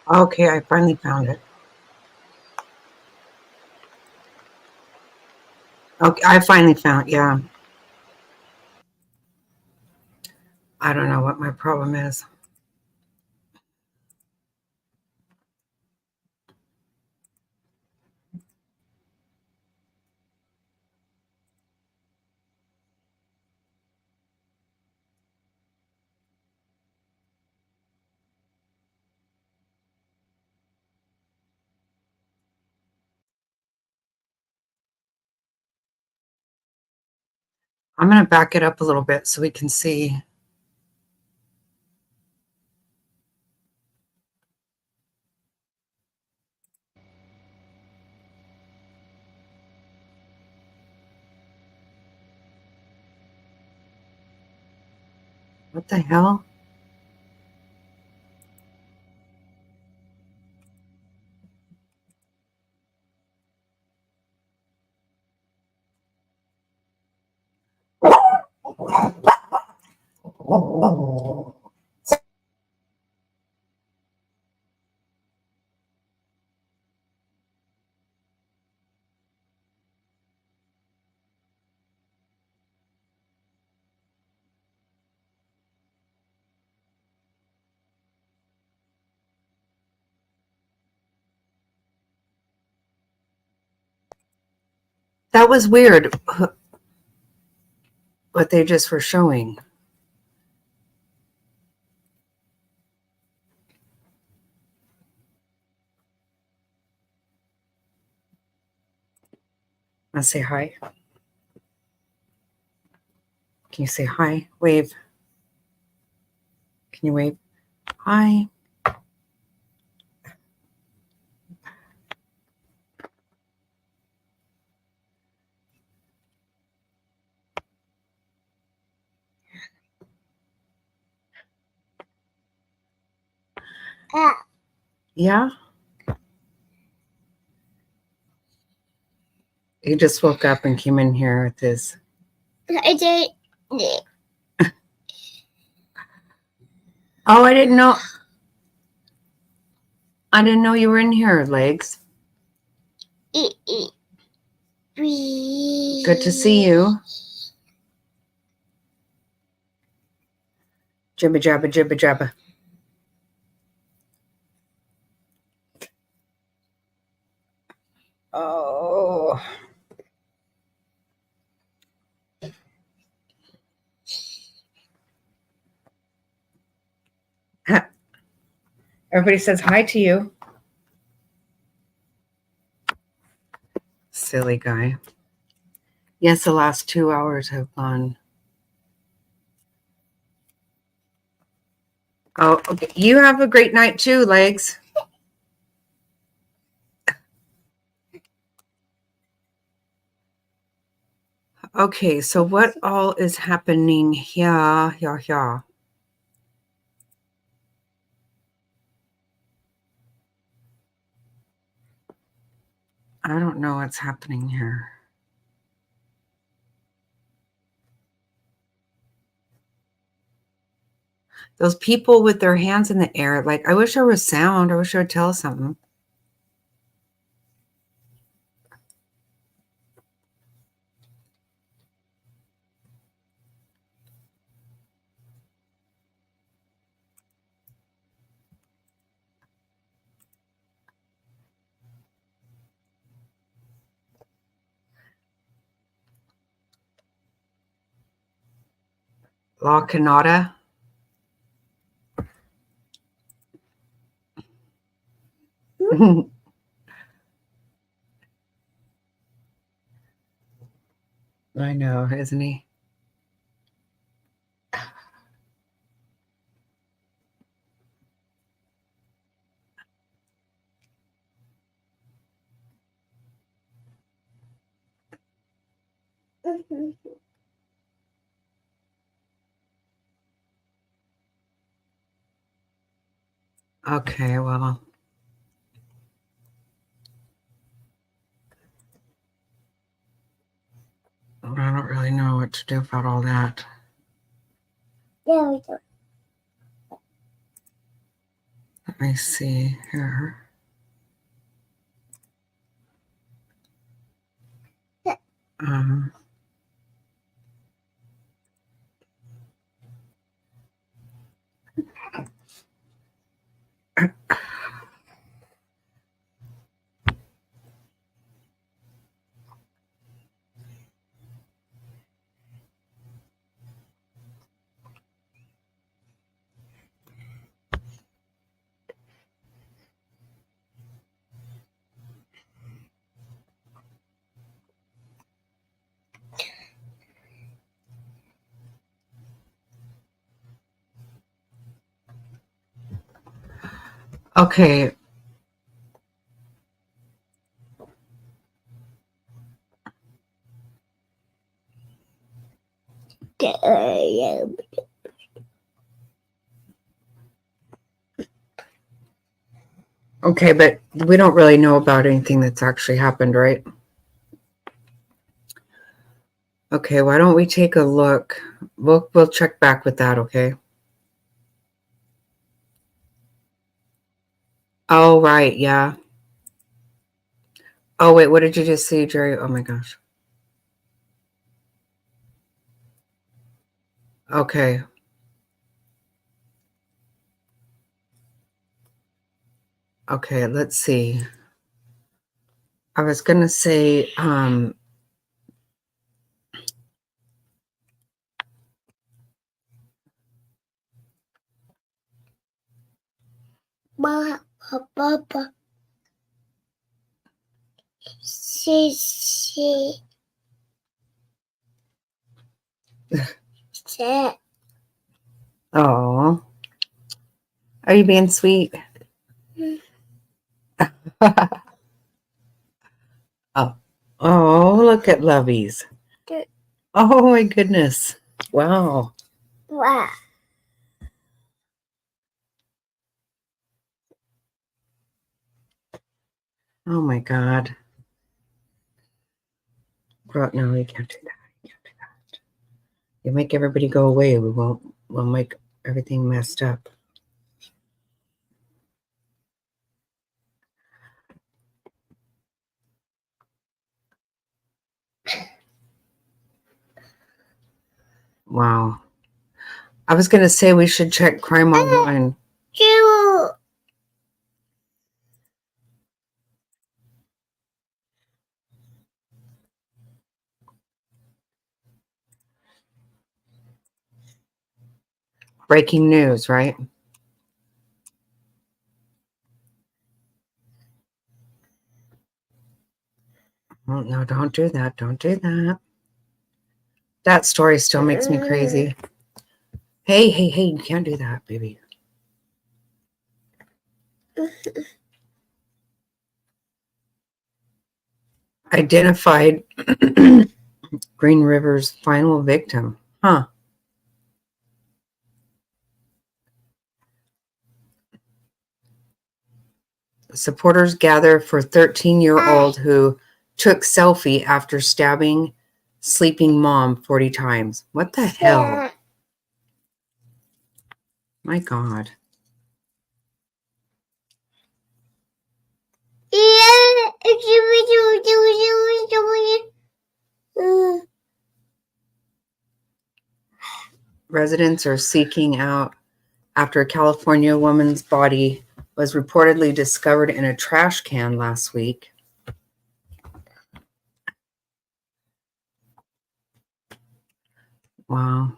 Okay, I finally found it. Okay, I finally found, yeah. I don't know what my problem is. I'm going to back it up a little bit so we can see. What the hell? That was weird what they just were showing. Let's say hi. Can you say hi? Wave. Can you wave? Hi. Yeah. He just woke up and came in here with his. Oh, I didn't know. I didn't know you were in here, Legs. Good to see you. Jibba jabba jibba jabba. Oh. Everybody says hi to you. Silly guy. Yes, the last 2 hours have gone. Oh, okay. You have a great night too, Legs. Okay, so what all is happening here? Here. I don't know what's happening here. Those people with their hands in the air, like, I wish there was sound. I wish I would tell us something. La Canada. I know, isn't he? Okay, well. I don't really know what to do about all that. Yeah, we do. Let me see here. Um, okay. Okay, but we don't really know about anything that's actually happened, right? Okay, why don't we take a look? We'll check back with that, okay? Oh, right, yeah. Oh, wait, what did you just see, Gerri? Oh my gosh. Okay. Okay, let's see. I was gonna say, oh, are you being sweet? Oh, oh, look at Lovey's. Oh my goodness. Wow. Wow. Oh my God. Bro, no, you can't do that. You can't do that. You make everybody go away. We'll make everything messed up. Wow. I was going to say we should check crime online. Breaking news, right? Oh, no, don't do that. Don't do that. That story still makes me crazy. Hey, you can't do that, baby. Identified Green River's final victim. Huh. Supporters gather for 13-year-old who took selfie after stabbing sleeping mom 40 times. What the hell? My God. Residents are seeking out after a California woman's body was reportedly discovered in a trash can last week. Wow.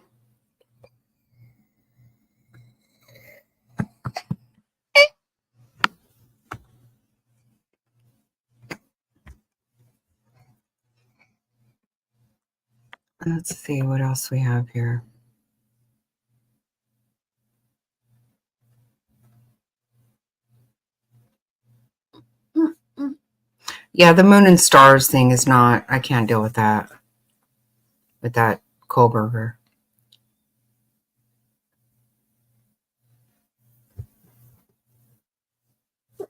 Let's see what else we have here. Yeah, the moon and stars thing is not, I can't deal with that Kohlberger.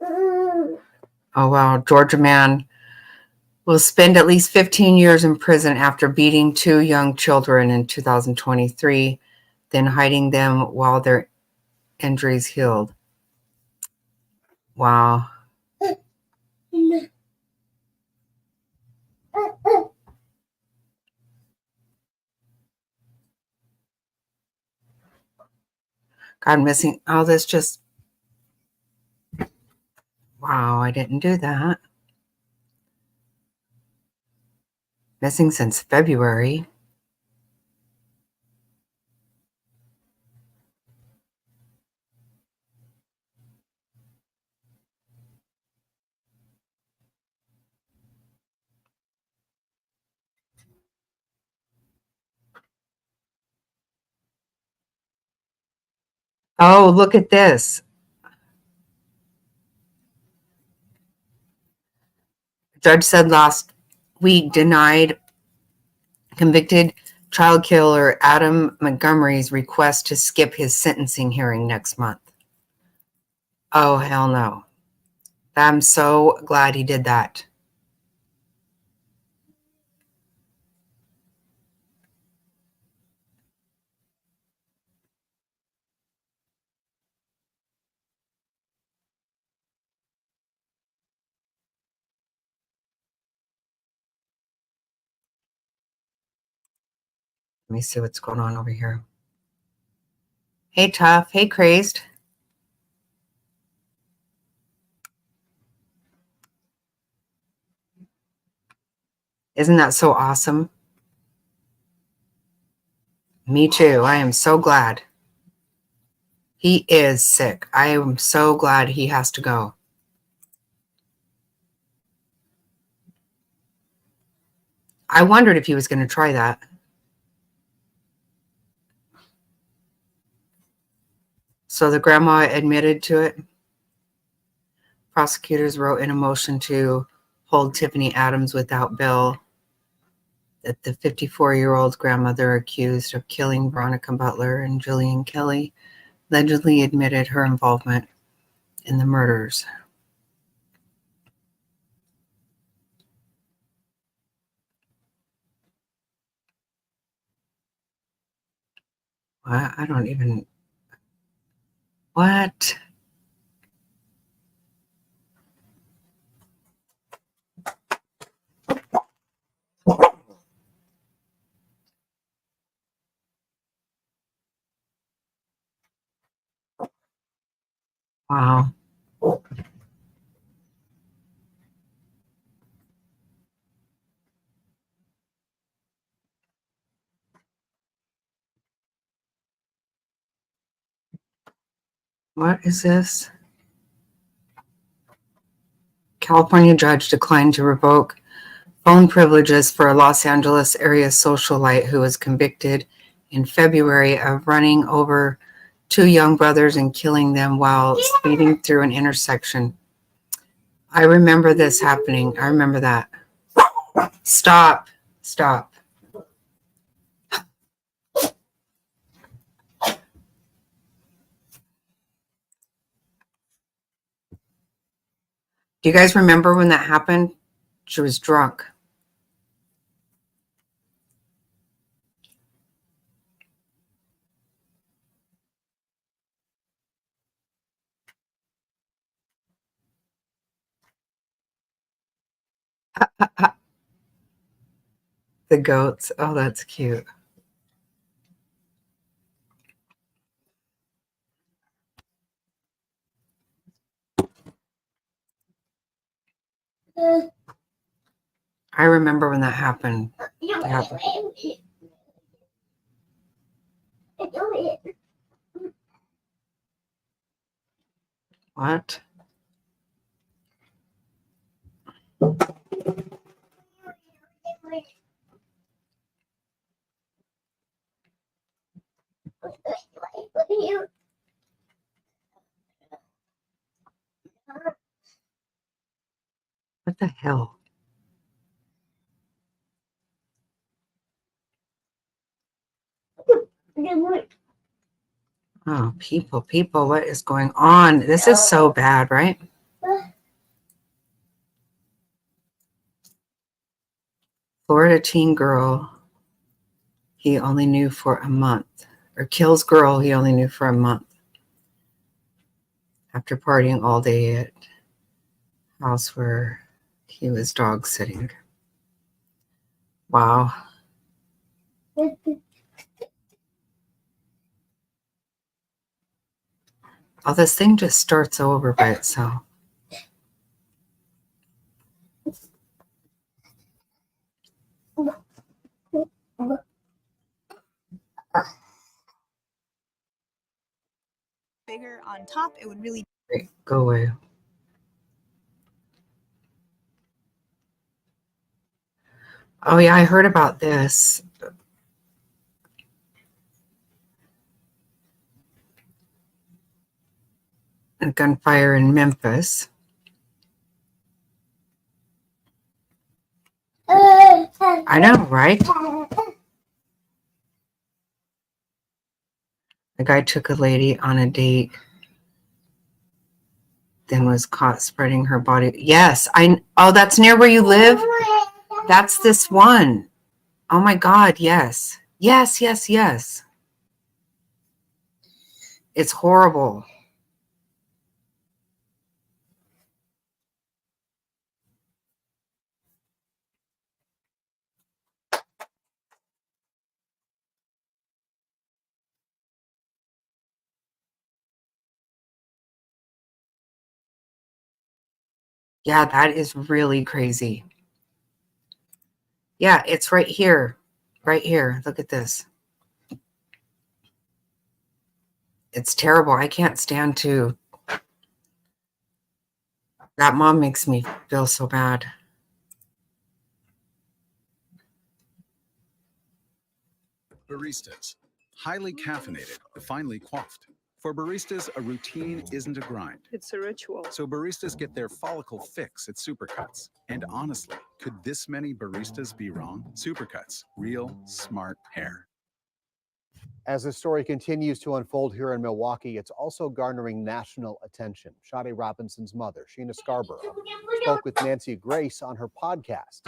Oh, wow. Georgia man will spend at least 15 years in prison after beating 2 young children in 2023, then hiding them while their injuries healed. Wow. God, missing all this just, wow, I didn't do that. Missing since February. Oh, look at this. Judge said last week denied convicted child killer Adam Montgomery's request to skip his sentencing hearing next month. Oh, hell no. I'm so glad he did that. Let me see what's going on over here. Hey, Tough. Hey, Crazed. Isn't that so awesome? Me too. I am so glad. He is sick. I am so glad he has to go. I wondered if he was going to try that. So the grandma admitted to it. Prosecutors wrote in a motion to hold Tiffany Adams without bail that the 54-year-old grandmother accused of killing Veronica Butler and Jillian Kelly allegedly admitted her involvement in the murders. What? I don't even. What? Wow. What is this? California judge declined to revoke phone privileges for a Los Angeles area socialite who was convicted in February of running over two young brothers and killing them while speeding through an intersection. I remember this happening. I remember that. Stop. Stop. Do you guys remember when that happened? She was drunk. The goats. Oh, that's cute. I remember when that happened. What? What the hell? Oh, people, what is going on? This is so bad, right? Florida teen girl he only knew for a month, or kills girl he only knew for a month after partying all day at house where he was dog sitting. Wow. Oh, this thing just starts over by itself. Bigger on top, it would really Great, go away. Oh yeah, I heard about this. A gunfire in Memphis. I know, right? The guy took a lady on a date, then was caught spreading her body. Yes, oh, that's near where you live? That's this one. Oh my God, yes. Yes, yes, yes. It's horrible. Yeah, that is really crazy. Yeah, it's right here. Right here. Look at this. It's terrible. I can't stand to. That mom makes me feel so bad. Baristas. Highly caffeinated, finely coiffed. For baristas, a routine isn't a grind. It's a ritual. So baristas get their follicle fix at Supercuts. And honestly, could this many baristas be wrong? Supercuts, real smart hair. As the story continues to unfold here in Milwaukee, it's also garnering national attention. Shade Robinson's mother, Sheena Scarborough, spoke with Nancy Grace on her podcast.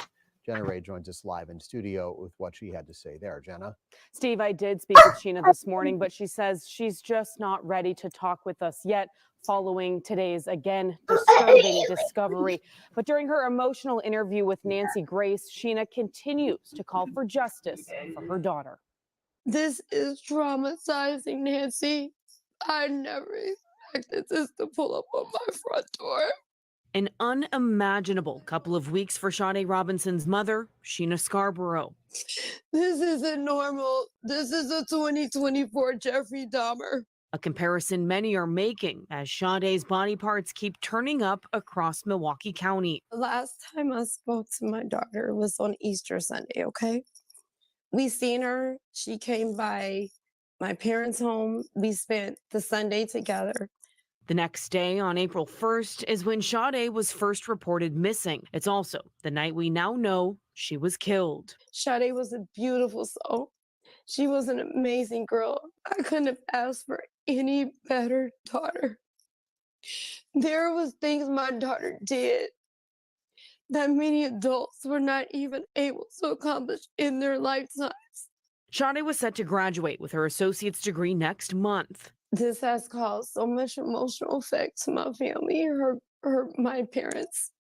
Jenna Ray joins us live in studio with what she had to say there. Jenna? Steve, I did speak with Sheena this morning, but she says she's just not ready to talk with us yet following today's, again, disturbing discovery. But during her emotional interview with Nancy Grace, Sheena continues to call for justice for her daughter. This is traumatizing, Nancy. I never expected this to pull up on my front door. An unimaginable couple of weeks for Sade Robinson's mother, Sheena Scarborough. This isn't normal. This is a 2024 Jeffrey Dahmer. A comparison many are making as Sade's body parts keep turning up across Milwaukee County. The last time I spoke to my daughter was on Easter Sunday, okay? We seen her. She came by my parents' home. We spent the Sunday together. The next day, on April 1st, is when Sade was first reported missing. It's also the night we now know she was killed. Sade was a beautiful soul. She was an amazing girl. I couldn't have asked for any better daughter. There was things my daughter did that many adults were not even able to accomplish in their lifetimes. Sade was set to graduate with her associate's degree next month. This has caused so much emotional effect to my family, my parents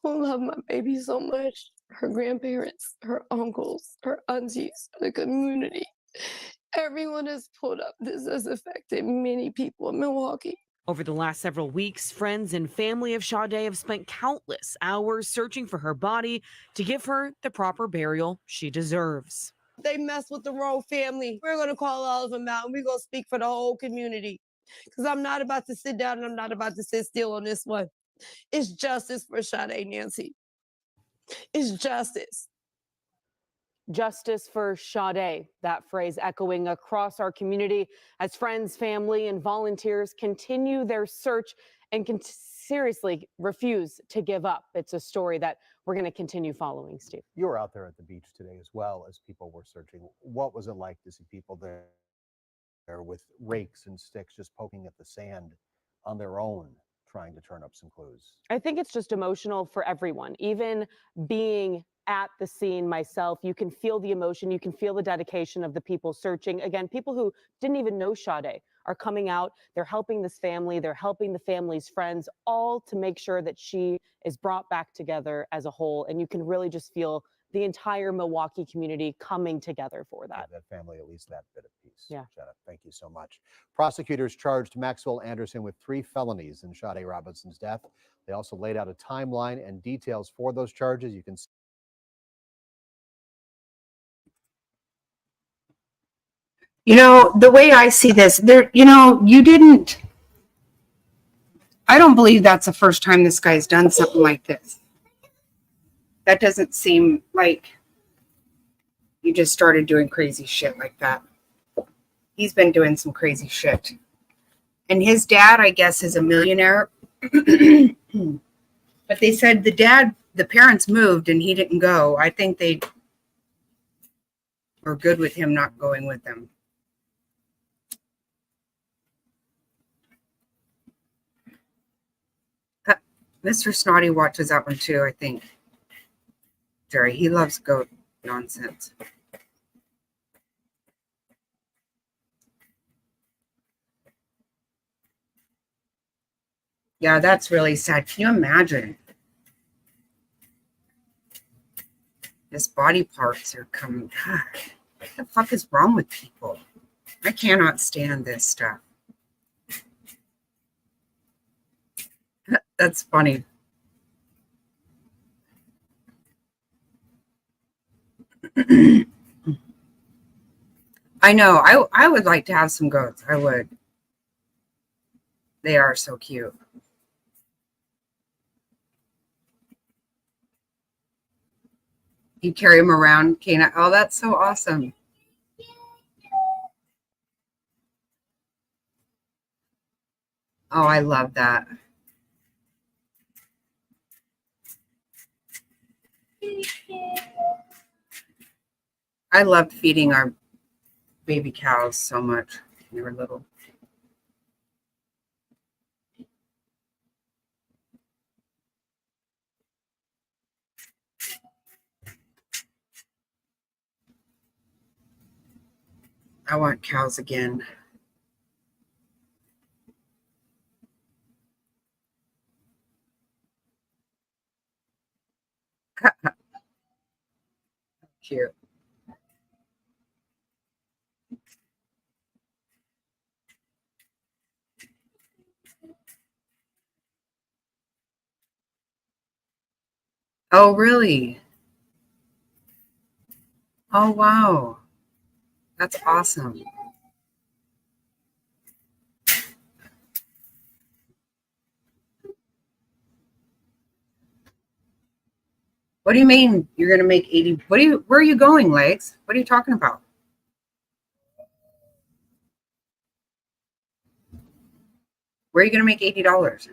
who love my baby so much, her grandparents, her uncles, her aunties, the community. Everyone has pulled up. This has affected many people in Milwaukee. Over the last several weeks, friends and family of Sade have spent countless hours searching for her body to give her the proper burial she deserves. They mess with the wrong family. We're going to call all of them out, and we're going to speak for the whole community. Because I'm not about to sit down and I'm not about to sit still on this one. It's justice for Sade, Nancy. It's justice. Justice for Sade, that phrase echoing across our community as friends, family, and volunteers continue their search and can seriously refuse to give up. It's a story that we're going to continue following, Steve. You were out there at the beach today as well as people were searching. What was it like to see people there with rakes and sticks just poking at the sand on their own, trying to turn up some clues? I think it's just emotional for everyone. Even being at the scene myself, you can feel the emotion, you can feel the dedication of the people searching. Again, people who didn't even know Sade are coming out, they're helping this family, they're helping the family's friends, all to make sure that she is brought back together as a whole. And you can really just feel the entire Milwaukee community coming together for that. That family, at least that bit of peace. Yeah. Jenna, thank you so much. Prosecutors charged Maxwell Anderson with 3 felonies in Sade Robinson's death. They also laid out a timeline and details for those charges. You can see. You know, the way I see this, I don't believe that's the first time this guy's done something like this. That doesn't seem like you just started doing crazy shit like that. He's been doing some crazy shit. And his dad, I guess, is a millionaire. But they said the parents moved and he didn't go. I think they were good with him not going with them. Mr. Snotty watches that one too, I think. Gerri, he loves goat nonsense. Yeah, that's really sad. Can you imagine? His body parts are coming. God, what the fuck is wrong with people? I cannot stand this stuff. That's funny. I know. I would like to have some goats. I would. They are so cute. You carry them around, Kana. Oh, that's so awesome. Oh, I love that. I loved feeding our baby cows so much when they were little. I want cows again. Cute. Oh, really? Oh, wow. That's awesome. What do you mean you're going to make 80? Where are you going, Legs? What are you talking about? Where are you going to make $80?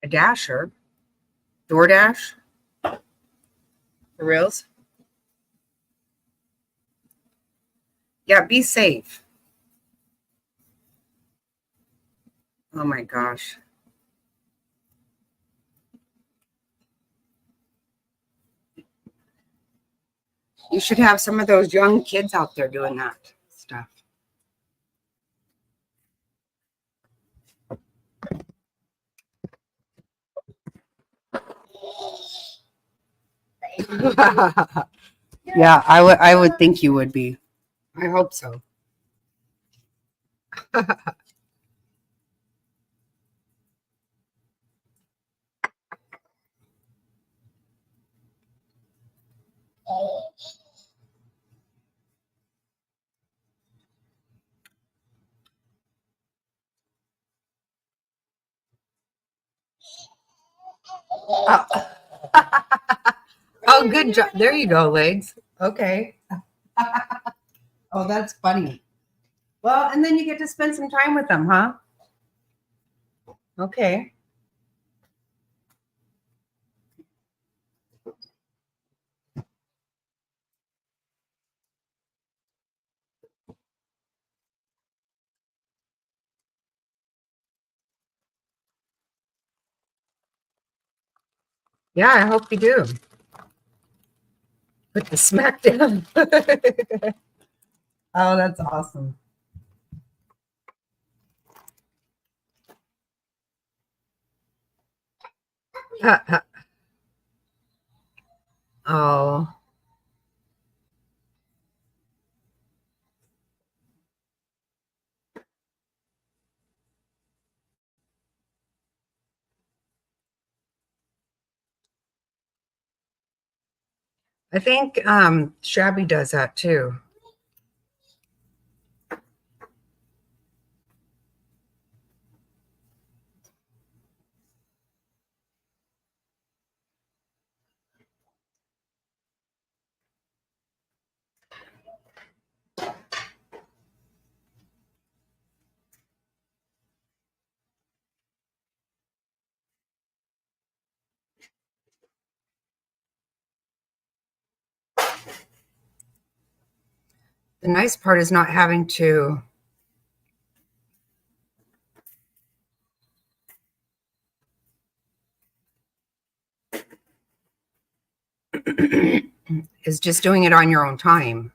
A Dasher? DoorDash? For reals? Yeah, be safe. Oh my gosh. You should have some of those young kids out there doing that stuff. Yeah, I would think you would be. I hope so. Oh, oh, good job. There you go, Legs. Okay. Oh, that's funny. Well, and then you get to spend some time with them, huh? Okay. Yeah, I hope you do. Put the smack down. Oh, that's awesome. Oh. I think Shabby does that too. The nice part is not having to is just doing it on your own time.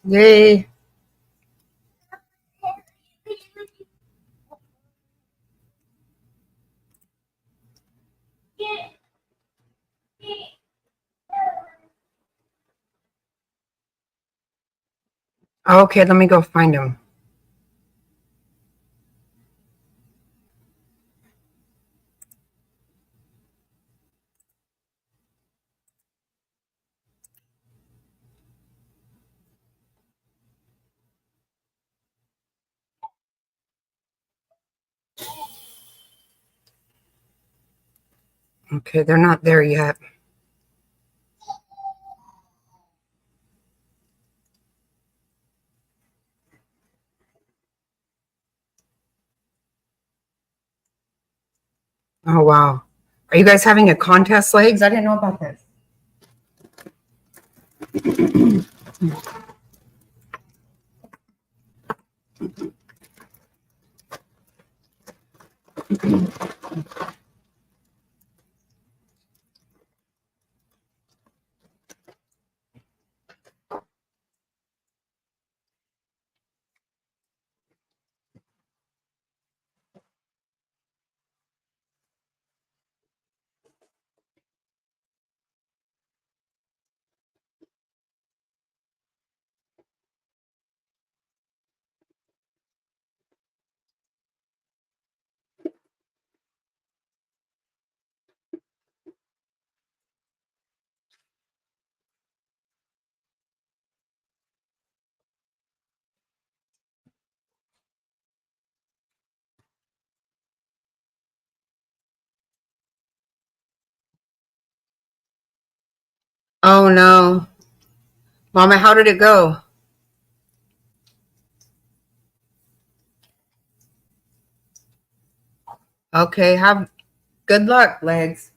Yay. Okay, let me go find him. Okay, they're not there yet. Oh, wow. Are you guys having a contest, legs? I didn't know about this. Oh, no. Mama, how did it go? Okay, have good luck, legs.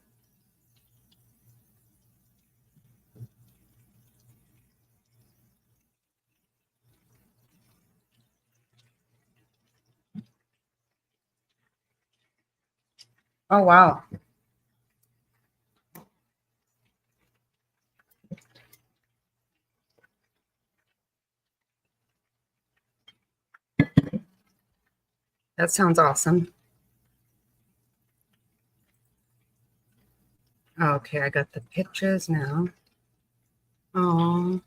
Oh, wow. That sounds awesome. Okay, I got the pictures now. Oh.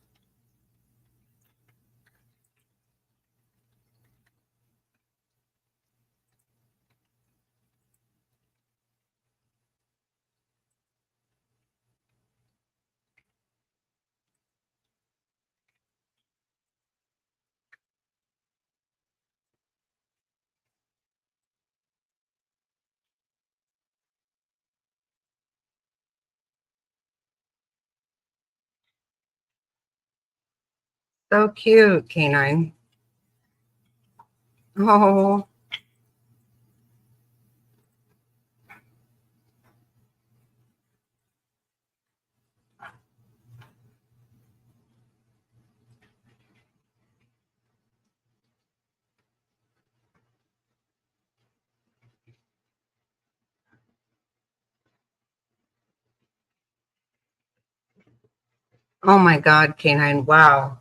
So cute, canine. Oh. Oh my God, canine. Wow.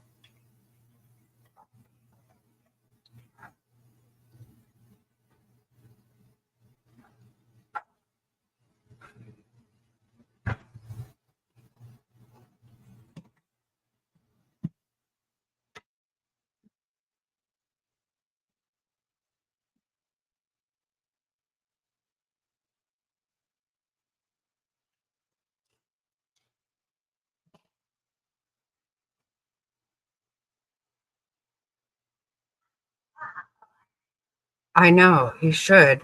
I know, he should.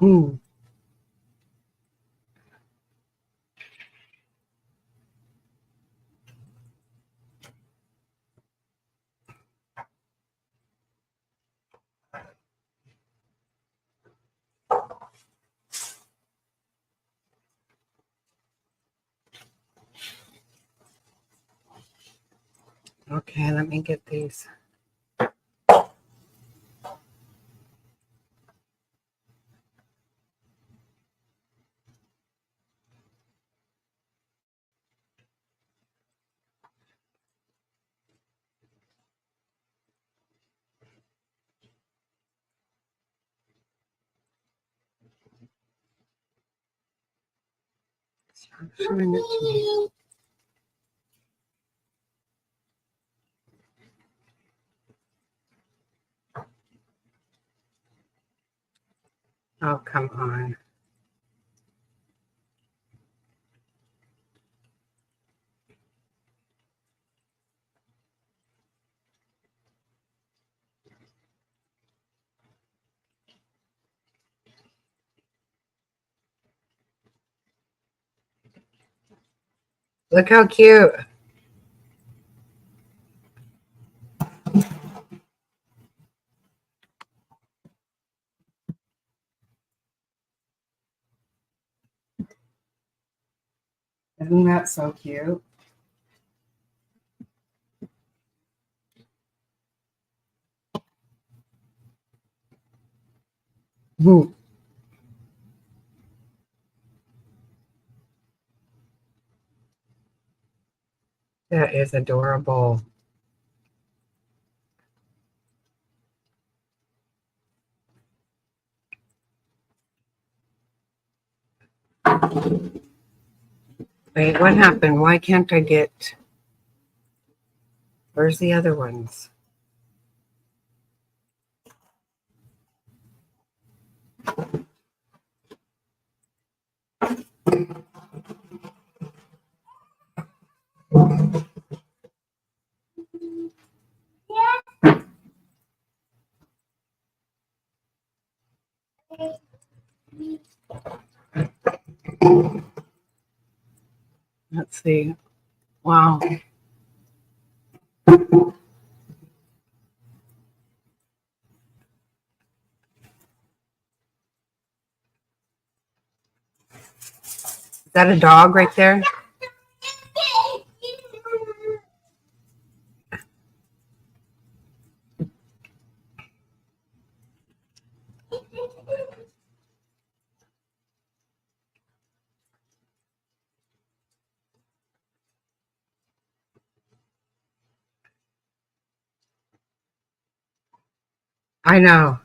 Hmm. Okay, let me get these. Stop showing it to me. Oh, come on. Look how cute. Isn't that so cute? Ooh. That is adorable. Wait, what happened? Why can't I get... Where's the other ones? Let's see. Wow. Is that a dog right there? I know.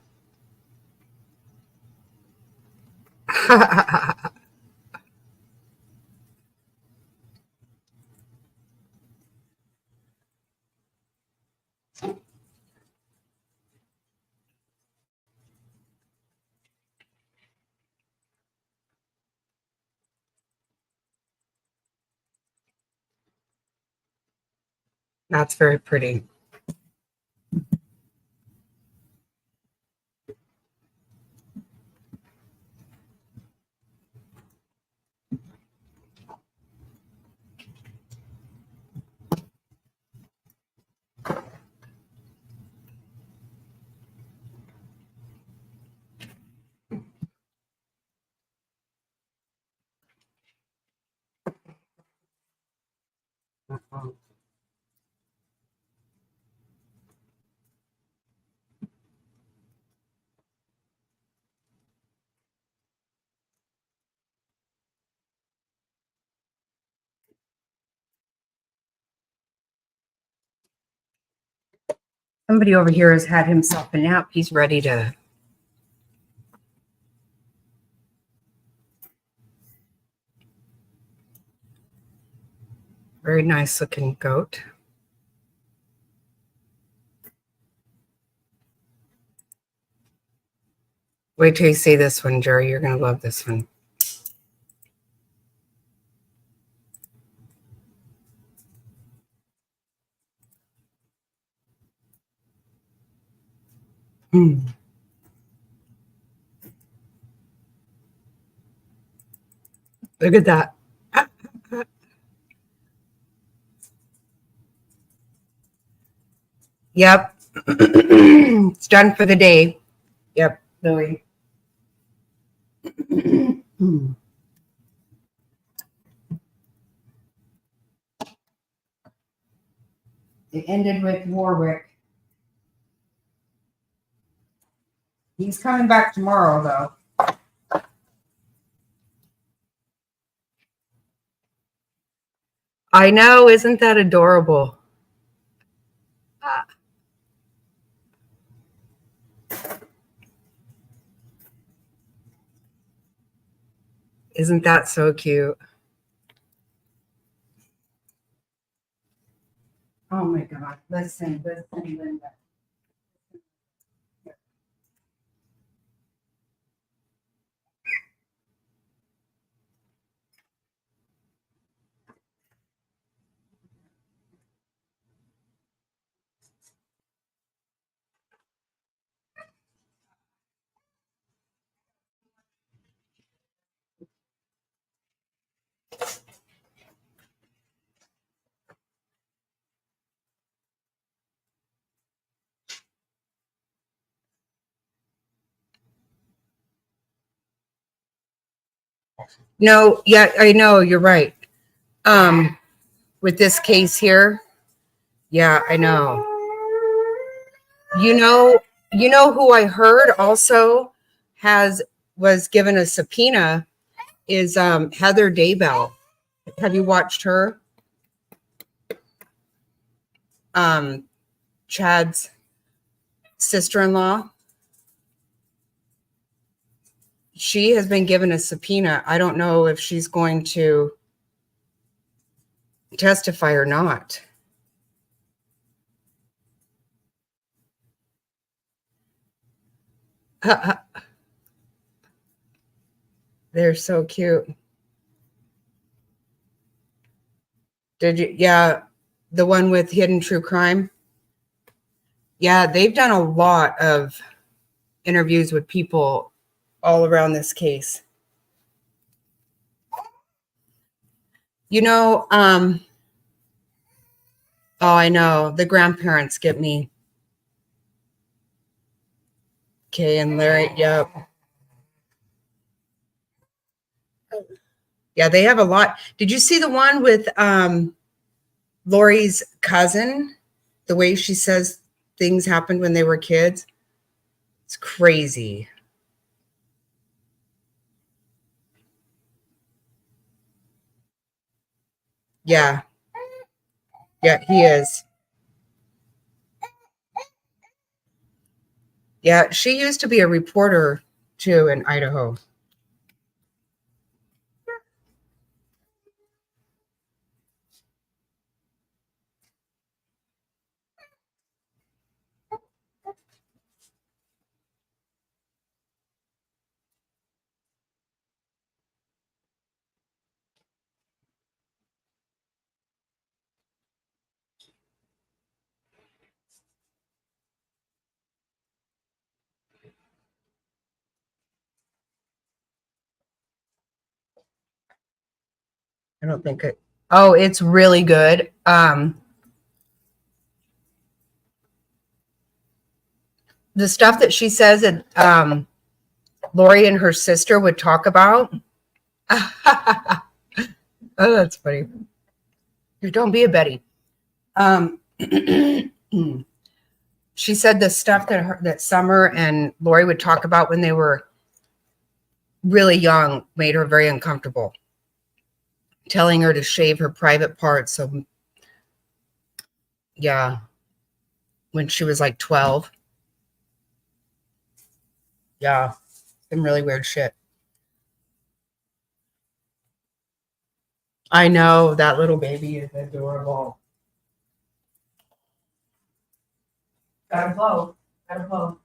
That's very pretty. Somebody over here has had himself a nap. He's ready to... Very nice looking goat. Wait till you see this one, Gerri. You're going to love this one. Look at that. Yep. It's done for the day. Yep, Louie. It ended with Warwick. He's coming back tomorrow, though. I know. Isn't that adorable? Isn't that so cute? Listen, Linda. No, yeah, I know, you're right. With this case here, yeah, I know. You know who I heard also was given a subpoena is Heather Daybell. Have you watched her? Chad's sister-in-law. She has been given a subpoena. I don't know if she's going to testify or not. They're so cute. Did you? Yeah, the one with Hidden True Crime. Yeah, they've done a lot of interviews with people all around this case. Oh, I know. The grandparents get me. Kay and Larry, yep. Yeah, they have a lot. Did you see the one with Lori's cousin? The way she says things happened when they were kids? It's crazy. Yeah. Yeah, he is. Yeah, she used to be a reporter too in Idaho. I don't think it. Oh, it's really good. The stuff that she says that Lori and her sister would talk about. Oh, that's funny. Don't be a Betty. She said the stuff that Summer and Lori would talk about when they were really young made her very uncomfortable. Telling her to shave her private parts. So, yeah, when she was like 12. Yeah, some really weird shit. I know that little baby is adorable. Gotta blow. Gotta blow.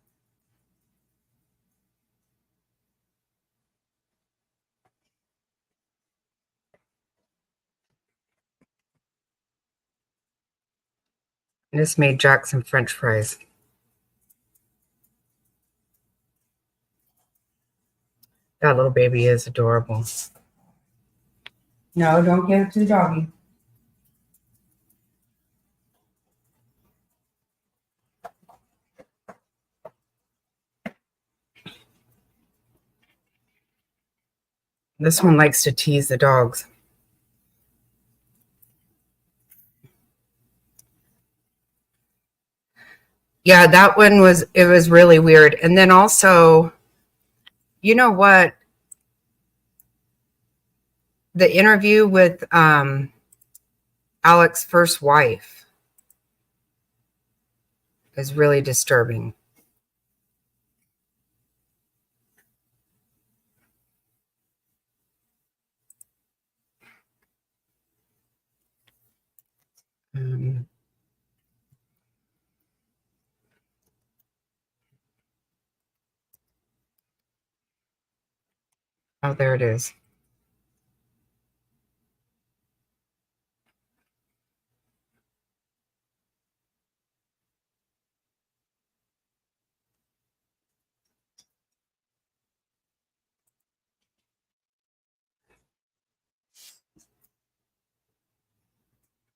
I just made Jack some French fries. That little baby is adorable. No, don't give it to the doggy. This one likes to tease the dogs. Yeah, that one was really weird. And then also, you know what? The interview with Alex's first wife is really disturbing. Oh, there it is.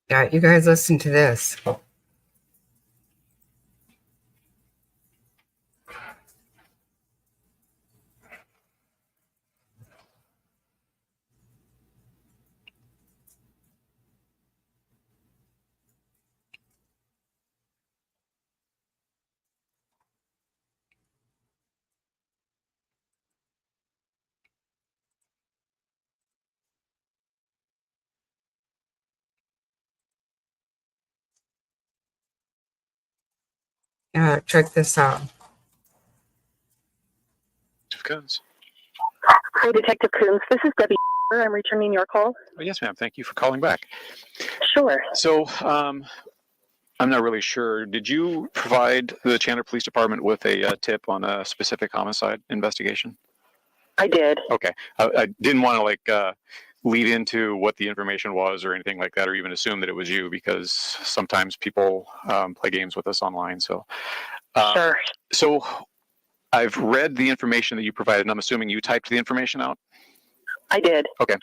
Yeah, you guys listen to this. Check this out. Coons. Hi, Detective Coons. This is Debbie. I'm returning your call. Oh, yes, ma'am. Thank you for calling back. Sure. So, I'm not really sure. Did you provide the Chandler Police Department with a tip on a specific homicide investigation? I did. Okay. I didn't want to lead into what the information was or anything like that, or even assume that it was you, because sometimes people play games with us online. So, Sure. So I've read the information that you provided, and I'm assuming you typed the information out? I did. Okay.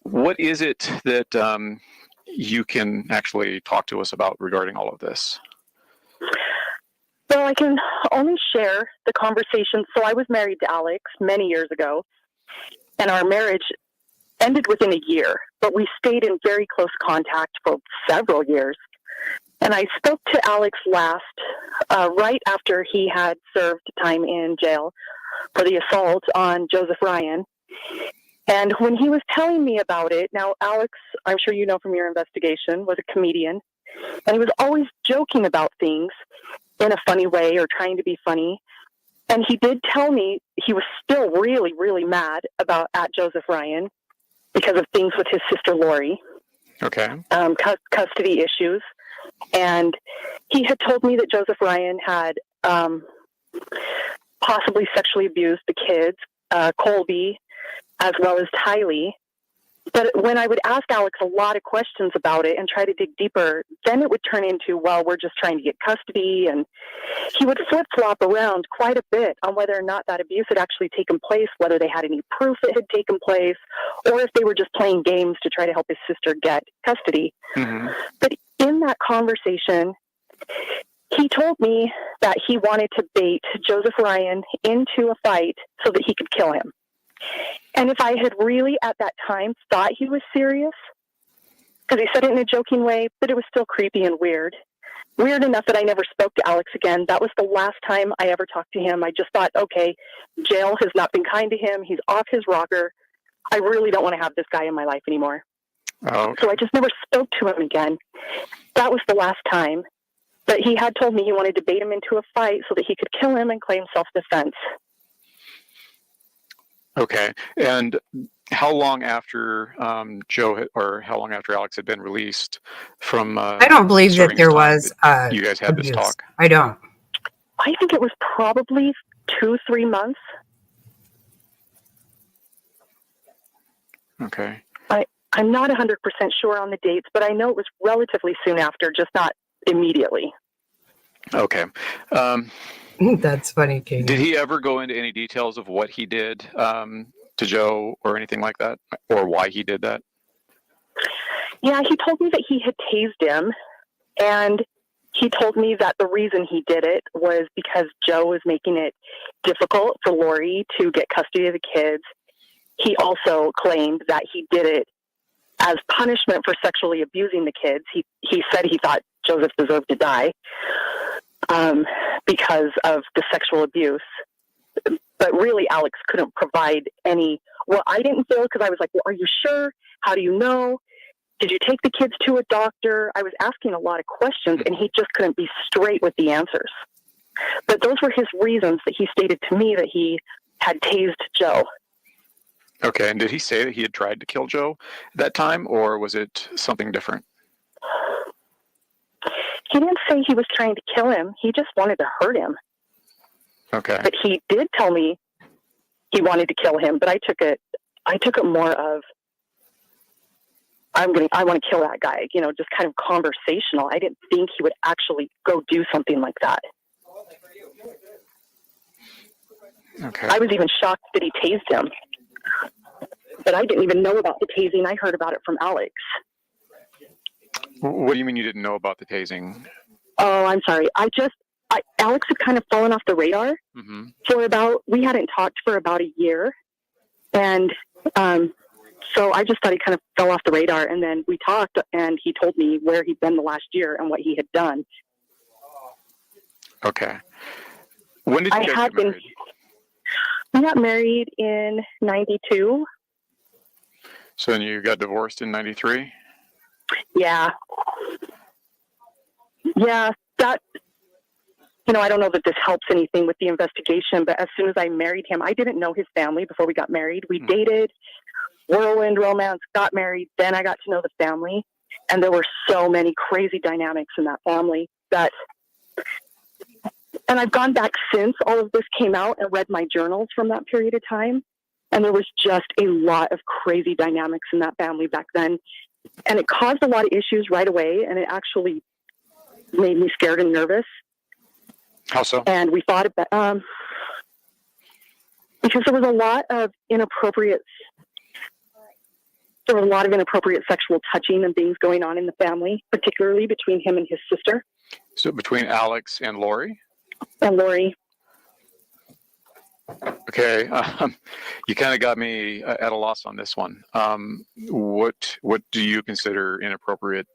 What is it that you can actually talk to us about regarding all of this? Well, I can only share the conversation. So I was married to Alex many years ago, and our marriage ended within a year, but we stayed in very close contact for several years. And I spoke to Alex last, right after he had served time in jail for the assault on Joseph Ryan. And when he was telling me about it, now Alex, I'm sure you know from your investigation, was a comedian, and he was always joking about things in a funny way or trying to be funny. And he did tell me he was still really, really mad at Joseph Ryan because of things with his sister Lori. Okay. Custody issues. And he had told me that Joseph Ryan had possibly sexually abused the kids, Colby, as well as Tylee. But when I would ask Alex a lot of questions about it and try to dig deeper, then it would turn into, well, we're just trying to get custody. And he would flip-flop around quite a bit on whether or not that abuse had actually taken place, whether they had any proof it had taken place, or if they were just playing games to try to help his sister get custody. Mm-hmm. But in that conversation, he told me that he wanted to bait Joseph Ryan into a fight so that he could kill him. And if I had really at that time thought he was serious, because he said it in a joking way, but it was still creepy and weird. Weird enough that I never spoke to Alex again. That was the last time I ever talked to him. I just thought, okay, jail has not been kind to him. He's off his rocker. I really don't want to have this guy in my life anymore. Oh, okay. So I just never spoke to him again. That was the last time. But he had told me he wanted to bait him into a fight so that he could kill him and claim self-defense. Okay. And how long after how long after Alex had been released from? I don't believe that there was. You guys had this talk. I don't. I think it was probably 2-3 months. Okay. I'm not 100% sure on the dates, but I know it was relatively soon after, just not immediately. Okay. That's funny, Katie. Did he ever go into any details of what he did to Joe or anything like that, or why he did that? Yeah, he told me that he had tased him, and he told me that the reason he did it was because Joe was making it difficult for Lori to get custody of the kids. He also claimed that he did it as punishment for sexually abusing the kids. He said he thought Joseph deserved to die because of the sexual abuse. But really, Alex couldn't provide any. Well, I didn't feel, because I was like, well, are you sure? How do you know? Did you take the kids to a doctor? I was asking a lot of questions, and he just couldn't be straight with the answers. But those were his reasons that he stated to me that he had tased Joe. Okay. And did he say that he had tried to kill Joe at that time, or was it something different? He didn't say he was trying to kill him. He just wanted to hurt him. Okay. But he did tell me he wanted to kill him, but I took it more of, I want to kill that guy, you know, just kind of conversational. I didn't think he would actually go do something like that. Okay. I was even shocked that he tased him, but I didn't even know about the tasing. I heard about it from Alex. What do you mean you didn't know about the tasing? Oh, I'm sorry. Alex had kind of fallen off the radar we hadn't talked for about a year. And so I just thought he kind of fell off the radar. And then we talked and he told me where he'd been the last year and what he had done. Okay. When did you guys get married? We got married in 92. So then you got divorced in 93? Yeah. Yeah, that, you know, I don't know that this helps anything with the investigation, but as soon as I married him, I didn't know his family before we got married. We dated, whirlwind romance, got married, then I got to know the family, and there were so many crazy dynamics in that family and I've gone back since all of this came out and read my journals from that period of time, and there was just a lot of crazy dynamics in that family back then, and it caused a lot of issues right away, and it actually made me scared and nervous. How so? And we thought about because there was a lot of inappropriate sexual touching and things going on in the family, particularly between him and his sister. So between Alex and Lori? And Lori. Okay. You kind of got me at a loss on this one. What do you consider inappropriate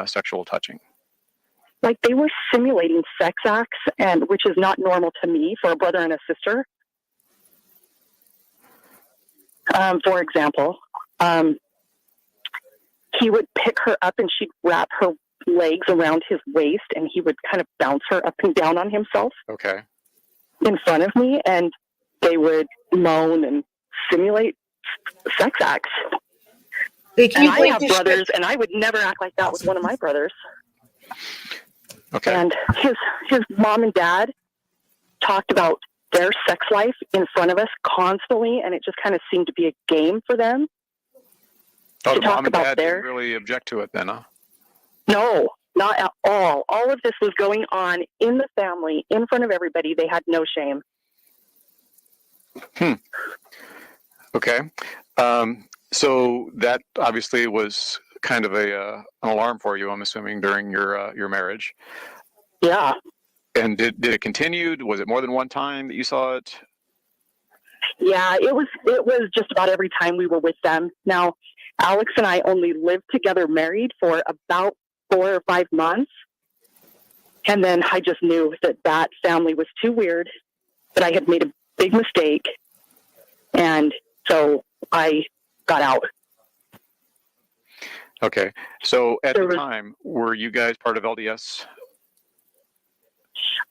sexual touching? Like they were simulating sex acts, and which is not normal to me for a brother and a sister. For example, he would pick her up and she'd wrap her legs around his waist, and he would kind of bounce her up and down on himself. Okay. In front of me, and they would moan and simulate sex acts. And I have brothers, and I would never act like that with one of my brothers. Okay. And his mom and dad talked about their sex life in front of us constantly, and it just kind of seemed to be a game for them. Oh, to the talk mom and about dad didn't really object to it then, huh? No, not at all. All of this was going on in the family, in front of everybody. They had no shame. Okay. So that obviously was kind of an alarm for you, I'm assuming, during your marriage. Yeah. And did it continue? Was it more than one time that you saw it? Yeah, it was just about every time we were with them. Now, Alex and I only lived together married for about 4 or 5 months. And then I just knew that family was too weird, that I had made a big mistake. And so I got out. Okay. So at the time, were you guys part of LDS?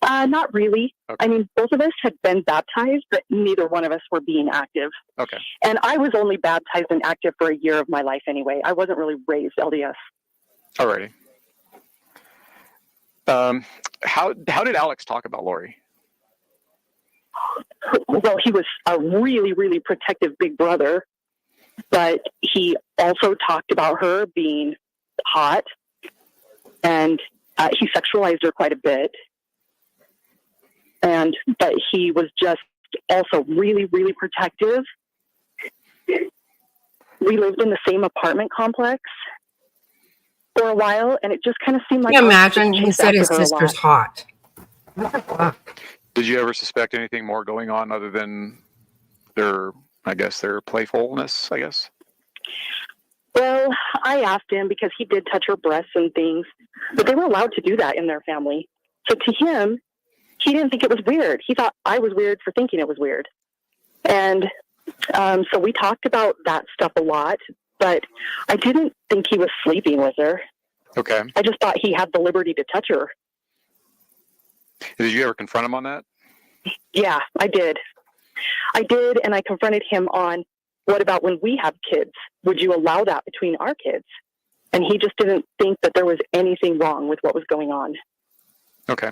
Not really. Okay. I mean, both of us had been baptized, but neither one of us were being active. Okay. And I was only baptized and active for a year of my life anyway. I wasn't really raised LDS. Alrighty. How did Alex talk about Lori? Well, he was a really, really protective big brother, but he also talked about her being hot, and he sexualized her quite a bit. But he was just also really, really protective. We lived in the same apartment complex for a while, and it just kind of seemed like. Can you imagine? He said his sister's hot. What the fuck? Did you ever suspect anything more going on other than their playfulness, I guess? Well, I asked him because he did touch her breasts and things, but they were allowed to do that in their family. So to him, he didn't think it was weird. He thought I was weird for thinking it was weird. And so we talked about that stuff a lot, but I didn't think he was sleeping with her. Okay. I just thought he had the liberty to touch her. Did you ever confront him on that? Yeah, I did. And I confronted him on, what about when we have kids? Would you allow that between our kids? And he just didn't think that there was anything wrong with what was going on. Okay.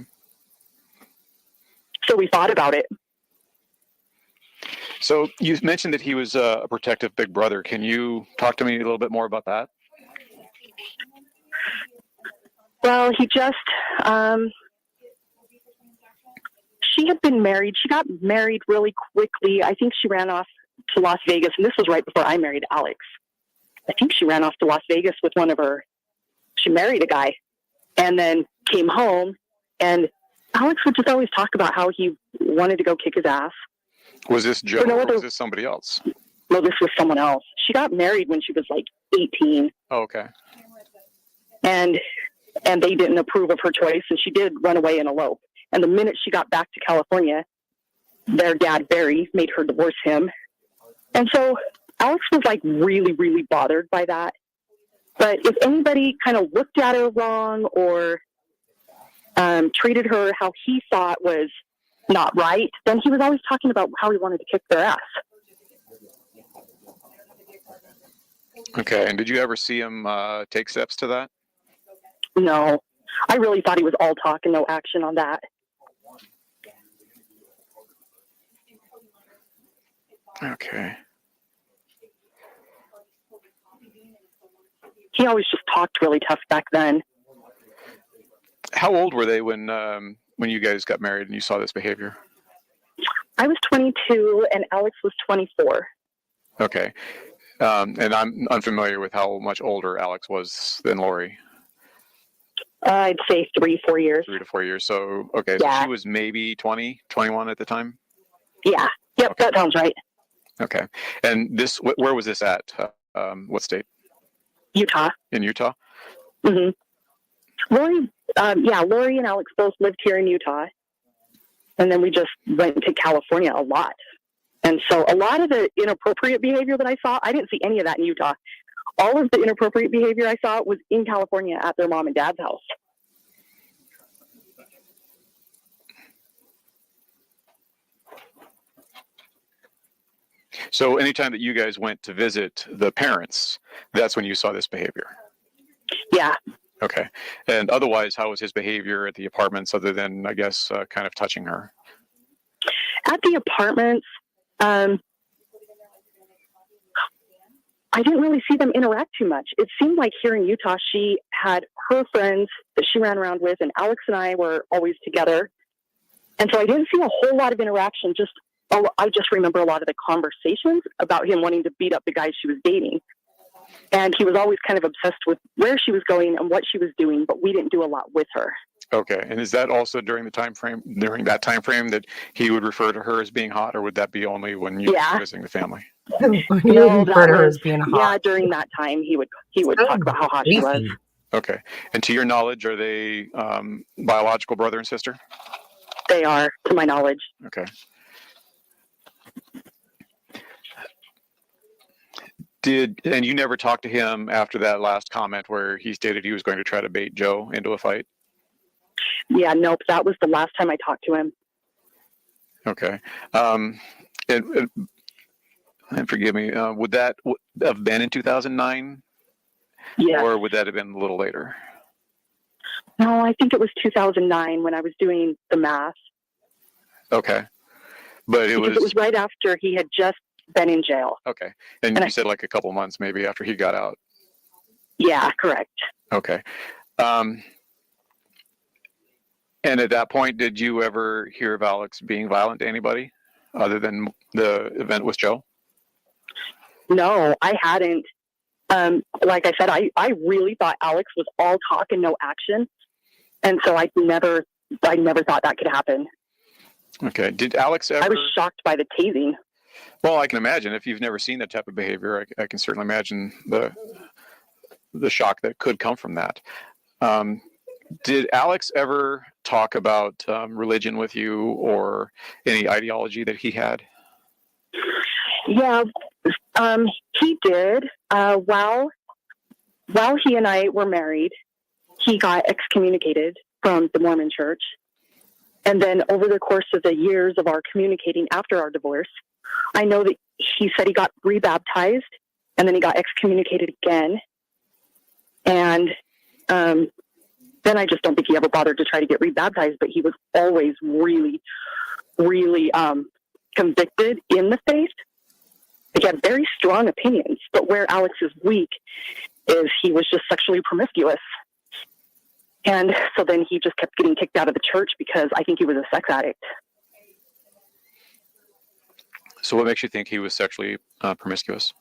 So we thought about it. So you mentioned that he was a protective big brother. Can you talk to me a little bit more about that? Well, he just, she had been married. She got married really quickly. I think she ran off to Las Vegas, and this was right before I married Alex. I think she ran off to Las Vegas with she married a guy and then came home, and Alex would just always talk about how he wanted to go kick his ass. Was this Joe or was this somebody else? No, this was someone else. She got married when she was like 18. Oh, okay. And they didn't approve of her choice, and she did run away and elope. And the minute she got back to California, their dad, Barry, made her divorce him. And so Alex was like really, really bothered by that. But if anybody kind of looked at her wrong or treated her how he thought was not right, then he was always talking about how he wanted to kick their ass. Okay. And did you ever see him take steps to that? No, I really thought he was all talk and no action on that. Okay. He always just talked really tough back then. How old were they when you guys got married and you saw this behavior? I was 22 and Alex was 24. Okay. And I'm unfamiliar with how much older Alex was than Lori. I'd say 3-4 years. 3 to 4 years. So, okay. Yeah. So she was maybe 20, 21 at the time? Yeah. Yep. Okay. That sounds right. Okay. And where was this at? What state? Utah. In Utah? Mm-hmm. Lori and Alex both lived here in Utah. And then we just went to California a lot. And so a lot of the inappropriate behavior that I saw, I didn't see any of that in Utah. All of the inappropriate behavior I saw was in California at their mom and dad's house. So anytime that you guys went to visit the parents, that's when you saw this behavior? Yeah. Okay. And otherwise, how was his behavior at the apartments other than, I guess, kind of touching her? At the apartments, I didn't really see them interact too much. It seemed like here in Utah, she had her friends that she ran around with, and Alex and I were always together. And so I didn't see a whole lot of interaction. I just remember a lot of the conversations about him wanting to beat up the guys she was dating. And he was always kind of obsessed with where she was going and what she was doing, but we didn't do a lot with her. Okay. And is that also during that time frame that he would refer to her as being hot, or would that be only when you were visiting the family? No, yeah, during that time he would talk about how hot she was. Okay. And to your knowledge, are they biological brother and sister? They are, to my knowledge. Okay. And you never talked to him after that last comment where he stated he was going to try to bait Joe into a fight? Yeah, nope. That was the last time I talked to him. Okay. And forgive me, would that have been in 2009? Yeah. Or would that have been a little later? No, I think it was 2009 when I was doing the math. Okay. But it was right after he had just been in jail. Okay. And you said like a couple months maybe after he got out. Yeah, correct. Okay. And at that point, did you ever hear of Alex being violent to anybody other than the event with Joe? No, I hadn't. Like I said, I really thought Alex was all talk and no action. And so I never thought that could happen. Okay. Did Alex ever... I was shocked by the tasing. Well, I can imagine if you've never seen that type of behavior, I can certainly imagine the shock that could come from that. Did Alex ever talk about religion with you or any ideology that he had? Yeah, he did. While he and I were married, he got excommunicated from the Mormon church. And then over the course of the years of our communicating after our divorce, I know that he said he got rebaptized and then he got excommunicated again. And then I just don't think he ever bothered to try to get rebaptized, but he was always really, really convicted in the faith. He had very strong opinions, but where Alex is weak is he was just sexually promiscuous. And so then he just kept getting kicked out of the church because I think he was a sex addict. So what makes you think he was sexually promiscuous?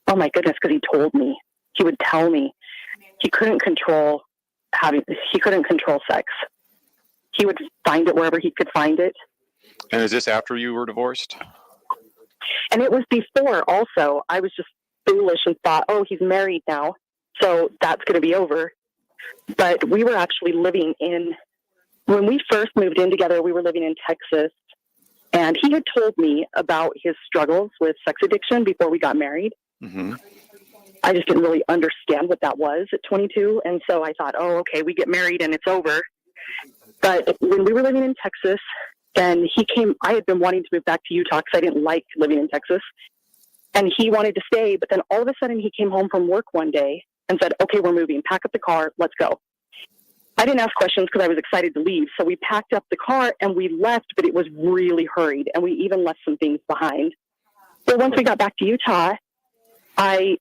Oh my goodness, because he told me. He would tell me. He couldn't control sex. He would find it wherever he could find it. And is this after you were divorced? And it was before also. I was just foolish and thought, oh, he's married now, so that's going to be over. But we were actually when we first moved in together, we were living in Texas. And he had told me about his struggles with sex addiction before we got married. Mm-hmm. I just didn't really understand what that was at 22. And so I thought, oh, okay, we get married and it's over. But when we were living in Texas, then I had been wanting to move back to Utah because I didn't like living in Texas. And he wanted to stay. But then all of a sudden he came home from work one day and said, okay, we're moving. Pack up the car. Let's go. I didn't ask questions because I was excited to leave. So we packed up the car and we left, but it was really hurried. And we even left some things behind. So once we got back to Utah, I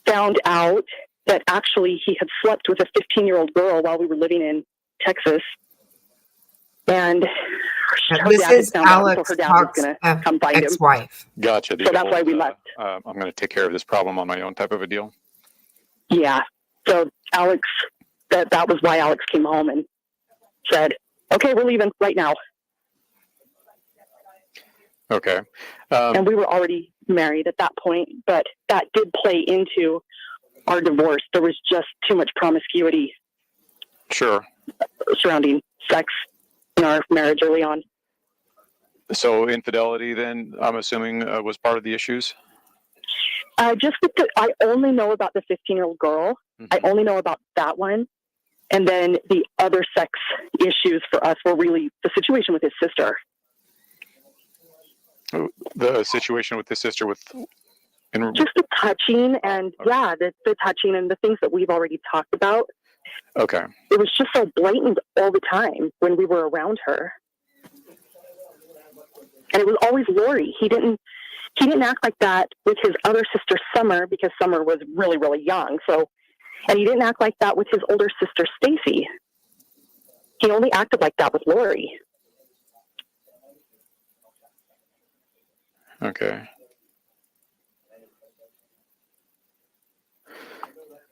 found out that actually he had slept with a 15-year-old girl while we were living in Texas. And this is Alex her dad was Hawk's going to come find him. ex-wife. Gotcha. So that's why we left. I'm going to take care of this problem on my own type of a deal. Yeah. So Alex, that was why Alex came home and said, okay, we're leaving right now. Okay. And we were already married at that point, but that did play into our divorce. There was just too much promiscuity. Sure. Surrounding sex in our marriage early on. So infidelity then, I'm assuming, was part of the issues? I only know about the 15-year-old girl. Mm-hmm. I only know about that one. And then the other sex issues for us were really the situation with his sister. The situation with his sister just the touching and the touching and the things that we've already talked about. Okay. It was just so blatant all the time when we were around her. And it was always Lori. He didn't act like that with his other sister, Summer, because Summer was really, really young. And he didn't act like that with his older sister, Stacy. He only acted like that with Lori. Okay.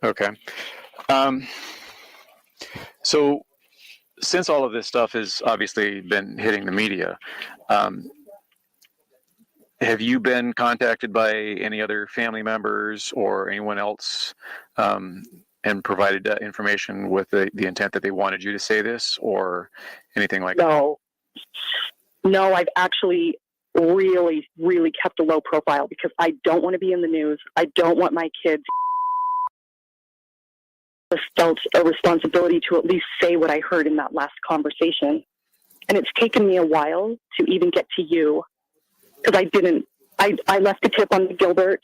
Okay. So since all of this stuff has obviously been hitting the media, have you been contacted by any other family members or anyone else and provided information with the intent that they wanted you to say this or anything like that? No, I've actually really, really kept a low profile because I don't want to be in the news. I don't want my kids felt a responsibility to at least say what I heard in that last conversation. And it's taken me a while to even get to you because I left a tip on the Gilbert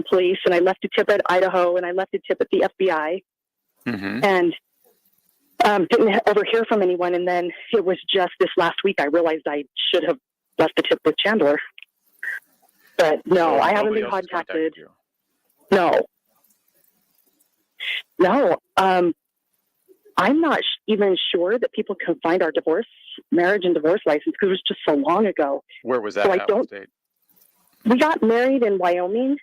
police, and I left a tip at Idaho, and I left a tip at the FBI, and didn't ever hear from anyone. And then it was just this last week I realized I should have left the tip with Chandler. But no, I haven't been contacted. No. I'm not even sure that people can find our marriage and divorce license because it was just so long ago. Where was that? So state? We got married in Wyoming.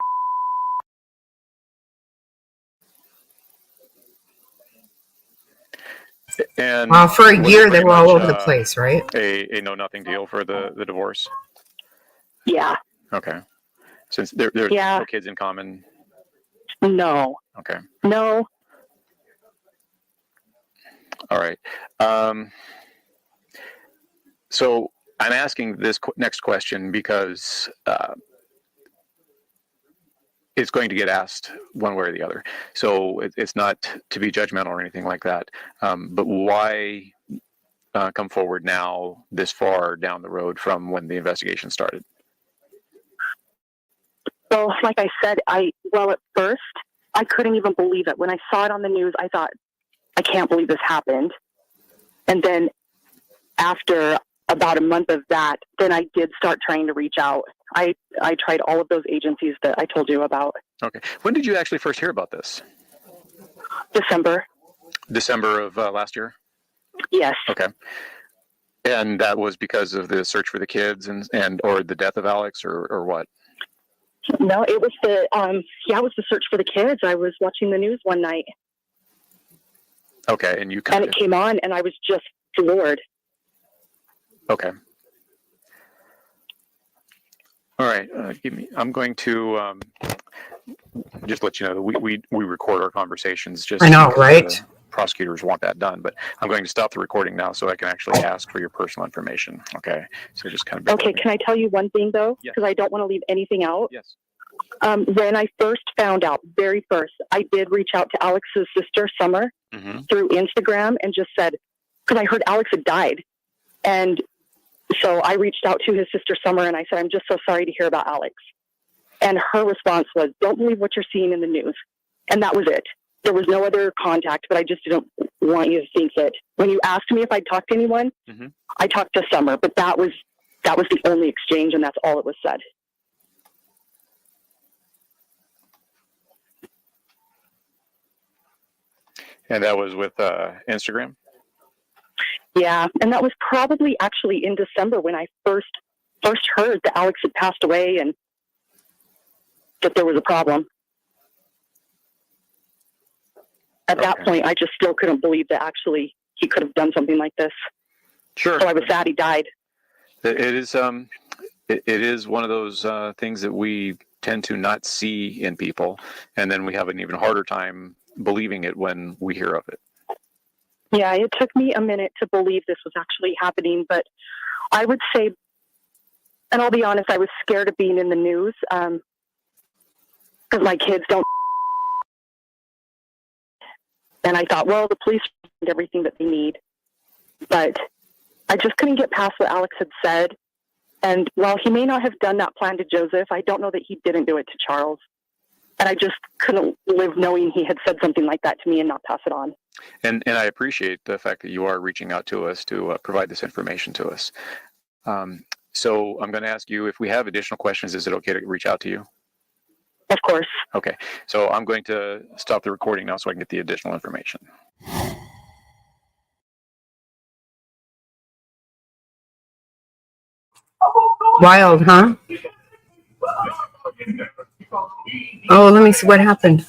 And for a year, they were all over the place, right? A no-nothing deal for the divorce. Yeah. Okay. Since there's no kids in common. No. Okay. No. All right. So I'm asking this next question because it's going to get asked one way or the other. So it's not to be judgmental or anything like that. But why come forward now this far down the road from when the investigation started? Well, like I said, at first, I couldn't even believe it. When I saw it on the news, I thought, I can't believe this happened. And then after about a month of that, then I did start trying to reach out. I tried all of those agencies that I told you about. Okay. When did you actually first hear about this? December. December of last year? Yes. Okay. And that was because of the search for the kids and or the death of Alex or what? No, it was the it was the search for the kids. I was watching the news one night. Okay, and it came on, and I was just floored. Okay. All right. I'm going to just let you know that we record our conversations. Just I know, because right? the prosecutors want that done, but I'm going to stop the recording now so I can actually ask for your personal information. Okay. So just kind of. Okay, can I tell you one thing though? Yes. Because I don't want to leave anything out. Yes. When I first found out, very first, I did reach out to Alex's sister, Summer, through Instagram and just said, because I heard Alex had died. And so I reached out to his sister, Summer, and I said, I'm just so sorry to hear about Alex. And her response was, don't believe what you're seeing in the news. And that was it. There was no other contact, but I just didn't want you to think that when you asked me if I'd talked to anyone, I talked to Summer, but that was the only exchange, and that's all it was said. And that was with Instagram? Yeah, and that was probably actually in December when I first heard that Alex had passed away and that there was a problem. At that point, I just still couldn't believe that actually he could have done something like this. Sure. So I was sad he died. It is it is one of those things that we tend to not see in people, and then we have an even harder time believing it when we hear of it. Yeah, it took me a minute to believe this was actually happening, but I would say, and I'll be honest, I was scared of being in the news because my kids don't. And I thought, well, the police find everything that they need. But I just couldn't get past what Alex had said. And while he may not have done that plan to Joseph, I don't know that he didn't do it to Charles. And I just couldn't live knowing he had said something like that to me and not pass it on. And I appreciate the fact that you are reaching out to us to provide this information to us. So I'm going to ask you if we have additional questions, is it okay to reach out to you? Of course. Okay. So I'm going to stop the recording now so I can get the additional information. Wild, huh? Oh, let me see what happened.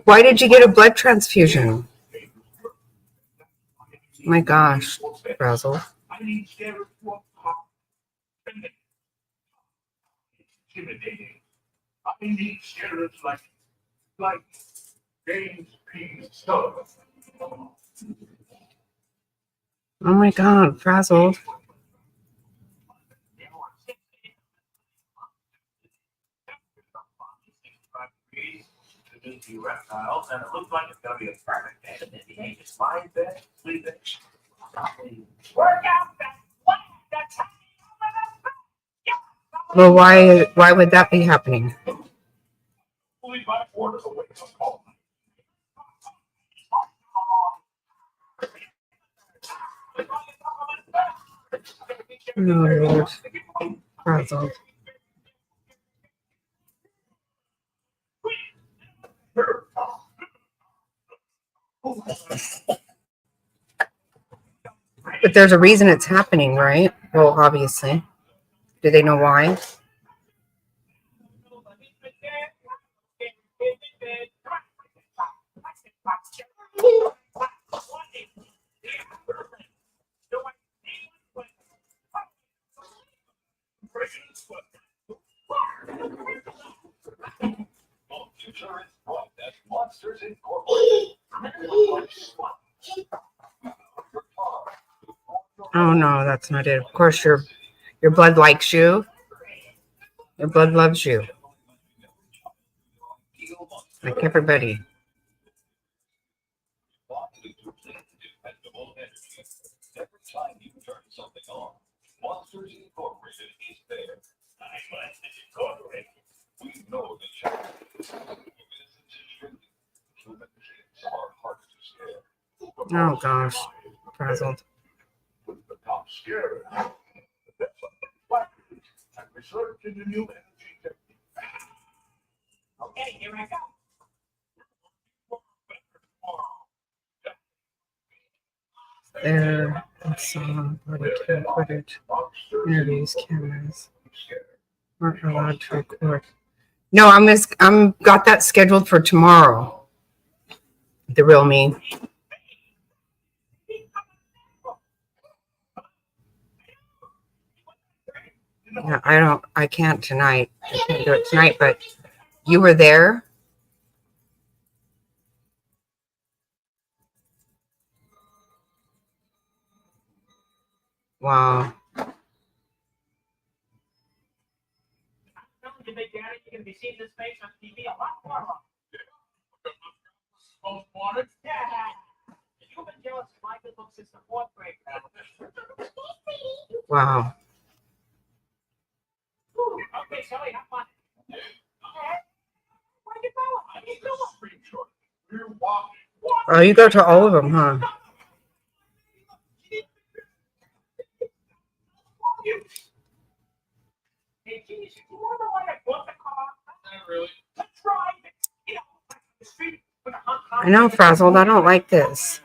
Why did you get a blood transfusion? My gosh, Razzle. Oh my God, frazzled. Reptiles, and it looks like it's going to be a perfect day. And he ain't just lying bed, sleep it. Work out that plan. That's how Well, why would that be happening? Oh, Lord. Frazzled. But there's a reason it's happening, right? Well, obviously. Do they know why? Oh no, that's not it. Of course, your blood likes you. Your blood loves you. Like everybody. Oh gosh, frazzled. Okay, here I go. There, I saw body cam footage, interviews, cameras. Weren't allowed to record. No, I'm got that scheduled for tomorrow. The real me. Yeah, I can't tonight. I can't do it tonight, but you were there. Wow. You Big Daddy, you're gonna be seeing this face on TV a lot more. Most wanted? Yeah. You've been jealous of my good looks since the 4th grade. Wow. Okay, Sally, have fun. Where you going? What are you doing? We're walking. Oh, you go to all of them, huh? Hey, geez, you want to like book the car? Not really. Let's drive it. You know, the street with a hot I know, frazzled. I don't like this.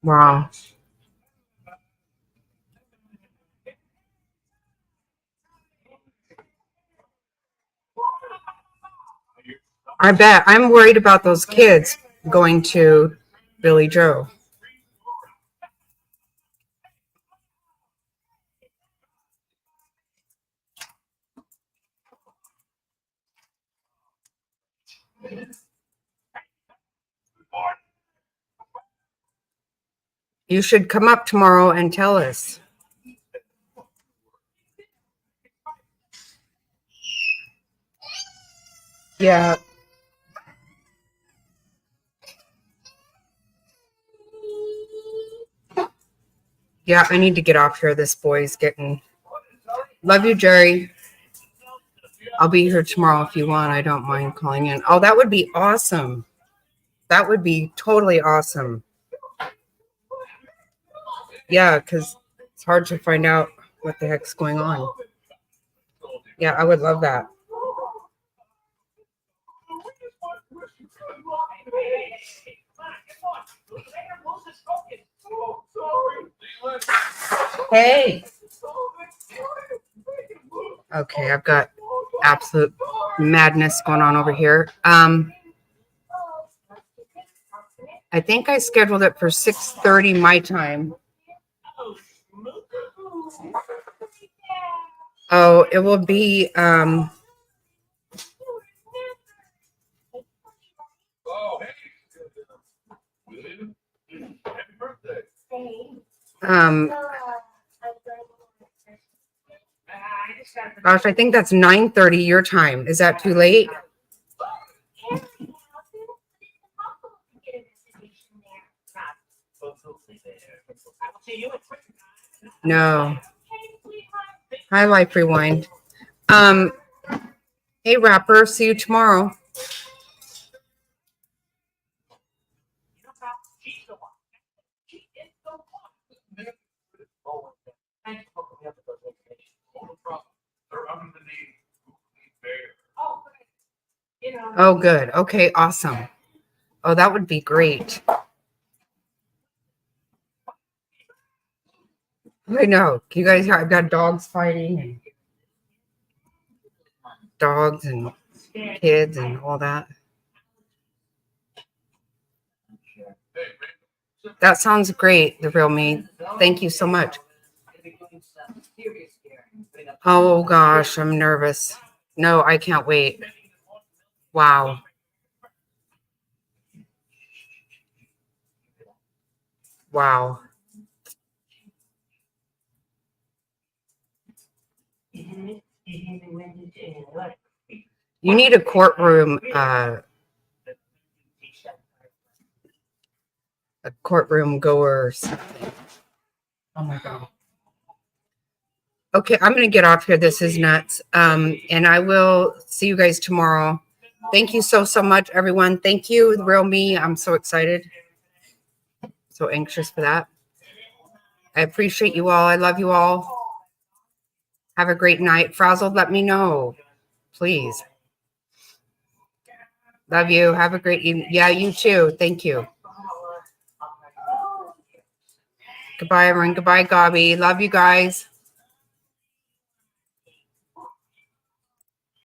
Wow. I bet. I'm worried about those kids going to Billy Joe. You should come up tomorrow and tell us. Yeah. Yeah, I need to get off here. This boy's getting... Love you, Gerri. I'll be here tomorrow if you want. I don't mind calling in. Oh, that would be awesome. That would be totally awesome. Yeah, because it's hard to find out what the heck's going on. Yeah, I would love that. Hey. Okay, I've got absolute madness going on over here. I think I scheduled it for 6:30 my time. Oh, it will be gosh, I think that's 9:30 your time. Is that too late? No. Hi, Life Rewind. Hey, Rapper, see you tomorrow. Oh, good. Okay, awesome. Oh, that would be great. I know. You guys, I've got dogs fighting and dogs and kids and all that. That sounds great, the real me. Thank you so much. Oh gosh, I'm nervous. No, I can't wait. Wow. Wow. You need a courtroom goer or something. Oh my God. Okay, I'm going to get off here. This is nuts. And I will see you guys tomorrow. Thank you so much, everyone. Thank you, the real me. I'm so excited. So anxious for that. I appreciate you all. I love you all. Have a great night. Frazzled, let me know, please. Love you. Have a great evening. Yeah, you too. Thank you. Goodbye, everyone. Goodbye, Gabi. Love you guys.